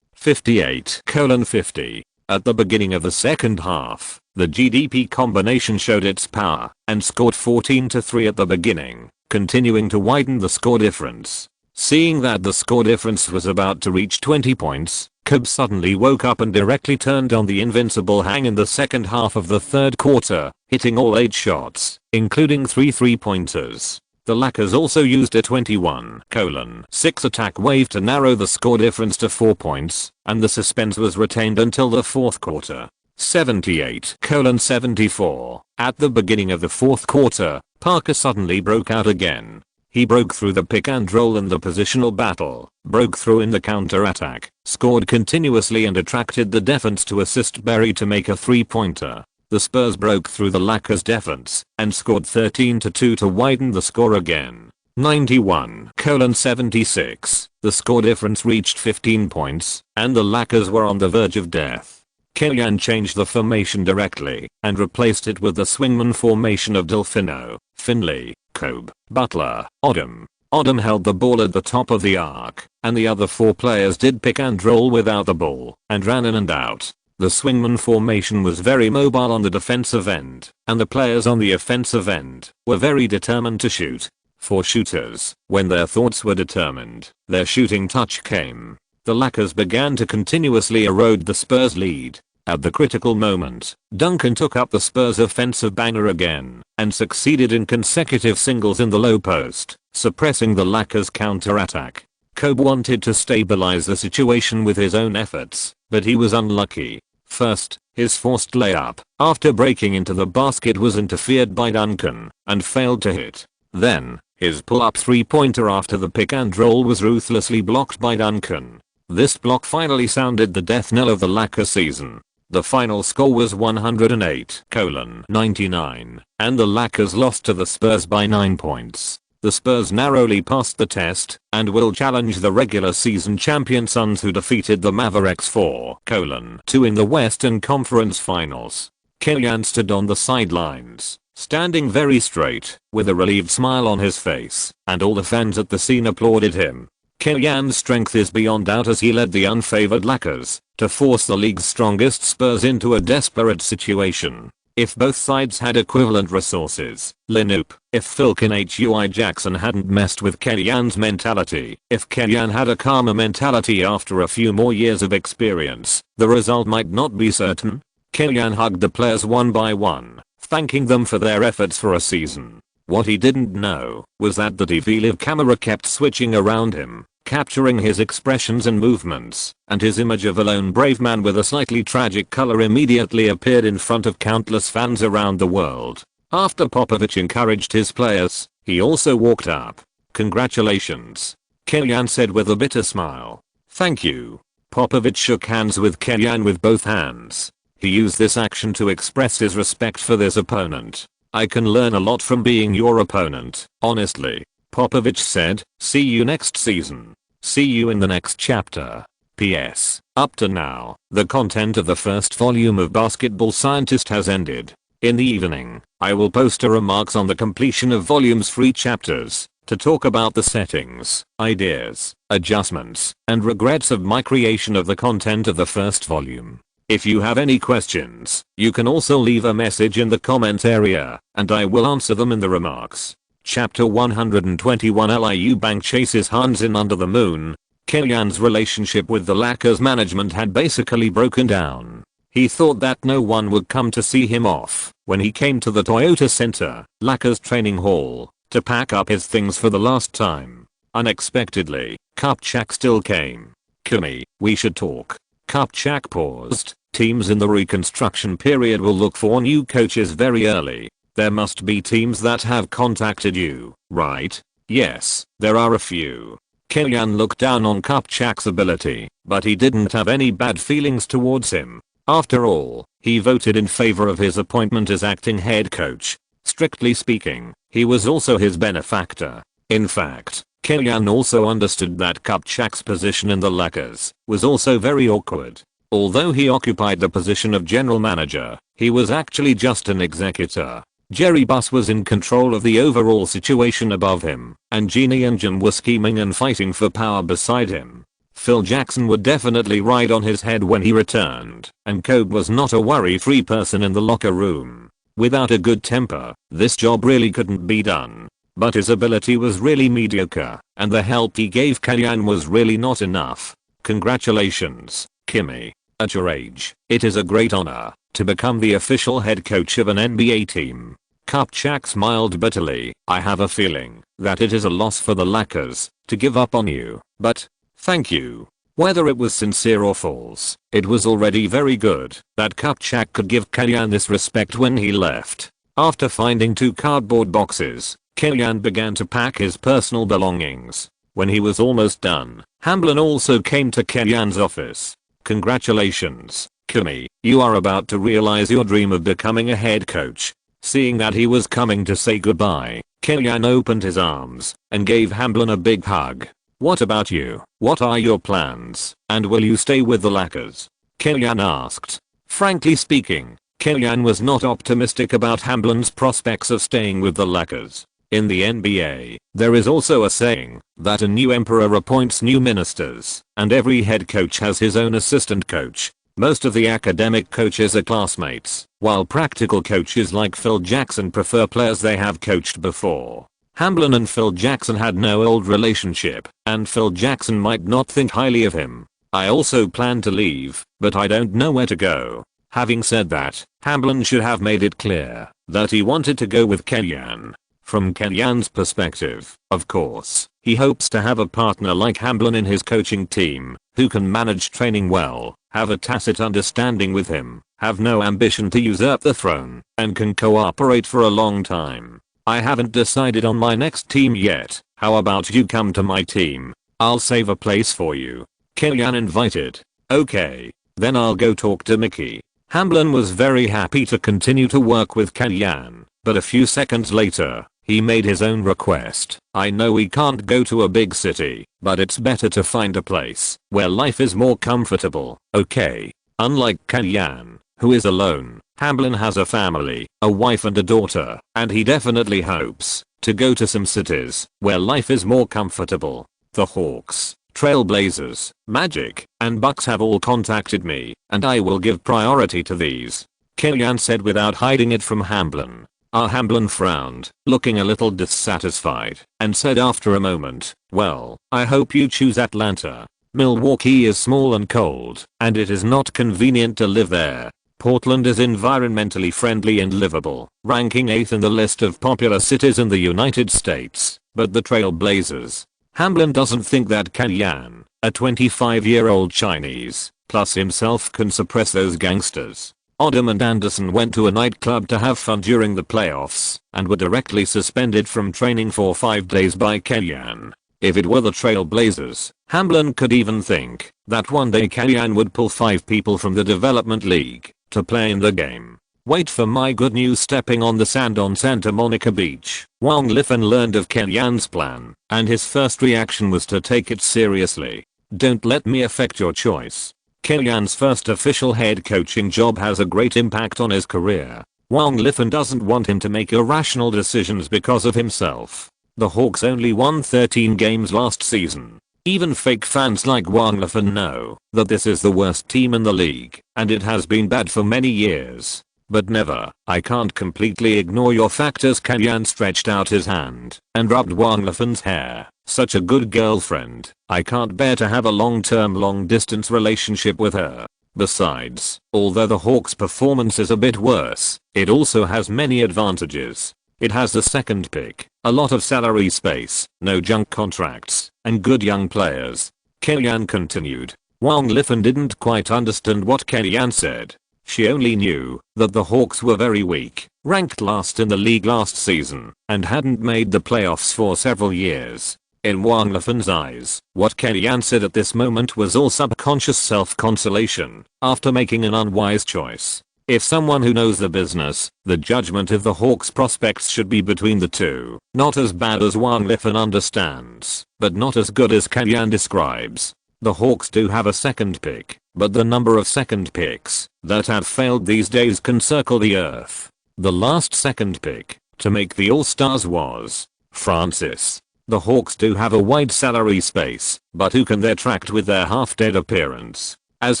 Speaker 1: 58-50. At the beginning of the second half, the GDP combination showed its power and scored 14-3 at the beginning, continuing to widen the score difference. Seeing that the score difference was about to reach 20 points, Kobe suddenly woke up and directly turned on the invincible hang in the second half of the third quarter, hitting all 8 shots, including 3 3-pointers. The Lakers also used a 21:6 attack wave to narrow the score difference to 4 points, and the suspense was retained until the fourth quarter. 78:74. At the beginning of the fourth quarter, Parker suddenly broke out again. He broke through the pick and roll in the positional battle, broke through in the counter-attack, scored continuously and attracted the defense to assist Berry to make a 3-pointer. The Spurs broke through the Lakers defense and scored 13-2 to widen the score again. 91:76. The score difference reached 15 points, and the Lakers were on the verge of death. Killian changed the formation directly and replaced it with the swingman formation of Delfino, Finley, Kobe, Butler, Odom. Odom held the ball at the top of the arc, and the other 4 players did pick and roll without the ball and ran in and out. The swingman formation was very mobile on the defensive end, and the players on the offensive end were very determined to shoot. For shooters, when their thoughts were determined, their shooting touch came. The Lakers began to continuously erode the Spurs lead. At the critical moment, Duncan took up the Spurs offensive banner again and succeeded in consecutive singles in the low post, suppressing the Lakers' counter-attack. Kobe wanted to stabilize the situation with his own efforts, but he was unlucky. First, his forced layup, after breaking into the basket, was interfered by Duncan and failed to hit. Then, his pull-up 3-pointer after the pick and roll was ruthlessly blocked by Duncan. This block finally sounded the death knell of the Lakers season. The final score was 108-99, and the Lakers lost to the Spurs by 9 points. The Spurs narrowly passed the test and will challenge the regular season champion Suns, who defeated the Mavericks 4-2 in the Western Conference Finals. Killian stood on the sidelines, standing very straight, with a relieved smile on his face, and all the fans at the scene applauded him. Killian's strength is beyond doubt as he led the unfavored Lakers to force the league's strongest Spurs into a desperate situation. If both sides had equivalent resources, if Philkin Hui Jackson hadn't messed with Killian's mentality, if Killian had a calmer mentality after a few more years of experience, the result might not be certain. Killian hugged the players one by one, thanking them for their efforts for a season. What he didn't know was that the TV live camera kept switching around him, capturing his expressions and movements, and his image of a lone brave man with a slightly tragic color immediately appeared in front of countless fans around the world. After Popovich encouraged his players, he also walked up. "Congratulations," Killian said with a bitter smile. "Thank you." Popovich shook hands with Killian with both hands. He used this action to express his respect for this opponent. "I can learn a lot from being your opponent, honestly," Popovich said. "See you next season. See you in the next chapter." P.S. Up to now, the content of the first volume of Basketball Scientist has ended. In the evening, I will post a remarks on the completion of volumes 3 chapters to talk about the settings, ideas, adjustments, and regrets of my creation of the content of the first volume. If you have any questions, you can also leave a message in the comment area, and I will answer them in the remarks. Chapter 121 LIU Bank chases Hans in Under the Moon. Killian's relationship with the Lakers management had basically broken down. He thought that no one would come to see him off when he came to the Toyota Center, Lakers training hall, to pack up his things for the last time. Unexpectedly, Kupchak still came. "Kimmy, we should talk." Kupchak paused. "Teams in the reconstruction period will look for new coaches very early. There must be teams that have contacted you, right?" "Yes, there are a few." Killian looked down on Kupchak's ability, but he didn't have any bad feelings towards him. After all, he voted in favor of his appointment as acting head coach. Strictly speaking, he was also his benefactor. In fact, Killian also understood that Kupchak's position in the Lakers was also very awkward. Although he occupied the position of general manager, he was actually just an executor. Jerry Buss was in control of the overall situation above him, and Jeannie and Jim were scheming and fighting for power beside him. Phil Jackson would definitely ride on his head when he returned, and Kobe was not a worry-free person in the locker room. Without a good temper, this job really couldn't be done. But his ability was really mediocre, and the help he gave Killian was really not enough. "Congratulations, Kimmy. At your age, it is a great honor to become the official head coach of an NBA team." Kupchak smiled bitterly. "I have a feeling that it is a loss for the Lakers to give up on you, but thank you." Whether it was sincere or false, it was already very good that Kupchak could give Killian this respect when he left. After finding 2 cardboard boxes, Killian began to pack his personal belongings. When he was almost done, Hamblin also came to Killian's office. "Congratulations, Kimmy, you are about to realize your dream of becoming a head coach." Seeing that he was coming to say goodbye, Killian opened his arms and gave Hamblin a big hug. "What about you? What are your plans, and will you stay with the Lakers?" Killian asked. Frankly speaking, Killian was not optimistic about Hamblin's prospects of staying with the Lakers. In the NBA, there is also a saying that a new emperor appoints new ministers, and every head coach has his own assistant coach. Most of the academic coaches are classmates, while practical coaches like Phil Jackson prefer players they have coached before. Hamblin and Phil Jackson had no old relationship, and Phil Jackson might not think highly of him. "I also plan to leave, but I don't know where to go." Having said that, Hamblin should have made it clear that he wanted to go with Killian. From Killian's perspective, of course, he hopes to have a partner like Hamblin in his coaching team, who can manage training well, have a tacit understanding with him, have no ambition to usurp the throne, and can cooperate for a long time. "I haven't decided on my next team yet. How about you come to my team? I'll save a place for you," Killian invited. "Okay. Then I'll go talk to Mickey." Hamblin was very happy to continue to work with Kellyanne, but a few seconds later, he made his own request. I know we can't go to a big city, but it's better to find a place where life is more comfortable, okay? Unlike Kellyanne, who is alone, Hamblin has a family, a wife and a daughter, and he definitely hopes to go to some cities where life is more comfortable. The Hawks, Trailblazers, Magic, and Bucks have all contacted me, and I will give priority to these, Kellyanne said without hiding it from Hamblin. Hamblin frowned, looking a little dissatisfied, and said after a moment, well, I hope you choose Atlanta. Milwaukee is small and cold, and it is not convenient to live there. Portland is environmentally friendly and livable, ranking 8th in the list of popular cities in the United States, but the Trailblazers. Hamblin doesn't think that Kellyanne, a 25-year-old Chinese, plus himself can suppress those gangsters. Odom and Anderson went to a nightclub to have fun during the playoffs, and were directly suspended from training for 5 days by Kellyanne. If it were the Trailblazers, Hamblin could even think that one day Kellyanne would pull 5 people from the development league to play in the game. Wait for my good news. Stepping on the sand on Santa Monica Beach, Wang Lifan learned of Kellyanne's plan, and his first reaction was to take it seriously. Don't let me affect your choice. Kellyanne's first official head coaching job has a great impact on his career. Wang Lifan doesn't want him to make irrational decisions because of himself. The Hawks only won 13 games last season. Even fake fans like Wang Lifan know that this is the worst team in the league, and it has been bad for many years. But never, I can't completely ignore your factors. Kellyanne stretched out his hand and rubbed Wang Lifan's hair. Such a good girlfriend. I can't bear to have a long-term long-distance relationship with her. Besides, although the Hawks' performance is a bit worse, it also has many advantages. It has the second pick, a lot of salary space, no junk contracts, and good young players. Kellyanne continued. Wang Lifan didn't quite understand what Kellyanne said. She only knew that the Hawks were very weak, ranked last in the league last season, and hadn't made the playoffs for several years. In Wang Lifan's eyes, what Kellyanne said at this moment was all subconscious self-consolation after making an unwise choice. If someone who knows the business, the judgment of the Hawks prospects should be between the two. Not as bad as Wang Lifan understands, but not as good as Kellyanne describes. The Hawks do have a second pick, but the number of second picks that have failed these days can circle the earth. The last second pick to make the All-Stars was Francis. The Hawks do have a wide salary space, but who can they attract with their half-dead appearance? As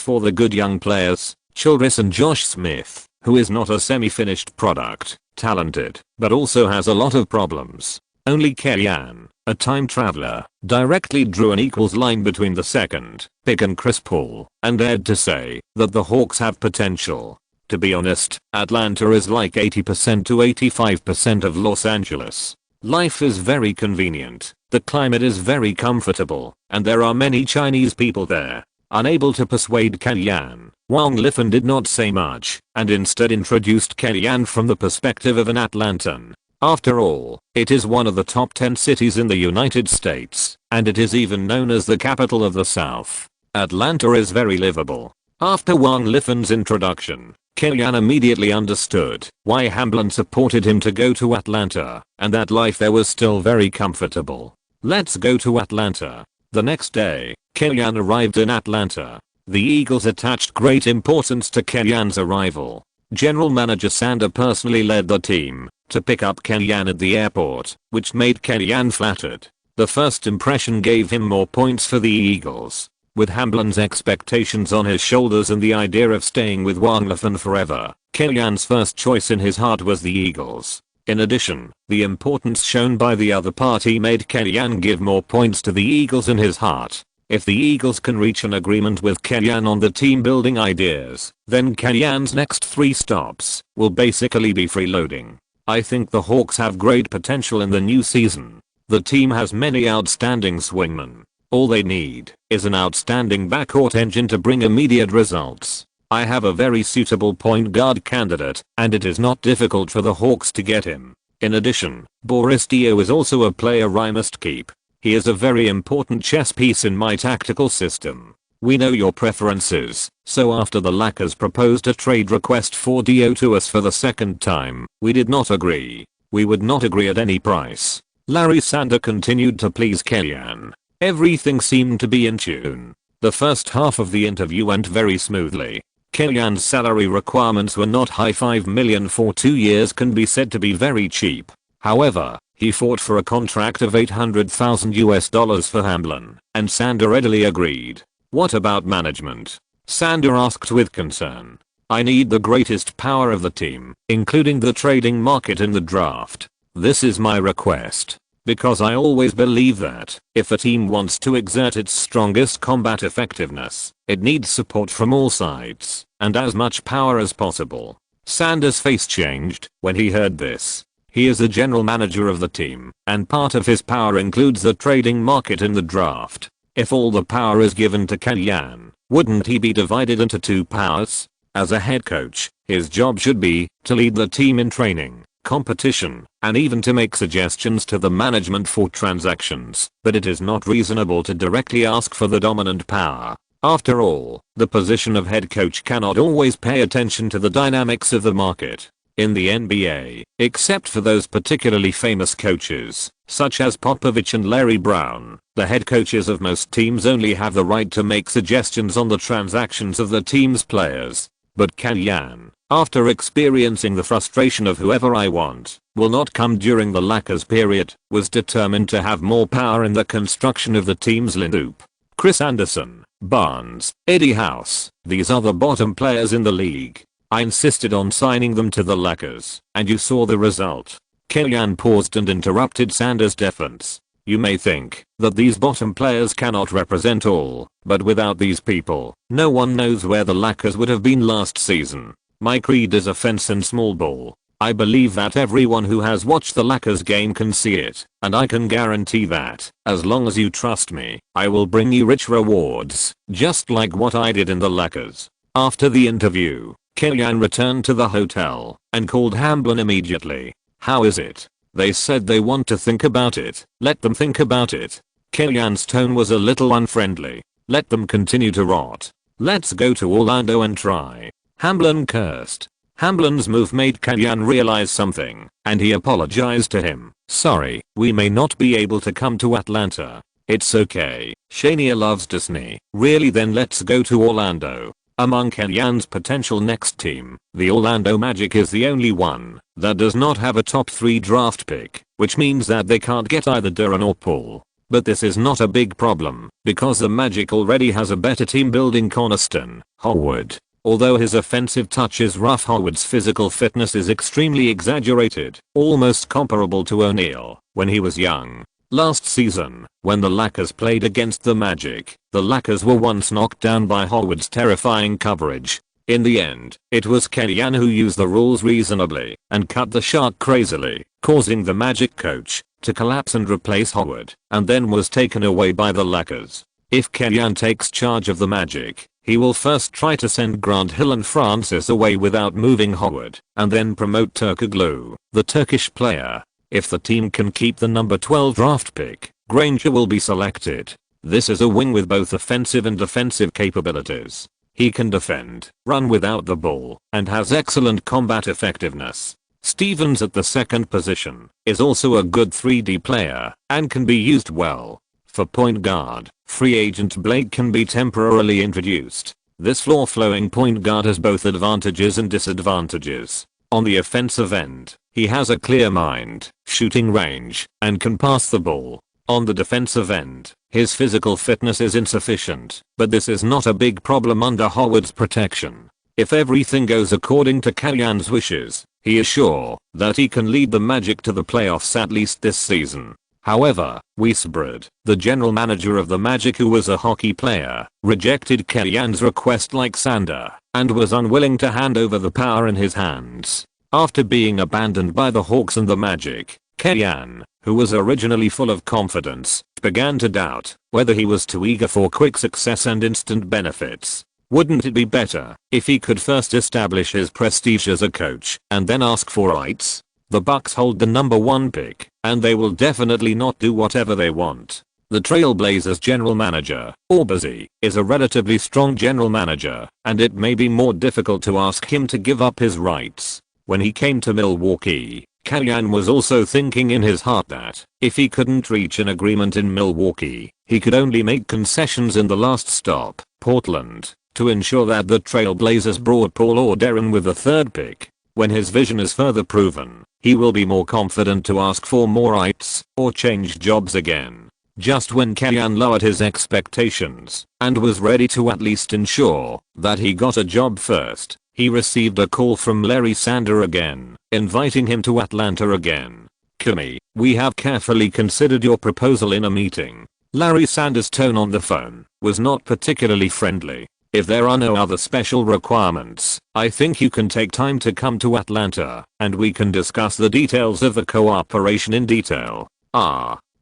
Speaker 1: for the good young players, Childress and Josh Smith, who is not a semi-finished product, talented, but also has a lot of problems. Only Kellyanne, a time traveler, directly drew an equals line between the second pick and Chris Paul, and dared to say that the Hawks have potential. To be honest, Atlanta is like 80% to 85% of Los Angeles. Life is very convenient, the climate is very comfortable, and there are many Chinese people there. Unable to persuade Kellyanne, Wang Lifan did not say much, and instead introduced Kellyanne from the perspective of an Atlantan. After all, it is one of the top 10 cities in the United States, and it is even known as the capital of the South. Atlanta is very livable. After Wang Lifan's introduction, Kellyanne immediately understood why Hamblin supported him to go to Atlanta, and that life there was still very comfortable. Let's go to Atlanta. The next day, Kellyanne arrived in Atlanta. The Eagles attached great importance to Kellyanne's arrival. General Manager Sander personally led the team to pick up Kellyanne at the airport, which made Kellyanne flattered. The first impression gave him more points for the Eagles. With Hamblin's expectations on his shoulders and the idea of staying with Wang Lifan forever, Kellyanne's first choice in his heart was the Eagles. In addition, the importance shown by the other party made Kellyanne give more points to the Eagles in his heart. If the Eagles can reach an agreement with Kellyanne on the team building ideas, then Kellyanne's next 3 stops will basically be freeloading. I think the Hawks have great potential in the new season. The team has many outstanding swingmen. All they need is an outstanding backcourt engine to bring immediate results. I have a very suitable point guard candidate, and it is not difficult for the Hawks to get him. In addition, Boris Dio is also a player I must keep. He is a very important chess piece in my tactical system. We know your preferences, so after the Lakers proposed a trade request for Dio to us for the second time, we did not agree. We would not agree at any price. Larry Sander continued to please Kellyanne. Everything seemed to be in tune. The first half of the interview went very smoothly. Kellyanne's salary requirements were not high. $5 million for 2 years can be said to be very cheap. However, he fought for a contract of $800,000 for Hamblin, and Sander readily agreed. What about management? Sander asked with concern. I need the greatest power of the team, including the trading market in the draft. This is my request. Because I always believe that, if a team wants to exert its strongest combat effectiveness, it needs support from all sides, and as much power as possible. Sander's face changed when he heard this. He is the general manager of the team, and part of his power includes the trading market in the draft. If all the power is given to Kellyanne, wouldn't he be divided into two powers? As a head coach, his job should be to lead the team in training, competition, and even to make suggestions to the management for transactions, but it is not reasonable to directly ask for the dominant power. After all, the position of head coach cannot always pay attention to the dynamics of the market. In the NBA, except for those particularly famous coaches, such as Popovich and Larry Brown, the head coaches of most teams only have the right to make suggestions on the transactions of the team's players. But Kellyanne, after experiencing the frustration of whoever I want, will not come during the Lakers period, was determined to have more power in the construction of the team's lineup. Chris Anderson, Barnes, Eddie House, these are the bottom players in the league. I insisted on signing them to the Lakers, and you saw the result. Kellyanne paused and interrupted Sander's defense. You may think that these bottom players cannot represent all, but without these people, no one knows where the Lakers would have been last season. My creed is offense and small ball. I believe that everyone who has watched the Lakers game can see it, and I can guarantee that, as long as you trust me, I will bring you rich rewards, just like what I did in the Lakers. After the interview, Kellyanne returned to the hotel and called Hamblin immediately. How is it? They said they want to think about it. Let them think about it. Kellyanne's tone was a little unfriendly. Let them continue to rot. Let's go to Orlando and try. Hamblin cursed. Hamblin's move made Kellyanne realize something, and he apologized to him. Sorry, we may not be able to come to Atlanta. It's okay. Shania loves Disney. Really, then let's go to Orlando. Among Kellyanne's potential next team, the Orlando Magic is the only one that does not have a top 3 draft pick, which means that they can't get either Duran or Paul. But this is not a big problem, because the Magic already has a better team building cornerstone, Howard. Although his offensive touch is rough, Howard's physical fitness is extremely exaggerated, almost comparable to O'Neal when he was young. Last season, when the Lakers played against the Magic, the Lakers were once knocked down by Howard's terrifying coverage. In the end, it was Kellyanne who used the rules reasonably and cut the shot crazily, causing the Magic coach to collapse and replace Howard, and then was taken away by the Lakers. If Kellyanne takes charge of the Magic, he will first try to send Grant Hill and Francis away without moving Howard, and then promote Turkoglu, the Turkish player. If the team can keep the number 12 draft pick, Granger will be selected. This is a wing with both offensive and defensive capabilities. He can defend, run without the ball, and has excellent combat effectiveness. Stevens at the second position is also a good 3D player and can be used well. For point guard, free agent Blake can be temporarily introduced. This floor-flowing point guard has both advantages and disadvantages. On the offensive end, he has a clear mind, shooting range, and can pass the ball. On the defensive end, his physical fitness is insufficient, but this is not a big problem under Howard's protection. If everything goes according to Kellyanne's wishes, he is sure that he can lead the Magic to the playoffs at least this season. However, Weisbrod, the general manager of the Magic, who was a hockey player, rejected Kellyanne's request like Sander, and was unwilling to hand over the power in his hands. After being abandoned by the Hawks and the Magic, Kellyanne, who was originally full of confidence, began to doubt whether he was too eager for quick success and instant benefits. Wouldn't it be better if he could first establish his prestige as a coach and then ask for rights? The Bucks hold the number 1 pick, and they will definitely not do whatever they want. The Trailblazers general manager, or busy, is a relatively strong general manager, and it may be more difficult to ask him to give up his rights. When he came to Milwaukee, Kellyanne was also thinking in his heart that, if he couldn't reach an agreement in Milwaukee, he could only make concessions in the last stop, Portland, to ensure that the Trailblazers brought Paul or Deron with the third pick. When his vision is further proven, he will be more confident to ask for more rights, or change jobs again. Just when Kellyanne lowered his expectations, and was ready to at least ensure that he got a job first, he received a call from Larry Sander again, inviting him to Atlanta again. "Kimmy, we have carefully considered your proposal in a meeting." Larry Sander's tone on the phone was not particularly friendly. "If there are no other special requirements, I think you can take time to come to Atlanta, and we can discuss the details of the cooperation in detail."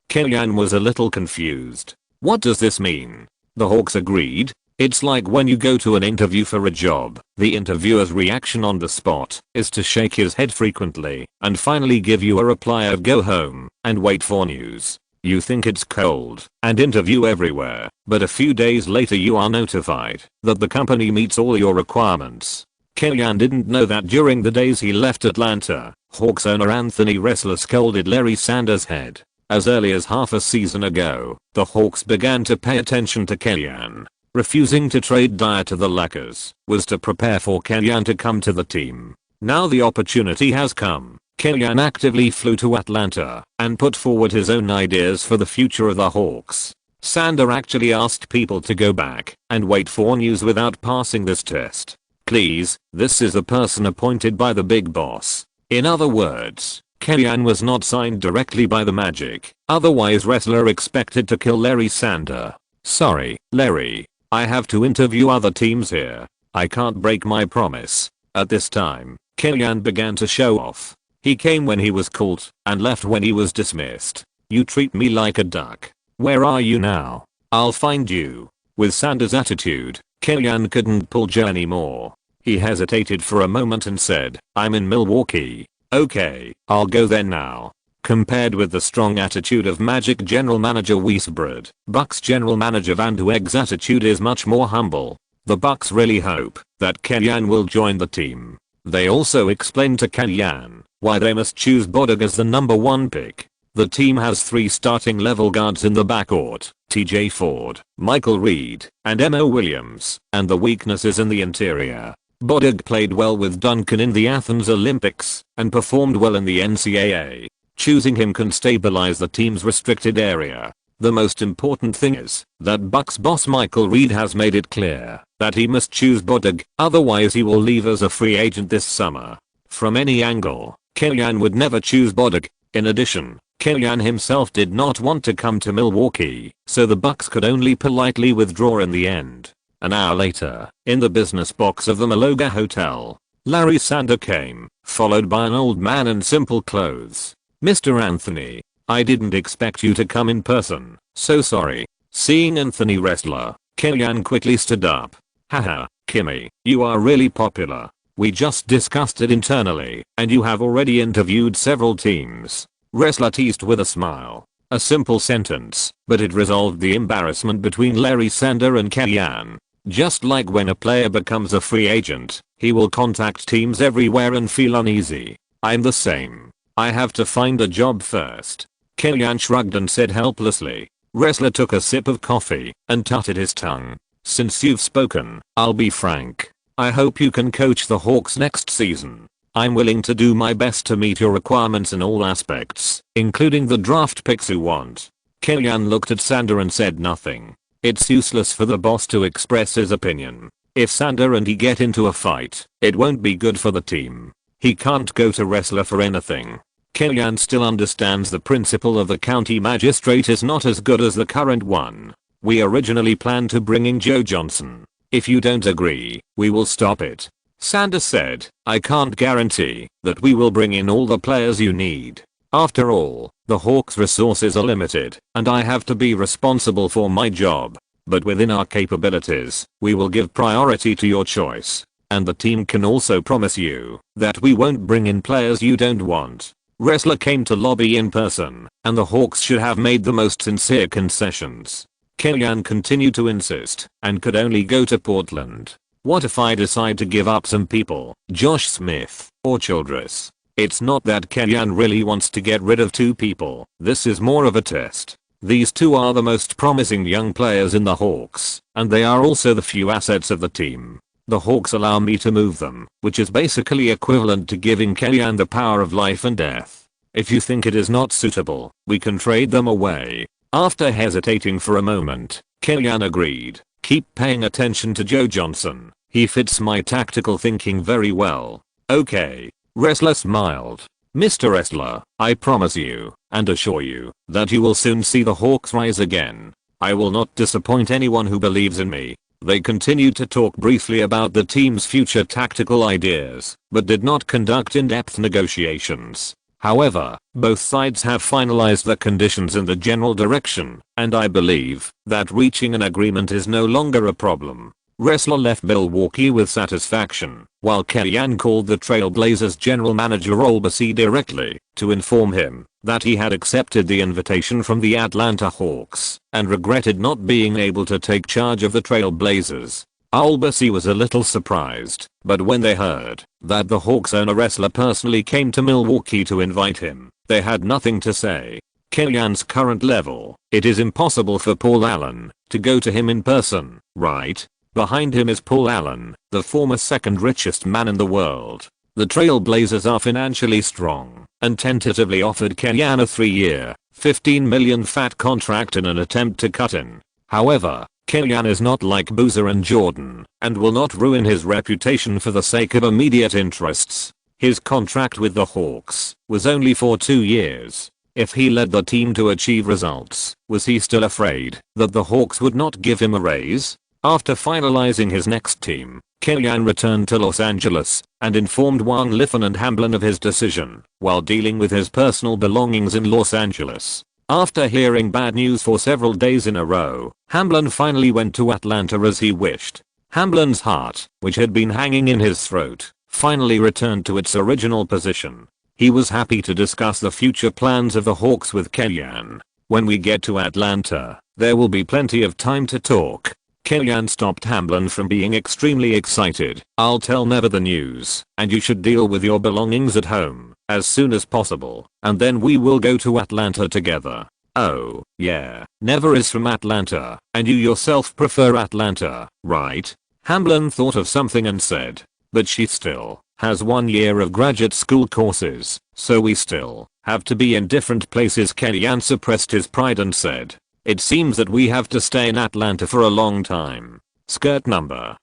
Speaker 1: Kellyanne was a little confused. What does this mean? The Hawks agreed? It's like when you go to an interview for a job, the interviewer's reaction on the spot is to shake his head frequently and finally give you a reply of "go home and wait for news." You think it's cold and interview everywhere, but a few days later you are notified that the company meets all your requirements. Kellyanne didn't know that during the days he left Atlanta, Hawks owner Anthony Ressler scolded Larry Sander's head. As early as half a season ago, the Hawks began to pay attention to Kellyanne. Refusing to trade Dyer to the Lakers was to prepare for Kellyanne to come to the team. Now the opportunity has come. Kellyanne actively flew to Atlanta and put forward his own ideas for the future of the Hawks. Sander actually asked people to go back and wait for news without passing this test. Please, this is the person appointed by the big boss. In other words, Kellyanne was not signed directly by the Magic, otherwise Ressler expected to kill Larry Sander. "Sorry, Larry. I have to interview other teams here. I can't break my promise." At this time, Kellyanne began to show off. He came when he was called and left when he was dismissed. "You treat me like a duck. Where are you now? I'll find you." With Sander's attitude, Kellyanne couldn't pull Joe anymore. He hesitated for a moment and said, "I'm in Milwaukee." "Okay, I'll go there now." Compared with the strong attitude of Magic general manager Weisbrod, Bucks general manager Van Dueg's attitude is much more humble. The Bucks really hope that Kellyanne will join the team. They also explained to Kellyanne why they must choose Bodig as the number 1 pick. The team has 3 starting level guards in the backcourt, TJ Ford, Michael Reed, and Mo Williams, and the weakness is in the interior. Bodig played well with Duncan in the Athens Olympics and performed well in the NCAA. Choosing him can stabilize the team's restricted area. The most important thing is that Bucks boss Michael Reed has made it clear that he must choose Bodig, otherwise he will leave as a free agent this summer. From any angle, Kellyanne would never choose Bodig. In addition, Kellyanne himself did not want to come to Milwaukee, so the Bucks could only politely withdraw in the end. An hour later, in the business box of the Maloga Hotel, Larry Sander came, followed by an old man in simple clothes. "Mr. Anthony, I didn't expect you to come in person, so sorry." Seeing Anthony Ressler, Kellyanne quickly stood up. "Haha, Kimmy, you are really popular. We just discussed it internally, and you have already interviewed several teams." Ressler teased with a smile. A simple sentence, but it resolved the embarrassment between Larry Sander and Kellyanne. Just like when a player becomes a free agent, he will contact teams everywhere and feel uneasy. "I'm the same. I have to find a job first." Kellyanne shrugged and said helplessly. Ressler took a sip of coffee and tutted his tongue. "Since you've spoken, I'll be frank. I hope you can coach the Hawks next season. I'm willing to do my best to meet your requirements in all aspects, including the draft picks you want." Kellyanne looked at Sander and said nothing. It's useless for the boss to express his opinion. If Sander and he get into a fight, it won't be good for the team. He can't go to Ressler for anything. Kellyanne still understands the principle of the county magistrate is not as good as the current one. "We originally planned to bring in Joe Johnson. If you don't agree, we will stop it." Sander said, "I can't guarantee that we will bring in all the players you need. After all, the Hawks' resources are limited, and I have to be responsible for my job. But within our capabilities, we will give priority to your choice. And the team can also promise you that we won't bring in players you don't want." Wrestler came to lobby in person, and the Hawks should have made the most sincere concessions. Kellyanne continued to insist, and could only go to Portland. What if I decide to give up some people, Josh Smith, or Childress? It's not that Kellyanne really wants to get rid of 2 people, this is more of a test. These 2 are the most promising young players in the Hawks, and they are also the few assets of the team. The Hawks allow me to move them, which is basically equivalent to giving Kellyanne the power of life and death. If you think it is not suitable, we can trade them away. After hesitating for a moment, Kellyanne agreed. Keep paying attention to Joe Johnson. He fits my tactical thinking very well. Okay. Wrestler smiled. Mr. Wrestler, I promise you, and assure you, that you will soon see the Hawks rise again. I will not disappoint anyone who believes in me. They continued to talk briefly about the team's future tactical ideas, but did not conduct in-depth negotiations. However, both sides have finalized the conditions and the general direction, and I believe that reaching an agreement is no longer a problem. Wrestler left Milwaukee with satisfaction, while Kellyanne called the Trailblazers general manager Albasi directly to inform him that he had accepted the invitation from the Atlanta Hawks and regretted not being able to take charge of the Trailblazers. Albasi was a little surprised, but when they heard that the Hawks owner Wrestler personally came to Milwaukee to invite him, they had nothing to say. Kellyanne's current level, it is impossible for Paul Allen to go to him in person, right? Behind him is Paul Allen, the former second richest man in the world. The Trailblazers are financially strong and tentatively offered Kellyanne a 3-year, $15 million fat contract in an attempt to cut in. However, Kellyanne is not like Boozer and Jordan and will not ruin his reputation for the sake of immediate interests. His contract with the Hawks was only for 2 years. If he led the team to achieve results, was he still afraid that the Hawks would not give him a raise? After finalizing his next team, Kellyanne returned to Los Angeles and informed Juan Liffin and Hamblin of his decision while dealing with his personal belongings in Los Angeles. After hearing bad news for several days in a row, Hamblin finally went to Atlanta as he wished. Hamblin's heart, which had been hanging in his throat, finally returned to its original position. He was happy to discuss the future plans of the Hawks with Kellyanne. When we get to Atlanta, there will be plenty of time to talk. Kellyanne stopped Hamblin from being extremely excited. I'll tell Never the news, and you should deal with your belongings at home as soon as possible, and then we will go to Atlanta together. Oh, yeah, Never is from Atlanta, and you yourself prefer Atlanta, right? Hamblin thought of something and said, but she still has 1 year of graduate school courses, so we still have to be in different places. Kellyanne suppressed his pride and said, it seems that we have to stay in Atlanta for a long time. Skirt number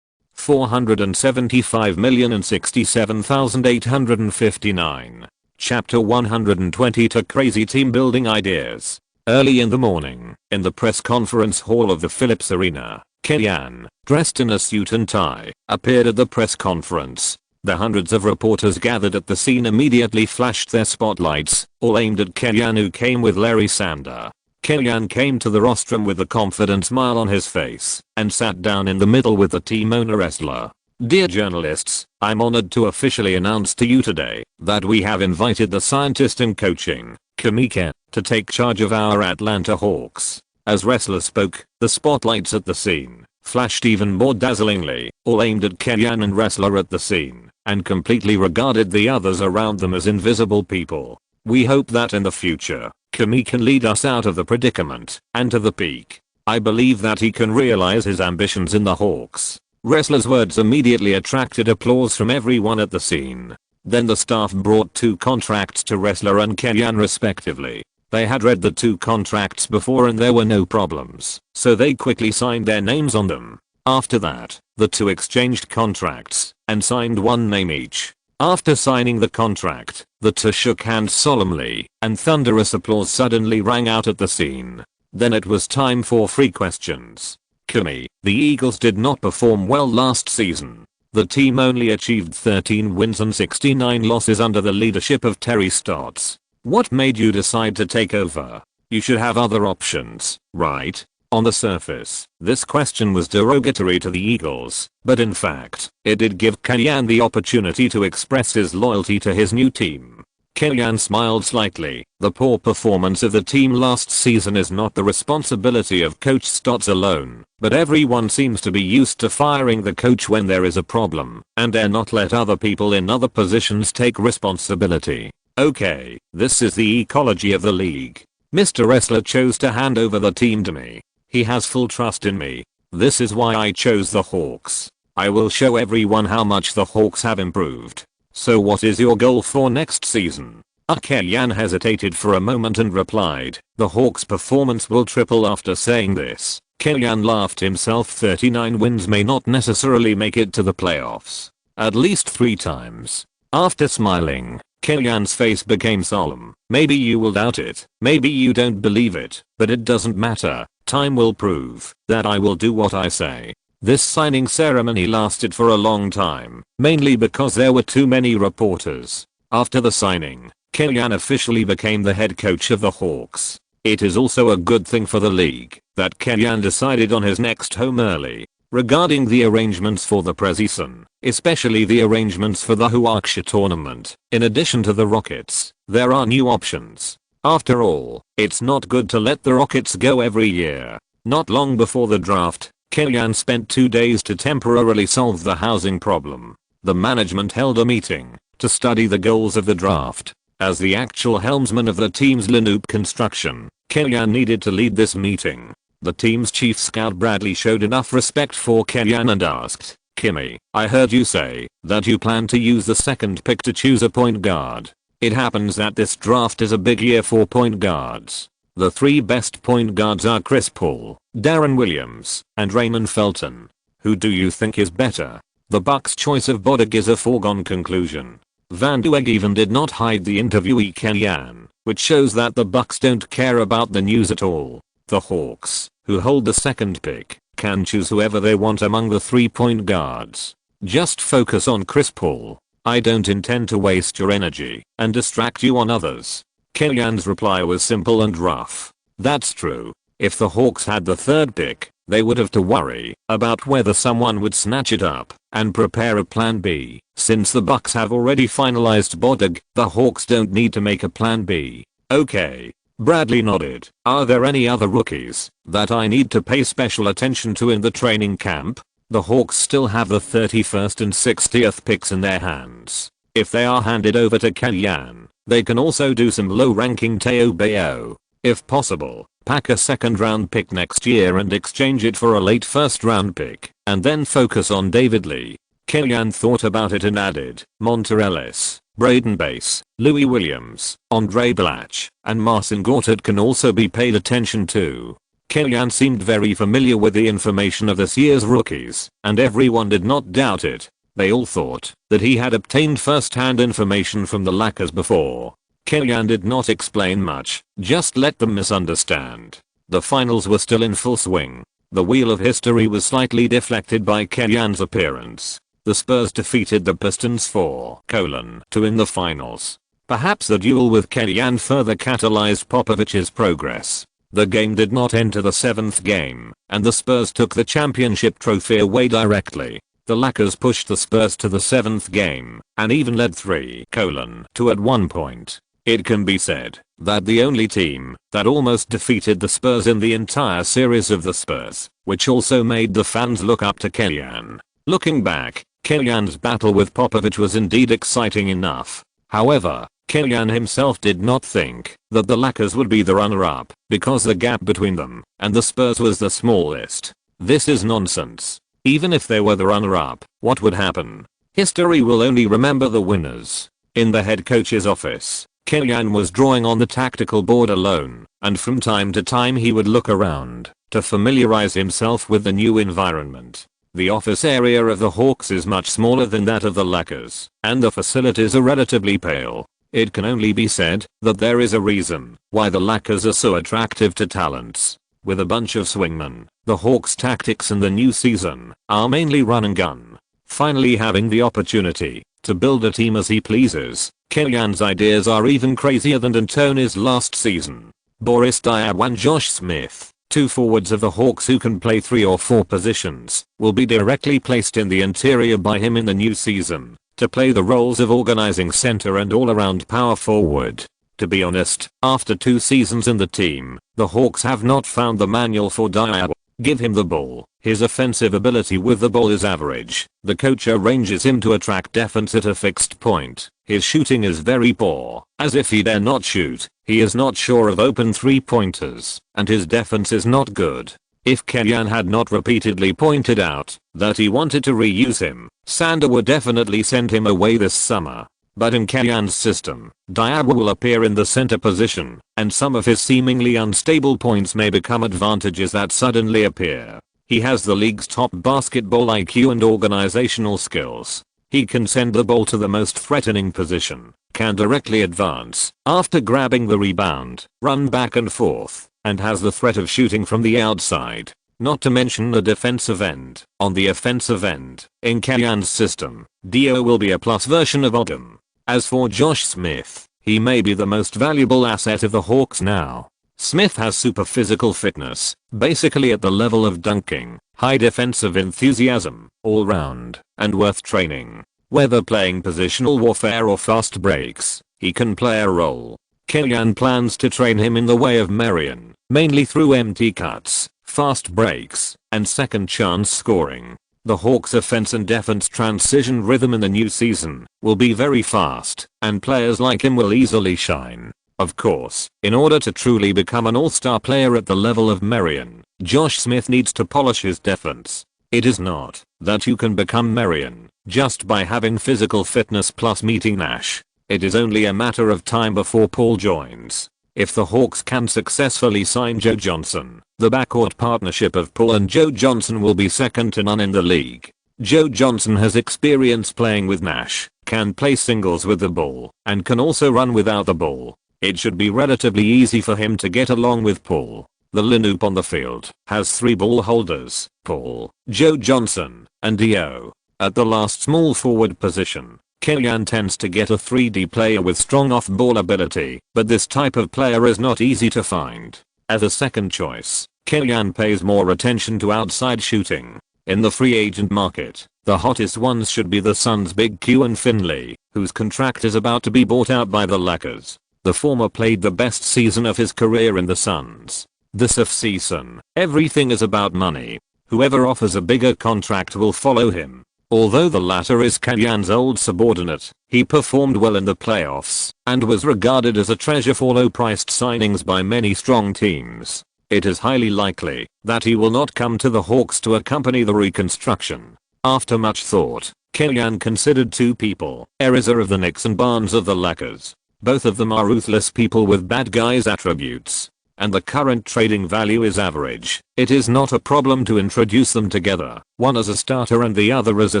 Speaker 1: 475,067,859. Chapter 120 to crazy team building ideas. Early in the morning, in the press conference hall of the Phillips Arena, Kellyanne, dressed in a suit and tie, appeared at the press conference. The hundreds of reporters gathered at the scene immediately flashed their spotlights, all aimed at Kellyanne, who came with Larry Sander. Kellyanne came to the rostrum with a confident smile on his face and sat down in the middle with the team owner Wrestler. Dear journalists, I'm honored to officially announce to you today that we have invited the scientist in coaching, Kobe, to take charge of our Atlanta Hawks. As Wrestler spoke, the spotlights at the scene flashed even more dazzlingly, all aimed at Kellyanne and Wrestler at the scene, and completely regarded the others around them as invisible people. We hope that in the future, Kobe can lead us out of the predicament and to the peak. I believe that he can realize his ambitions in the Hawks. Wrestler's words immediately attracted applause from everyone at the scene. Then the staff brought 2 contracts to Wrestler and Kellyanne respectively. They had read the 2 contracts before and there were no problems, so they quickly signed their names on them. After that, the 2 exchanged contracts and signed 1 name each. After signing the contract, the 2 shook hands solemnly, and thunderous applause suddenly rang out at the scene. Then it was time for free questions. Kobe, the Eagles did not perform well last season. The team only achieved 13 wins and 69 losses under the leadership of Terry Stotts. What made you decide to take over? You should have other options, right? On the surface, this question was derogatory to the Eagles, but in fact, it did give Kellyanne the opportunity to express his loyalty to his new team. Kellyanne smiled slightly. The poor performance of the team last season is not the responsibility of Coach Stotts alone, but everyone seems to be used to firing the coach when there is a problem and dare not let other people in other positions take responsibility. Okay, this is the ecology of the league. Mr. Wrestler chose to hand over the team to me. He has full trust in me. This is why I chose the Hawks. I will show everyone how much the Hawks have improved. So what is your goal for next season? Kellyanne hesitated for a moment and replied, the Hawks' performance will triple. After saying this, Kellyanne laughed himself. 39 wins may not necessarily make it to the playoffs. At least 3 times. After smiling, Kellyanne's face became solemn. Maybe you will doubt it, maybe you don't believe it, but it doesn't matter. Time will prove that I will do what I say. This signing ceremony lasted for a long time, mainly because there were too many reporters. After the signing, Kellyanne officially became the head coach of the Hawks. It is also a good thing for the league that Kellyanne decided on his next home early. Regarding the arrangements for the preseason, especially the arrangements for the Huaksha tournament, in addition to the Rockets, there are new options. After all, it's not good to let the Rockets go every year. Not long before the draft, Kellyanne spent 2 days to temporarily solve the housing problem. The management held a meeting to study the goals of the draft. As the actual helmsman of the team's Linoop construction, Kellyanne needed to lead this meeting. The team's chief scout Bradley showed enough respect for Kellyanne and asked, Kimmy, I heard you say that you plan to use the second pick to choose a point guard. It happens that this draft is a big year for point guards. The 3 best point guards are Chris Paul, Darren Williams, and Raymond Felton. Who do you think is better? The Bucks' choice of Bodig is a foregone conclusion. Van Dueg even did not hide the interviewee Kellyanne, which shows that the Bucks don't care about the news at all. The Hawks, who hold the second pick, can choose whoever they want among the 3 point guards. Just focus on Chris Paul. I don't intend to waste your energy and distract you on others. Kellyanne's reply was simple and rough. That's true. If the Hawks had the 3rd pick, they would have to worry about whether someone would snatch it up and prepare a plan B. Since the Bucks have already finalized Bodig, the Hawks don't need to make a plan B. Okay. Bradley nodded. Are there any other rookies that I need to pay special attention to in the training camp? The Hawks still have the 31st and 60th picks in their hands. If they are handed over to Kellyanne, they can also do some low-ranking Teo Bayo. If possible, pack a 2nd round pick next year and exchange it for a late 1st round pick, and then focus on David Lee. Kellyanne thought about it and added, Monta Ellis, Braden Bass, Louis Williams, Andre Blatch, and Marcin Gortat can also be paid attention to. Kellyanne seemed very familiar with the information of this year's rookies, and everyone did not doubt it. They all thought that he had obtained first-hand information from the Lakers before. Kellyanne did not explain much, just let them misunderstand. The finals were still in full swing. The wheel of history was slightly deflected by Kellyanne's appearance. The Spurs defeated the Pistons 4-2 in the finals. Perhaps the duel with Kellyanne further catalyzed Popovich's progress. The game did not enter the 7th game, and the Spurs took the championship trophy away directly. The Lakers pushed the Spurs to the 7th game, and even led 3-2 at one point. It can be said that the only team that almost defeated the Spurs in the entire series of the Spurs, which also made the fans look up to Kellyanne. Looking back, Kellyanne's battle with Popovich was indeed exciting enough. However, Kellyanne himself did not think that the Lakers would be the runner-up, because the gap between them and the Spurs was the smallest. This is nonsense. Even if they were the runner-up, what would happen? History will only remember the winners. In the head coach's office, Kellyanne was drawing on the tactical board alone, and from time to time he would look around to familiarize himself with the new environment. The office area of the Hawks is much smaller than that of the Lakers, and the facilities are relatively pale. It can only be said that there is a reason why the Lakers are so attractive to talents. With a bunch of swingmen, the Hawks' tactics in the new season are mainly run and gun. Finally having the opportunity to build a team as he pleases, Kellyanne's ideas are even crazier than D'Antoni's last season. Boris Diaw and Josh Smith, 2 forwards of the Hawks who can play 3 or 4 positions, will be directly placed in the interior by him in the new season. to play the roles of organizing center and all-around power forward. To be honest, after 2 seasons in the team, the Hawks have not found the manual for Diaby. Give him the ball. His offensive ability with the ball is average. The coach arranges him to attract defense at a fixed point. His shooting is very poor, as if he dare not shoot. He is not sure of open 3-pointers, and his defense is not good. If Kenyan had not repeatedly pointed out that he wanted to reuse him, Sander would definitely send him away this summer. But in Kenyan's system, Diaby will appear in the center position, and some of his seemingly unstable points may become advantages that suddenly appear. He has the league's top basketball IQ and organizational skills. He can send the ball to the most threatening position, can directly advance after grabbing the rebound, run back and forth, and has the threat of shooting from the outside. Not to mention the defensive end. On the offensive end, in Kenyan's system, Dio will be a plus version of Odom. As for Josh Smith, he may be the most valuable asset of the Hawks now. Smith has super physical fitness, basically at the level of dunking, high defensive enthusiasm, all round, and worth training. Whether playing positional warfare or fast breaks, he can play a role. Kenyan plans to train him in the way of Marion, mainly through empty cuts, fast breaks, and second chance scoring. The Hawks' offense and defense transition rhythm in the new season will be very fast, and players like him will easily shine. Of course, in order to truly become an all-star player at the level of Marion, Josh Smith needs to polish his defense. It is not that you can become Marion just by having physical fitness plus meeting Nash. It is only a matter of time before Paul joins. If the Hawks can successfully sign Joe Johnson, the backcourt partnership of Paul and Joe Johnson will be second to none in the league. Joe Johnson has experience playing with Nash, can play singles with the ball, and can also run without the ball. It should be relatively easy for him to get along with Paul. The lineup on the field has 3 ball holders, Paul, Joe Johnson, and Dio. At the last small forward position, Kenyan tends to get a 3D player with strong off-ball ability, but this type of player is not easy to find. As a second choice, Kenyan pays more attention to outside shooting. In the free agent market, the hottest ones should be the Suns' Big Q and Finley, whose contract is about to be bought out by the Lakers. The former played the best season of his career in the Suns. This offseason, everything is about money. Whoever offers a bigger contract will follow him. Although the latter is Kenyan's old subordinate, he performed well in the playoffs and was regarded as a treasure for low-priced signings by many strong teams. It is highly likely that he will not come to the Hawks to accompany the reconstruction. After much thought, Kenyan considered 2 people, Ariza of the Knicks and Barnes of the Lakers. Both of them are ruthless people with bad guys attributes, and the current trading value is average. It is not a problem to introduce them together, one as a starter and the other as a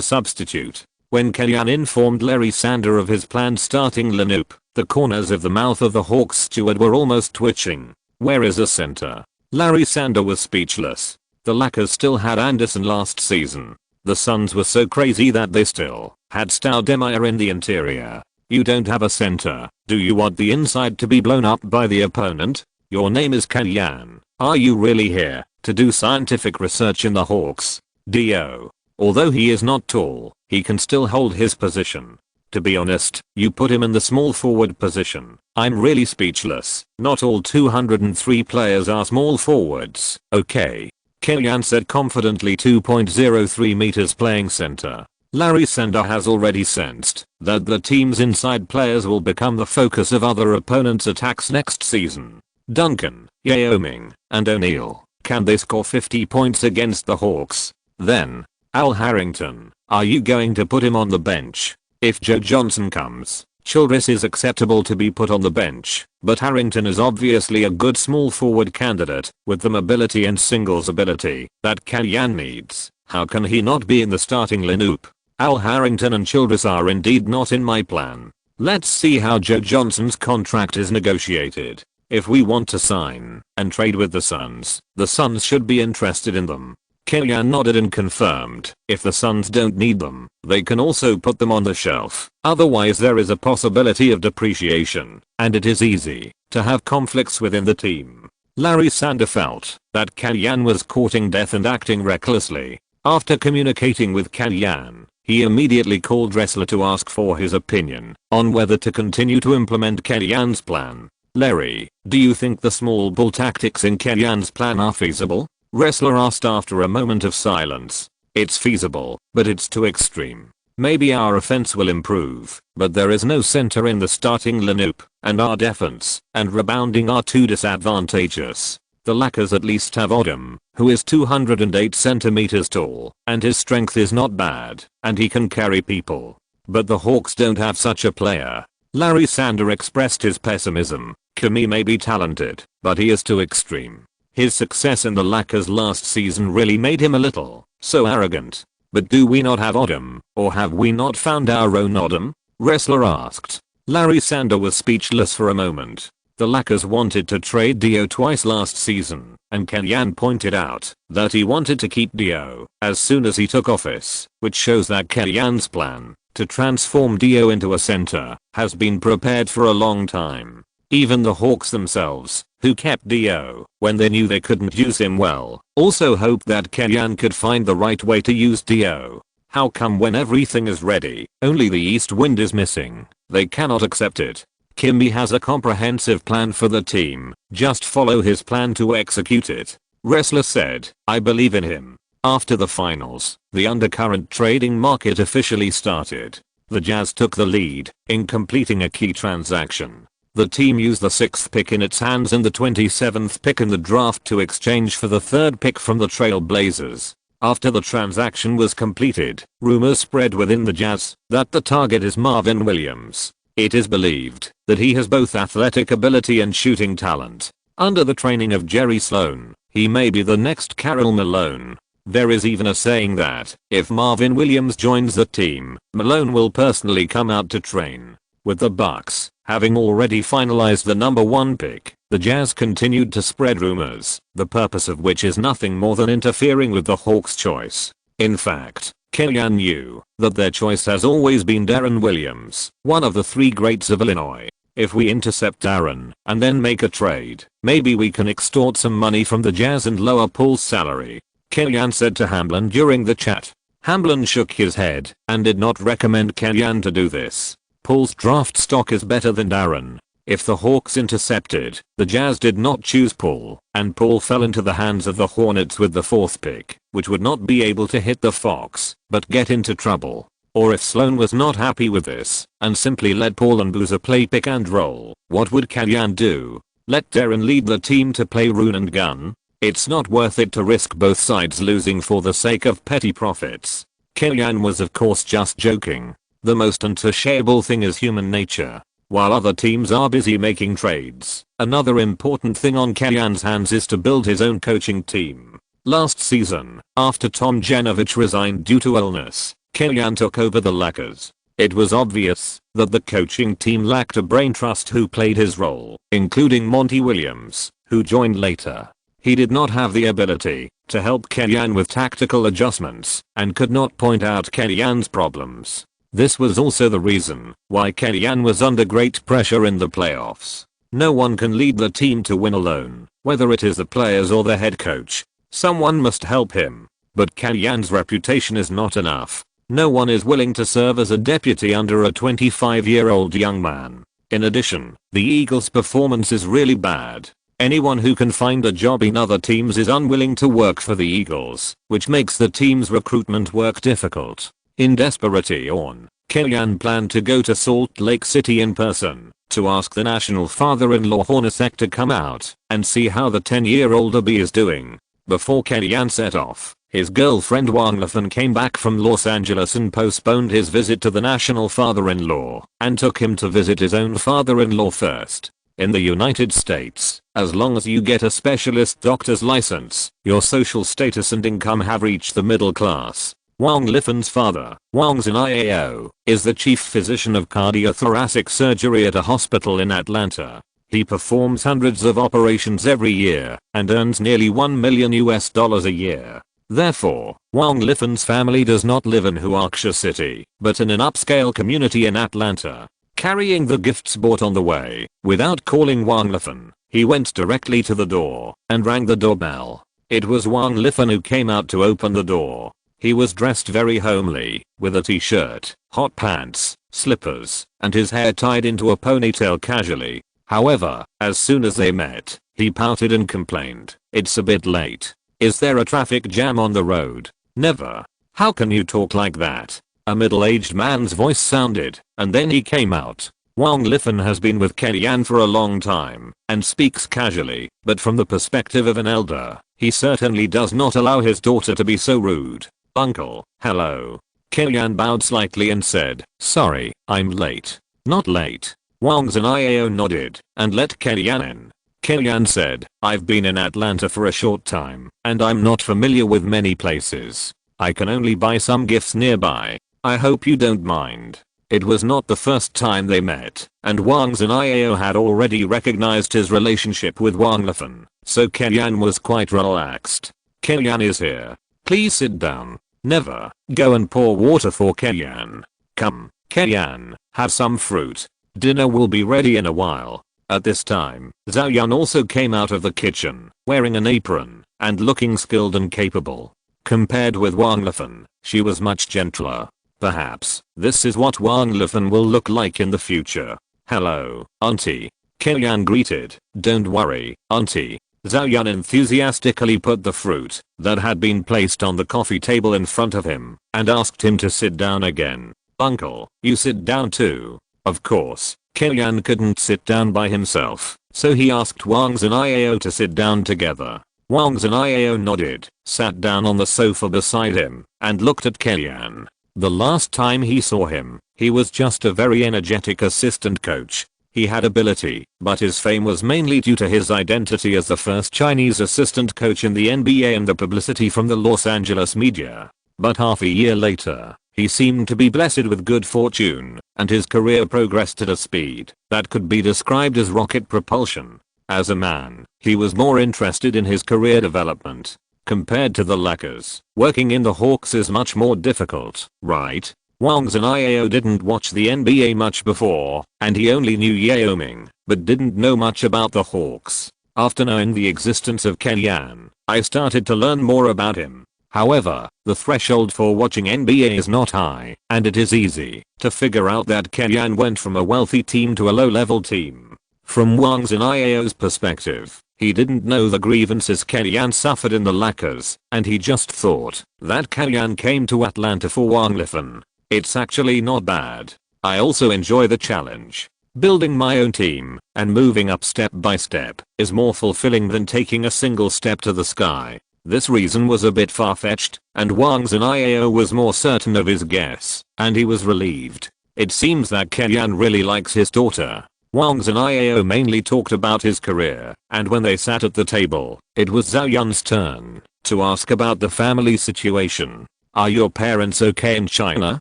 Speaker 1: substitute. When Kenyan informed Larry Sander of his planned starting lineup, the corners of the mouth of the Hawks steward were almost twitching. Where is a center? Larry Sander was speechless. The Lakers still had Anderson last season. The Suns were so crazy that they still had Stoudemire in the interior. You don't have a center. Do you want the inside to be blown up by the opponent? Your name is Kenyan. Are you really here to do scientific research in the Hawks? Dio. Although he is not tall, he can still hold his position. To be honest, you put him in the small forward position. I'm really speechless. Not all 203 players are small forwards. Okay. Kenyan said confidently, 2.03 meters playing center. Larry Sander has already sensed that the team's inside players will become the focus of other opponents' attacks next season. Duncan, Yao Ming, and O'Neal. Can they score 50 points against the Hawks? Then, Al Harrington. Are you going to put him on the bench? If Joe Johnson comes, Childress is acceptable to be put on the bench, but Harrington is obviously a good small forward candidate with the mobility and singles ability that Kenyan needs. How can he not be in the starting lineup? Al Harrington and Childress are indeed not in my plan. Let's see how Joe Johnson's contract is negotiated. If we want to sign and trade with the Suns should be interested in them. Kenyan nodded and confirmed, if the Suns don't need them, they can also put them on the shelf. Otherwise there is a possibility of depreciation, and it is easy to have conflicts within the team. Larry Sander felt that Kenyan was courting death and acting recklessly. After communicating with Kenyan, he immediately called wrestler to ask for his opinion on whether to continue to implement Kellyanne's plan. Larry, do you think the small ball tactics in Kellyanne's plan are feasible? Wrestler asked after a moment of silence. It's feasible, but it's too extreme. Maybe our offense will improve, but there is no center in the starting lineup, and our defense and rebounding are too disadvantageous. The Lakers at least have Odom, who is 208 centimeters tall, and his strength is not bad, and he can carry people. But the Hawks don't have such a player. Larry Sander expressed his pessimism. Kobe may be talented, but he is too extreme. His success in the Lakers last season really made him a little so arrogant. But do we not have Odom, or have we not found our own Odom? Wrestler asked. Larry Sander was speechless for a moment. The Lakers wanted to trade Dio twice last season, and Kellyanne pointed out that he wanted to keep Dio as soon as he took office, which shows that Kellyanne's plan to transform Dio into a center has been prepared for a long time. Even the Hawks themselves, who kept Dio when they knew they couldn't use him well, also hoped that Kellyanne could find the right way to use Dio. How come when everything is ready, only the east wind is missing? They cannot accept it. Kimby has a comprehensive plan for the team, just follow his plan to execute it. Wrestler said, I believe in him. After the finals, the undercurrent trading market officially started. The Jazz took the lead in completing a key transaction. The team used the 6th pick in its hands and the 27th pick in the draft to exchange for the 3rd pick from the Trail Blazers. After the transaction was completed, rumors spread within the Jazz that the target is Marvin Williams. It is believed that he has both athletic ability and shooting talent. Under the training of Jerry Sloan, he may be the next Karl Malone. There is even a saying that if Marvin Williams joins the team, Malone will personally come out to train. With the Bucks having already finalized the number 1 pick, the Jazz continued to spread rumors, the purpose of which is nothing more than interfering with the Hawks' choice. In fact, Kellyanne knew that their choice has always been Deron Williams, one of the 3 greats of Illinois. If we intercept Deron and then make a trade, maybe we can extort some money from the Jazz and lower Paul's salary, Kellyanne said to Hamblin during the chat. Hamblin shook his head and did not recommend Kellyanne to do this. Paul's draft stock is better than Deron. If the Hawks intercepted, the Jazz did not choose Paul, and Paul fell into the hands of the Hornets with the 4th pick, which would not be able to hit the Fox, but get into trouble. Or if Sloan was not happy with this, and simply let Paul and Boozer play pick and roll, what would Kellyanne do? Let Deron lead the team to play rune and gun? It's not worth it to risk both sides losing for the sake of petty profits. Kellyanne was of course just joking. The most untouchable thing is human nature. While other teams are busy making trades, another important thing on Kellyanne's hands is to build his own coaching team. Last season, after Tom Janovich resigned due to illness, Kellyanne took over the Lakers. It was obvious that the coaching team lacked a brain trust who played his role, including Monty Williams, who joined later. He did not have the ability to help Kellyanne with tactical adjustments and could not point out Kellyanne's problems. This was also the reason why Kellyanne was under great pressure in the playoffs. No one can lead the team to win alone, whether it is the players or the head coach. Someone must help him. But Kellyanne's reputation is not enough. No one is willing to serve as a deputy under a 25-year-old young man. In addition, the Eagles' performance is really bad. Anyone who can find a job in other teams is unwilling to work for the Eagles, which makes the team's recruitment work difficult. In desperation, Kellyanne planned to go to Salt Lake City in person to ask the national father-in-law Hornacek to come out and see how the 10-year-old Abby is doing. Before Kellyanne set off, his girlfriend Wang Lifan came back from Los Angeles and postponed his visit to the national father-in-law and took him to visit his own father-in-law first. In the United States, as long as you get a specialist doctor's license, your social status and income have reached the middle class. Wang Lifan's father, Wang Ziniao, is the chief physician of cardiothoracic surgery at a hospital in Atlanta. He performs hundreds of operations every year and earns nearly $1 million a year. Therefore, Wang Lifan's family does not live in Huaxia City, but in an upscale community in Atlanta. Carrying the gifts bought on the way, without calling Wang Lifan, he went directly to the door and rang the doorbell. It was Wang Lifan who came out to open the door. He was dressed very homely, with a t-shirt, hot pants, slippers, and his hair tied into a ponytail casually. However, as soon as they met, he pouted and complained, "It's a bit late. Is there a traffic jam on the road?" "Never. How can you talk like that?" A middle-aged man's voice sounded, and then he came out. Wang Lifan has been with Kellyanne for a long time, and speaks casually, but from the perspective of an elder, he certainly does not allow his daughter to be so rude. "Uncle, hello." Kellyanne bowed slightly and said, "Sorry, I'm late." "Not late." Wang's and Iao nodded, and let Kellyanne in. Kellyanne said, "I've been in Atlanta for a short time, and I'm not familiar with many places. I can only buy some gifts nearby. I hope you don't mind." It was not the first time they met, and Wang's and Iao had already recognized his relationship with Wang Lifan, so Kellyanne was quite relaxed. "Kellyanne is here. Please sit down." "Never." Go and pour water for Kellyanne. "Come, Kellyanne, have some fruit. Dinner will be ready in a while." At this time, Zhao Yun also came out of the kitchen, wearing an apron, and looking skilled and capable. Compared with Wang Lifan, she was much gentler. Perhaps, this is what Wang Lifan will look like in the future. "Hello, Auntie." Kellyanne greeted. "Don't worry, Auntie." Zhao Yun enthusiastically put the fruit that had been placed on the coffee table in front of him, and asked him to sit down again. "Uncle, you sit down too." Of course, Kellyanne couldn't sit down by himself, so he asked Wang's and Iao to sit down together. Wang's and Iao nodded, sat down on the sofa beside him, and looked at Kellyanne. The last time he saw him, he was just a very energetic assistant coach. He had ability, but his fame was mainly due to his identity as the first Chinese assistant coach in the NBA and the publicity from the Los Angeles media. But half a year later, he seemed to be blessed with good fortune, and his career progressed at a speed that could be described as rocket propulsion. As a man, he was more interested in his career development. Compared to the Lakers, working in the Hawks is much more difficult, right? Wang's and Iao didn't watch the NBA much before, and he only knew Yao Ming, but didn't know much about the Hawks. After knowing the existence of Kellyanne, I started to learn more about him. However, the threshold for watching NBA is not high, and it is easy to figure out that Kellyanne went from a wealthy team to a low-level team. From Wang's and Iao's perspective, he didn't know the grievances Kellyanne suffered in the Lakers, and he just thought that Kellyanne came to Atlanta for Wang Lifan. It's actually not bad. I also enjoy the challenge. Building my own team and moving up step by step is more fulfilling than taking a single step to the sky. This reason was a bit far-fetched, and Wang's and Iao was more certain of his guess, and he was relieved. It seems that Kellyanne really likes his daughter. Wang's and Iao mainly talked about his career, and when they sat at the table, it was Zhao Yun's turn to ask about the family situation. "Are your parents okay in China?"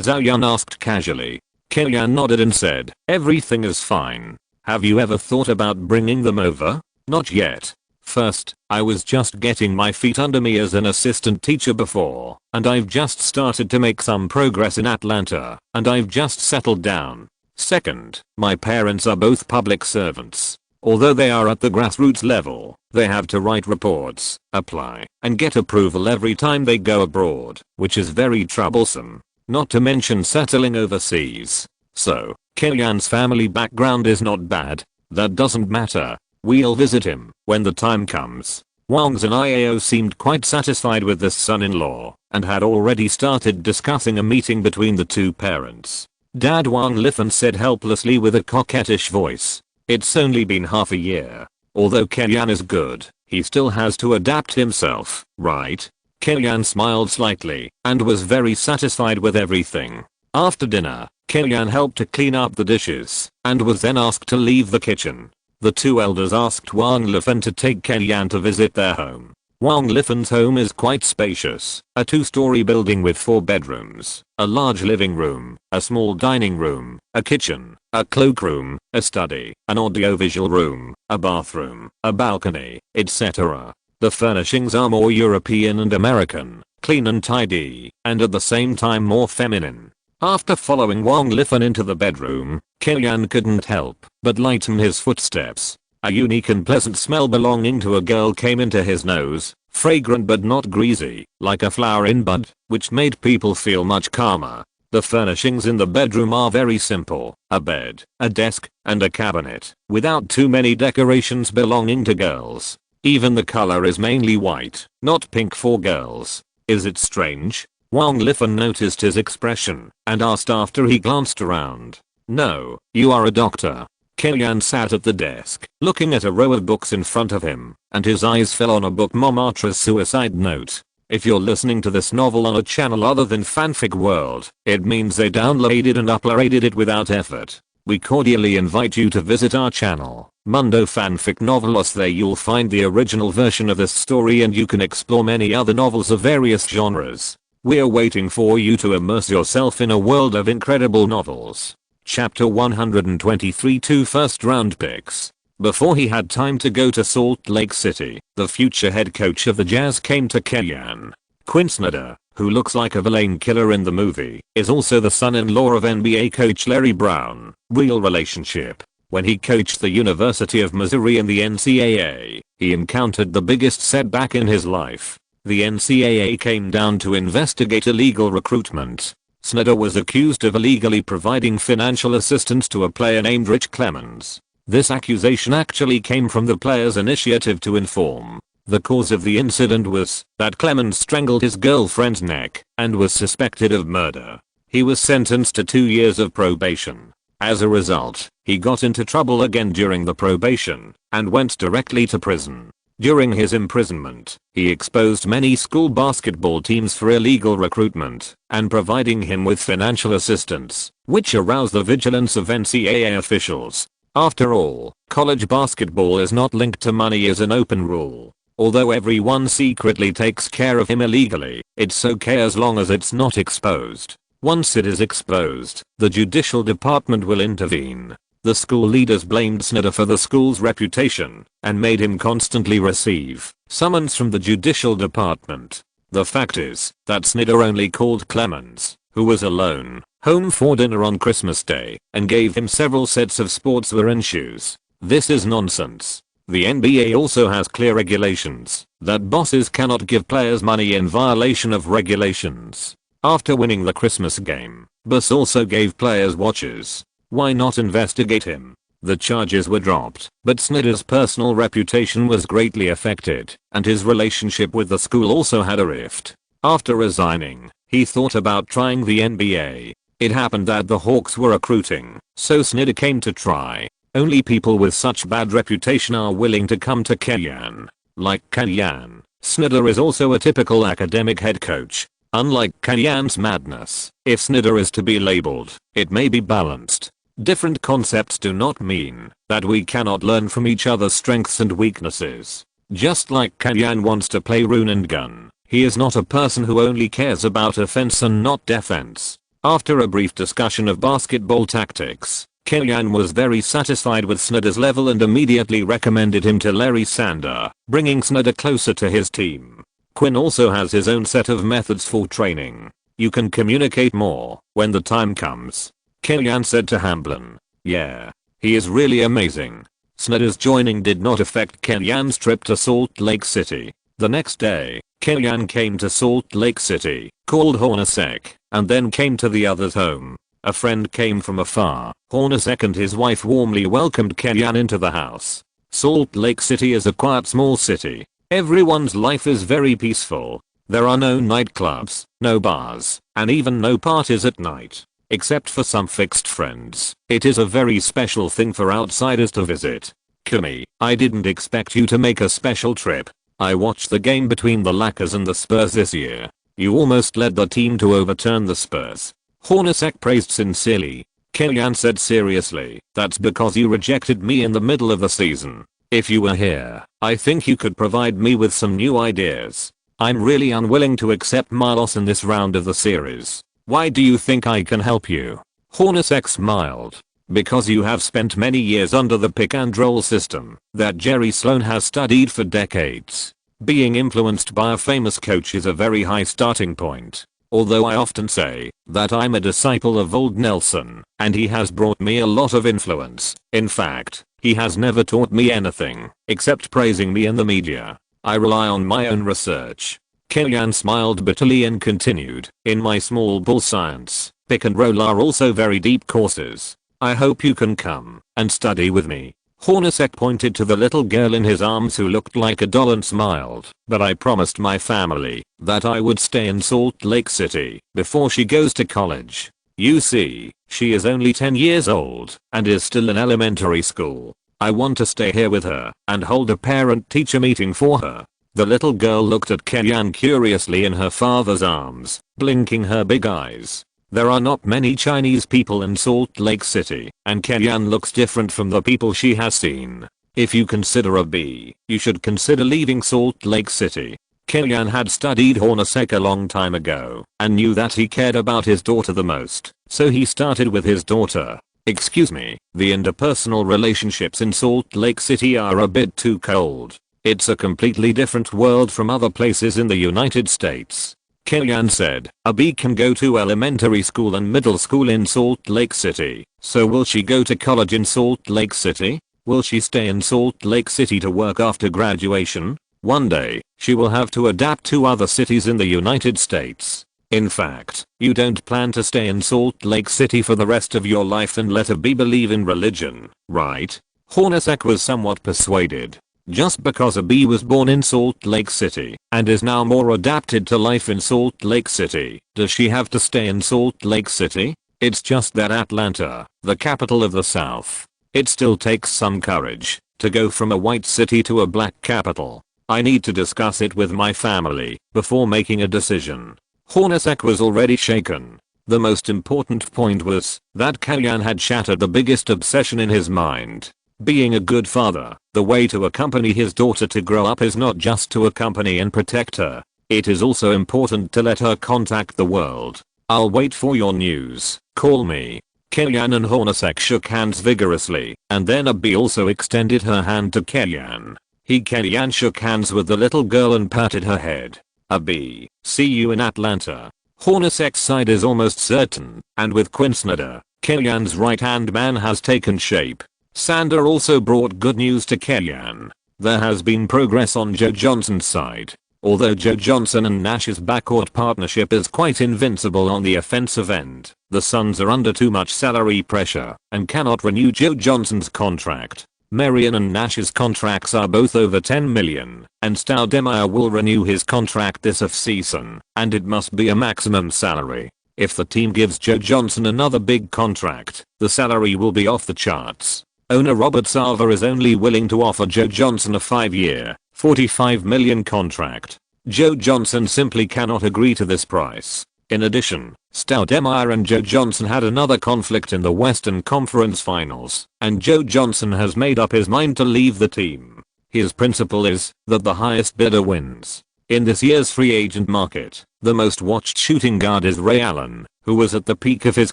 Speaker 1: Zhao Yun asked casually. Kellyanne nodded and said, "Everything is fine. Have you ever thought about bringing them over?" "Not yet. First, I was just getting my feet under me as an assistant teacher before, and I've just started to make some progress in Atlanta, and I've just settled down. Second, my parents are both public servants. Although they are at the grassroots level, they have to write reports, apply, and get approval every time they go abroad, which is very troublesome. Not to mention settling overseas. So, Kellyanne's family background is not bad. That doesn't matter. We'll visit him when the time comes." Wang's and Iao seemed quite satisfied with this son-in-law, and had already started discussing a meeting between the two parents. Dad, Wang Lifan said helplessly with a coquettish voice. "It's only been half a year. Although Kellyanne is good, he still has to adapt himself, right?" Kellyanne smiled slightly, and was very satisfied with everything. After dinner, Kellyanne helped to clean up the dishes, and was then asked to leave the kitchen. The two elders asked Wang Lifan to take Kellyanne to visit their home. Wang Lifan's home is quite spacious, a two-story building with 4 bedrooms, a large living room, a small dining room, a kitchen, a cloakroom, a study, an audiovisual room, a bathroom, a balcony, etc. The furnishings are more European and American, clean and tidy, and at the same time more feminine. After following Wang Lifan into the bedroom, Kellyanne couldn't help but lighten his footsteps. A unique and pleasant smell belonging to a girl came into his nose. fragrant but not greasy, like a flower in bud, which made people feel much calmer. The furnishings in the bedroom are very simple, a bed, a desk, and a cabinet, without too many decorations belonging to girls. Even the color is mainly white, not pink for girls. Is it strange? Wang Lifan noticed his expression and asked after he glanced around. No, you are a doctor. Kellyan sat at the desk, looking at a row of books in front of him, and his eyes fell on a book, Momatra's Suicide Note. If you're listening to this novel on a channel other than Fanfic World, it means they downloaded and uploaded it without effort. We cordially invite you to visit our channel, Mundo Fanfic Novelos. There you'll find the original version of this story and you can explore many other novels of various genres. We're waiting for you to immerse yourself in a world of incredible novels. Chapter 123, 2 first round picks. Before he had time to go to Salt Lake City, the future head coach of the Jazz came to Kellyan. Quinn Snyder, who looks like a villain killer in the movie, is also the son-in-law of NBA coach Larry Brown. Real relationship. When he coached the University of Missouri in the NCAA, he encountered the biggest setback in his life. The NCAA came down to investigate illegal recruitment. Snyder was accused of illegally providing financial assistance to a player named Rich Clemens. This accusation actually came from the player's initiative to inform. The cause of the incident was that Clemens strangled his girlfriend's neck and was suspected of murder. He was sentenced to 2 years of probation. As a result, he got into trouble again during the probation and went directly to prison. During his imprisonment, he exposed many school basketball teams for illegal recruitment and providing him with financial assistance, which aroused the vigilance of NCAA officials. After all, college basketball is not linked to money as an open rule. Although everyone secretly takes care of him illegally, it's okay as long as it's not exposed. Once it is exposed, the judicial department will intervene. The school leaders blamed Snyder for the school's reputation and made him constantly receive summons from the judicial department. The fact is that Snyder only called Clemens, who was alone, home for dinner on Christmas Day and gave him several sets of sportswear and shoes. This is nonsense. The NBA also has clear regulations that bosses cannot give players money in violation of regulations. After winning the Christmas game, Buss also gave players watches. Why not investigate him? The charges were dropped, but Snyder's personal reputation was greatly affected, and his relationship with the school also had a rift. After resigning, he thought about trying the NBA. It happened that the Hawks were recruiting, so Snyder came to try. Only people with such bad reputation are willing to come to Kellyan. Like Kellyan, Snyder is also a typical academic head coach. Unlike Kellyan's madness, if Snyder is to be labeled, it may be balanced. Different concepts do not mean that we cannot learn from each other's strengths and weaknesses. Just like Kellyan wants to play rune and gun, he is not a person who only cares about offense and not defense. After a brief discussion of basketball tactics, Kellyan was very satisfied with Snyder's level and immediately recommended him to Larry Sander, bringing Snyder closer to his team. Quinn also has his own set of methods for training. You can communicate more when the time comes. Kellyan said to Hamblin. Yeah. He is really amazing. Snyder's joining did not affect Kellyan's trip to Salt Lake City. The next day, Kellyan came to Salt Lake City, called Hornacek, and then came to the other's home. A friend came from afar. Hornacek and his wife warmly welcomed Kellyan into the house. Salt Lake City is a quiet small city. Everyone's life is very peaceful. There are no nightclubs, no bars, and even no parties at night. Except for some fixed friends. It is a very special thing for outsiders to visit. Kumi, I didn't expect you to make a special trip. I watched the game between the Lakers and the Spurs this year. You almost led the team to overturn the Spurs. Hornacek praised sincerely. Kellyan said seriously, that's because you rejected me in the middle of the season. If you were here, I think you could provide me with some new ideas. I'm really unwilling to accept my loss in this round of the series. Why do you think I can help you? Hornacek smiled. Because you have spent many years under the pick and roll system that Jerry Sloan has studied for decades. Being influenced by a famous coach is a very high starting point. Although I often say that I'm a disciple of old Nelson, and he has brought me a lot of influence. In fact, he has never taught me anything except praising me in the media. I rely on my own research. Kellyanne smiled bitterly and continued, in my small ball science, pick and roll are also very deep courses. I hope you can come and study with me. Hornacek pointed to the little girl in his arms who looked like a doll and smiled, but I promised my family that I would stay in Salt Lake City before she goes to college. You see, she is only 10 years old and is still in elementary school. I want to stay here with her and hold a parent-teacher meeting for her. The little girl looked at Kellyanne curiously in her father's arms, blinking her big eyes. There are not many Chinese people in Salt Lake City, and Kellyanne looks different from the people she has seen. If you consider a B, you should consider leaving Salt Lake City. Kellyanne had studied Hornacek a long time ago and knew that he cared about his daughter the most, so he started with his daughter. Excuse me, the interpersonal relationships in Salt Lake City are a bit too cold. It's a completely different world from other places in the United States. Kellyanne said, a B can go to elementary school and middle school in Salt Lake City, so will she go to college in Salt Lake City? Will she stay in Salt Lake City to work after graduation? One day, she will have to adapt to other cities in the United States. In fact, you don't plan to stay in Salt Lake City for the rest of your life and let a B believe in religion, right? Hornacek was somewhat persuaded. Just because a B was born in Salt Lake City and is now more adapted to life in Salt Lake City, does she have to stay in Salt Lake City? It's just that Atlanta, the capital of the South, it still takes some courage to go from a white city to a black capital. I need to discuss it with my family before making a decision. Hornacek was already shaken. The most important point was that Kellyanne had shattered the biggest obsession in his mind. Being a good father, the way to accompany his daughter to grow up is not just to accompany and protect her. It is also important to let her contact the world. I'll wait for your news. Call me. Kellyanne and Hornacek shook hands vigorously, and then Abby also extended her hand to Kellyanne. Kellyanne shook hands with the little girl and patted her head. Abby, see you in Atlanta. Hornacek's side is almost certain, and with Quinn Snyder, Kellyanne's right-hand man has taken shape. Sander also brought good news to Kellyanne. There has been progress on Joe Johnson's side. Although Joe Johnson and Nash's backcourt partnership is quite invincible on the offensive end, the Suns are under too much salary pressure and cannot renew Joe Johnson's contract. Marion and Nash's contracts are both over $10 million, and Stoudemire will renew his contract this offseason, and it must be a maximum salary. If the team gives Joe Johnson another big contract, the salary will be off the charts. Owner Robert Sarver is only willing to offer Joe Johnson a 5-year, $45 million contract. Joe Johnson simply cannot agree to this price. In addition, Stoudemire and Joe Johnson had another conflict in the Western Conference Finals, and Joe Johnson has made up his mind to leave the team. His principle is that the highest bidder wins. In this year's free agent market, the most watched shooting guard is Ray Allen, who was at the peak of his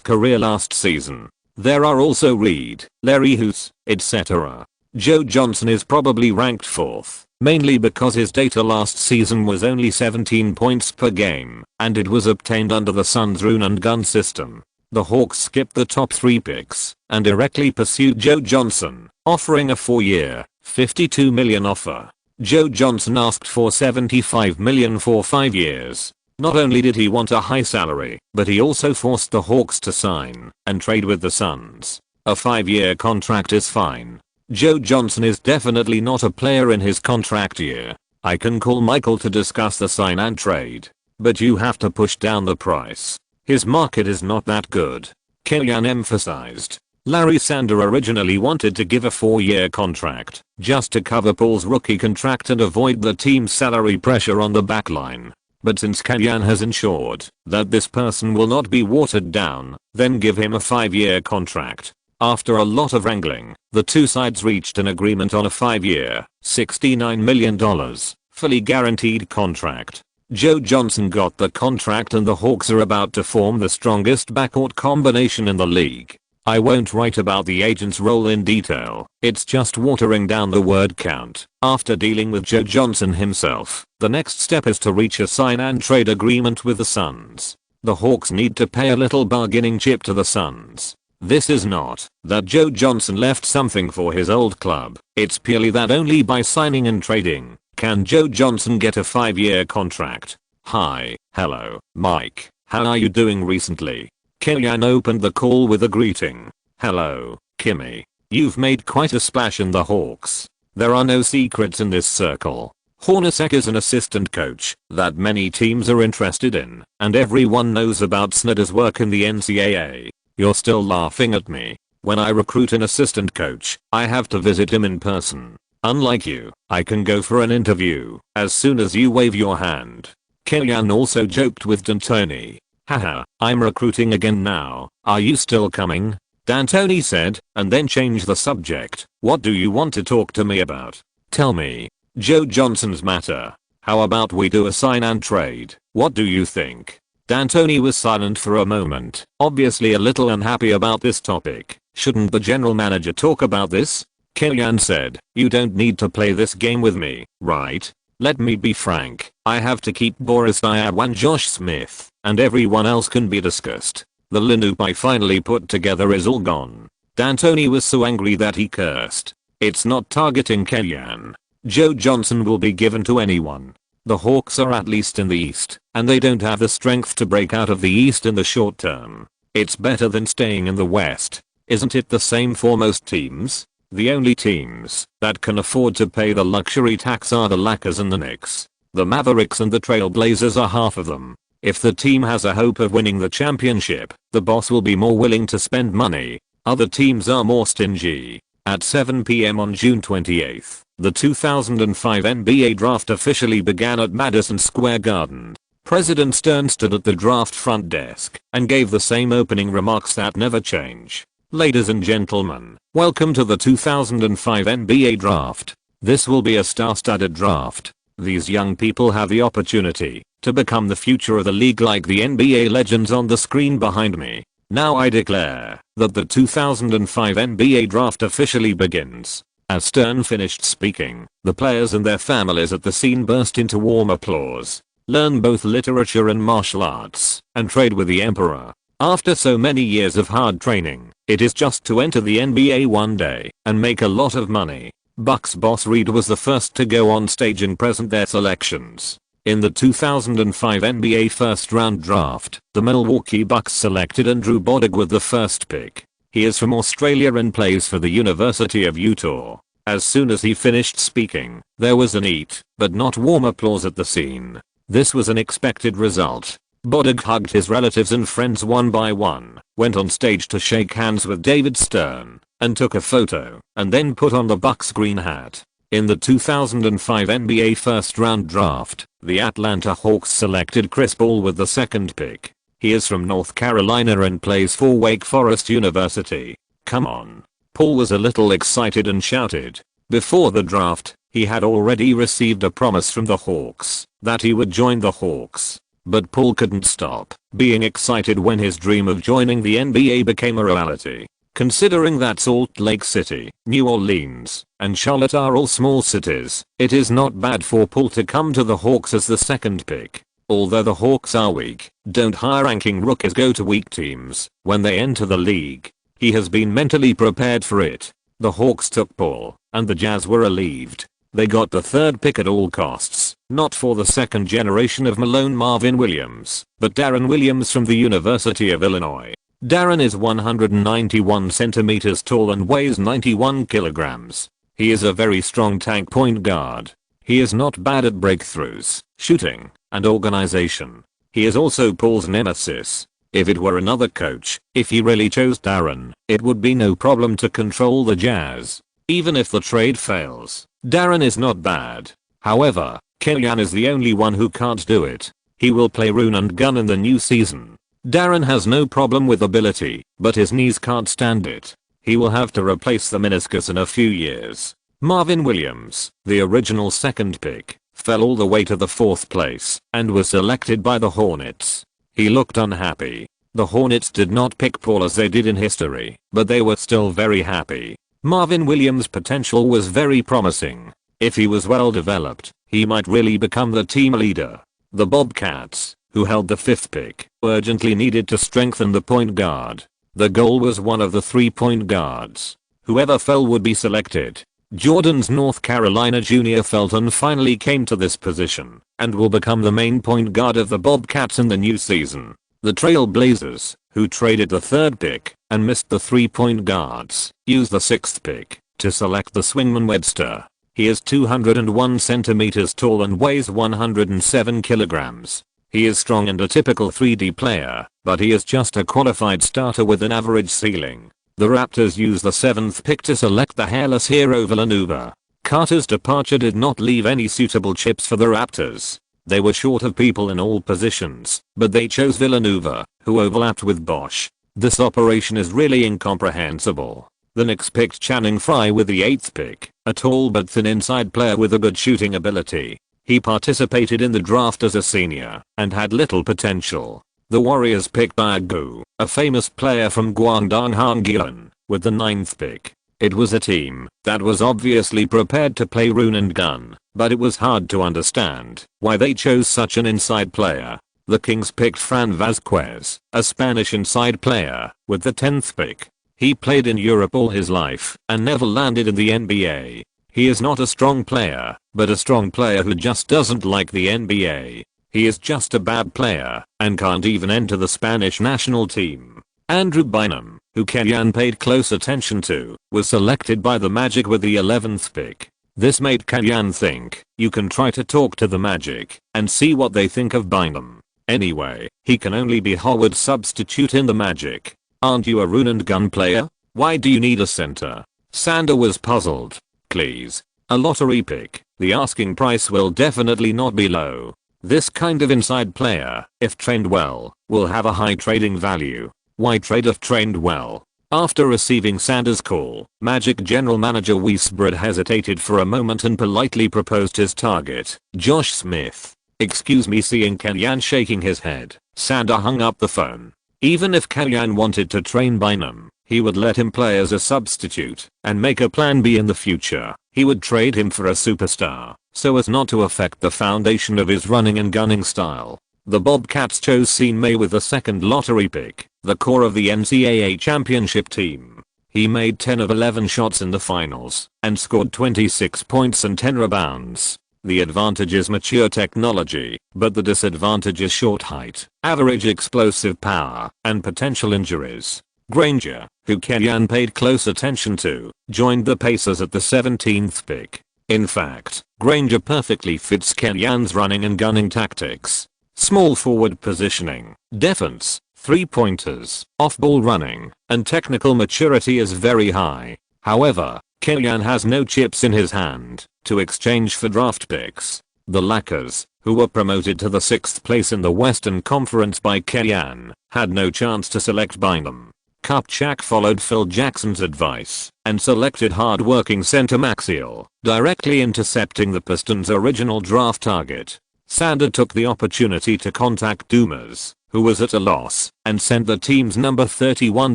Speaker 1: career last season. There are also Reed, Larry Hoos, etc. Joe Johnson is probably ranked 4th, mainly because his data last season was only 17 points per game, and it was obtained under the Suns' run and gun system. The Hawks skipped the top 3 picks and directly pursued Joe Johnson, offering a 4-year, $52 million offer. Joe Johnson asked for $75 million for 5 years. Not only did he want a high salary, but he also forced the Hawks to sign and trade with the Suns. A 5-year contract is fine. Joe Johnson is definitely not a player in his contract year. I can call Michael to discuss the sign and trade, but you have to push down the price. His market is not that good. Kellyanne emphasized. Larry Sander originally wanted to give a 4-year contract just to cover Paul's rookie contract and avoid the team's salary pressure on the backline. But since Kellyanne has ensured that this person will not be watered down, then give him a 5-year contract. After a lot of wrangling, the two sides reached an agreement on a 5-year, $69 million, fully guaranteed contract. Joe Johnson got the contract and the Hawks are about to form the strongest backcourt combination in the league. I won't write about the agent's role in detail, it's just watering down the word count. After dealing with Joe Johnson himself, the next step is to reach a sign and trade agreement with the Suns. The Hawks need to pay a little bargaining chip to the Suns. This is not that Joe Johnson left something for his old club, it's purely that only by signing and trading Can Joe Johnson get a 5-year contract? Hi, hello, Mike. How are you doing recently? Kellyanne opened the call with a greeting. Hello, Kimmy. You've made quite a splash in the Hawks. There are no secrets in this circle. Hornacek is an assistant coach that many teams are interested in, and everyone knows about Snyder's work in the NCAA. You're still laughing at me. When I recruit an assistant coach, I have to visit him in person. Unlike you, I can go for an interview as soon as you wave your hand. Kellyanne also joked with D'Antoni. Haha, I'm recruiting again now. Are you still coming? D'Antoni said, and then changed the subject. What do you want to talk to me about? Tell me. Joe Johnson's matter. How about we do a sign and trade? What do you think? D'Antoni was silent for a moment, obviously a little unhappy about this topic. Shouldn't the general manager talk about this? Kellyanne said, you don't need to play this game with me, right? Let me be frank, I have to keep Boris Diaw and Josh Smith, and everyone else can be discussed. The lineup I finally put together is all gone. D'Antoni was so angry that he cursed. It's not targeting Kellyanne. Joe Johnson will be given to anyone. The Hawks are at least in the East, and they don't have the strength to break out of the East in the short term. It's better than staying in the West. Isn't it the same for most teams? The only teams that can afford to pay the luxury tax are the Lakers and the Knicks. The Mavericks and the Trailblazers are half of them. If the team has a hope of winning the championship, the boss will be more willing to spend money. Other teams are more stingy. At 7 p.m. on June 28th, the 2005 NBA draft officially began at Madison Square Garden. President Stern stood at the draft front desk and gave the same opening remarks that never change. Ladies and gentlemen, welcome to the 2005 NBA draft. This will be a star-studded draft. These young people have the opportunity to become the future of the league like the NBA legends on the screen behind me. Now I declare that the 2005 NBA draft officially begins. As Stern finished speaking, the players and their families at the scene burst into warm applause. Learn both literature and martial arts, and trade with the Emperor. After so many years of hard training, it is just to enter the NBA one day and make a lot of money. Bucks boss Reed was the first to go on stage and present their selections. In the 2005 NBA first round draft, the Milwaukee Bucks selected Andrew Bodig with the first pick. He is from Australia and plays for the University of Utah. As soon as he finished speaking, there was a neat, but not warm applause at the scene. This was an expected result. Bodig hugged his relatives and friends one by one, went on stage to shake hands with David Stern, and took a photo, and then put on the Bucks green hat. In the 2005 NBA first round draft, the Atlanta Hawks selected Chris Paul with the second pick. He is from North Carolina and plays for Wake Forest University. Come on. Paul was a little excited and shouted. Before the draft, he had already received a promise from the Hawks that he would join the Hawks. But Paul couldn't stop being excited when his dream of joining the NBA became a reality. Considering that Salt Lake City, New Orleans, and Charlotte are all small cities, it is not bad for Paul to come to the Hawks as the second pick. Although the Hawks are weak, don't high-ranking rookies go to weak teams when they enter the league. He has been mentally prepared for it. The Hawks took Paul, and the Jazz were relieved. They got the third pick at all costs, not for the second generation of Malone Marvin Williams, but Darren Williams from the University of Illinois. Darren is 191 centimeters tall and weighs 91 kilograms. He is a very strong tank point guard. He is not bad at breakthroughs, shooting, and organization. He is also Paul's nemesis. If it were another coach, if he really chose Darren, it would be no problem to control the Jazz. Even if the trade fails, Darren is not bad. However, Kellyanne is the only one who can't do it. He will play Rune and Gunn in the new season. Darren has no problem with ability, but his knees can't stand it. He will have to replace the meniscus in a few years. Marvin Williams, the original second pick, fell all the way to the fourth place and was selected by the Hornets. He looked unhappy. The Hornets did not pick Paul as they did in history, but they were still very happy. Marvin Williams' potential was very promising. If he was well developed, he might really become the team leader. The Bobcats, who held the fifth pick, urgently needed to strengthen the point guard. The goal was one of the 3 point guards. Whoever fell would be selected. Jordan's North Carolina Junior Felton finally came to this position and will become the main point guard of the Bobcats in the new season. The Trail Blazers, who traded the 3rd pick and missed the 3-point guards, used the 6th pick to select the swingman Webster. He is 201 centimeters tall and weighs 107 kilograms. He is strong and a typical 3D player, but he is just a qualified starter with an average ceiling. The Raptors used the 7th pick to select the hairless hero Villanova. Carter's departure did not leave any suitable chips for the Raptors. They were short of people in all positions, but they chose Villanova, who overlapped with Bosch. This operation is really incomprehensible. The Knicks picked Channing Frye with the 8th pick, a tall but thin inside player with a good shooting ability. He participated in the draft as a senior and had little potential. The Warriors picked Diago, a famous player from Guangdong Hongyan, with the 9th pick. It was a team that was obviously prepared to play run and gun, but it was hard to understand why they chose such an inside player. The Kings picked Fran Vazquez, a Spanish inside player, with the 10th pick. He played in Europe all his life and never landed in the NBA. He is not a strong player, but a strong player who just doesn't like the NBA. He is just a bad player and can't even enter the Spanish national team. Andrew Bynum, who Kenyan paid close attention to, was selected by the Magic with the 11th pick. This made Kenyan think, you can try to talk to the Magic and see what they think of Bynum. Anyway, he can only be Howard's substitute in the Magic. Aren't you a run and gun player? Why do you need a center? Sander was puzzled. Please. A lottery pick. The asking price will definitely not be low. This kind of inside player, if trained well, will have a high trading value. Why trade if trained well? After receiving Sanders' call, Magic general manager Weisbrod hesitated for a moment and politely proposed his target, Josh Smith. Excuse me. Seeing Kenyan shaking his head, Sander hung up the phone. Even if Kenyan wanted to train Bynum, he would let him play as a substitute and make a plan B in the future. He would trade him for a superstar, so as not to affect the foundation of his running and gunning style. The Bobcats chose Sean May with the 2nd lottery pick, the core of the NCAA championship team. He made 10 of 11 shots in the finals and scored 26 points and 10 rebounds. The advantage is mature technology, but the disadvantage is short height, average explosive power, and potential injuries. Granger, who Kenyan paid close attention to, joined the Pacers at the 17th pick. In fact, Granger perfectly fits Kenyan's running and gunning tactics. Small forward positioning, defense, 3-pointers, off-ball running, and technical maturity is very high. However, Kenyan has no chips in his hand to exchange for draft picks. The Lakers, who were promoted to the 6th place in the Western Conference by Kenyan, had no chance to select Bynum. Kupchak followed Phil Jackson's advice and selected hard-working center Maxiel, directly intercepting the Pistons' original draft target. Sander took the opportunity to contact Dumas, who was at a loss, and sent the team's number 31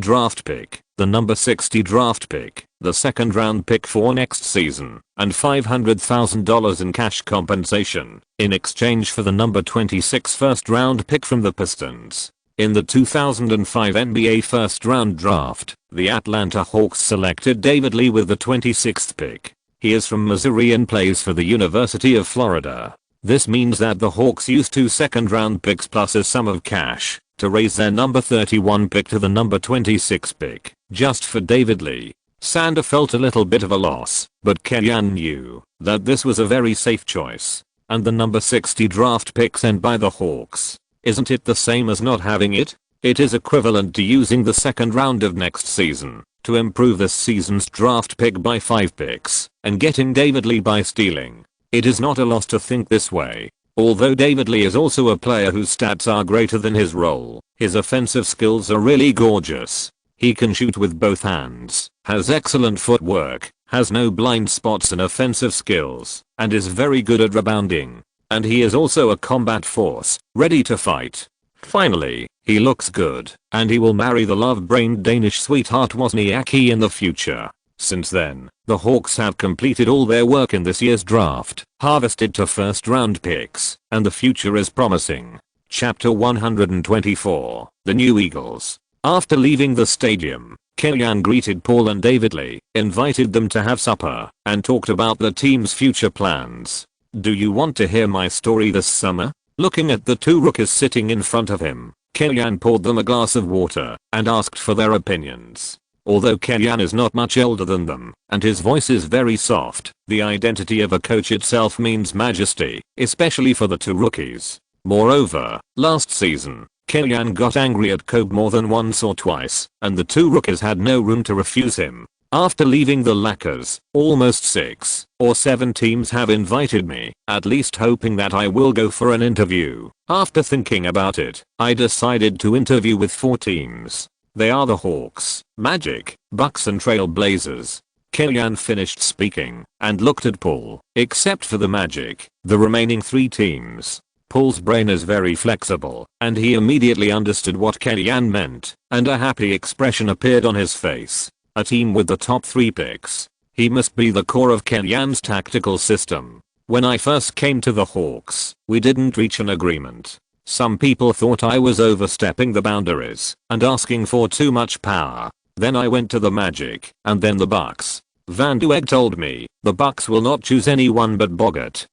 Speaker 1: draft pick, the number 60 draft pick, the 2nd round pick for next season, and $500,000 in cash compensation, in exchange for the number 26 first round pick from the Pistons. In the 2005 NBA first round draft, the Atlanta Hawks selected David Lee with the 26th pick. He is from Missouri and plays for the University of Florida. This means that the Hawks used 2 second round picks plus a sum of cash to raise their number 31 pick to the number 26 pick, just for David Lee. Sander felt a little bit of a loss, but Kenyan knew that this was a very safe choice. And the number 60 draft pick sent by the Hawks, isn't it the same as not having it? It is equivalent to using the 2nd round of next season to improve this season's draft pick by 5 picks and getting David Lee by stealing. It is not a loss to think this way. Although David Lee is also a player whose stats are greater than his role, his offensive skills are really gorgeous. He can shoot with both hands, has excellent footwork, has no blind spots and offensive skills, and is very good at rebounding. And he is also a combat force, ready to fight. Finally, he looks good, and he will marry the love-brained Danish sweetheart Wozniacki in the future. Since then, the Hawks have completed all their work in this year's draft, harvested 2 first-round picks, and the future is promising. Chapter 124, The New Eagles. After leaving the stadium, Kellyanne greeted Paul and David Lee, invited them to have supper, and talked about the team's future plans. "Do you want to hear my story this summer?" Looking at the two rookies sitting in front of him, Kellyanne poured them a glass of water and asked for their opinions. Although Kellyanne is not much older than them, and his voice is very soft, the identity of a coach itself means majesty, especially for the two rookies. Moreover, last season, Kellyanne got angry at Kobe more than once or twice, and the two rookies had no room to refuse him. "After leaving the Lakers, almost 6 or 7 teams have invited me, at least hoping that I will go for an interview. After thinking about it, I decided to interview with 4 teams. They are the Hawks, Magic, Bucks and Trail Blazers." Kellyanne finished speaking and looked at Paul. "Except for the Magic, the remaining 3 teams." Paul's brain is very flexible, and he immediately understood what Kellyanne meant, and a happy expression appeared on his face. A team with the top 3 picks. He must be the core of Kellyanne's tactical system. "When I first came to the Hawks, we didn't reach an agreement. Some people thought I was overstepping the boundaries and asking for too much power. Then I went to the Magic, and then the Bucks. Van Dueg told me, the Bucks will not choose anyone but Bogut.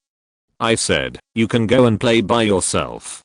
Speaker 1: I said, you can go and play by yourself."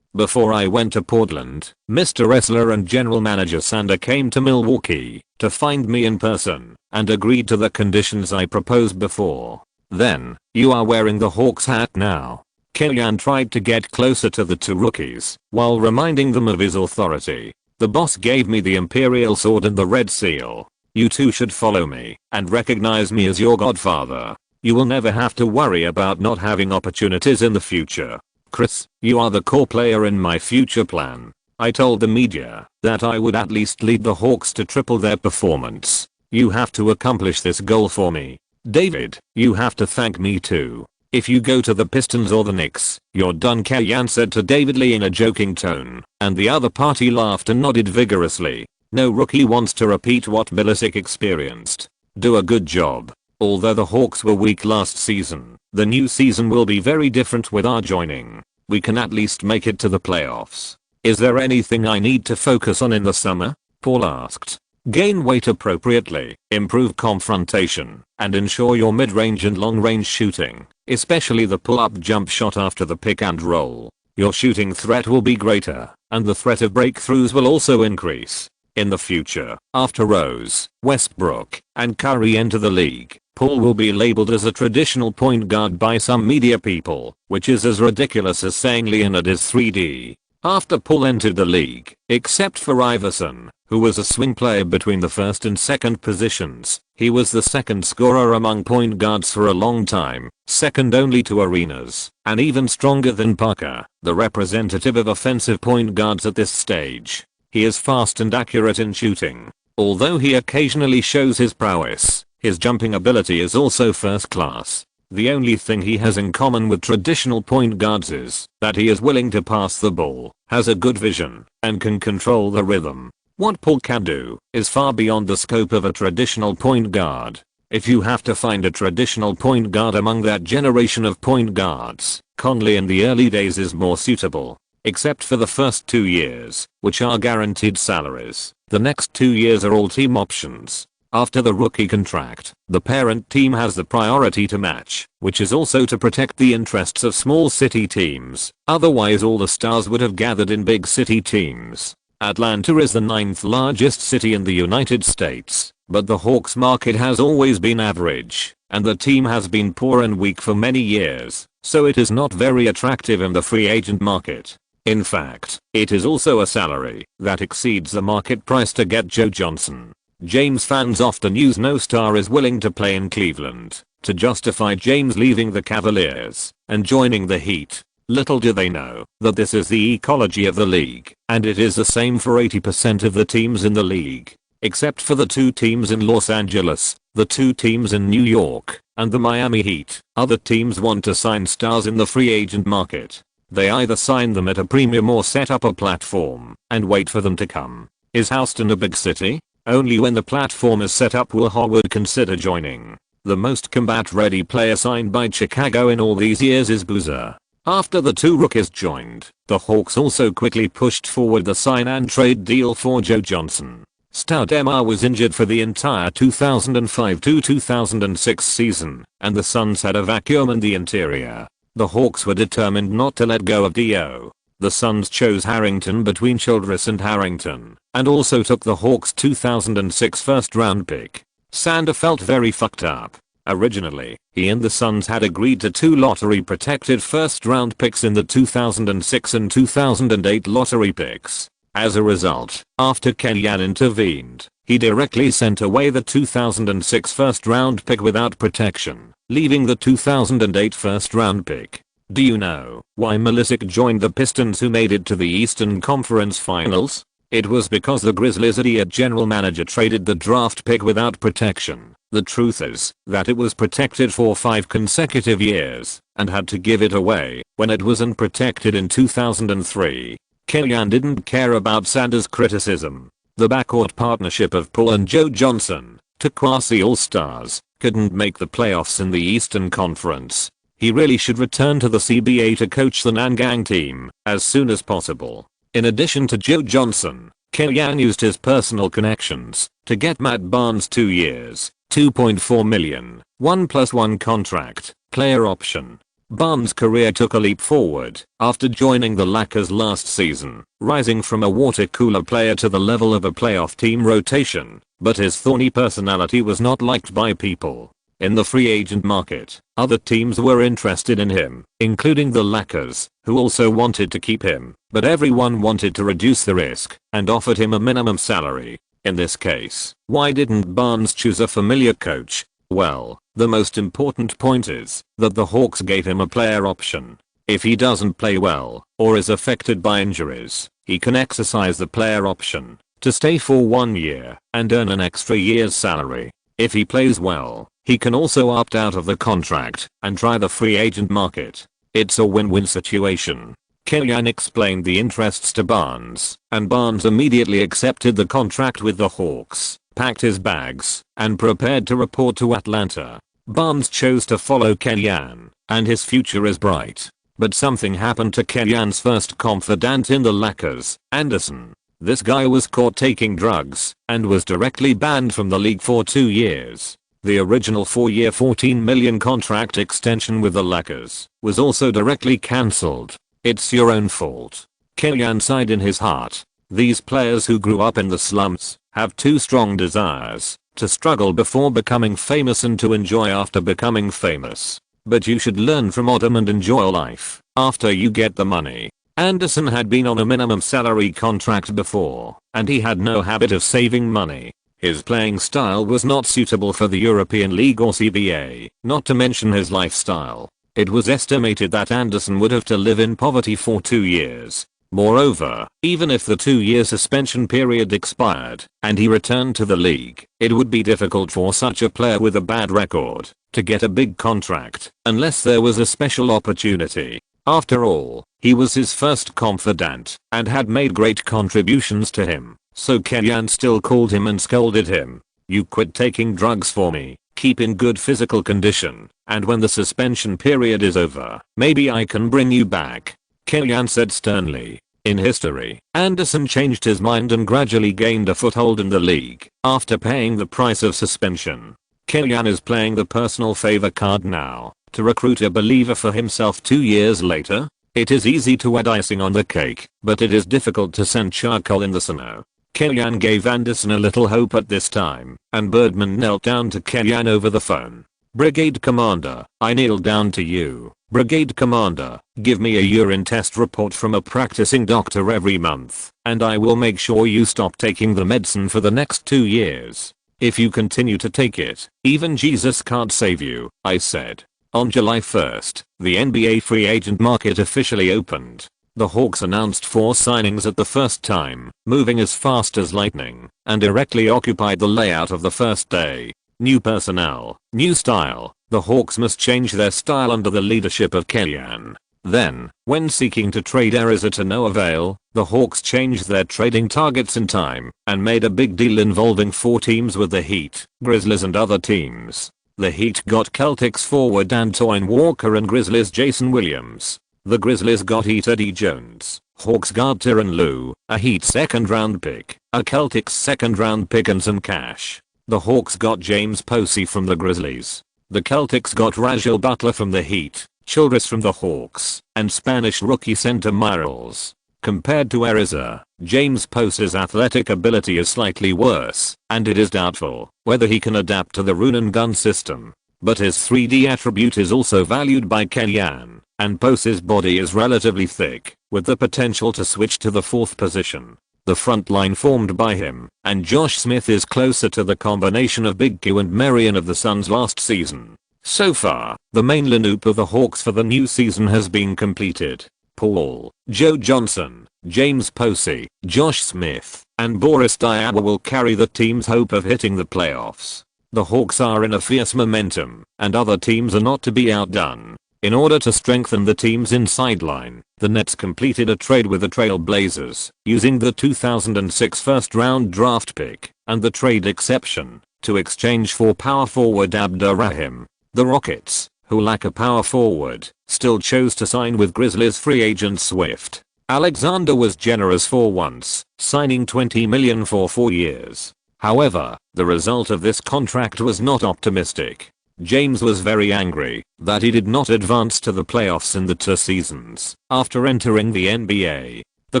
Speaker 1: Before I went to Portland, Mr. Wrestler and General Manager Sander came to Milwaukee to find me in person and agreed to the conditions I proposed before. "Then, you are wearing the Hawks hat now." Kellyanne tried to get closer to the two rookies while reminding them of his authority. "The boss gave me the Imperial Sword and the Red Seal. You two should follow me and recognize me as your godfather. You will never have to worry about not having opportunities in the future. Chris, you are the core player in my future plan." I told the media that I would at least lead the Hawks to triple their performance. "You have to accomplish this goal for me. David, you have to thank me too. If you go to the Pistons or the Knicks, you're done," Kellyanne said to David Lee in a joking tone, and the other party laughed and nodded vigorously. No rookie wants to repeat what Milicic experienced. "Do a good job." Although the Hawks were weak last season, the new season will be very different with our joining. We can at least make it to the playoffs. "Is there anything I need to focus on in the summer?" Paul asked. "Gain weight appropriately, improve confrontation, and ensure your mid-range and long-range shooting, especially the pull-up jump shot after the pick and roll. Your shooting threat will be greater, and the threat of breakthroughs will also increase. In the future, after Rose, Westbrook, and Curry enter the league, Paul will be labeled as a traditional point guard by some media people, which is as ridiculous as saying Leonard is 3D. After Paul entered the league, except for Iverson, who was a swing player between the first and second positions, he was the second scorer among point guards for a long time, second only to Arenas, and even stronger than Parker, the representative of offensive point guards at this stage. He is fast and accurate in shooting. Although he occasionally shows his prowess, his jumping ability is also first class. The only thing he has in common with traditional point guards is that he is willing to pass the ball, has a good vision, and can control the rhythm. What Paul can do is far beyond the scope of a traditional point guard. If you have to find a traditional point guard among that generation of point guards, Conley in the early days is more suitable. Except for the first 2 years, which are guaranteed salaries. The next 2 years are all team options. After the rookie contract, the parent team has the priority to match, which is also to protect the interests of small city teams. Otherwise all the stars would have gathered in big city teams. Atlanta is the 9th largest city in the United States, but the Hawks market has always been average, and the team has been poor and weak for many years, so it is not very attractive in the free agent market. In fact, it is also a salary that exceeds the market price to get Joe Johnson. James fans often use no star is willing to play in Cleveland to justify James leaving the Cavaliers and joining the Heat. Little do they know that this is the ecology of the league, and it is the same for 80% of the teams in the league. Except for the 2 teams in Los Angeles, the 2 teams in New York, and the Miami Heat. Other teams want to sign stars in the free agent market. They either sign them at a premium or set up a platform and wait for them to come. Is Houston a big city? Only when the platform is set up will Howard consider joining. The most combat-ready player signed by Chicago in all these years is Boozer. After the 2 rookies joined, the Hawks also quickly pushed forward the sign and trade deal for Joe Johnson. Stoudemire was injured for the entire 2005-2006 season, and the Suns had a vacuum in the interior. The Hawks were determined not to let go of D.O. The Suns chose Harrington between Childress and Harrington, and also took the Hawks' 2006 first-round pick. Sander felt very fucked up. Originally, he and the Suns had agreed to 2 lottery-protected first-round picks in the 2006 and 2008 lottery picks. As a result, after Kellyanne intervened, he directly sent away the 2006 first-round pick without protection, leaving the 2008 first-round pick. Do you know why Milicic joined the Pistons, who made it to the Eastern Conference Finals? It was because the Grizzlies' idiot general manager traded the draft pick without protection. The truth is that it was protected for 5 consecutive years and had to give it away when it was unprotected in 2003. Kellyanne didn't care about Sander's criticism. The backcourt partnership of Paul and Joe Johnson, two quasi all-stars, couldn't make the playoffs in the Eastern Conference. He really should return to the CBA to coach the Nangang team as soon as possible. In addition to Joe Johnson, Kellyanne used his personal connections to get Matt Barnes 2 years, $2.4 million, 1+1 contract, player option. Barnes' career took a leap forward after joining the Lakers last season, rising from a water cooler player to the level of a playoff team rotation, but his thorny personality was not liked by people. In the free agent market, other teams were interested in him, including the Lakers, who also wanted to keep him, but everyone wanted to reduce the risk and offered him a minimum salary. In this case, why didn't Barnes choose a familiar coach? Well, the most important point is that the Hawks gave him a player option. If he doesn't play well or is affected by injuries, he can exercise the player option to stay for 1 year and earn an extra year's salary. If he plays well, he can also opt out of the contract and try the free agent market. It's a win-win situation. Kellyanne explained the interests to Barnes, and Barnes immediately accepted the contract with the Hawks, packed his bags, and prepared to report to Atlanta. Barnes chose to follow Kellyanne, and his future is bright. But something happened to Kellyanne's first confidant in the Lakers, Anderson. This guy was caught taking drugs and was directly banned from the league for 2 years. The original 4-year $14 million contract extension with the Lakers was also directly cancelled. It's your own fault. Kellyanne sighed in his heart. These players who grew up in the slums have 2 strong desires: to struggle before becoming famous and to enjoy after becoming famous. But you should learn from Odom and enjoy life after you get the money. Anderson had been on a minimum salary contract before, and he had no habit of saving money. His playing style was not suitable for the European League or CBA, not to mention his lifestyle. It was estimated that Anderson would have to live in poverty for 2 years. Moreover, even if the 2-year suspension period expired and he returned to the league, it would be difficult for such a player with a bad record to get a big contract unless there was a special opportunity. After all, he was his first confidant and had made great contributions to him, so Kellyanne still called him and scolded him. "You quit taking drugs for me, keep in good physical condition, and when the suspension period is over, maybe I can bring you back," Kellyanne said sternly. In history, Anderson changed his mind and gradually gained a foothold in the league after paying the price of suspension. Kellyanne is playing the personal favor card now to recruit a believer for himself 2 years later. It is easy to add icing on the cake, but it is difficult to send charcoal in the snow. Kellyanne gave Anderson a little hope at this time, and Birdman knelt down to Kellyanne over the phone. "Brigade Commander, I kneel down to you. Brigade Commander, give me a urine test report from a practicing doctor every month, and I will make sure you stop taking the medicine for the next 2 years. If you continue to take it, even Jesus can't save you," I said. On July 1st, the NBA free agent market officially opened. The Hawks announced 4 signings at the first time, moving as fast as lightning, and directly occupied the layout of the first day. New personnel, new style. The Hawks must change their style under the leadership of Kellyanne. Then, when seeking to trade Ariza to no avail, the Hawks changed their trading targets in time and made a big deal involving 4 teams with the Heat, Grizzlies and other teams. The Heat got Celtics forward Antoine Walker and Grizzlies Jason Williams. The Grizzlies got Eddie Jones, Hawks guard Tyronn Lue, a Heat 2nd round pick, a Celtics 2nd round pick and some cash. The Hawks got James Posey from the Grizzlies. The Celtics got Rajal Butler from the Heat, Childress from the Hawks, and Spanish rookie center Miles. Compared to Ariza, James Posey's athletic ability is slightly worse, and it is doubtful whether he can adapt to the run and gun system. But his 3D attribute is also valued by Kenyan, and Posey's body is relatively thick, with the potential to switch to the 4th position. The front line formed by him and Josh Smith is closer to the combination of Big Q and Marion of the Suns last season. So far, the main lineup of the Hawks for the new season has been completed. Paul, Joe Johnson, James Posey, Josh Smith, and Boris Diaw will carry the team's hope of hitting the playoffs. The Hawks are in a fierce momentum, and other teams are not to be outdone. In order to strengthen the team's inside line, the Nets completed a trade with the Trail Blazers, using the 2006 first-round draft pick and the trade exception to exchange for power forward Abdur-Rahim. The Rockets, who lack a power forward, still chose to sign with Grizzlies free agent Swift. Alexander was generous for once, signing $20 million for 4 years. However, the result of this contract was not optimistic. James was very angry that he did not advance to the playoffs in the 2 seasons after entering the NBA. The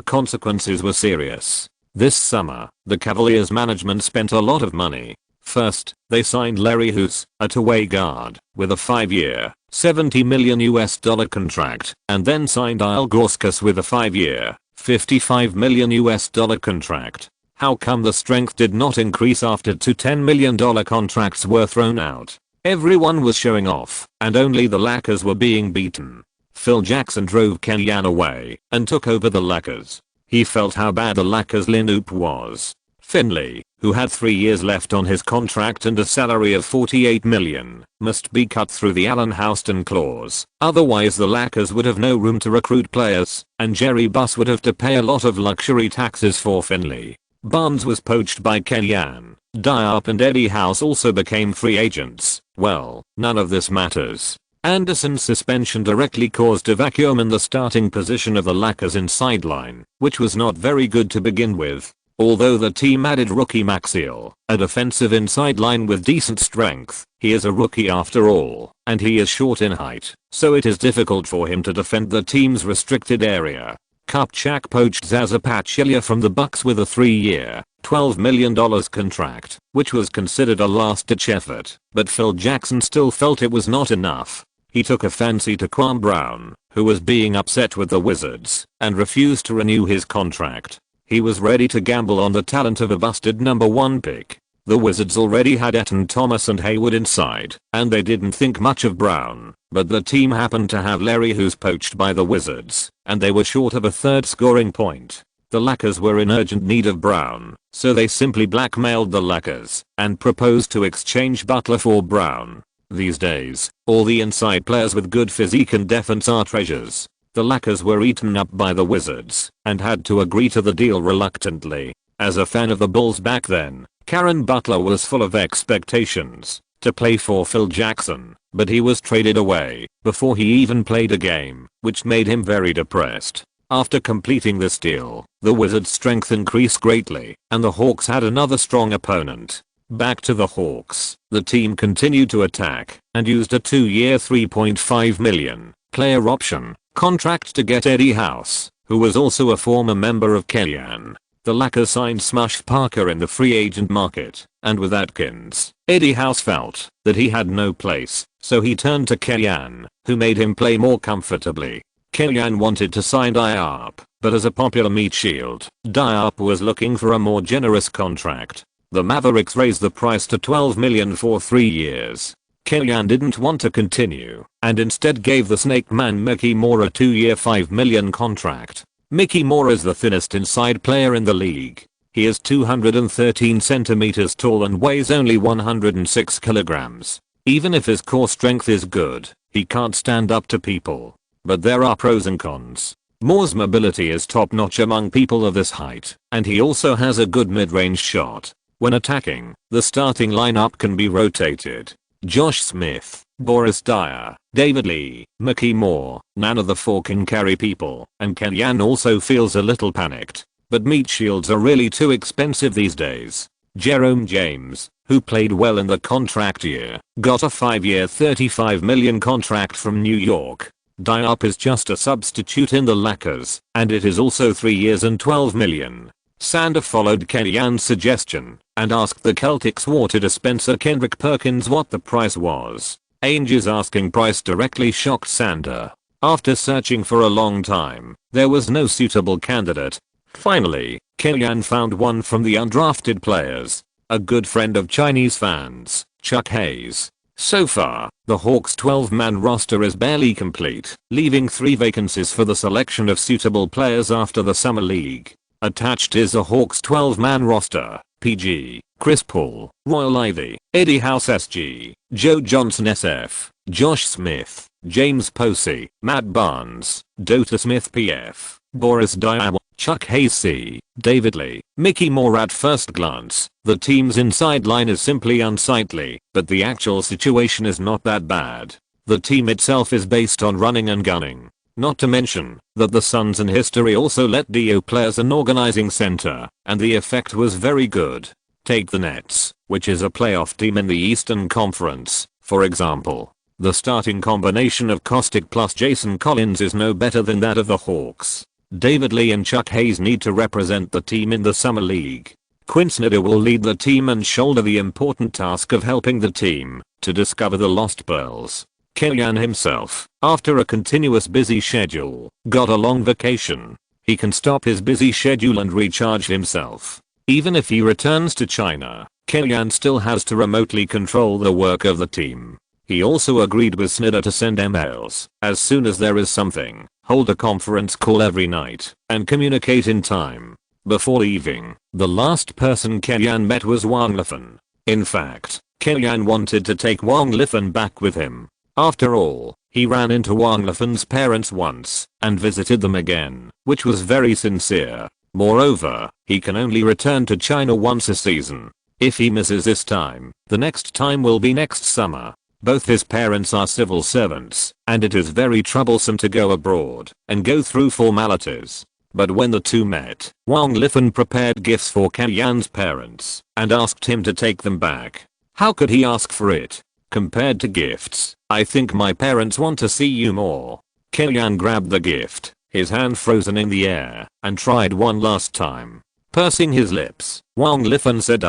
Speaker 1: consequences were serious. This summer, the Cavaliers management spent a lot of money. First, they signed Larry Hughes, a two-way guard, with a 5-year, $70 million contract, and then signed Ile Gauskas with a 5-year, $55 million contract. How come the strength did not increase after 2 $10 million contracts were thrown out? Everyone was showing off, and only the Lakers were being beaten. Phil Jackson drove Kenyan away and took over the Lakers. He felt how bad the Lakers lineup was. Finley, who had 3 years left on his contract and a salary of $48 million, must be cut through the Allen Houston clause. Otherwise the Lakers would have no room to recruit players, and Jerry Buss would have to pay a lot of luxury taxes for Finley. Barnes was poached by Kenyan. Diop and Eddie House also became free agents. Well, none of this matters. Anderson's suspension directly caused a vacuum in the starting position of the Lakers inside line, which was not very good to begin with. Although the team added rookie Maxiel, a defensive inside line with decent strength, he is a rookie after all, and he is short in height, so it is difficult for him to defend the team's restricted area. Kupchak poached Zaza Pachulia from the Bucks with a 3-year, $12 million contract, which was considered a last-ditch effort, but Phil Jackson still felt it was not enough. He took a fancy to Kwame Brown, who was being upset with the Wizards, and refused to renew his contract. He was ready to gamble on the talent of a busted number 1 pick. The Wizards already had Etan Thomas and Hayward inside, and they didn't think much of Brown, but the team happened to have Larry Hughes poached by the Wizards, and they were short of a 3rd scoring point. The Lakers were in urgent need of Brown, so they simply blackmailed the Lakers and proposed to exchange Butler for Brown. These days, all the inside players with good physique and defense are treasures. The Lakers were eaten up by the Wizards and had to agree to the deal reluctantly. As a fan of the Bulls back then, Caron Butler was full of expectations to play for Phil Jackson, but he was traded away before he even played a game, which made him very depressed. After completing this deal, the Wizards' strength increased greatly, and the Hawks had another strong opponent. Back to the Hawks, the team continued to attack and used a 2-year $3.5 million player option contract to get Eddie House, who was also a former member of Kenyan. The Lakers signed Smush Parker in the free agent market, and with Atkins, Eddie House felt that he had no place, so he turned to Kenyan, who made him play more comfortably. Kenyan wanted to sign Diop, but as a popular meat shield, Diop was looking for a more generous contract. The Mavericks raised the price to $12 million for 3 years. Kenyan didn't want to continue, and instead gave the Snake Man Mickey Moore a 2-year $5 million contract. Mickey Moore is the thinnest inside player in the league. He is 213 centimeters tall and weighs only 106 kilograms. Even if his core strength is good, he can't stand up to people. But there are pros and cons. Moore's mobility is top-notch among people of this height, and he also has a good mid-range shot. When attacking, the starting lineup can be rotated. Josh Smith, Boris Dyer, David Lee, Mickey Moore. None of the four can carry people, and Kellyanne also feels a little panicked. But meat shields are really too expensive these days. Jerome James, who played well in the contract year, got a 5-year $35 million contract from New York. Diop is just a substitute in the Lakers, and it is also 3 years and $12 million. Sander followed Kellyanne's suggestion and asked the Celtics water dispenser Kendrick Perkins what the price was. Ainge's asking price directly shocked Sander. After searching for a long time, there was no suitable candidate. Finally, Kellyanne found one from the undrafted players, a good friend of Chinese fans, Chuck Hayes. So far, the Hawks' 12-man roster is barely complete, leaving 3 vacancies for the selection of suitable players after the Summer League. Attached is a Hawks 12-man roster: PG, Chris Paul, Royal Ivy, Eddie House SG, Joe Johnson SF, Josh Smith, James Posey, Matt Barnes, Dota Smith PF, Boris Dyer, Chuck Hayes C, David Lee, Mickey Moore. At first glance, the team's inside line is simply unsightly, but the actual situation is not that bad. The team itself is based on running and gunning. Not to mention that the Suns in history also let DO players an organizing center, and the effect was very good. Take the Nets, which is a playoff team in the Eastern Conference, for example. The starting combination of Kostick plus Jason Collins is no better than that of the Hawks. David Lee and Chuck Hayes need to represent the team in the Summer League. Quinn Snyder will lead the team and shoulder the important task of helping the team to discover the lost pearls. Kellyanne himself, after a continuous busy schedule, got a long vacation. He can stop his busy schedule and recharge himself. Even if he returns to China, Kellyanne still has to remotely control the work of the team. He also agreed with Snyder to send emails as soon as there is something, hold a conference call every night, and communicate in time. Before leaving, the last person Kellyanne met was Wang Lifen. In fact, Kellyanne wanted to take Wang Lifen back with him. After all, he ran into Wang Lifen's parents once and visited them again, which was very sincere. Moreover, he can only return to China once a season. If he misses this time, the next time will be next summer. Both his parents are civil servants, and it is very troublesome to go abroad and go through formalities. But when the two met, Wang Lifen prepared gifts for Kellyanne's parents and asked him to take them back. How could he ask for it? Compared to gifts, I think my parents want to see you more. Kellyanne grabbed the gift, his hand frozen in the air, and tried one last time. Pursing his lips, Wang Lifen said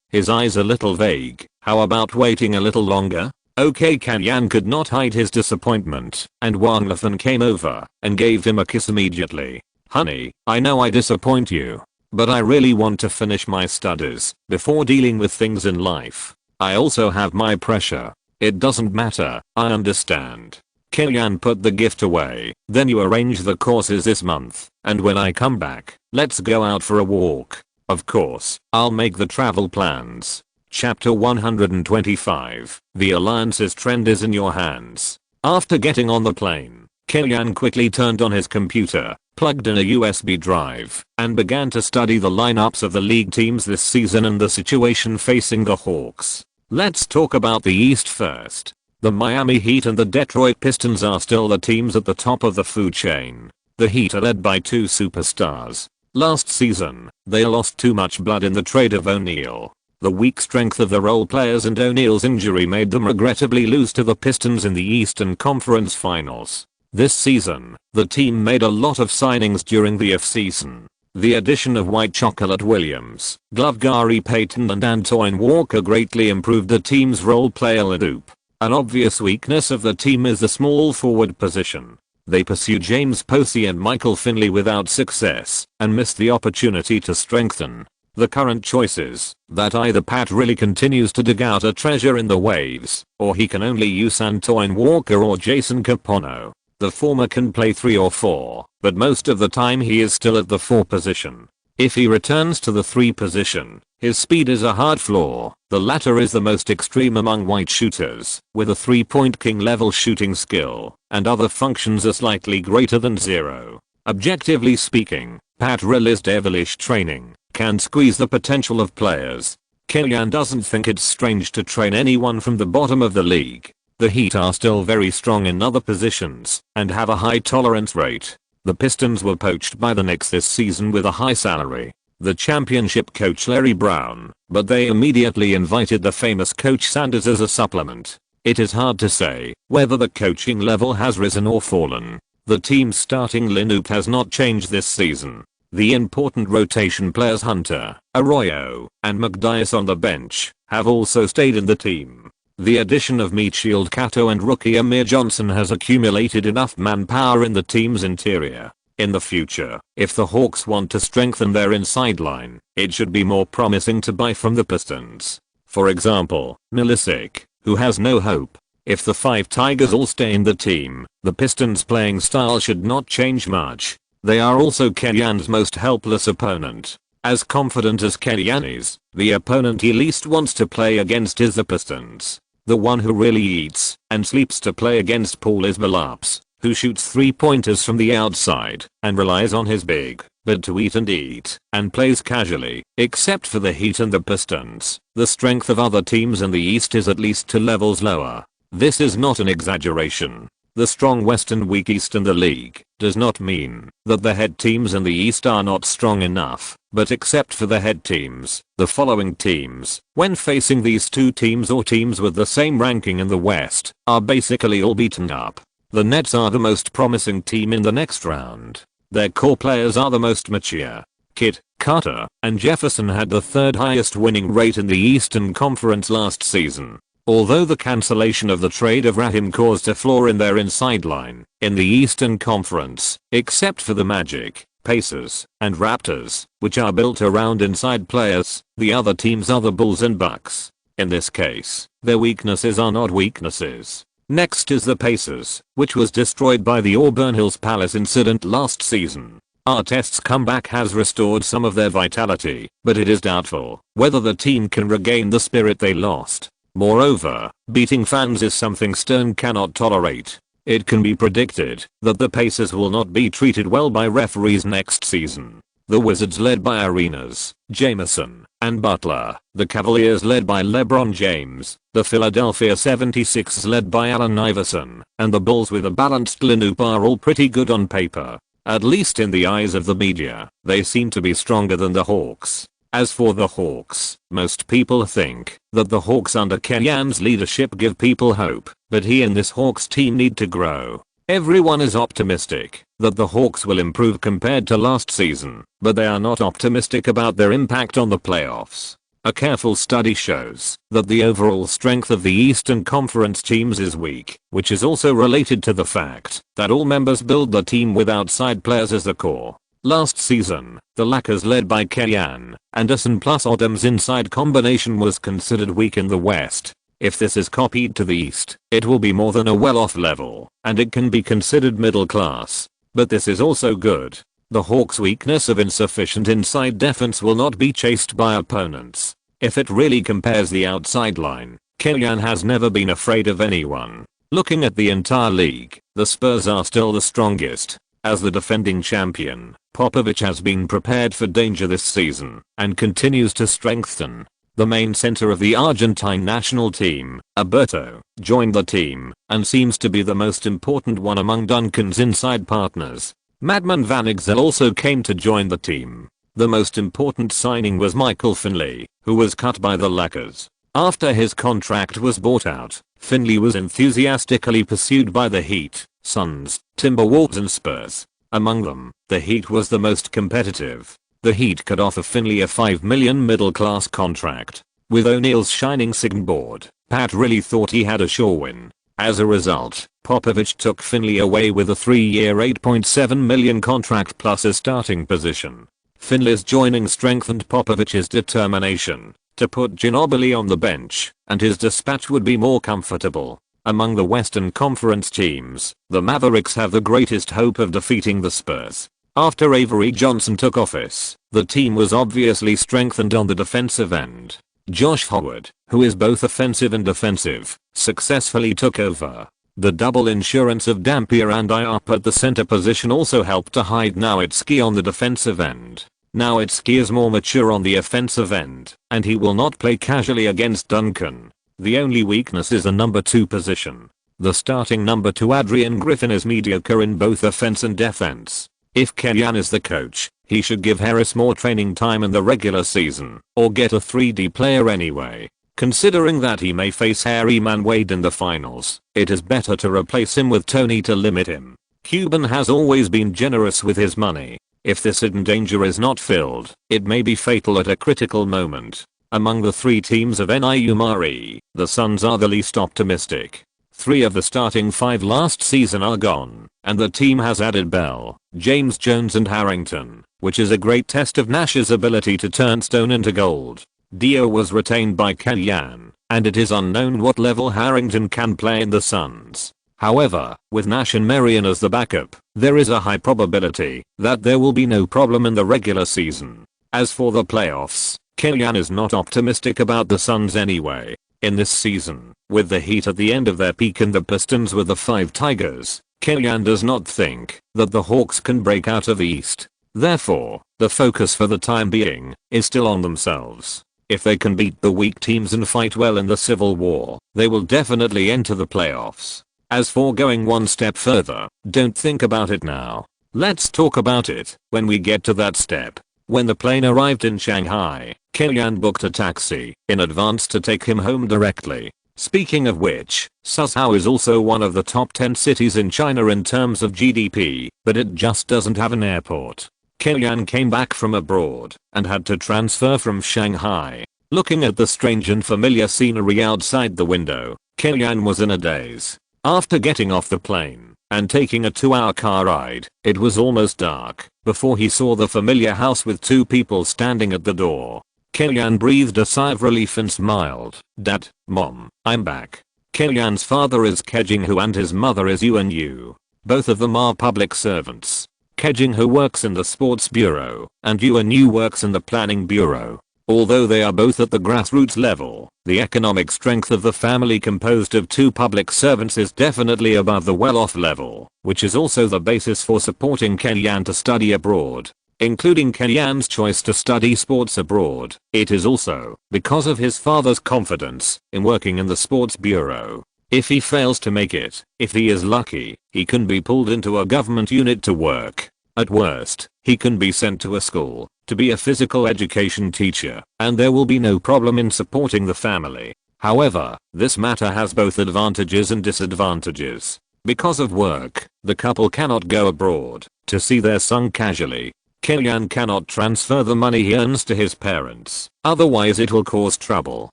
Speaker 1: his eyes a little vague, how about waiting a little longer? Okay. Kellyanne could not hide his disappointment, and Wang Lifen came over and gave him a kiss immediately. Honey, I know I disappoint you, but I really want to finish my studies before dealing with things in life. I also have my pressure. It doesn't matter, I understand. Kellyanne put the gift away. Then you arrange the courses this month, and when I come back, let's go out for a walk. Of course, I'll make the travel plans. Chapter 125. The Alliance's trend is in your hands. After getting on the plane, Kellyanne quickly turned on his computer, plugged in a USB drive, and began to study the lineups of the league teams this season and the situation facing the Hawks. Let's talk about the East first. The Miami Heat and the Detroit Pistons are still the teams at the top of the food chain. The Heat are led by 2 superstars. Last season, they lost too much blood in the trade of O'Neal. The weak strength of the role players and O'Neal's injury made them regrettably lose to the Pistons in the Eastern Conference Finals. This season, the team made a lot of signings during the offseason. The addition of White Chocolate Williams, Gary Payton and Antoine Walker greatly improved the team's role player loop. An obvious weakness of the team is the small forward position. They pursued James Posey and Michael Finley without success and missed the opportunity to strengthen. The current choice is that either Pat really continues to dig out a treasure in the waves, or he can only use Antoine Walker or Jason Capono. The former can play 3 or 4, but most of the time he is still at the 4 position. If he returns to the 3 position, his speed is a hard flaw. The latter is the most extreme among white shooters, with a 3-point king level shooting skill, and other functions are slightly greater than 0. Objectively speaking, Pat Riley's devilish training can squeeze the potential of players. Killian doesn't think it's strange to train anyone from the bottom of the league. The Heat are still very strong in other positions and have a high tolerance rate. The Pistons were poached by the Knicks this season with a high salary. The championship coach Larry Brown, but they immediately invited the famous Coach Sanders as a supplement. It is hard to say whether the coaching level has risen or fallen. The team's starting lineup has not changed this season. The important rotation players Hunter, Arroyo, and McDyess on the bench have also stayed in the team. The addition of Mitchell Cato and rookie Amir Johnson has accumulated enough manpower in the team's interior. In the future, if the Hawks want to strengthen their inside line, it should be more promising to buy from the Pistons. For example, Milicic, who has no hope. If the 5 Tigers all stay in the team, the Pistons' playing style should not change much. They are also Killian's most helpless opponent. As confident as Killian is, the opponent he least wants to play against is the Pistons. The one who really eats and sleeps to play against Paul is Billups, who shoots 3-pointers from the outside and relies on his big but to eat and plays casually. Except for the Heat and the Pistons, the strength of other teams in the East is at least 2 levels lower. This is not an exaggeration. The strong West and weak East in the league does not mean that the head teams in the East are not strong enough, but except for the head teams, the following teams, when facing these 2 teams or teams with the same ranking in the West, are basically all beaten up. The Nets are the most promising team in the next round. Their core players are the most mature. Kidd, Carter, and Jefferson had the 3rd highest winning rate in the Eastern Conference last season. Although the cancellation of the trade of Raheem caused a flaw in their inside line, in the Eastern Conference, except for the Magic, Pacers, and Raptors, which are built around inside players, the other teams are the Bulls and Bucks. In this case, their weaknesses are not weaknesses. Next is the Pacers, which was destroyed by the Auburn Hills Palace incident last season. Artest's comeback has restored some of their vitality, but it is doubtful whether the team can regain the spirit they lost. Moreover, beating fans is something Stern cannot tolerate. It can be predicted that the Pacers will not be treated well by referees next season. The Wizards led by Arenas, Jameson, and Butler, the Cavaliers led by LeBron James, the Philadelphia 76ers led by Allen Iverson, and the Bulls with a balanced lineup are all pretty good on paper. At least in the eyes of the media, they seem to be stronger than the Hawks. As for the Hawks, most people think that the Hawks under Killian's leadership give people hope, but he and this Hawks team need to grow. Everyone is optimistic that the Hawks will improve compared to last season, but they are not optimistic about their impact on the playoffs. A careful study shows that the overall strength of the Eastern Conference teams is weak, which is also related to the fact that all members build the team with outside players as the core. Last season, the Lakers led by Killian, Anderson plus Adams inside combination was considered weak in the West. If this is copied to the East, it will be more than a well-off level, and it can be considered middle class. But this is also good. The Hawks' weakness of insufficient inside defense will not be chased by opponents. If it really compares the outside line, Killian has never been afraid of anyone. Looking at the entire league, the Spurs are still the strongest. As the defending champion, Popovich has been prepared for danger this season and continues to strengthen. The main center of the Argentine national team, Alberto, joined the team and seems to be the most important one among Duncan's inside partners. Madman Van Exel also came to join the team. The most important signing was Michael Finley, who was cut by the Lakers. After his contract was bought out, Finley was enthusiastically pursued by the Heat, Suns, Timberwolves and Spurs. Among them, the Heat was the most competitive. The Heat could offer Finley a $5 million middle-class contract. With O'Neal's shining signboard, Pat really thought he had a sure win. As a result, Popovich took Finley away with a 3-year $8.7 million contract plus a starting position. Finley's joining strengthened Popovich's determination to put Ginobili on the bench, and his dispatch would be more comfortable. Among the Western Conference teams, the Mavericks have the greatest hope of defeating the Spurs. After Avery Johnson took office, the team was obviously strengthened on the defensive end. Josh Howard, who is both offensive and defensive, successfully took over. The double insurance of Dampier and Diop at the center position also helped to hide Nowitzki on the defensive end. Now Itsuki is more mature on the offensive end, and he will not play casually against Duncan. The only weakness is the number 2 position. The starting number 2 Adrian Griffin is mediocre in both offense and defense. If Kellyanne is the coach, he should give Harris more training time in the regular season, or get a 3D player anyway. Considering that he may face Harry Man Wade in the finals, it is better to replace him with Tony to limit him. Cuban has always been generous with his money. If this hidden danger is not filled, it may be fatal at a critical moment. Among the 3 teams of NIU Mari, the Suns are the least optimistic. 3 of the starting 5 last season are gone, and the team has added Bell, James Jones and Harrington, which is a great test of Nash's ability to turn stone into gold. Dio was retained by Kellyanne, and it is unknown what level Harrington can play in the Suns. However, with Nash and Marion as the backup, there is a high probability that there will be no problem in the regular season. As for the playoffs, Kellyanne is not optimistic about the Suns anyway. In this season, with the Heat at the end of their peak and the Pistons with the 5 Tigers, Kellyanne does not think that the Hawks can break out of the East. Therefore, the focus for the time being is still on themselves. If they can beat the weak teams and fight well in the Civil War, they will definitely enter the playoffs. As for going one step further, don't think about it now. Let's talk about it when we get to that step. When the plane arrived in Shanghai, Kellyanne booked a taxi in advance to take him home directly. Speaking of which, Suzhou is also one of the top 10 cities in China in terms of GDP, but it just doesn't have an airport. Kellyanne came back from abroad and had to transfer from Shanghai. Looking at the strange and familiar scenery outside the window, Kellyanne was in a daze. After getting off the plane and taking a 2-hour car ride, it was almost dark before he saw the familiar house with 2 people standing at the door. Kellyanne breathed a sigh of relief and smiled. "Dad, Mom, I'm back." Kellyanne's father is Kejing-hu and his mother is Yuan-yu. Both of them are public servants. Kejing-hu works in the sports bureau, and Yuan-yu works in the planning bureau. Although they are both at the grassroots level, the economic strength of the family composed of 2 public servants is definitely above the well-off level, which is also the basis for supporting Kellyanne to study abroad. Including Kellyanne's choice to study sports abroad, it is also because of his father's confidence in working in the sports bureau. If he fails to make it, if he is lucky, he can be pulled into a government unit to work. At worst, he can be sent to a school to be a physical education teacher, and there will be no problem in supporting the family. However, this matter has both advantages and disadvantages. Because of work, the couple cannot go abroad to see their son casually. Kellyanne cannot transfer the money he earns to his parents, otherwise it will cause trouble.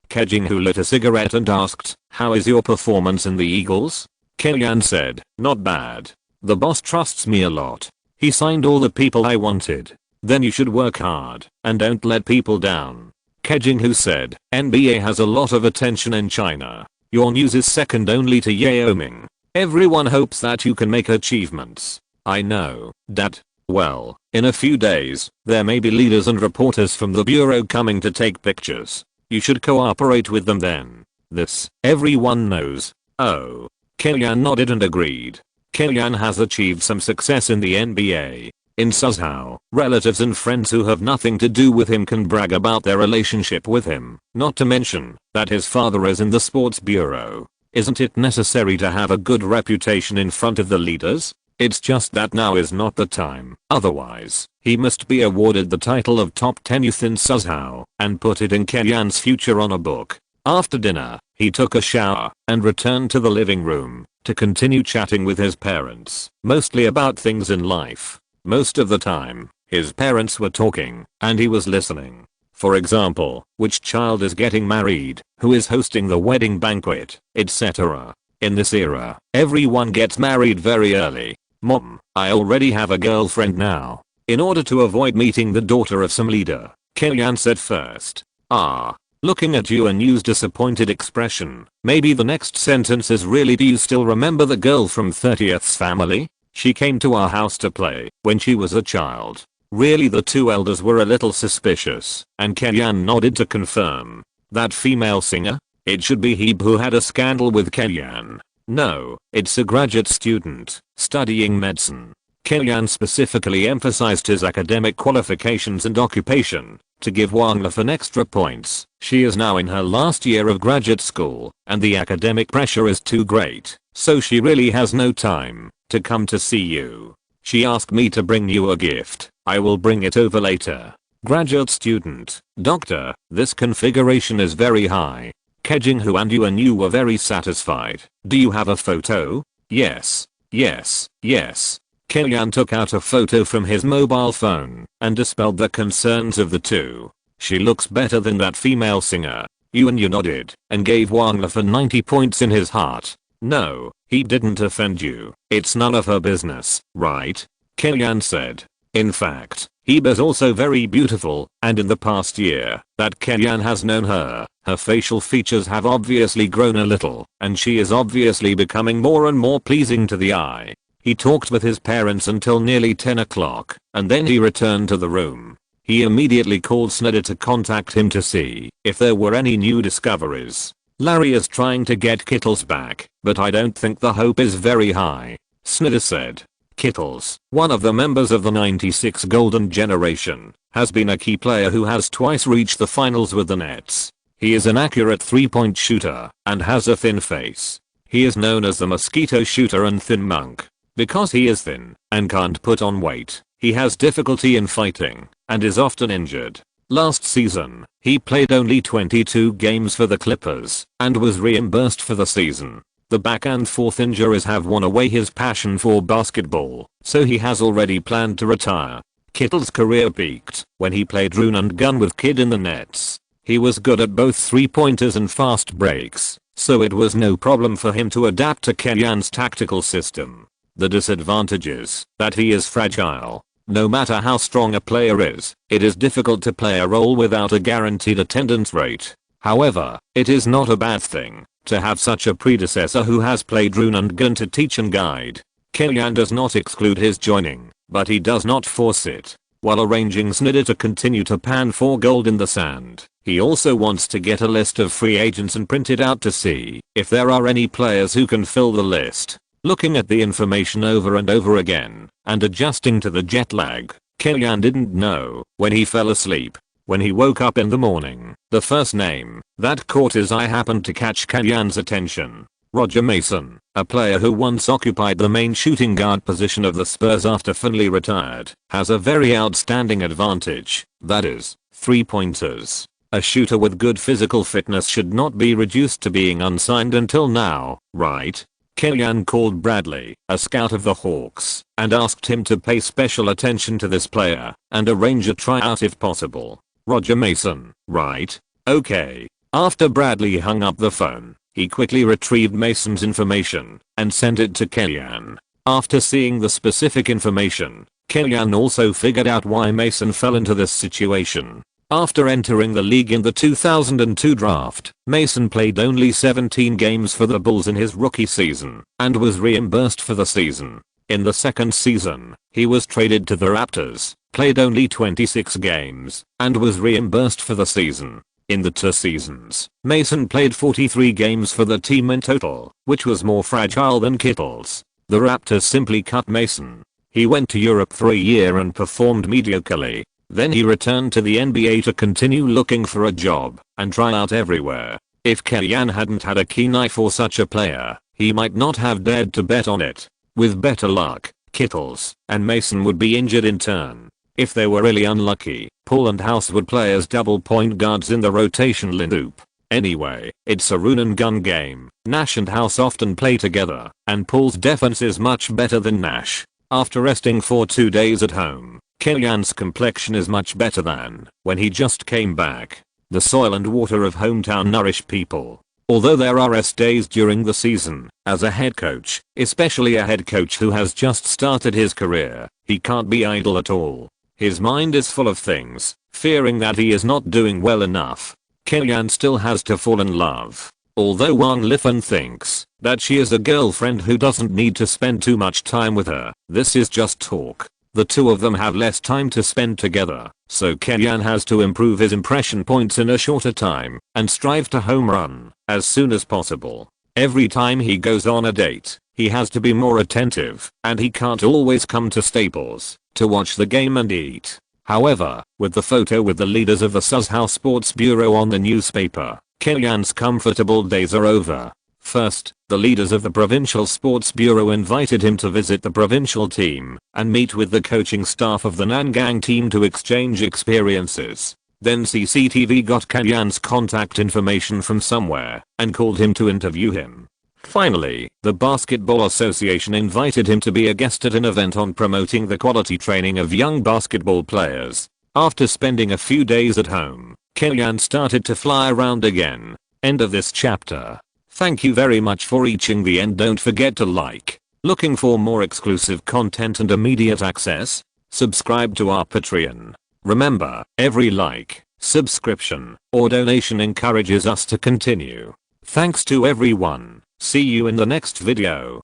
Speaker 1: Kejing-hu lit a cigarette and asked, "How is your performance in the Eagles?" Kellyanne said, "Not bad. The boss trusts me a lot. He signed all the people I wanted." "Then you should work hard and don't let people down." Kejing-hu said, "NBA has a lot of attention in China. Your news is second only to Yao Ming. Everyone hopes that you can make achievements." "I know, Dad. Well, in a few days, there may be leaders and reporters from the bureau coming to take pictures. You should cooperate with them then. This, everyone knows." "Oh." Kellyanne nodded and agreed. Kellyanne has achieved some success in the NBA. In Suzhou, relatives and friends who have nothing to do with him can brag about their relationship with him, not to mention that his father is in the sports bureau. Isn't it necessary to have a good reputation in front of the leaders? It's just that now is not the time. Otherwise, he must be awarded the title of top 10 youth in Suzhou and put it in Kellyanne's future on a book. After dinner, he took a shower and returned to the living room to continue chatting with his parents, mostly about things in life. Most of the time, his parents were talking, and he was listening. For example, which child is getting married, who is hosting the wedding banquet, etc. In this era, everyone gets married very early. "Mom, I already have a girlfriend now." In order to avoid meeting the daughter of some leader, Kellyanne said first. "Ah." Looking at Yuan-yu's disappointed expression, maybe the next sentence is really, "Do you still remember the girl from 30th's family? She came to our house to play when she was a child." Really, the 2 elders were a little suspicious, and Kellyanne nodded to confirm. "That female singer? It should be Hebe who had a scandal with Kellyanne." "No, it's a graduate student studying medicine." Kellyanne specifically emphasized his academic qualifications and occupation to give Wang Lifan extra points. She is now in her last year of graduate school and the academic pressure is too great, so she really has no time to come to see you. She asked me to bring you a gift. I will bring it over later. Graduate student. Doctor, this configuration is very high. Kejing Hu and you were very satisfied. Do you have a photo? Yes. Yes. Yes. Kellyanne took out a photo from his mobile phone and dispelled the concerns of the two. She looks better than that female singer. You nodded and gave Wang Lifan 90 points in his heart. No, he didn't offend you. It's none of her business, right? Kellyanne said. In fact, Heba's also very beautiful, and in the past year that Kellyanne has known her, her facial features have obviously grown a little, and she is obviously becoming more and more pleasing to the eye. He talked with his parents until nearly 10 o'clock, and then he returned to the room. He immediately called Snyder to contact him to see if there were any new discoveries. Larry is trying to get Kittles back, but I don't think the hope is very high, Snyder said. Kittles, one of the members of the 96 Golden Generation, has been a key player who has twice reached the finals with the Nets. He is an accurate three-point shooter and has a thin face. He is known as the mosquito shooter and thin monk. Because he is thin and can't put on weight, he has difficulty in fighting and is often injured. Last season, he played only 22 games for the Clippers and was reimbursed for the season. The back and forth injuries have worn away his passion for basketball, so he has already planned to retire. Kittle's career peaked when he played run and gun with Kidd in the Nets. He was good at both three-pointers and fast breaks, so it was no problem for him to adapt to Kellyanne's tactical system. The disadvantage is that he is fragile. No matter how strong a player is, it is difficult to play a role without a guaranteed attendance rate. However, it is not a bad thing to have such a predecessor who has played rune and gun to teach and guide. Kellyanne does not exclude his joining, but he does not force it. While arranging Snyder to continue to pan for gold in the sand, he also wants to get a list of free agents and print it out to see if there are any players who can fill the list. Looking at the information over and over again and adjusting to the jet lag, Kellyanne didn't know when he fell asleep. When he woke up in the morning, the first name that caught his eye happened to catch Kellyanne's attention. Roger Mason, a player who once occupied the main shooting guard position of the Spurs after Finley retired, has a very outstanding advantage, that is, three-pointers. A shooter with good physical fitness should not be reduced to being unsigned until now, right? Kellyanne called Bradley, a scout of the Hawks, and asked him to pay special attention to this player and arrange a tryout if possible. Roger Mason, right? Okay. After Bradley hung up the phone, he quickly retrieved Mason's information and sent it to Kellyanne. After seeing the specific information, Kellyanne also figured out why Mason fell into this situation. After entering the league in the 2002 draft, Mason played only 17 games for the Bulls in his rookie season and was reimbursed for the season. In the second season, he was traded to the Raptors, played only 26 games, and was reimbursed for the season. In the 2 seasons, Mason played 43 games for the team in total, which was more fragile than Kittles. The Raptors simply cut Mason. He went to Europe for a year and performed mediocrely. Then he returned to the NBA to continue looking for a job and try out everywhere. If Kellyanne hadn't had a keen eye for such a player, he might not have dared to bet on it. With better luck, Kittles and Mason would be injured in turn. If they were really unlucky, Paul and House would play as double point guards in the rotation lineup. Anyway, it's a run and gun game. Nash and House often play together, and Paul's defense is much better than Nash. After resting for 2 days at home, Kellyanne's complexion is much better than when he just came back. The soil and water of hometown nourish people. Although there are rest days during the season, as a head coach, especially a head coach who has just started his career, he can't be idle at all. His mind is full of things, fearing that he is not doing well enough. Kellyanne still has to fall in love. Although Wang Lifan thinks that she is a girlfriend who doesn't need to spend too much time with her, this is just talk. The two of them have less time to spend together, so Kellyanne has to improve his impression points in a shorter time and strive to home run as soon as possible. Every time he goes on a date, He has to be more attentive, and he can't always come to Staples to watch the game and eat. However, with the photo with the leaders of the Suzhou Sports Bureau on the newspaper, Kilian's comfortable days are over. First, the leaders of the Provincial Sports Bureau invited him to visit the provincial team and meet with the coaching staff of the Nangang team to exchange experiences. Then CCTV got Kilian's contact information from somewhere and called him to interview him. Finally, the Basketball Association invited him to be a guest at an event on promoting the quality training of young basketball players. After spending a few days at home, Kilian started to fly around again. End of this chapter. Thank you very much for reaching the end. Don't forget to like. Looking for more exclusive content and immediate access? Subscribe to our Patreon. Remember, every like, subscription, or donation encourages us to continue. Thanks to everyone. See you in the next video.